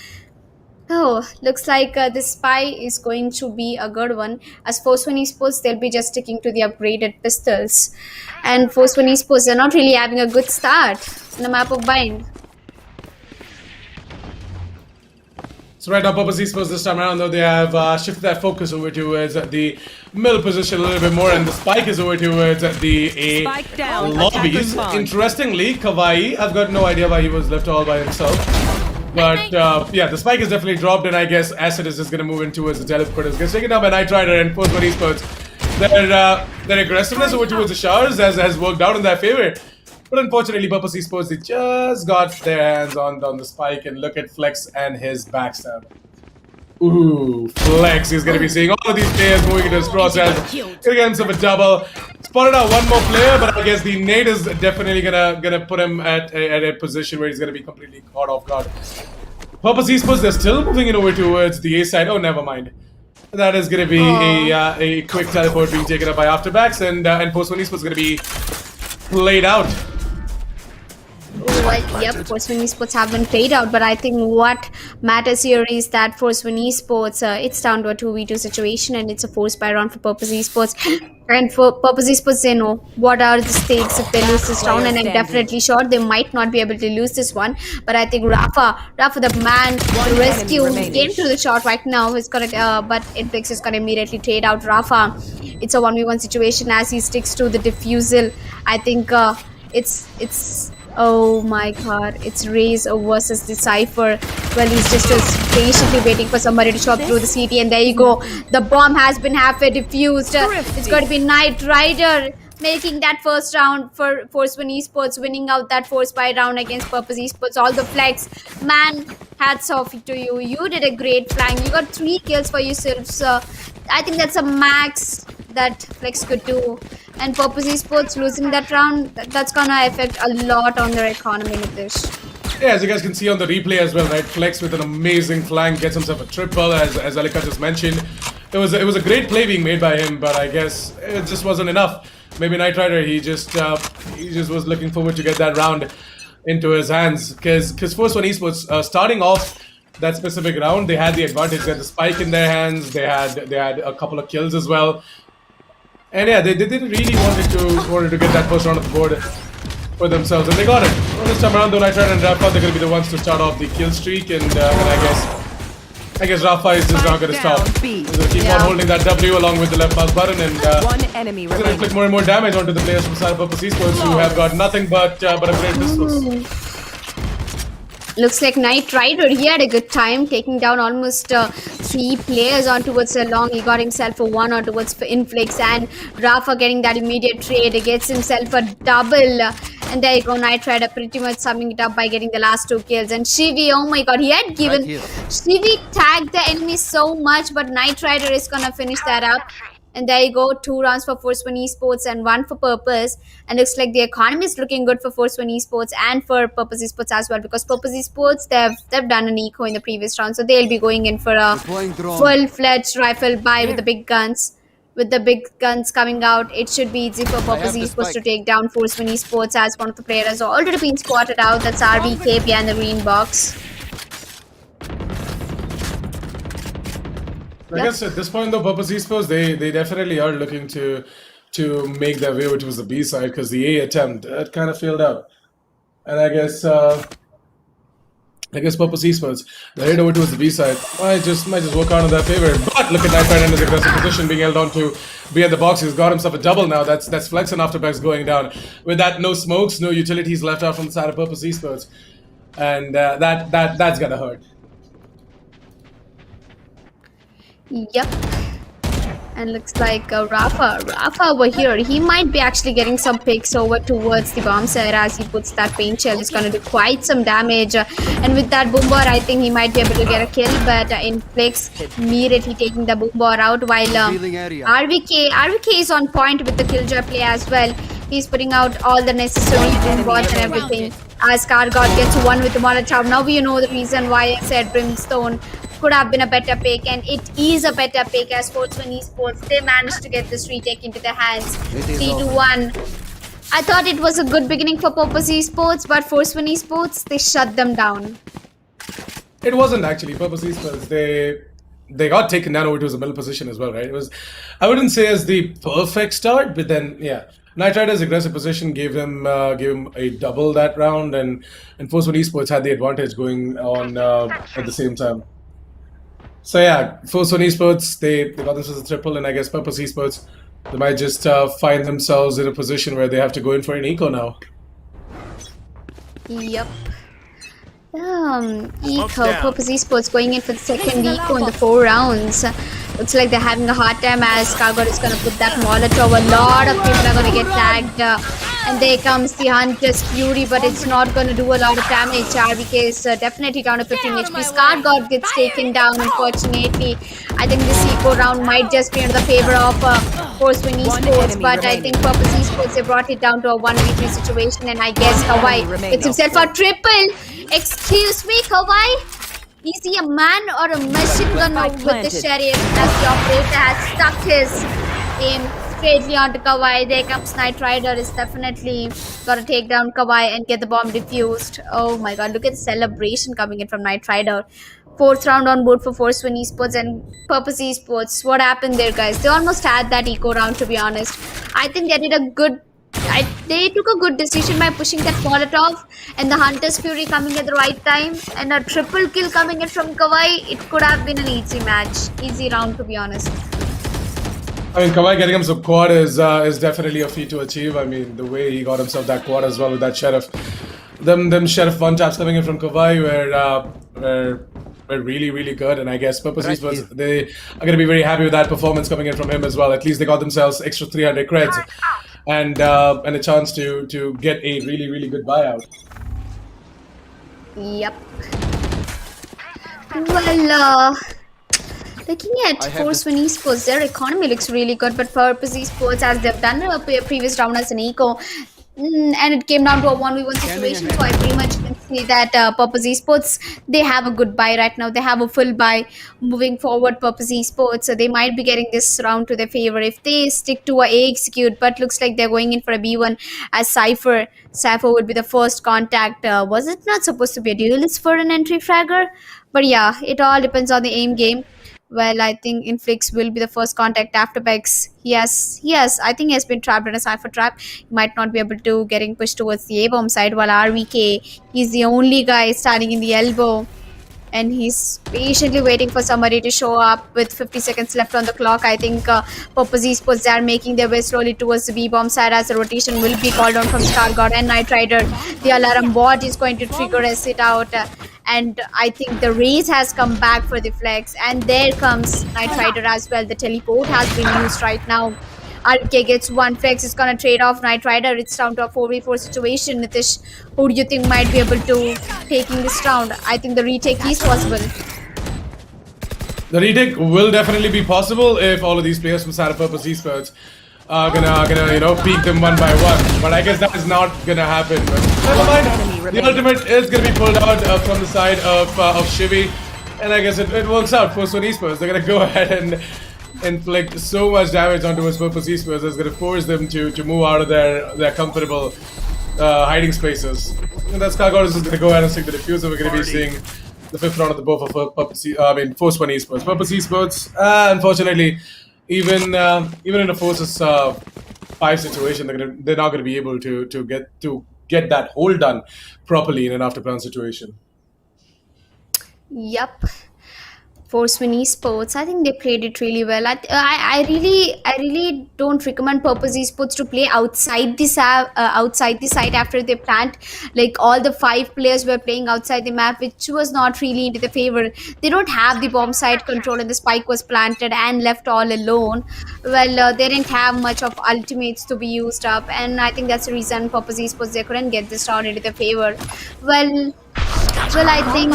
Oh, looks like this spy is going to be a good one. As Force One Esports, they'll be just sticking to the upgraded pistols. And Force One Esports, they're not really having a good start in the map of Bind. So right now, Purpose Esports this time around, though, they have shifted that focus over towards the middle position a little bit more, and the spike is over towards the A Spike down, lobbies. attacker spawn. Interestingly, Kawaii, I've got no idea why he was left all by himself. But yeah, the spike is definitely dropped, and I guess Acid is just going to move in towards the teleporters. Gets taken down by Knight Rider and Force One Esports. Their aggressiveness over towards the showers has worked out in their favor. But unfortunately, Purpose Esports, they just got their hands on the spike, and look at Flex and his backstab. Ooh, Flex is going to be seeing all of these players moving into his crosshairs. Gonna get himself a double. Spotted out one more player, but I guess the nade is definitely gonna put him at a position where he's gonna be completely caught off guard. Purpose Esports, they're still moving it over towards the A side. Oh, never mind. That is gonna be a quick teleport being taken up by Afterbacks, and Force One Esports is gonna be played out. Well, yep, Force One Esports have been played out, but I think what matters here is that Force One Esports, it's down to a 2v2 situation, and it's a force buy round for Purpose Esports. And for Purpose Esports, they know what are the stakes if they lose this round, and I'm definitely sure they might not be able to lose this one. But I think Rafa, the man, the rescue, came through the shot right now. Is gonna, but Infix is gonna immediately trade out Rafa. It's a 1v1 situation as he sticks to the defusal. I think it's. Oh my god, it's Raze versus the Cypher. Well, he's just patiently waiting for somebody to chop through the CT, and there you go. The bomb has been halfway defused. It's going to be Knight Rider making that first round for Force One Esports, winning out that force buy round against Purpose Esports. All the flex. Man, hats off to you. You did a great flank. You got 3 kills for yourself. So I think that's a max that Flex could do. And Purpose Esports losing that round, that's gonna affect a lot on their economy with this. Yeah, as you guys can see on the replay as well, right? Flex with an amazing flank gets himself a triple, as Alika just mentioned. It was a great play being made by him, but I guess it just wasn't enough. Maybe Knight Rider, he just was looking forward to get that round into his hands, because Force One Esports starting off that specific round, they had the advantage. They had the spike in their hands. They had a couple of kills as well. And yeah, they didn't really wanted to get that first round of the board for themselves, and they got it. Well, this time around, though, Knight Rider and Rafa, they're going to be the ones to start off the kill streak, and I guess Rafa is just not going to stop. He's going to keep on holding that W along with the left mouse button, and One enemy he's going to inflict more and more damage onto the players from Purpose Esports, who have got nothing but a great pistols. Looks like Knight Rider, he had a good time taking down almost 3 players on towards Yearlong. He got himself a 1 on towards Inflix, and Rafa getting that immediate trade. He gets himself a double. And there you go, Knight Rider pretty much summing it up by getting the last 2 kills. And Shivi, oh my god, he had given... Shivi tagged the enemy so much, but Knight Rider is gonna finish that up. And there you go, 2 rounds for Force One Esports and 1 for Purpose. And looks like the economy is looking good for Force One Esports and for Purpose Esports as well. Because Purpose Esports, they've done an eco in the previous round. So they'll be going in for a full-fledged rifle buy with the big guns. With the big guns coming out, it should be easy for Purpose Esports to take down Force One Esports, as one of the players has already been spotted out. That's RVK behind the green box. I guess at this point, though, Purpose Esports, they definitely are looking to make their way towards the B side, because the A attempt it kind of failed out, and I guess Purpose Esports, they head over towards the B side might just work out in their favor. But look at Knight Rider in his aggressive position, being held on to be at the box. He's got himself a double now. That's Flex and Afterbacks going down. With that, no smokes, no utilities left out from the side of Purpose Esports, and that's gonna hurt. Yep. And looks like Rafa over here, he might be actually getting some picks over towards the bomb side as he puts that paint shell. It's going to do quite some damage. And with that boom bar, I think he might be able to get a kill. But Inflix immediately taking the boom bar out, while RVK is on point with the killjoy play as well. He's putting out all the necessary boom bars and everything. As Kargot gets 1 with the Molotov. Now we know the reason why I said Brimstone could have been a better pick, and it is a better pick as Force One Esports. They managed to get this retake into their hands. 3-1. I thought it was a good beginning for Purpose Esports, but Force One Esports, they shut them down. It wasn't actually Purpose Esports. They got taken down over to the middle position as well, right? It was, I wouldn't say as the perfect start, but then yeah, Knight Rider's aggressive position gave him a double that round, and Force One Esports had the advantage going on at the same time. So yeah, Force One Esports, they got themselves a triple, and I guess Purpose Esports, they might just find themselves in a position where they have to go in for an eco now. Yep. Eco, Purpose Esports going in for the second eco in the 4 rounds. Looks like they're having a hard time as Kargot is going to put that Molotov. A lot of people are going to get tagged. And there comes the Hunter's Fury, but it's not going to do a lot of damage. RVK is definitely down to 15 HP. Kargot gets taken down, unfortunately. I think this eco round might just be in the favor of Force One Esports, but I think Purpose Esports, they brought it down to a 1v3 situation, and I guess Kawhi gets himself a triple. Excuse me, Kawhi? Is he a man or a machine gun with the sheriff, as the operator has stuck his aim straightly onto Kawhi? There comes Knight Rider, is definitely got to take down Kawhi and get the bomb defused. Oh my god, look at the celebration coming in from Knight Rider. 4th round on board for Force One Esports and Purpose Esports. What happened there, guys? They almost had that eco round, to be honest. I think they did a good... they took a good decision by pushing that Molotov, and the Hunter's Fury coming at the right time, and a triple kill coming in from Kawhi. It could have been an easy match, easy round, to be honest. I mean, Kawhi getting himself quad is definitely a feat to achieve. I mean, the way he got himself that quad as well with that Sheriff. Them Sheriff one taps coming in from Kawhi were really, really good, and I guess Purpose Esports, they are going to be very happy with that performance coming in from him as well. At least they got themselves extra 300 creds. And a chance to get a really, really good buyout. Yep. Well, looking at Force One Esports, their economy looks really good, but Purpose Esports, as they've done a previous round as an eco, and it came down to a 1v1 situation, so I pretty much can see that Purpose Esports, they have a good buy right now. They have a full buy moving forward, Purpose Esports, so they might be getting this round to their favor if they stick to a execute, but looks like they're going in for a B1 as Cypher would be the first contact. Was it not supposed to be a duelist for an entry fragger? But yeah, it all depends on the aim game. Well, I think Inflix will be the first contact after Bex. I think he has been trapped in a Cypher trap. He might not be able to getting pushed towards the A-bomb side, while RVK, he's the only guy standing in the elbow. and he's patiently waiting for somebody to show up with 50 seconds left on the clock. I think Purpose Esports, they are making their way slowly towards the B-bomb side as the rotation will be called on from Stargod and Knight Rider. The alarm bot is going to trigger a sit out. And I think the race has come back for the flex, and there comes Knight Rider as well. The teleport has been used right now. RK gets one flex, is gonna trade off Knight Rider. It's down to a 4v4 situation. Nitish, who do you think might be able to taking this round? I think the retake is possible. The retake will definitely be possible if all of these players from Side of Purpose Esports are gonna peek them one by one. But I guess that is not gonna happen. But never mind. The ultimate is gonna be pulled out from the side of Shivi, and I guess it works out for Swan Esports. They're gonna go ahead and inflict so much damage onto his Purpose Esports. It's gonna force them to move out of their comfortable hiding spaces. And that's Kargod is just gonna go ahead and stick the diffuser. We're gonna be seeing the 5th round of the both of Force One Esports. Purpose Esports, unfortunately, even in a Forces 5 situation, they're not gonna be able to get that hold done properly in an after-plan situation. Yup. Force One Esports, I think they played it really well. I really don't recommend Purpose Esports to play outside the site after they plant. Like all the 5 players were playing outside the map, which was not really into the favor. They don't have the bomb site control, and the spike was planted and left all alone. Well, they didn't have much of ultimates to be used up, and I think that's the reason Purpose Esports, they couldn't get this round into their favor. Well, I think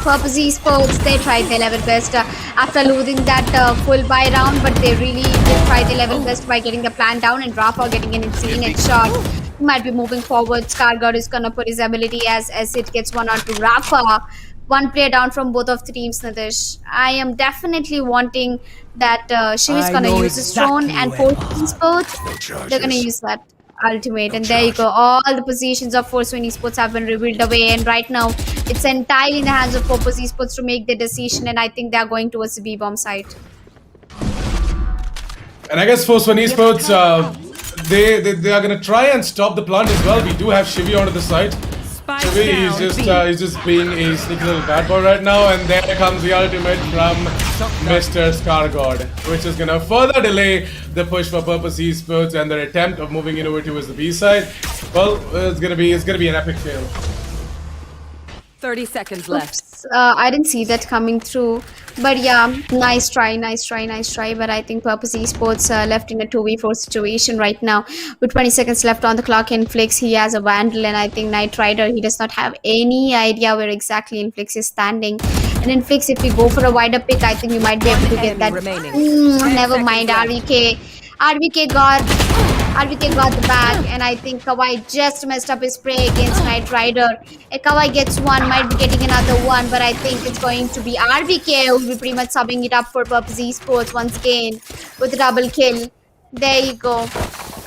Purpose Esports, they tried their level best after losing that full buy round, but they really did try their level best by getting the plan down, and Rafa getting an insane headshot. He might be moving forward. Scargod is gonna put his ability as it gets one onto Rafa. One player down from both of the teams, Nitish. I am definitely wanting that Shiv is gonna use his drone, and Force Esports, they're gonna use that ultimate, and there you go. All the positions of Force One Esports have been revealed away, and right now it's entirely in the hands of Purpose Esports to make the decision, and I think they are going towards the B-bomb side. And I guess Force One Esports, they are gonna try and stop the plant as well. We do have Shivi onto the side. Shivi he's just being a sneaky little bad boy right now, and there comes the ultimate from Mr. Scargod, which is gonna further delay the push for Purpose Esports and their attempt of moving it over towards the B side. Well, it's gonna be an epic fail. 30 seconds left. I didn't see that coming through, but yeah, nice try. But I think Purpose Esports left in a 2v4 situation right now with 20 seconds left on the clock. Inflix, he has a Vandal, and I think Knight Rider, he does not have any idea where exactly Inflix is standing. And Inflix, if we go for a wider pick, I think we might be able to get that. Never mind, RVK got the bag, and I think Kawhi just messed up his spray against Knight Rider. Kawhi gets one, might be getting another one, but I think it's going to be RVK who will be pretty much subbing it up for Purpose Esports once again with a double kill. There you go.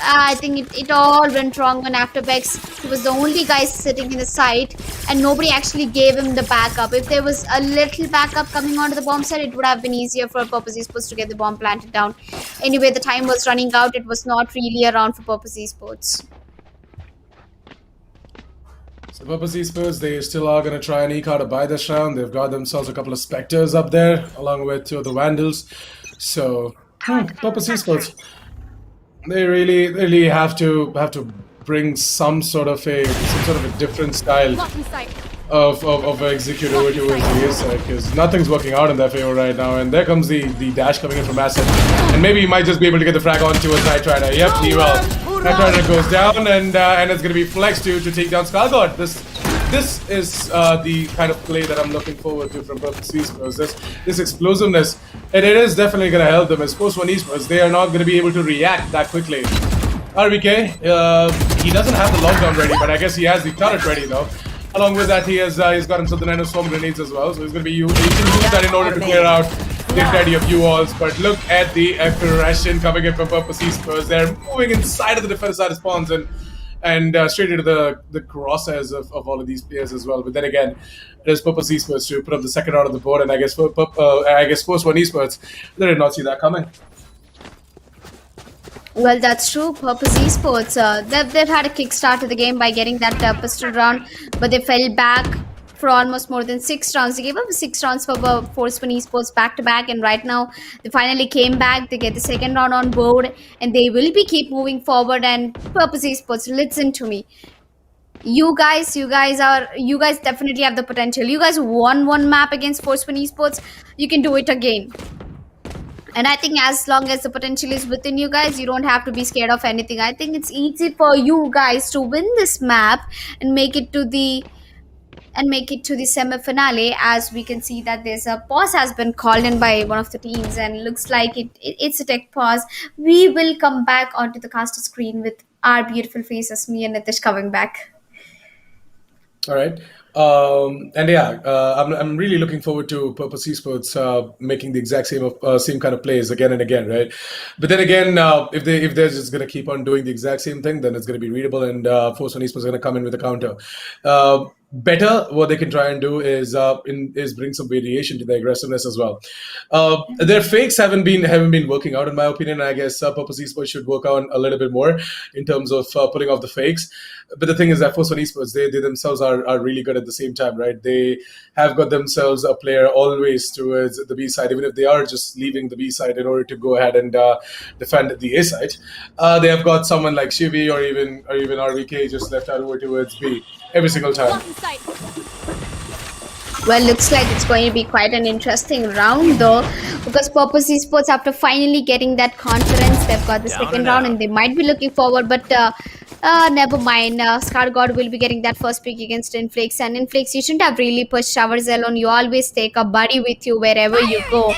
I think it all went wrong on Afterbex. He was the only guy sitting in the site, and nobody actually gave him the backup. If there was a little backup coming onto the bomb site, it would have been easier for Purpose Esports to get the bomb planted down. Anyway, the time was running out. It was not really around for Purpose Esports. So Purpose Esports, they still are going to try and eke out a buy this round. They've got themselves a couple of Spectres up there, along with 2 of the Vandals. So, Purpose Esports, they really have to bring some sort of a different style of execute over towards the A side, because nothing's working out in their favor right now. And there comes the dash coming in from Asset, and maybe he might just be able to get the frag on towards Knight Rider. Yep, he will. Knight Rider goes down, and it's going to be Flex to take down Scargod. This is the kind of play that I'm looking forward to from Purpose Esports. This explosiveness, and it is definitely going to help them. As Force One Esports, they are not going to be able to react that quickly. RVK, he doesn't have the lockdown ready, but I guess he has the turret ready though. Along with that, he's got himself the Nano Storm grenades as well, so he's going to be he can use that in order to clear out the entirety of U-Walls. But look at the aggression coming in from Purpose Esports. They're moving inside of the defense side of spawns and straight into the crosshairs of all of these players as well. But then again, it is Purpose Esports to put up the second round of the board, and I guess Force One Esports, they did not see that coming. Well, that's true. Purpose Esports, they've had a kickstart to the game by getting that pistol round, but they fell back for almost more than 6 rounds. They gave up 6 rounds for Force One Esports back to back, and right now they finally came back. They get the second round on board, and they will be keep moving forward. And Purpose Esports, listen to me. You guys definitely have the potential. You guys won one map against Force One Esports. You can do it again. And I think as long as the potential is within you guys, you don't have to be scared of anything. I think it's easy for you guys to win this map and make it to the semi-finale. As we can see that there's a pause has been called in by one of the teams, and looks like it's a tech pause. We will come back onto the caster screen with our beautiful faces, me and Nitish coming back. All right. And yeah, I'm really looking forward to Purpose Esports making the exact same kind of plays again and again, right? But then again, if they're just gonna keep on doing the exact same thing, then it's gonna be readable, and Force One Esports is gonna come in with a counter. Better, what they can try and do is bring some variation to their aggressiveness as well. Their fakes haven't been working out, in my opinion. I guess Purpose Esports should work on a little bit more in terms of pulling off the fakes. But the thing is that Force One Esports, they themselves are really good at the same time, right? They have got themselves a player always towards the B side, even if they are just leaving the B side in order to go ahead and defend the A side. They have got someone like Shivi or even RVK just left out over towards B every single time. Well, looks like it's going to be quite an interesting round though, because Purpose Esports, after finally getting that confidence, they've got the second round and they might be looking forward, but never mind. Scargod will be getting that first pick against Inflix, and Inflix, you shouldn't have really pushed Showers alone. You always take a buddy with you wherever you go.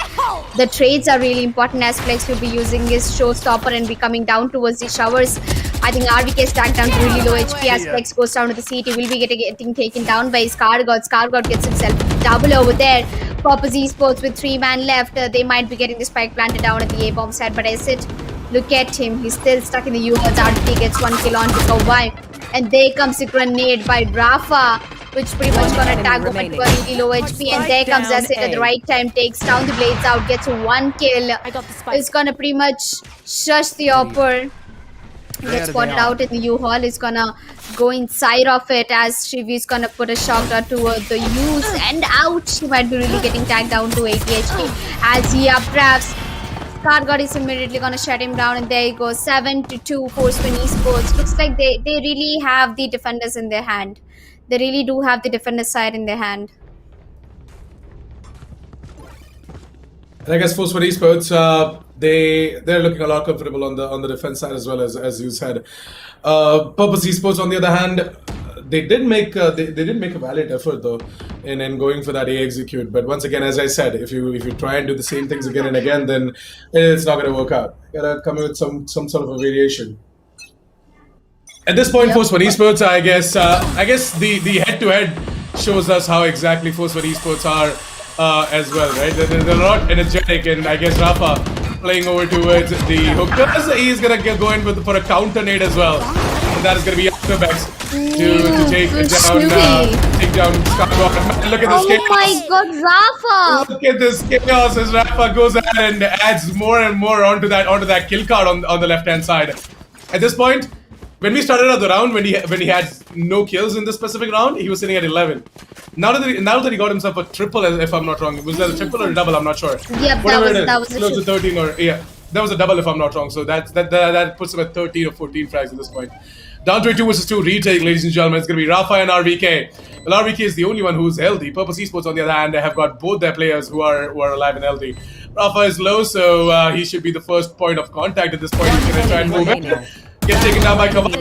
The trades are really important, as Flex will be using his showstopper and be coming down towards the Showers. I think RVK stacked down to really low HP as Flex goes down to the CT. Will be getting taken down by Scargod. Scargod gets himself double over there. Purpose Esports with 3-man left. They might be getting the spike planted down at the A-bomb side, but is it? Look at him. He's still stuck in the U-Hurts. RVK gets 1 kill on Kawhi. And there comes a grenade by Rafa, which pretty much gonna tag him at really low HP. And there comes Acid at the right time, takes down the blades out, gets 1 kill. It's gonna pretty much shush the Opper. Gets spotted out in the U-Haul. Is gonna go inside of it as Shivi is gonna put a shock dart towards the U's, and ouch, he might be really getting tagged down to 80 HP as he updrafts. Scargod is immediately gonna shut him down, and there he goes. 7-2 Force One Esports. Looks like they really have the defenders in their hand. They really do have the defender side in their hand. And I guess Force One Esports, they're looking a lot comfortable on the defense side as well, as you said. Purpose Esports, on the other hand, they did make a valiant effort though in going for that A execute. But once again, as I said, if you try and do the same things again and again, then it's not going to work out. You gotta come in with some sort of a variation. At this point, Force One Esports, I guess the head-to-head shows us how exactly Force One Esports are as well, right? They're a lot energetic, and I guess Rafa playing over towards the hookers. He's gonna go in for a counter nade as well, and that is gonna be Afterbex to take down Scargod. Look at this chaos. Oh my god, Rafa! Look at this chaos as Rafa goes ahead and adds more and more onto that kill card on the left hand side. At this point, when we started out the round, when he had no kills in this specific round, he was sitting at 11. Now that he got himself a triple, if I'm not wrong, was that a triple or a double? I'm not sure. Yep, that was close to 13 or yeah, that was a double if I'm not wrong. So that puts him at 13 or 14 frags at this point. Down to a 2 versus 2 retake, ladies and gentlemen. It's gonna be Rafa and RVK. Well, RVK is the only one who's healthy. Purpose Esports, on the other hand, they have got both their players who are alive and healthy. Rafa is low, so he should be the first point of contact at this point. He's gonna try and move in. Get taken down by Kawhi.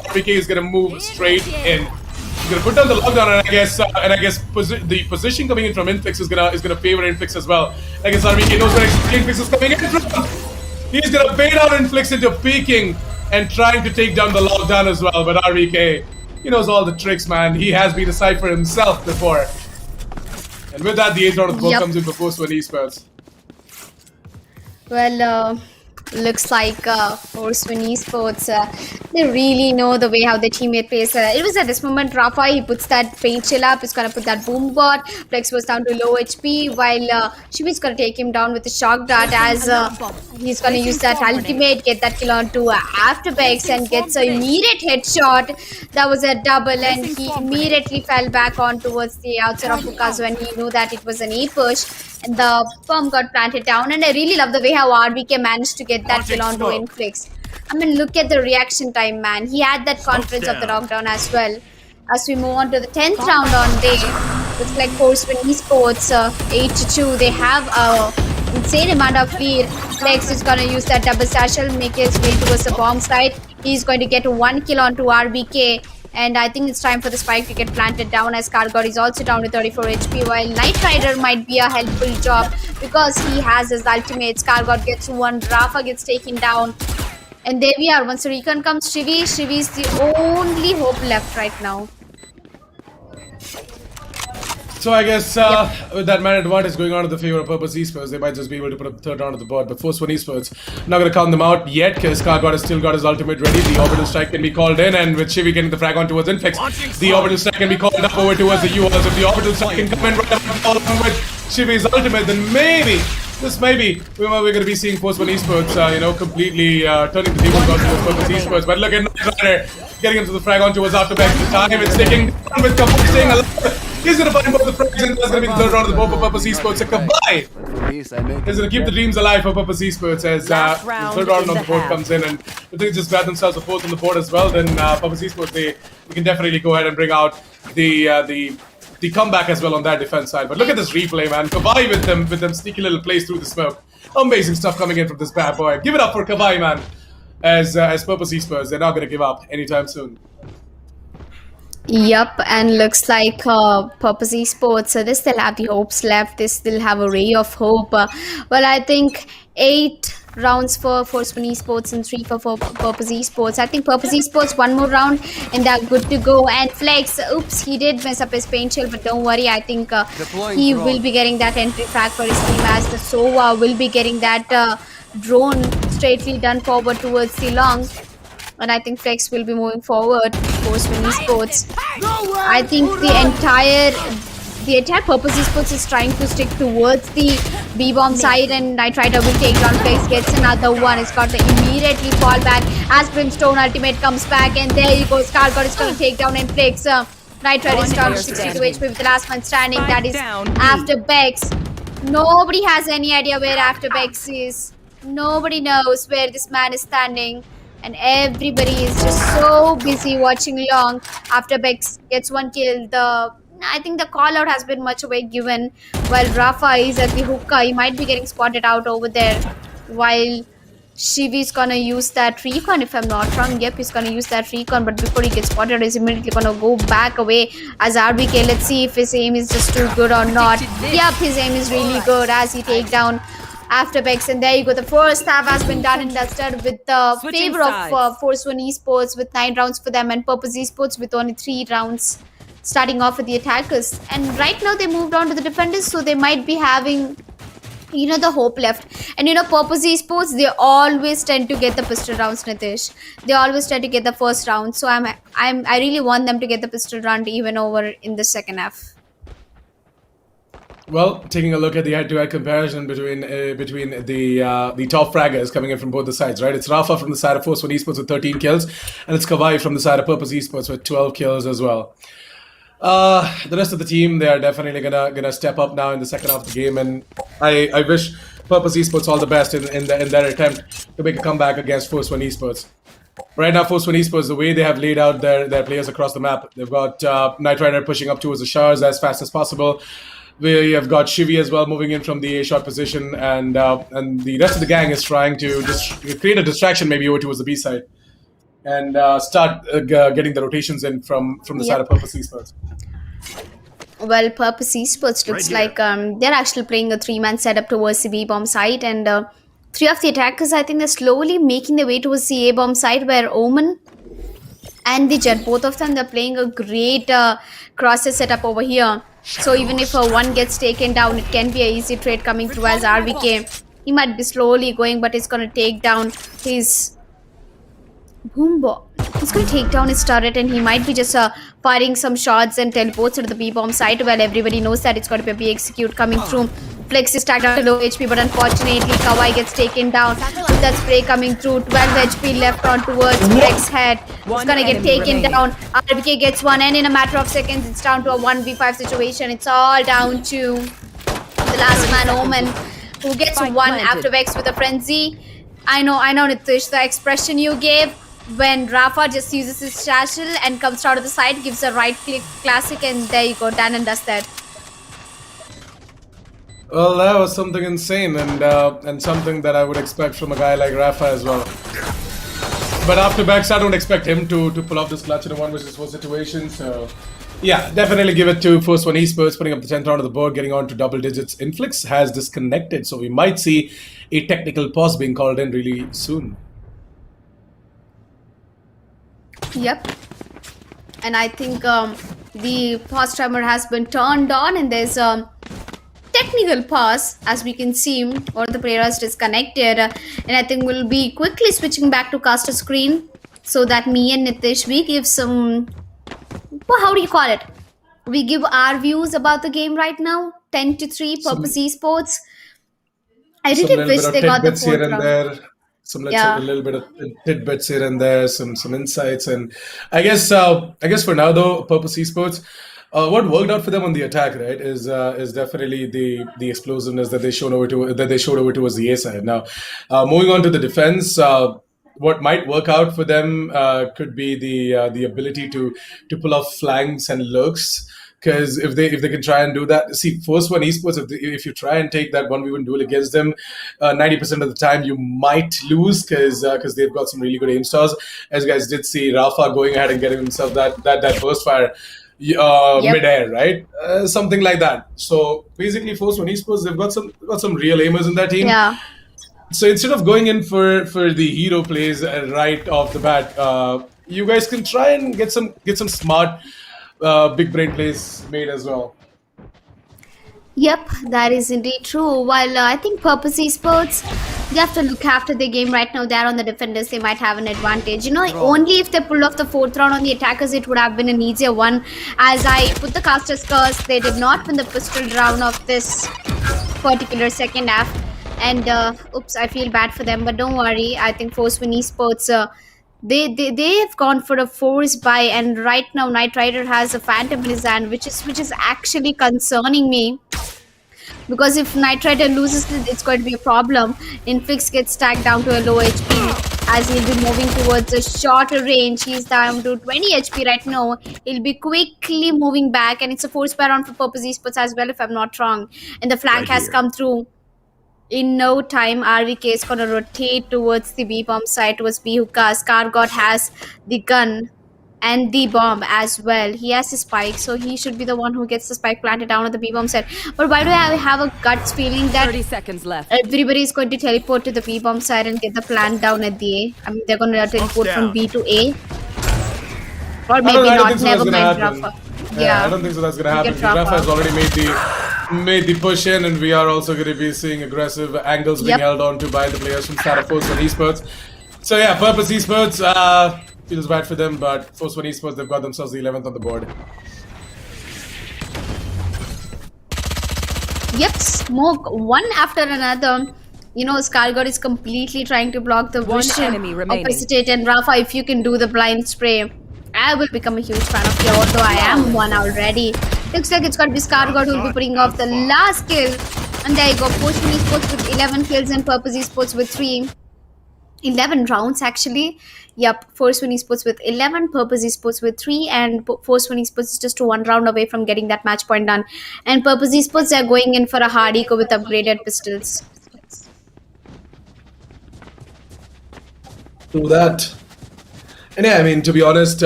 RVK is gonna move straight in. He's gonna put down the lockdown, and I guess the position coming in from Inflix is gonna favor Inflix as well. I guess RVK knows where Inflix is coming in from. He's gonna bait out Inflix into peeking and trying to take down the lockdown as well. But RVK, he knows all the tricks, man. He has been a Cypher himself before. And with that, the 8th round of the ball comes in for Force One Esports. Well, Looks like Horseman Esports, they really know the way how their teammate plays. It was at this moment, Rafa, he puts that paint chill up, he's going to put that boom bot. Flex was down to low HP, while Shivi's going to take him down with a shock dart as he's going to use that ultimate, get that kill onto Afterbex and gets an immediate headshot. That was a double and he immediately fell back on towards the outside of Hookahs when he knew that it was an A push. And the bomb got planted down, and I really love the way how RBK managed to get that kill onto Inflix. I mean, look at the reaction time, man. He had that confidence of the knockdown as well. As we move on to the 10th round on day, looks like Horseman Esports 8-2. They have a insane amount of lead. Flex is going to use that double satchel, make his way towards the bomb site. He's going to get 1 kill onto RBK. And I think it's time for the spike to get planted down as Kargod is also down to 34 HP, while Knight Rider might be a helpful job because he has his ultimates. Kargod gets one, Rafa gets taken down. And there we are. Once the recon comes, Shivi is the only hope left right now. So I guess with that man advantage going on in the favor of Purpose Esports, they might just be able to put up the third round of the board. But Force One Esports, not going to count them out yet because Kargod has still got his ultimate ready. The orbital strike can be called in, and with Shivi getting the frag on towards Infix, the orbital strike can be called up over towards the U-Walls. If the orbital strike can come in right along with Shivi's ultimate, then maybe, just maybe, we're going to be seeing Force One Esports, completely turning the demon god towards Purpose Esports. But look at Knight Rider getting into the frag on towards Afterback. The time it's taking down with Kabay staying alive. He's going to find both the frags, and that's going to be the third round of the board for Purpose Esports. So Kabay is going to keep the dreams alive for Purpose Esports as the third round of the board comes in, and if they just grab themselves a fourth on the board as well, then Purpose Esports, they can definitely go ahead and bring out the comeback as well on that defense side. But look at this replay, man. Kabay with them sneaky little plays through the smoke. Amazing stuff coming in from this bad boy. Give it up for Kabay, man. As Purpose Esports, they're not going to give up anytime soon. Yep, and looks like Purpose Esports, they still have the hopes left. They still have a ray of hope. Well, I think 8 rounds for Force One Esports and 3 for Purpose Esports. I think Purpose Esports, 1 more round and they're good to go. And Flex, oops, he did mess up his paint chill, but don't worry. I think he will be getting that entry frag for his team as the Sova will be getting that drone straightly done forward towards the long. And I think Flex will be moving forward. Force One Esports. I think the entire Purpose Esports is trying to stick towards the B-bomb side, and Knight Rider will take down Flex, gets another one. It's got to immediately fall back as Brimstone ultimate comes back, and there he goes. Kargod is going to take down and Flex. Knight Rider is down to 62 HP with the last man standing. That is Afterbex. Nobody has any idea where Afterbex is. Nobody knows where this man is standing. And everybody is just so busy watching long. Afterbex gets 1 kill. I think the call out has been much away given. While Rafa is at the hookah, he might be getting spotted out over there. While Shivi's gonna use that recon, if I'm not wrong. Yep, he's gonna use that recon, but before he gets spotted, he's immediately gonna go back away as RBK. Let's see if his aim is just too good or not. Yep, his aim is really good as he take down Afterbex, and there you go. The first half has been done and dusted with the favor of Force One Esports with 9 rounds for them, and Purpose Esports with only 3 rounds, starting off with the attackers. And right now they moved on to the defenders, so they might be having, the hope left. And Purpose Esports, they always tend to get the pistol rounds, Nitish. They always tend to get the first round, so I really want them to get the pistol round even over in the second half. Well, taking a look at the head-to-head comparison between the top fraggers coming in from both the sides, right? It's Rafa from the side of Force One Esports with 13 kills, and it's Kabay from the side of Purpose Esports with 12 kills as well. The rest of the team, they are definitely gonna step up now in the second half of the game, and I wish Purpose Esports all the best in their attempt to make a comeback against Force One Esports. Right now, Force One Esports, the way they have laid out their players across the map, they've got Knight Rider pushing up towards the showers as fast as possible. We have got Shivi as well moving in from the A-shot position, and the rest of the gang is trying to just create a distraction maybe over towards the B side and start getting the rotations in from the side of Purpose Esports. Well, Purpose Esports looks like they're actually playing a 3-man setup towards the B-bomb side, and 3 of the attackers, I think they're slowly making their way towards the A-bomb side, where Omen and the Jet, both of them, they're playing a great crosser setup over here. So even if one gets taken down, it can be an easy trade coming through as RBK He might be slowly going, but he's gonna take down his Boombo. He's going to take down his turret and he might be just firing some shots and teleports to the B-bomb site. Well, everybody knows that it's going to be a B-execute coming through. Flex is tagged out to low HP, but unfortunately, Kawhi gets taken down with that spray coming through. 12 HP left on towards Flex head. It's going to get taken down. RBK gets one, and in a matter of seconds, it's down to a 1v5 situation. It's all down to the last man, Omen, who gets one after Vex with a frenzy. I know, Nitish, the expression you gave when Rafa just uses his satchel and comes out of the side, gives a right click classic, and there you go, done and dusted. Well, that was something insane, and something that I would expect from a guy like Rafa as well. But after Bex, I don't expect him to pull off this clutch in a 1v4 situation. So, yeah, definitely give it to First One Esports, putting up the 10th round of the board, getting on to double digits. Inflix has disconnected, so we might see a technical pause being called in really soon. Yep. And I think the pause timer has been turned on, and there's technical pause, as we can see. One of the players is disconnected, and I think we'll be quickly switching back to caster screen so that me and Nitish, we give some, well, how do you call it? We give our views about the game right now. 10-3, Purpose Esports. I really wish they got the fourth round. A little bit of tidbits here and there, some insights, and I guess for now though, Purpose Esports, what worked out for them on the attack, right, is definitely the explosiveness that they showed over towards the A side. Now, moving on to the defense, what might work out for them could be the ability to pull off flanks and lurks. Because if they can try and do that, see, First One Esports, if you try and take that 1v1 duel against them, 90% of the time you might lose because they've got some really good aim stars. As you guys did see, Rafa going ahead and getting himself that burst fire midair, right? Something like that. So basically, First One Esports, they've got some real aimers in that team. Yeah. So instead of going in for the hero plays right off the bat, you guys can try and get some smart big brain plays made as well. Yep, that is indeed true. While I think Purpose Esports, they have to look after their game right now. They're on the defenders, they might have an advantage. Only if they pulled off the fourth round on the attackers, it would have been an easier one. As I put the caster's curse, they did not win the pistol round of this particular second half. And oops, I feel bad for them, but don't worry. I think Force Win Esports, they've gone for a force buy, and right now Knight Rider has a Phantom in his hand, which is actually concerning me. Because if Knight Rider loses it, it's going to be a problem. Inflix gets tagged down to a low HP as he'll be moving towards a shorter range. He's down to 20 HP right now. He'll be quickly moving back, and it's a force buy round for Purpose Esports as well, if I'm not wrong. And the flank has come through. In no time, RVK is going to rotate towards the B-bomb side, towards B-hookah. Scargot has the gun and the bomb as well. He has the spike, so he should be the one who gets the spike planted down at the B-bomb side. But why do I have a guts feeling that 30 seconds left. everybody is going to teleport to the B-bomb side and get the plant down at the A? I mean, they're going to teleport from B to A. Or maybe not, never mind, Rafa. Yeah, I don't think so that's going to happen. Rafa has already made the push in, and we are also going to be seeing aggressive angles being held on to by the players from Force One Esports. So yeah, Purpose Esports, feels bad for them, but Force One Esports, they've got themselves the 11th on the board. Yep, smoke one after another. Scargot is completely trying to block the vision enemy remaining. of Precipitate, and Rafa, if you can do the blind spray, I will become a huge fan of you, although I am one already. Looks like it's got to be Scargot who will be putting off the last kill. And there you go, Force One Esports with 11 kills and Purpose Esports with 3. 11 rounds actually. Yep, Force One Esports with 11, Purpose Esports with 3, and Force One Esports is just 1 round away from getting that match point done. And Purpose Esports are going in for a hard eco with upgraded pistols. True that. And yeah, I mean, to be honest,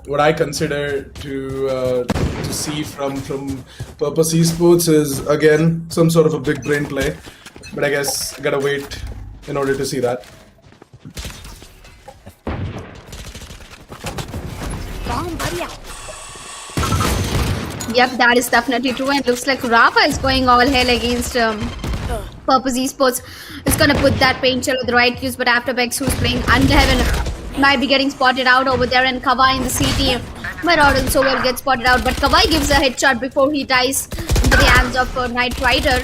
what I consider to see from Purpose Esports is, again, some sort of a big brain play. But I guess I gotta wait in order to see that. Yep, that is definitely true, and looks like Rafa is going all hell against Purpose Esports is gonna put that paint shell with the right use, but after Bex, who's playing under heaven, might be getting spotted out over there, and Kawai in the CT might also well get spotted out, but Kawai gives a headshot before he dies into the hands of Knight Rider.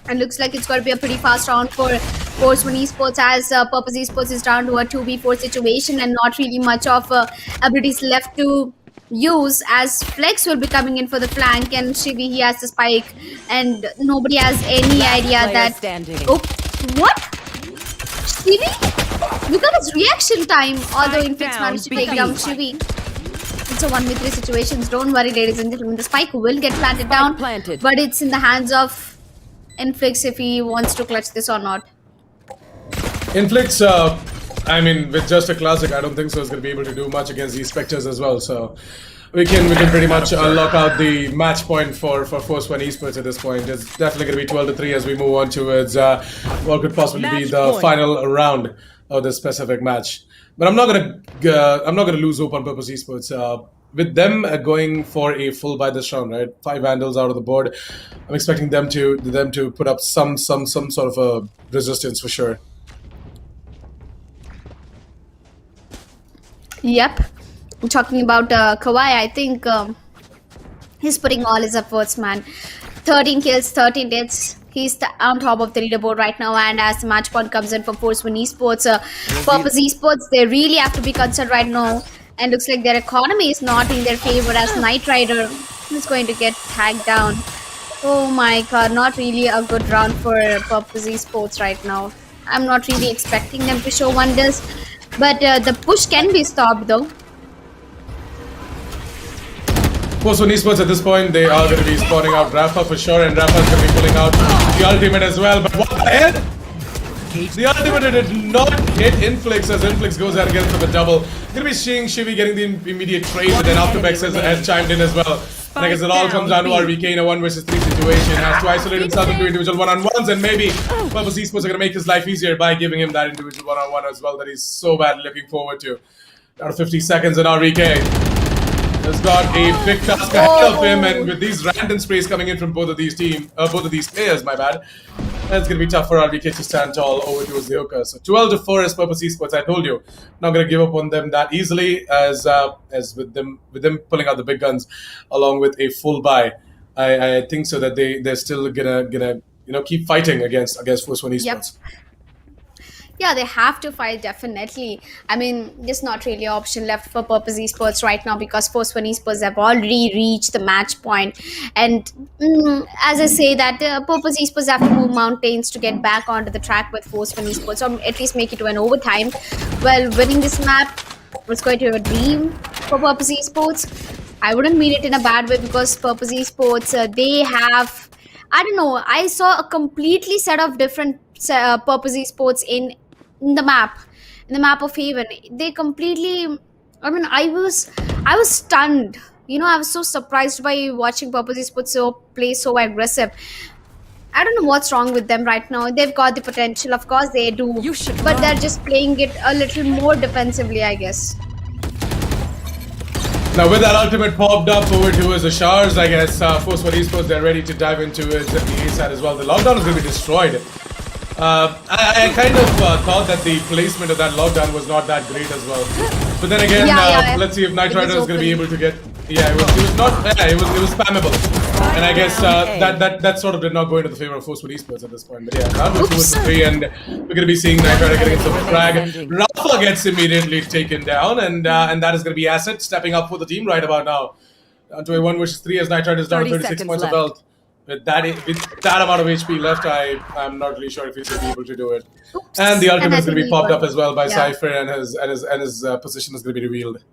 And looks like it's going to be a pretty fast round for Force One Esports, as Purpose Esports is down to a 2v4 situation and not really much of abilities left to use, as Flex will be coming in for the flank and Shivi, he has the spike, and nobody has any idea Player that... standing. Oh, what? Shivi? Look at his reaction time, although Infix down, managed to take down Shivi. It's a 1v3 situations, don't worry ladies and gentlemen, the spike will get planted down, planted. but it's in the hands of Inflix if he wants to clutch this or not. Inflix, I mean, with just a classic, I don't think so is going to be able to do much against these Spectres as well. So we can pretty much lock out the match point for Force One Esports at this point. It's definitely going to be 12-3 as we move on towards what could possibly be the final round of this specific match. But I'm not gonna lose hope on Purpose Esports. With them going for a full buy this round, right? 5 Vandals out of the board. I'm expecting them to put up some sort of a resistance for sure. Yep. I'm talking about Kawhi. I think he's putting all his efforts, man. 13 kills, 13 deaths. He's on top of the leaderboard right now, and as the match point comes in for Force One Esports, Purpose Esports, they really have to be concerned right now. And looks like their economy is not in their favor, as Knight Rider is going to get tagged down. Oh my god, not really a good round for Purpose Esports right now. I'm not really expecting them to show wonders, but the push can be stopped though. Force One Esports at this point, they are going to be spawning out Rafa for sure, and Rafa is going to be pulling out the ultimate as well. But what the hell? The ultimate did not hit Inflix, as Inflix goes ahead and gets for the double. Going to be seeing Shivi getting the immediate trade, but then Afterbex has chimed in as well. And I guess it all comes down to RVK in a 1 versus 3 situation. Has to isolate himself into individual one-on-ones, and maybe Purpose Esports are going to make his life easier by giving him that individual one-on-one as well that he's so badly looking forward to. Out of 50 seconds, and RVK has got a big task ahead of him, and with these random sprays coming in from both of these players, my bad, it's going to be tough for RVK to stand tall over towards the Oka. So 12-4 is Purpose Esports. I told you, not going to give up on them that easily, as with them pulling out the big guns along with a full buy. I think so that they're still gonna keep fighting against Force One Esports. Yep. Yeah, they have to fight, definitely. I mean, there's not really an option left for Purpose Esports right now, because Force One Esports have already reached the match point. And as I say that, Purpose Esports have to move mountains to get back onto the track with Force One Esports, or at least make it to an overtime. Well, winning this map was going to be a dream for Purpose Esports. I wouldn't mean it in a bad way, because Purpose Esports, they have, I don't know, I saw a completely set of different Purpose Esports in the map of Haven. They completely, I mean, I was stunned. I was so surprised by watching Purpose Esports play so aggressive. I don't know what's wrong with them right now. They've got the potential, of course they do, but they're just playing it a little more defensively, I guess. Now with that ultimate popped up over towards the Showers, I guess Force One Esports, they're ready to dive into it at the A side as well. The lockdown is going to be destroyed. I kind of thought that the placement of that lockdown was not that great as well. But then again, let's see if Knight Rider is going to be able to get... Yeah, it was spammable. And I guess that sort of did not go into the favor of Force One Esports at this point. But yeah, now we're towards the 3, and we're going to be seeing Knight Rider getting some frag. Rafa gets immediately taken down, and that is going to be Asset stepping up for the team right about now. Down to a 1 versus 3 as Knight Rider is down to 36 points of health. With that amount of HP left, I'm not really sure if he's going to be able to do it. And the ultimate is going to be popped up as well by Cypher, and his position is going to be revealed.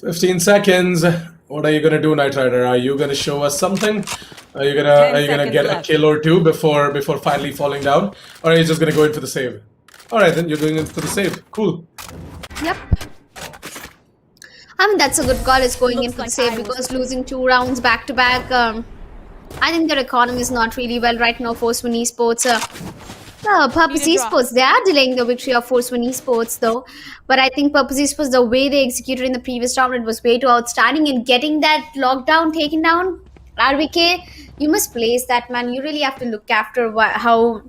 15 seconds. What are you going to do, Knight Rider? Are you going to show us something? Are you gonna get a kill or two before finally falling down, or are you just going to go in for the save? All right, then you're going in for the save. Cool. Yep. I mean, that's a good call. It's going in for the save, because losing 2 rounds back to back, I think their economy is not really well right now. Force One Esports, Purpose Esports, they are delaying the victory of Force One Esports though. But I think Purpose Esports, the way they executed in the previous round, it was way too outstanding. And getting that lockdown taken down, RBK, you must place that, man. You really have to look after how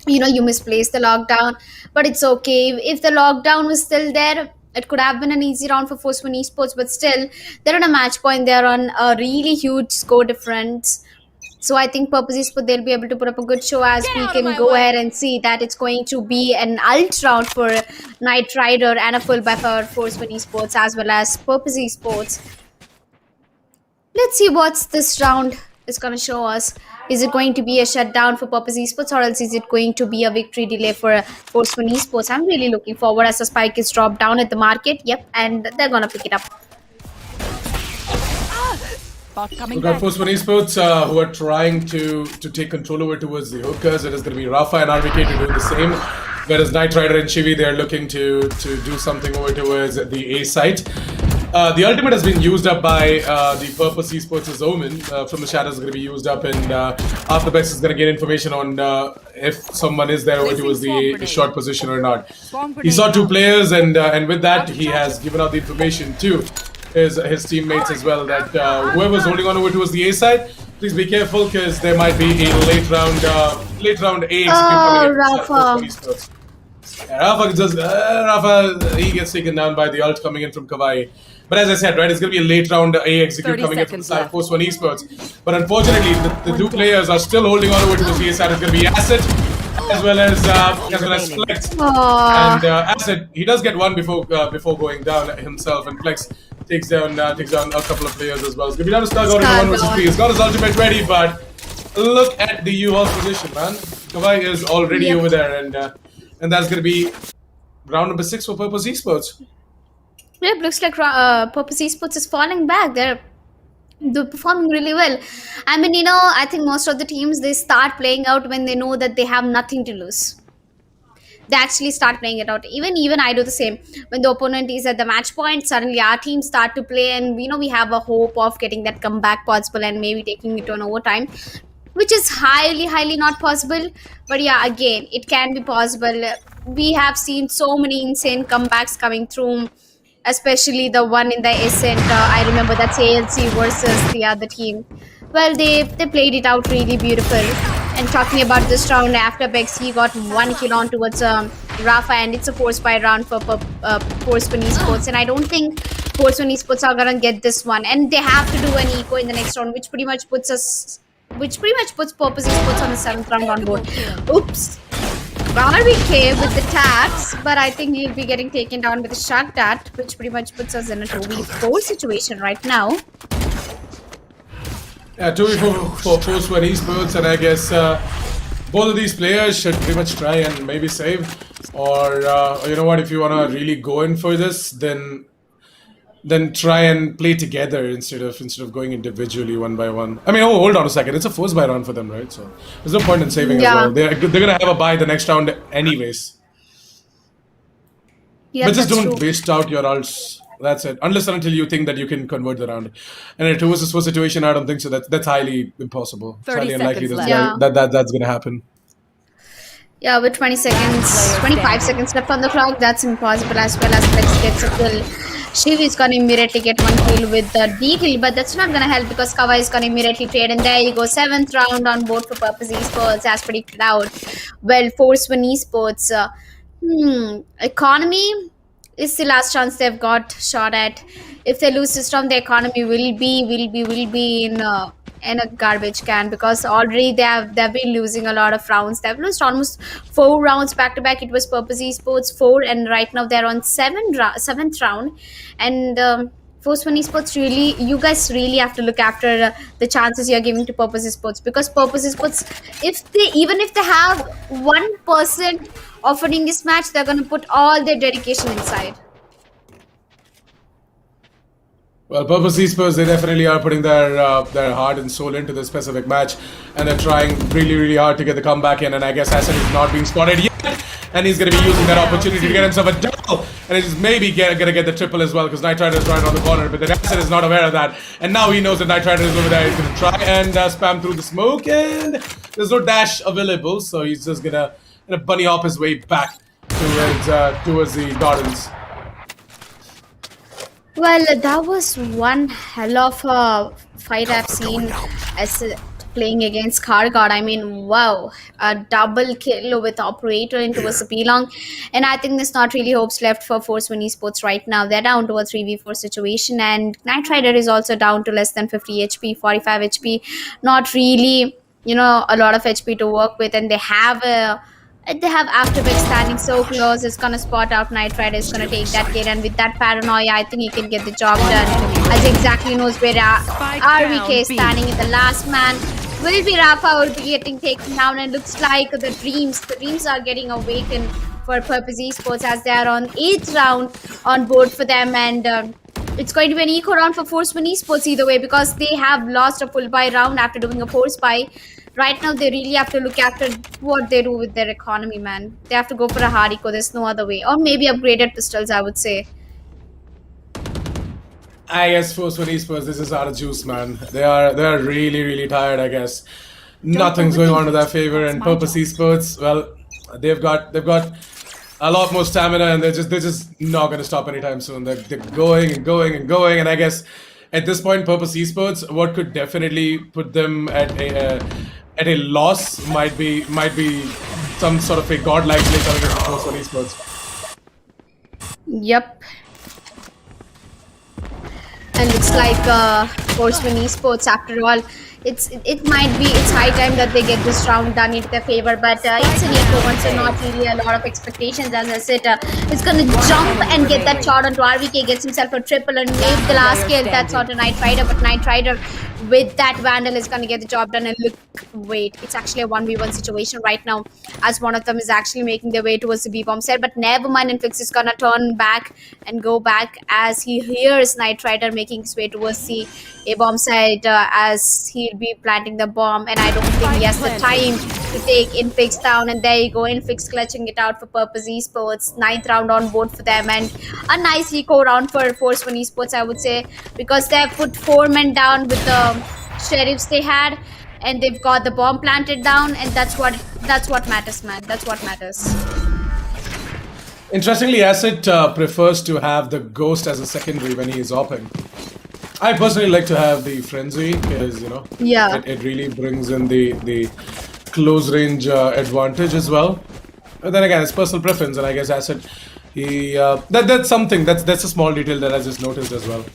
you misplaced the lockdown, but it's okay. If the lockdown was still there, it could have been an easy round for Force One Esports, but still, they're on a match point. They're on a really huge score difference. So I think Purpose Esports, they'll be able to put up a good show as we can go ahead and see that it's going to be an ult round for Knight Rider and a full buy for Force One Esports as well as Purpose Esports. Let's see what's this round is going to show us. Is it going to be a shutdown for Purpose Esports, or else is it going to be a victory delay for Force One Esports? I'm really looking forward as the spike is dropped down at the market. Yep, and they're going to pick it up. We've got Force One Esports who are trying to take control over towards the hookers. It is going to be Rafa and RBK to do the same. Whereas Knight Rider and Chivi, they're looking to do something over towards the A site. The ultimate has been used up by the Purpose Esports' Omen from the shadows is going to be used up, and after Bex is going to get information on if someone is there over towards the short position or not. He saw two players, and with that he has given out the information to his teammates as well that whoever's holding on over towards the A side, please be careful because there might be a late round A execute coming in. Rafa. Yeah, Rafa, he gets taken down by the ult coming in from Kawaii. But as I said, right, it's going to be a late round A execute coming in from the side of Force One Esports. But unfortunately, the two players are still holding on over to the C side. It's going to be Acid as well as Flex. And Acid, he does get one before going down himself, and Flex takes down a couple of players as well. It's going to be down to Star in 1 versus 3. He's got his ultimate ready, but look at the U-Haul position, man. Kawaii is already over there, and that's going to be round number 6 for Purpose Esports. Yep, looks like Purpose Esports is falling back. They're performing really well. I mean, I think most of the teams, they start playing out when they know that they have nothing to lose. They actually start playing it out. Even I do the same. When the opponent is at the match point, suddenly our team start to play, and we have a hope of getting that comeback possible and maybe taking it on overtime, which is highly not possible. But yeah, again, it can be possible. We have seen so many insane comebacks coming through, especially the one in the Ascent. I remember that's ALC versus the other team. Well, they played it out really beautiful. And talking about this round, after Bex, he got 1 kill on towards Rafa, and it's a force buy round for Force One Esports. And I don't think Force One Esports are gonna get this one, and they have to do an eco in the next round, which pretty much puts Purpose Esports on the 7th round on board. Oops. RBK with the tax, but I think he'll be getting taken down with a shot dart, which pretty much puts us in a 2v4 situation right now. Yeah, 2v4 for Force One Esports, and I guess both of these players should pretty much try and maybe save, or you know what, if you want to really go in for this, then try and play together instead of going individually one by one. I mean, hold on a second, it's a force buy round for them, right? So there's no point in saving as well. They're gonna have a buy the next round anyways. Yeah, but just don't true. waste out your ults. That's it. Unless and until you think that you can convert the round. And in a 2 versus 4 situation, I don't think so. That's highly impossible. It's 30 highly unlikely seconds that's gonna happen. Yeah, with 25 seconds left on the clock, that's impossible, as well as Flex gets a kill. Shiv is gonna immediately get 1 kill with the D kill, but that's not gonna help because Kawaii is gonna immediately trade, and there you go, 7th round on board for Purpose Esports as predicted out. Well, Force One Esports, economy is the last chance they've got shot at. If they lose this round, the economy will be in a garbage can, because already they've been losing a lot of rounds. They've lost almost 4 rounds back to back. It was Purpose Esports 4, and right now they're on 7th round. And Force One Esports, you guys really have to look after the chances you're giving to Purpose Esports, because Purpose Esports, even if they have 1% of winning this match, they're gonna put all their dedication inside. Well, Purpose Esports, they definitely are putting their heart and soul into this specific match, and they're trying really hard to get the comeback in. And I guess Hassan is not being spotted yet, and he's going to be using that opportunity to get himself a double, and he's maybe going to get the triple as well, because Knight Rider is right around the corner. But then Hassan is not aware of that, and now he knows that Knight Rider is over there. He's going to try and spam through the smoke, and there's no dash available, so he's just gonna bunny hop his way back towards the gardens. Well, that was one hell of a fight I've seen as playing against Kargod. I mean, wow, a double kill with Operator into a Yearlong. And I think there's not really hopes left for Force One Esports right now. They're down to a 3v4 situation, and Knight Rider is also down to less than 50 HP, 45 HP. Not really, a lot of HP to work with, and they have Afterbirth standing so close. It's gonna spot out Knight Rider. Is gonna take that kill, and with that paranoia, I think he can get the job done. As he exactly knows where RVK is standing in the last man. Will be Rafa will be getting taken down, and looks like the dreams are getting awakened for Purpose Esports as they are on 8th round on board for them, and it's going to be an eco round for Force One Esports either way, because they have lost a full buy round after doing a force buy. Right now, they really have to look after what they do with their economy, man. They have to go for a hard eco. There's no other way. Or maybe upgraded pistols, I would say. I guess Force One Esports, this is out of juice, man. They are really, really tired, I guess. Nothing's going on to their favor, and Purpose Esports, well, they've got a lot more stamina, and they're just not gonna stop anytime soon. They're going and going and going, and I guess at this point, Purpose Esports, what could definitely put them at a loss might be some sort of a godlike play coming against Force One Esports. Yep. And looks like Force One Esports, after all, it's high time that they get this round done into their favor, but it's an eco one, so not really a lot of expectations. As I said, it's gonna jump and get that shot onto RVK, gets himself a triple and make the last kill. That's not a Knight Rider, but Knight Rider with that Vandal is gonna get the job done. And look, wait, it's actually a 1v1 situation right now, as one of them is actually making their way towards the B-bomb set, but never mind, Inflix is gonna turn back and go back as he hears Knight Rider making his way towards the A-bomb side, as he'll be planting the bomb, and I don't think he has the time to take Inflix down. And there you go, Inflix clutching it out for Purpose Esports. 9th round on board for them, and a nice eco round for Force One Esports, I would say, because they have put 4 men down with the sheriffs they had, and they've got the bomb planted down, and that's what matters, man. That's what matters. Interestingly, Asset prefers to have the Ghost as a secondary when he is open. I personally like to have the Frenzy because, Yeah. it really brings in the close range advantage as well. But then again, it's personal preference, and I guess Asset, that's something, that's a small detail that I just noticed as well.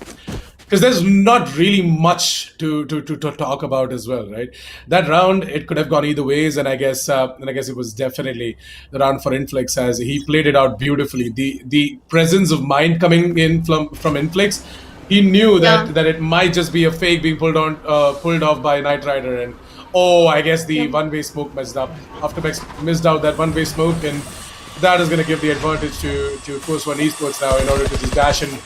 Because there's not really much to talk about as well, right? That round, it could have gone either ways, and I guess it was definitely the round for Inflix, as he played it out beautifully. The presence of mind coming in from Inflix, he knew that it might just be a fake being pulled off by Knight Rider, and I guess the one-way smoke messed up. Afterbex missed out that one-way smoke, and that is going to give the advantage to Force One Esports now in order to just dash in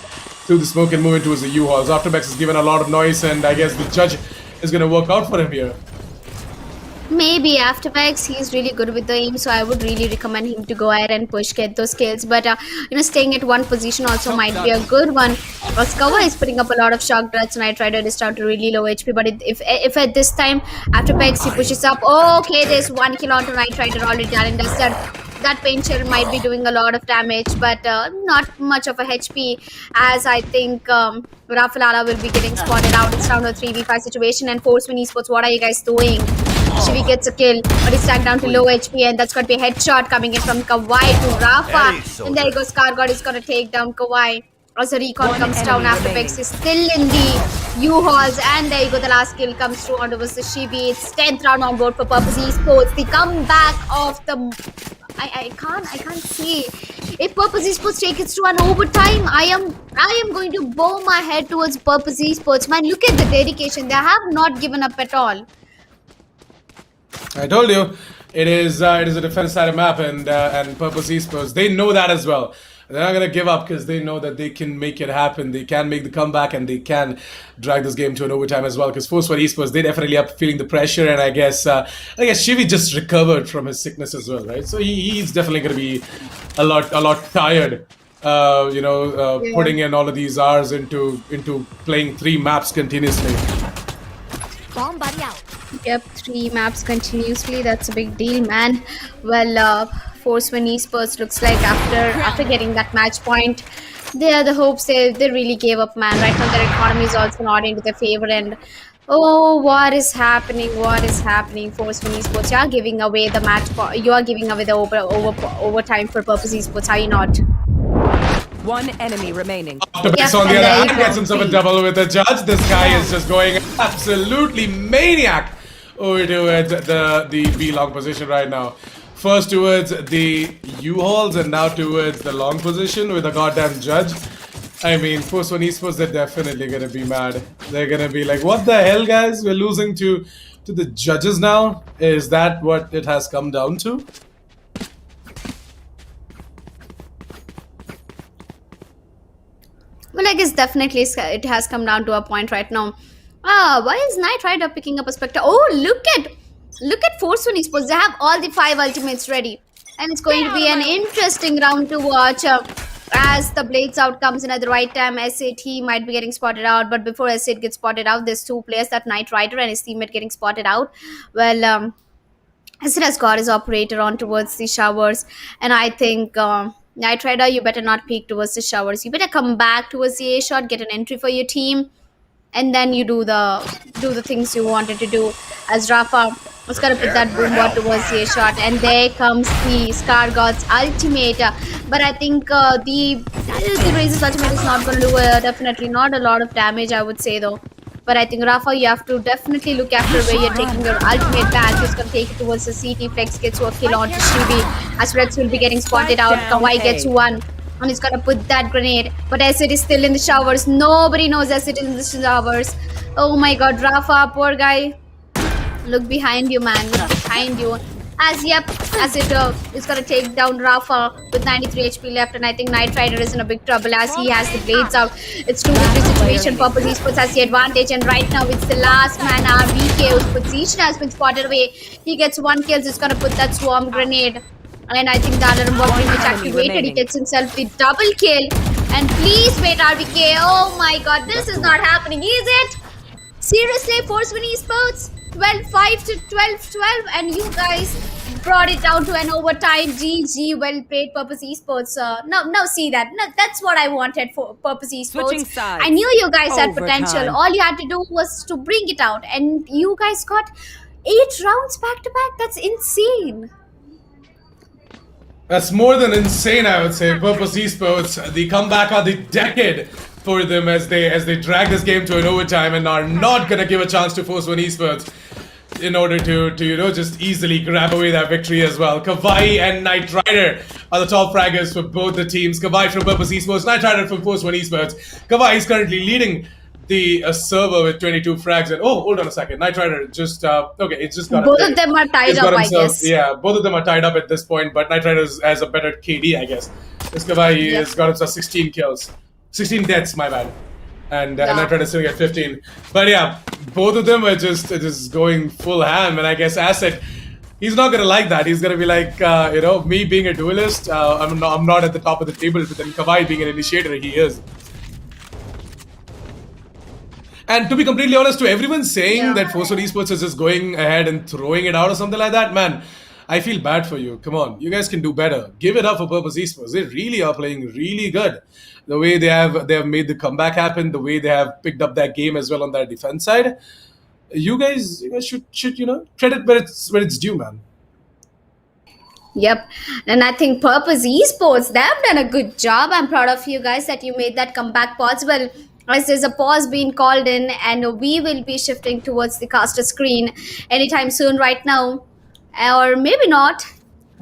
through the smoke and move into the U-Hauls. Afterbex has given a lot of noise, and I guess the judge is going to work out for him here. Maybe Afterbex, he's really good with the aim, so I would really recommend him to go ahead and get those kills. But staying at one position also might be a good one. Oskawa is putting up a lot of shock darts, and I tried to down to really low HP. But if at this time Afterbex he pushes up, okay, there's 1 kill onto Knight Rider already done, and that pain shell might be doing a lot of damage, but not much of a HP, as I think Rafalala will be getting spotted out. It's down to a 3v5 situation, and Force One Esports, what are you guys doing? Shivi gets a kill, but he's tagged down to low HP, and that's going to be a headshot coming in from Kawhi to Rafa. And there goes Kargod is going to take down Kawhi. As a recon comes down, Afterbex is still in the U-Hauls, and there you go, the last kill comes through onto the Shivi. It's 10th round on board for Purpose Esports. The comeback of the... I can't see. If Purpose Esports take it to an overtime, I am going to bow my head towards Purpose Esports. Man, look at the dedication. They have not given up at all. I told you, it is a defense-sided map, and Purpose Esports, they know that as well. They're not going to give up because they know that they can make it happen. They can make the comeback, and they can drag this game to an overtime as well. Because Force One Esports, they definitely are feeling the pressure, and I guess Shivi just recovered from his sickness as well, right? So he's definitely going to be a lot tired. Putting in all of these hours into playing 3 maps continuously. Bomb buddy out. Yep, 3 maps continuously. That's a big deal, man. Well, Force One Esports looks like after getting that match point, They are the hopes. They really gave up, man. Right now, their economy is also not into their favor. And oh, what is happening? What is happening? Force One Esports, you are giving away the match. You are giving away the overtime for Purpose Esports. Are you not? One enemy remaining. Octopus Yep, on the and other there you hand go. gets himself a double with the judge. This guy is just going absolutely maniac over towards the B-long position right now. First towards the U-hauls and now towards the long position with a goddamn judge. I mean, Force One Esports, they're definitely gonna be mad. They're gonna be like, what the hell, guys? We're losing to the judges now? Is that what it has come down to? Well, I guess definitely it has come down to a point right now. Why is Knight Rider picking up a Spectre? Oh, look at Force One Esports. They have all the 5 ultimates ready, and it's going to be an interesting round to watch. As the Blades out comes in at the right time, SAT might be getting spotted out, but before SAT gets spotted out, there's 2 players, that Knight Rider and his teammate getting spotted out. Well, Acid has got his operator on towards the showers, and I think Knight Rider, you better not peek towards the showers. You better come back towards the A shot, get an entry for your team, and then you do the things you wanted to do. As Rafa was gonna put that boombot towards the A shot, and there comes the Scar God's ultimate. But I think the Razor's ultimate is not gonna do definitely not a lot of damage, I would say though. But I think Rafa, you have to definitely look after where you're taking your ultimate back. Just gonna take it towards the CT. Flex gets to a kill on to Shibi. As Flex will be getting spotted out. Kawaii gets one. And he's gonna put that grenade. But Acid is still in the showers. Nobody knows Acid is in the showers. Oh my god, Rafa, poor guy. Look behind you, man. Look behind you. Acid is gonna take down Rafa with 93 HP left, and I think Knight Rider is in a big trouble as he has the blades out. It's 2v3 situation. Purple Esports has the advantage, and right now it's the last man, RBK, whose position has been spotted away. He gets 1 kill, he's gonna put that swarm grenade. And I think the alarm bot which activated, he gets himself the double kill. And please wait, RBK. Oh my god, this is not happening, is it? Seriously, Force One Esports? 12-5 to 12-12, and you guys brought it down to an overtime. GG, well played, Purpose Esports. Now see that. No, that's what I wanted for Purpose Switching Esports. sides. I knew you guys had potential. Overtime. All you had to do was to bring it out, and you guys got 8 rounds back to back. That's insane. That's more than insane, I would say. Purpose Esports, the comeback of the decade for them as they drag this game to an overtime and are not gonna give a chance to Force One Esports in order to just easily grab away that victory as well. Kawaii and Knight Rider are the top fraggers for both the teams. Kawaii from Purpose Esports, Knight Rider from Force One Esports. Kawaii is currently leading the server with 22 frags, and oh, hold on a second, Knight Rider just okay, it's just got Both of them are tied up, I guess. Yeah, both of them are tied up at this point, but Knight Rider has a better KD, I guess. This Kawaii has got himself 16 kills, 16 deaths, my bad, and Knight Rider sitting at 15. But yeah, both of them are just going full ham, and I guess Asset, he's not gonna like that. He's gonna be like, me being a duelist, I'm not at the top of the table, but then Kawaii being an initiator, he is. And to be completely honest, to everyone saying that Force One Esports is just going ahead and throwing it out or something like that, man, I feel bad for you. Come on, you guys can do better. Give it up for Purpose Esports. They really are playing really good. The way they have made the comeback happen, the way they have picked up that game as well on their defense side. You guys should credit where it's due, man. Yep, and I think Purpose Esports, they have done a good job. I'm proud of you guys that you made that comeback possible. As there's a pause being called in, and we will be shifting towards the caster screen anytime soon right now, or maybe not.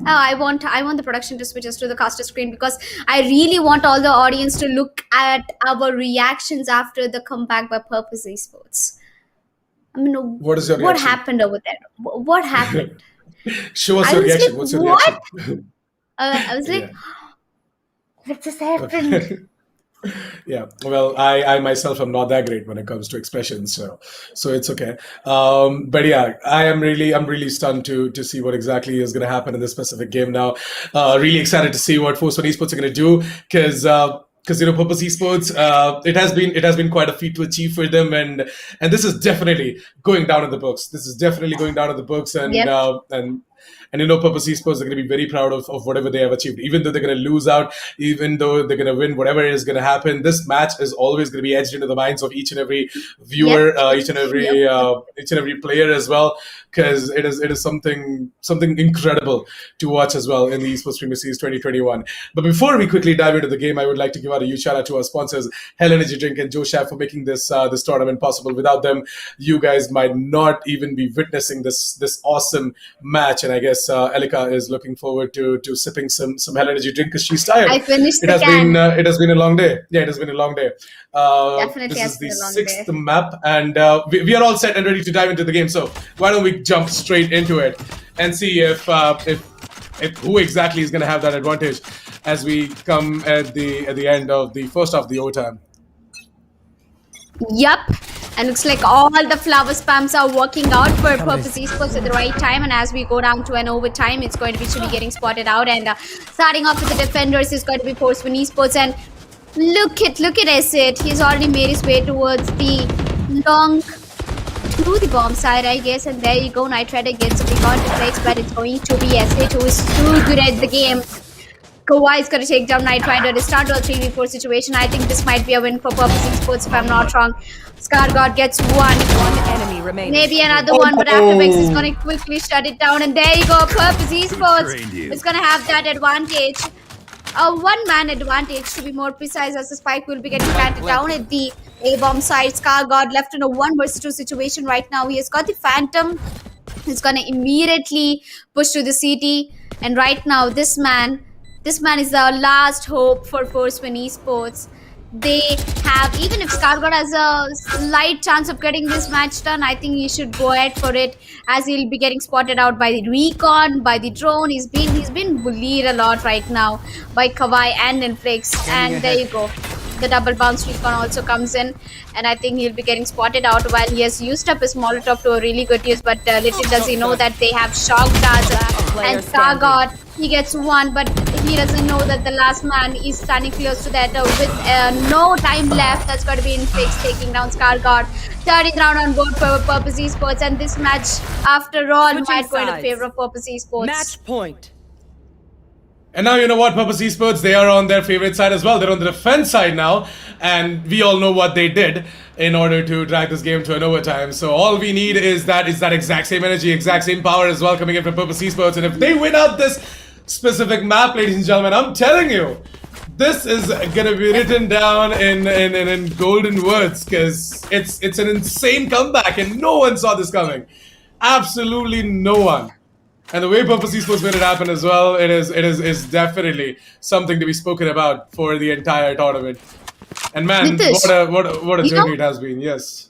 I want the production to switch us to the caster screen because I really want all the audience to look at our reactions after the comeback by Purpose Esports. I mean, What is your what reaction? happened over there? What happened? Show us I your was reaction. like, What's your what? reaction? I was like, what just happened? Yeah, well, I myself am not that great when it comes to expressions, so it's okay. But yeah, I'm really stunned to see what exactly is going to happen in this specific game now. Really excited to see what Force One Esports are going to do because Purpose Esports, it has been quite a feat to achieve for them, and this is definitely going down in the books. This is definitely going down in the books, and Yep. and And Purpose Esports are going to be very proud of whatever they have achieved. Even though they're going to lose out, even though they're going to win, whatever is going to happen, this match is always going to be etched into the minds of each and every viewer, Yep. each and every player as well, because it is something incredible to watch as well in the Esports Premier Series 2021. But before we quickly dive into the game, I would like to give out a huge shout out to our sponsors, Hell Energy Drink and Joe Chef, for making this tournament possible. Without them, you guys might not even be witnessing this awesome match. And I guess Elika is looking forward to sipping some Hell Energy Drink because she's tired. I finished It the has can. it has been a long day. Yeah, it has been a long day. Definitely This has is the been a long sixth day. map, and we are all set and ready to dive into the game. So why don't we jump straight into it and see if who exactly is going to have that advantage as we come at the end of the first half of the overtime. Yup. And looks like all the flower spams are working out for Purpose Esports at the right time. And as we go down to an overtime, it's going to be getting spotted out. And starting off with the defenders is going to be Forceman Esports. And look at Acid. He's already made his way towards the long to the bomb side, I guess. And there you go. Night Rider gets a big on deflects, but it's going to be Acid, who is too good at the game. Kawhi is going to take down Night Rider to start a 3v4 situation. I think this might be a win for Purpose Esports if I'm not wrong. Scargod gets one. One enemy remaining. Maybe another one, but Aftervex is going to quickly shut it down. And there you go. Purpose Esports is going to have that advantage. A one-man advantage, to be more precise, as the spike will be getting planted down at the A-bomb side. Scargod left in a 1 versus 2 situation right now. He has got the Phantom. He's going to immediately push to the CT. And right now, this man is the last hope for Forceman Esports. They have, even if Scargod has a slight chance of getting this match done, I think he should go ahead for it, as he'll be getting spotted out by the recon, by the drone. He's been bullied a lot right now by Kawhi and Inflix. And there you go. The double bounce recon also comes in, and I think he'll be getting spotted out while he has used up his Molotov to a really good use. But little does he know that they have shock darts, and Scargod, he gets one, but he doesn't know that the last man is standing close to that with no time left. That's got to be Inflix taking down Scargod. 30th round on board for Purpose Esports, and this match, after all, Switching might go in sides. favor of Purpose Esports. Match point. And now you know what, Purpose Esports, they are on their favorite side as well. They're on the defense side now, and we all know what they did in order to drag this game to an overtime. So all we need is that exact same energy, exact same power as well coming in from Purpose Esports. And if they win out this specific map, ladies and gentlemen, I'm telling you, this is gonna be written down in golden words, because it's an insane comeback, and no one saw this coming. Absolutely no one. And the way Purpose Esports made it happen as well, it is definitely something to be spoken about for the entire tournament. And man, Nitish, what a journey it has been. Yes.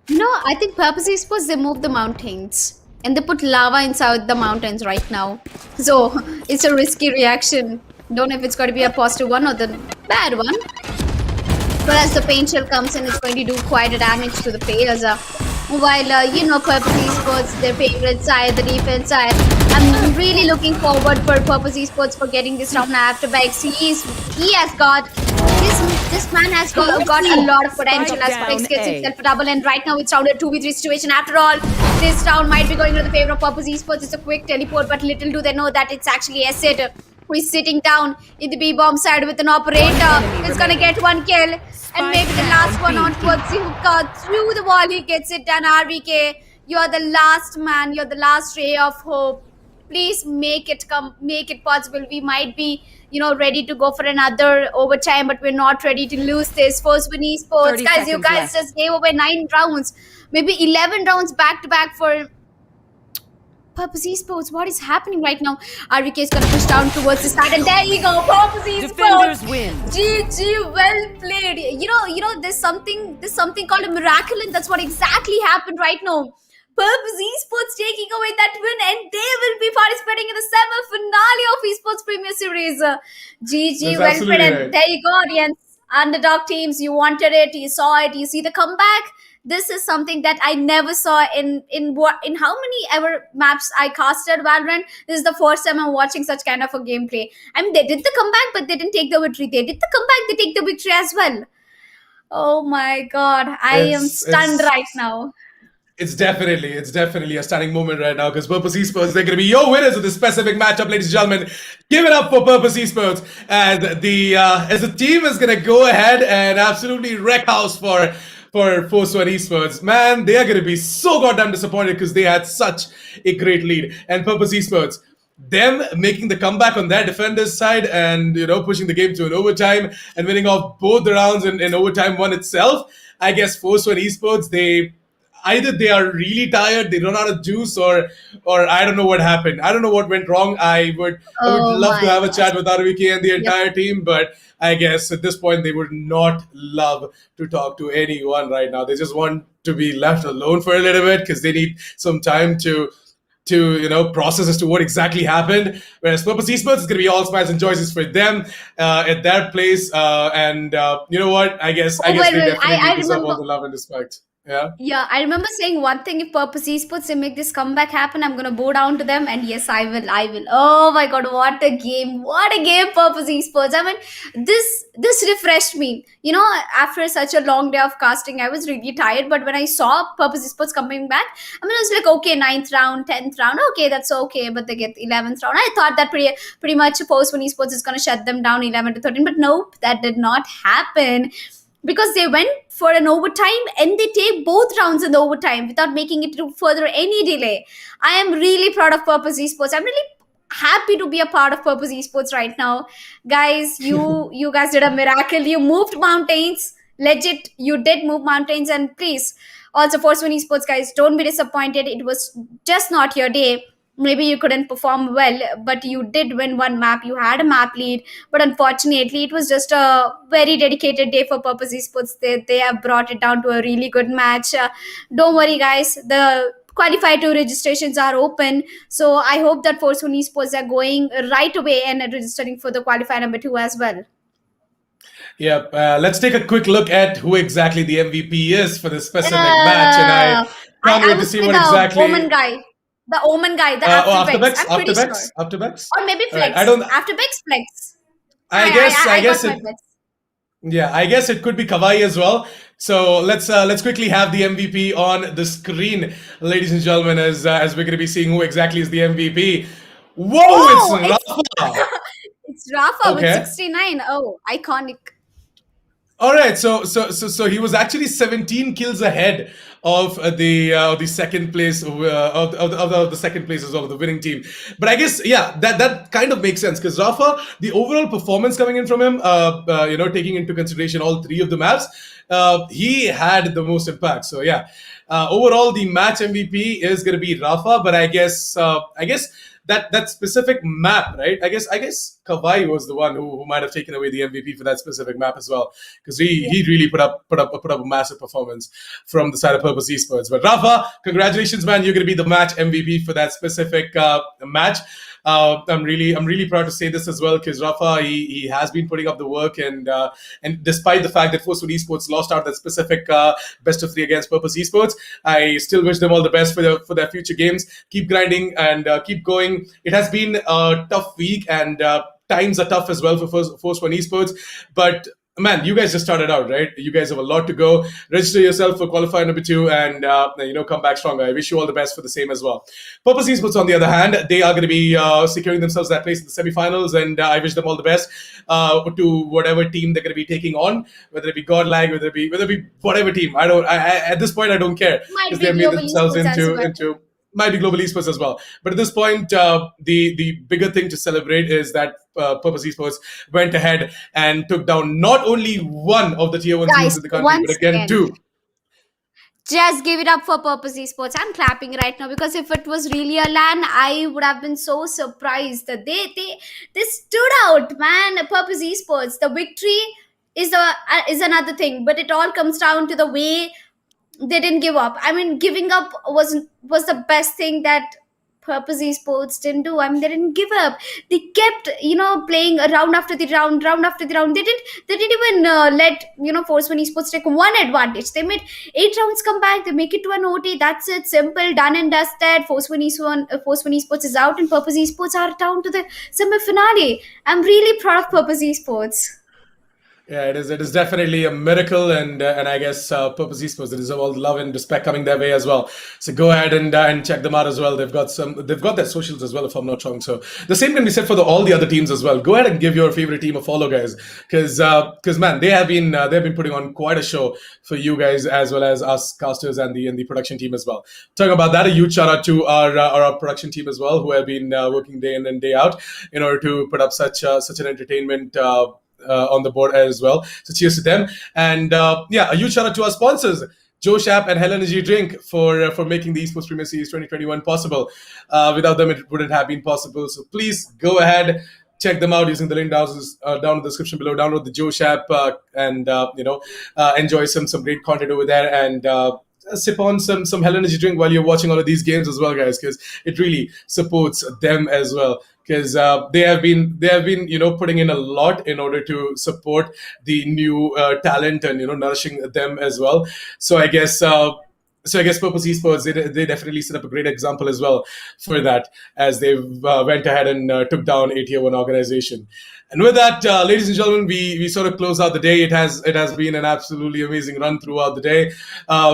I think Purpose Esports, they move the mountains and they put lava inside the mountains right now. So it's a risky reaction. Don't know if it's going to be a positive one or the bad one. But as the paint shell comes in, it's going to do quite a damage to the players. While Purpose Esports, their favorite side, the defense side, I'm really looking forward for Purpose Esports for getting this round after Bex. He has got this man has got a lot of potential as Bex gets himself a double, and right now it's round a 2v3 situation. After all, this round might be going to the favor of Purpose Esports. It's a quick teleport, but little do they know that it's actually Acid who is sitting down in the B-bomb side with an operator. He's gonna get one kill. And maybe the last one on towards the hookah. Through the wall, he gets it done. RVK, you're the last man. You're the last ray of hope. Please make it possible. We might be, ready to go for another overtime, but we're not ready to lose this. Forceman Esports, guys, you guys just gave away 9 rounds, maybe 11 rounds back to back for Purpose Esports. What is happening right now? RVK is going to push down towards the side, and there you go, Purpose Esports. Defenders win. GG, well played. There's something called a miracle, and that's what exactly happened right now. Purpose Esports taking away that win, and they will be participating in the semi-finale of Esports Premier Series. GG, well played. And Right. there you go, audience. Underdog teams, you wanted it, you saw it, you see the comeback. This is something that I never saw in how many ever maps I casted Valorant. This is the first time I'm watching such kind of a gameplay. I mean, they did the comeback, but they didn't take the victory. They did the comeback, they take the victory as well. Oh my god, I am stunned right now. It's definitely a stunning moment right now because Purpose Esports, they're going to be your winners of this specific matchup, ladies and gentlemen. Give it up for Purpose Esports as the team is going to go ahead and absolutely wreck house for Force One Esports. Man, they are going to be so goddamn disappointed because they had such a great lead. And Purpose Esports, them making the comeback on their defenders' side and pushing the game to an overtime and winning off both the rounds in overtime one itself. I guess Force One Esports, either they are really tired, they run out of juice, or I don't know what happened. I don't know what went wrong. I would Oh love to my have a gosh. chat with Arviki and the Yep. entire team, but I guess at this point they would not love to talk to anyone right now. They just want to be left alone for a little bit because they need some time to process as to what exactly happened. Whereas Purpose Esports is going to be all smiles and joys for them at their place. And you know what? I Oh guess well, they well, definitely I deserve all remember. the love and respect. Yeah. Yeah, I remember saying one thing: if Purpose Esports they make this comeback happen, I'm gonna bow down to them. And yes, I will. I will. Oh my god, what a game! What a game, Purpose Esports. I mean, this refreshed me. After such a long day of casting, I was really tired. But when I saw Purpose Esports coming back, I mean, I was like, okay, ninth round, 10th round, okay, that's okay. But they get 11th round. I thought that pretty much Force One Esports is gonna shut them down 11-13. But nope, that did not happen because they went for an overtime and they take both rounds in the overtime without making it to further any delay. I am really proud of Purpose Esports. I'm really happy to be a part of Purpose Esports right now. Guys, you guys did a miracle. You moved mountains. Legit, you did move mountains. And please, also Force One Esports guys, don't be disappointed. It was just not your day. Maybe you couldn't perform well, but you did win one map. You had a map lead, but unfortunately it was just a very dedicated day for Purpose Esports. They have brought it down to a really good match. Don't worry guys, the Qualifier 2 registrations are open, so I hope that Force One Esports are going right away and registering for the Qualifier number 2 as well. Yep. Let's take a quick look at who exactly the MVP is for this specific match, and uh, I can't I wait to would see say what the exactly. Omen guy, the After Afterbex, Bex, I'm after pretty sure. Bex, after Bex. Or maybe All right. Flex. I don't. Afterbex, Flex. I guess. I I got guess my it. bets. Yeah, I guess it could be Kawhi as well. So let's quickly have the MVP on the screen, ladies and gentlemen, as we're going to be seeing who exactly is the MVP. Whoa, it's Oh, Rafa. it's Rafa with Okay. 69. Oh, iconic. All right, so he was actually 17 kills ahead of the second place of the second place as well of the winning team. But I guess that kind of makes sense because Rafa, the overall performance coming in from him, taking into consideration all three of the maps, he had the most impact. So yeah, overall the match MVP is going to be Rafa, but I guess that specific map, right? I guess Kawhi was the one who might have taken away the MVP for that specific map as well, because he really put up a massive performance from the side of Purpose Esports. But Rafa, congratulations, man! You're going to be the match MVP for that specific match. I'm really proud to say this as well because Rafa he has been putting up the work and despite the fact that Force One Esports lost out that specific best of three against Purpose Esports, I still wish them all the best for their future games. Keep grinding and keep going. It has been a tough week and times are tough as well for Force One Esports, but man, you guys just started out, right? You guys have a lot to go. Register yourself for qualifier number 2 and come back stronger. I wish you all the best for the same as well. Purpose Esports, on the other hand, they are going to be securing themselves that place in the semifinals, and I wish them all the best to whatever team they're going to be taking on, whether it be Godlag, whether it be whatever team. At this point I don't care Might because be they have made Global themselves Esports as well. into might be global esports as well. But at this point, the bigger thing to celebrate is that Purpose Esports went ahead and took down not only one of the tier 1 teams Guys, in the country, once but again again, two. just give it up for Purpose Esports. I'm clapping right now because if it was really a LAN, I would have been so surprised that they stood out, man. Purpose Esports, the victory is another thing, but it all comes down to the way they didn't give up. I mean, giving up was the best thing that Purpose Esports didn't do. I mean, they didn't give up. They kept, playing round after the round after the round. They didn't even let Force One Esports take one advantage. They made 8 rounds come back. They make it to an OT. That's it. Simple, done and dusted. Force One Esports is out, and Purpose Esports are down to the semi finale. I'm really proud of Purpose Esports. Yeah, it is. It is definitely a miracle, and I guess Purpose Esports, they deserve all the love and respect coming their way as well. So go ahead and check them out as well. They've got their socials as well, if I'm not wrong. So the same can be said for all the other teams as well. Go ahead and give your favorite team a follow, guys, because man, they've been putting on quite a show for you guys as well as us casters and the production team as well. Talking about that, a huge shout out to our production team as well, who have been working day in and day out in order to put up such an entertainment. On the board as well. So cheers to them. And a huge shout out to our sponsors, Josh App and Hell Energy Drink for making the Esports Premier Series 2021 possible. Without them, it wouldn't have been possible. So please go ahead, check them out using the link down in the description below. Download the Josh App and enjoy some great content over there and. Sip on some Hell Energy drink while you're watching all of these games as well, guys, because it really supports them as well. Because they have been putting in a lot in order to support the new talent and nourishing them as well. So I guess. Purpose Esports, they definitely set up a great example as well for that, as they went ahead and took down a tier 1 organization. And with that, ladies and gentlemen, we sort of close out the day. It has been an absolutely amazing run throughout the day.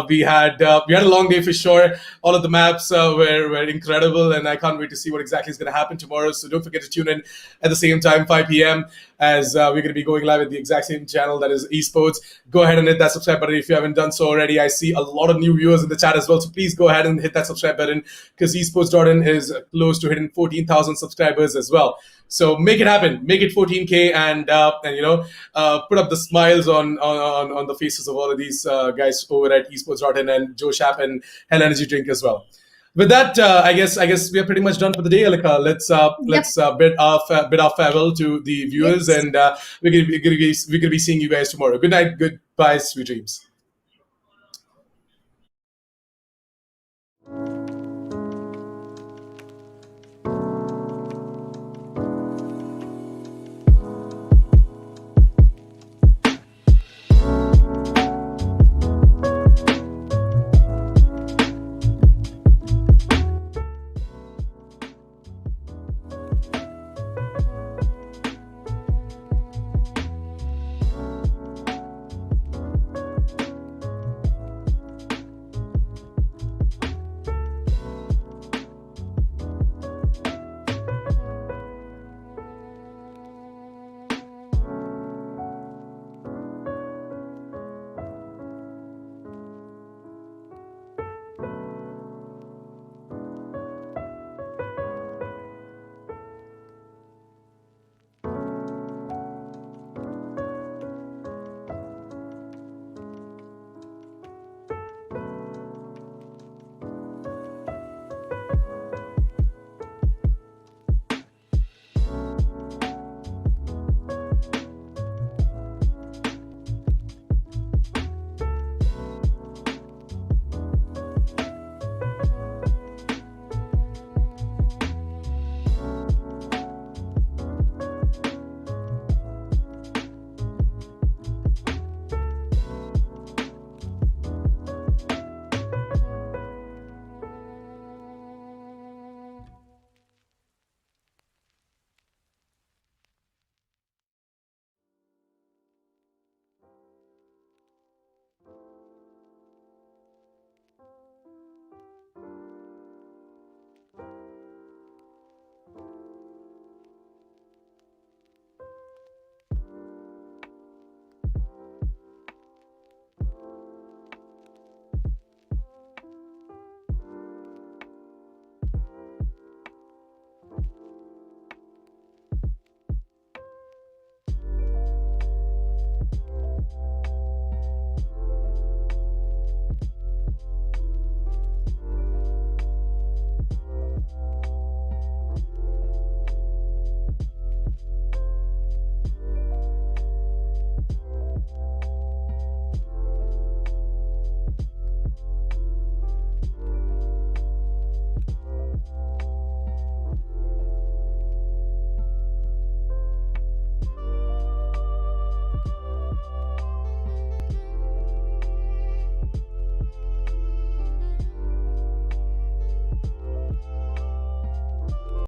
We had a long day for sure. All of the maps were incredible, and I can't wait to see what exactly is going to happen tomorrow. So don't forget to tune in at the same time, 5 p.m. as we're going to be going live at the exact same channel, that is Esports. Go ahead and hit that subscribe button if you haven't done so already. I see a lot of new viewers in the chat as well, so please go ahead and hit that subscribe button, because Esports Jordan is close to hitting 14,000 subscribers as well. So make it happen, make it 14K, and put up the smiles on the faces of all of these guys over at Esports Jordan and Joe Shap and Hell Energy Drink as well. With that, I guess we are pretty much done for the day, Alika. Let's bid our farewell to the viewers, and we're gonna be seeing you guys tomorrow. Good night, goodbye, sweet dreams.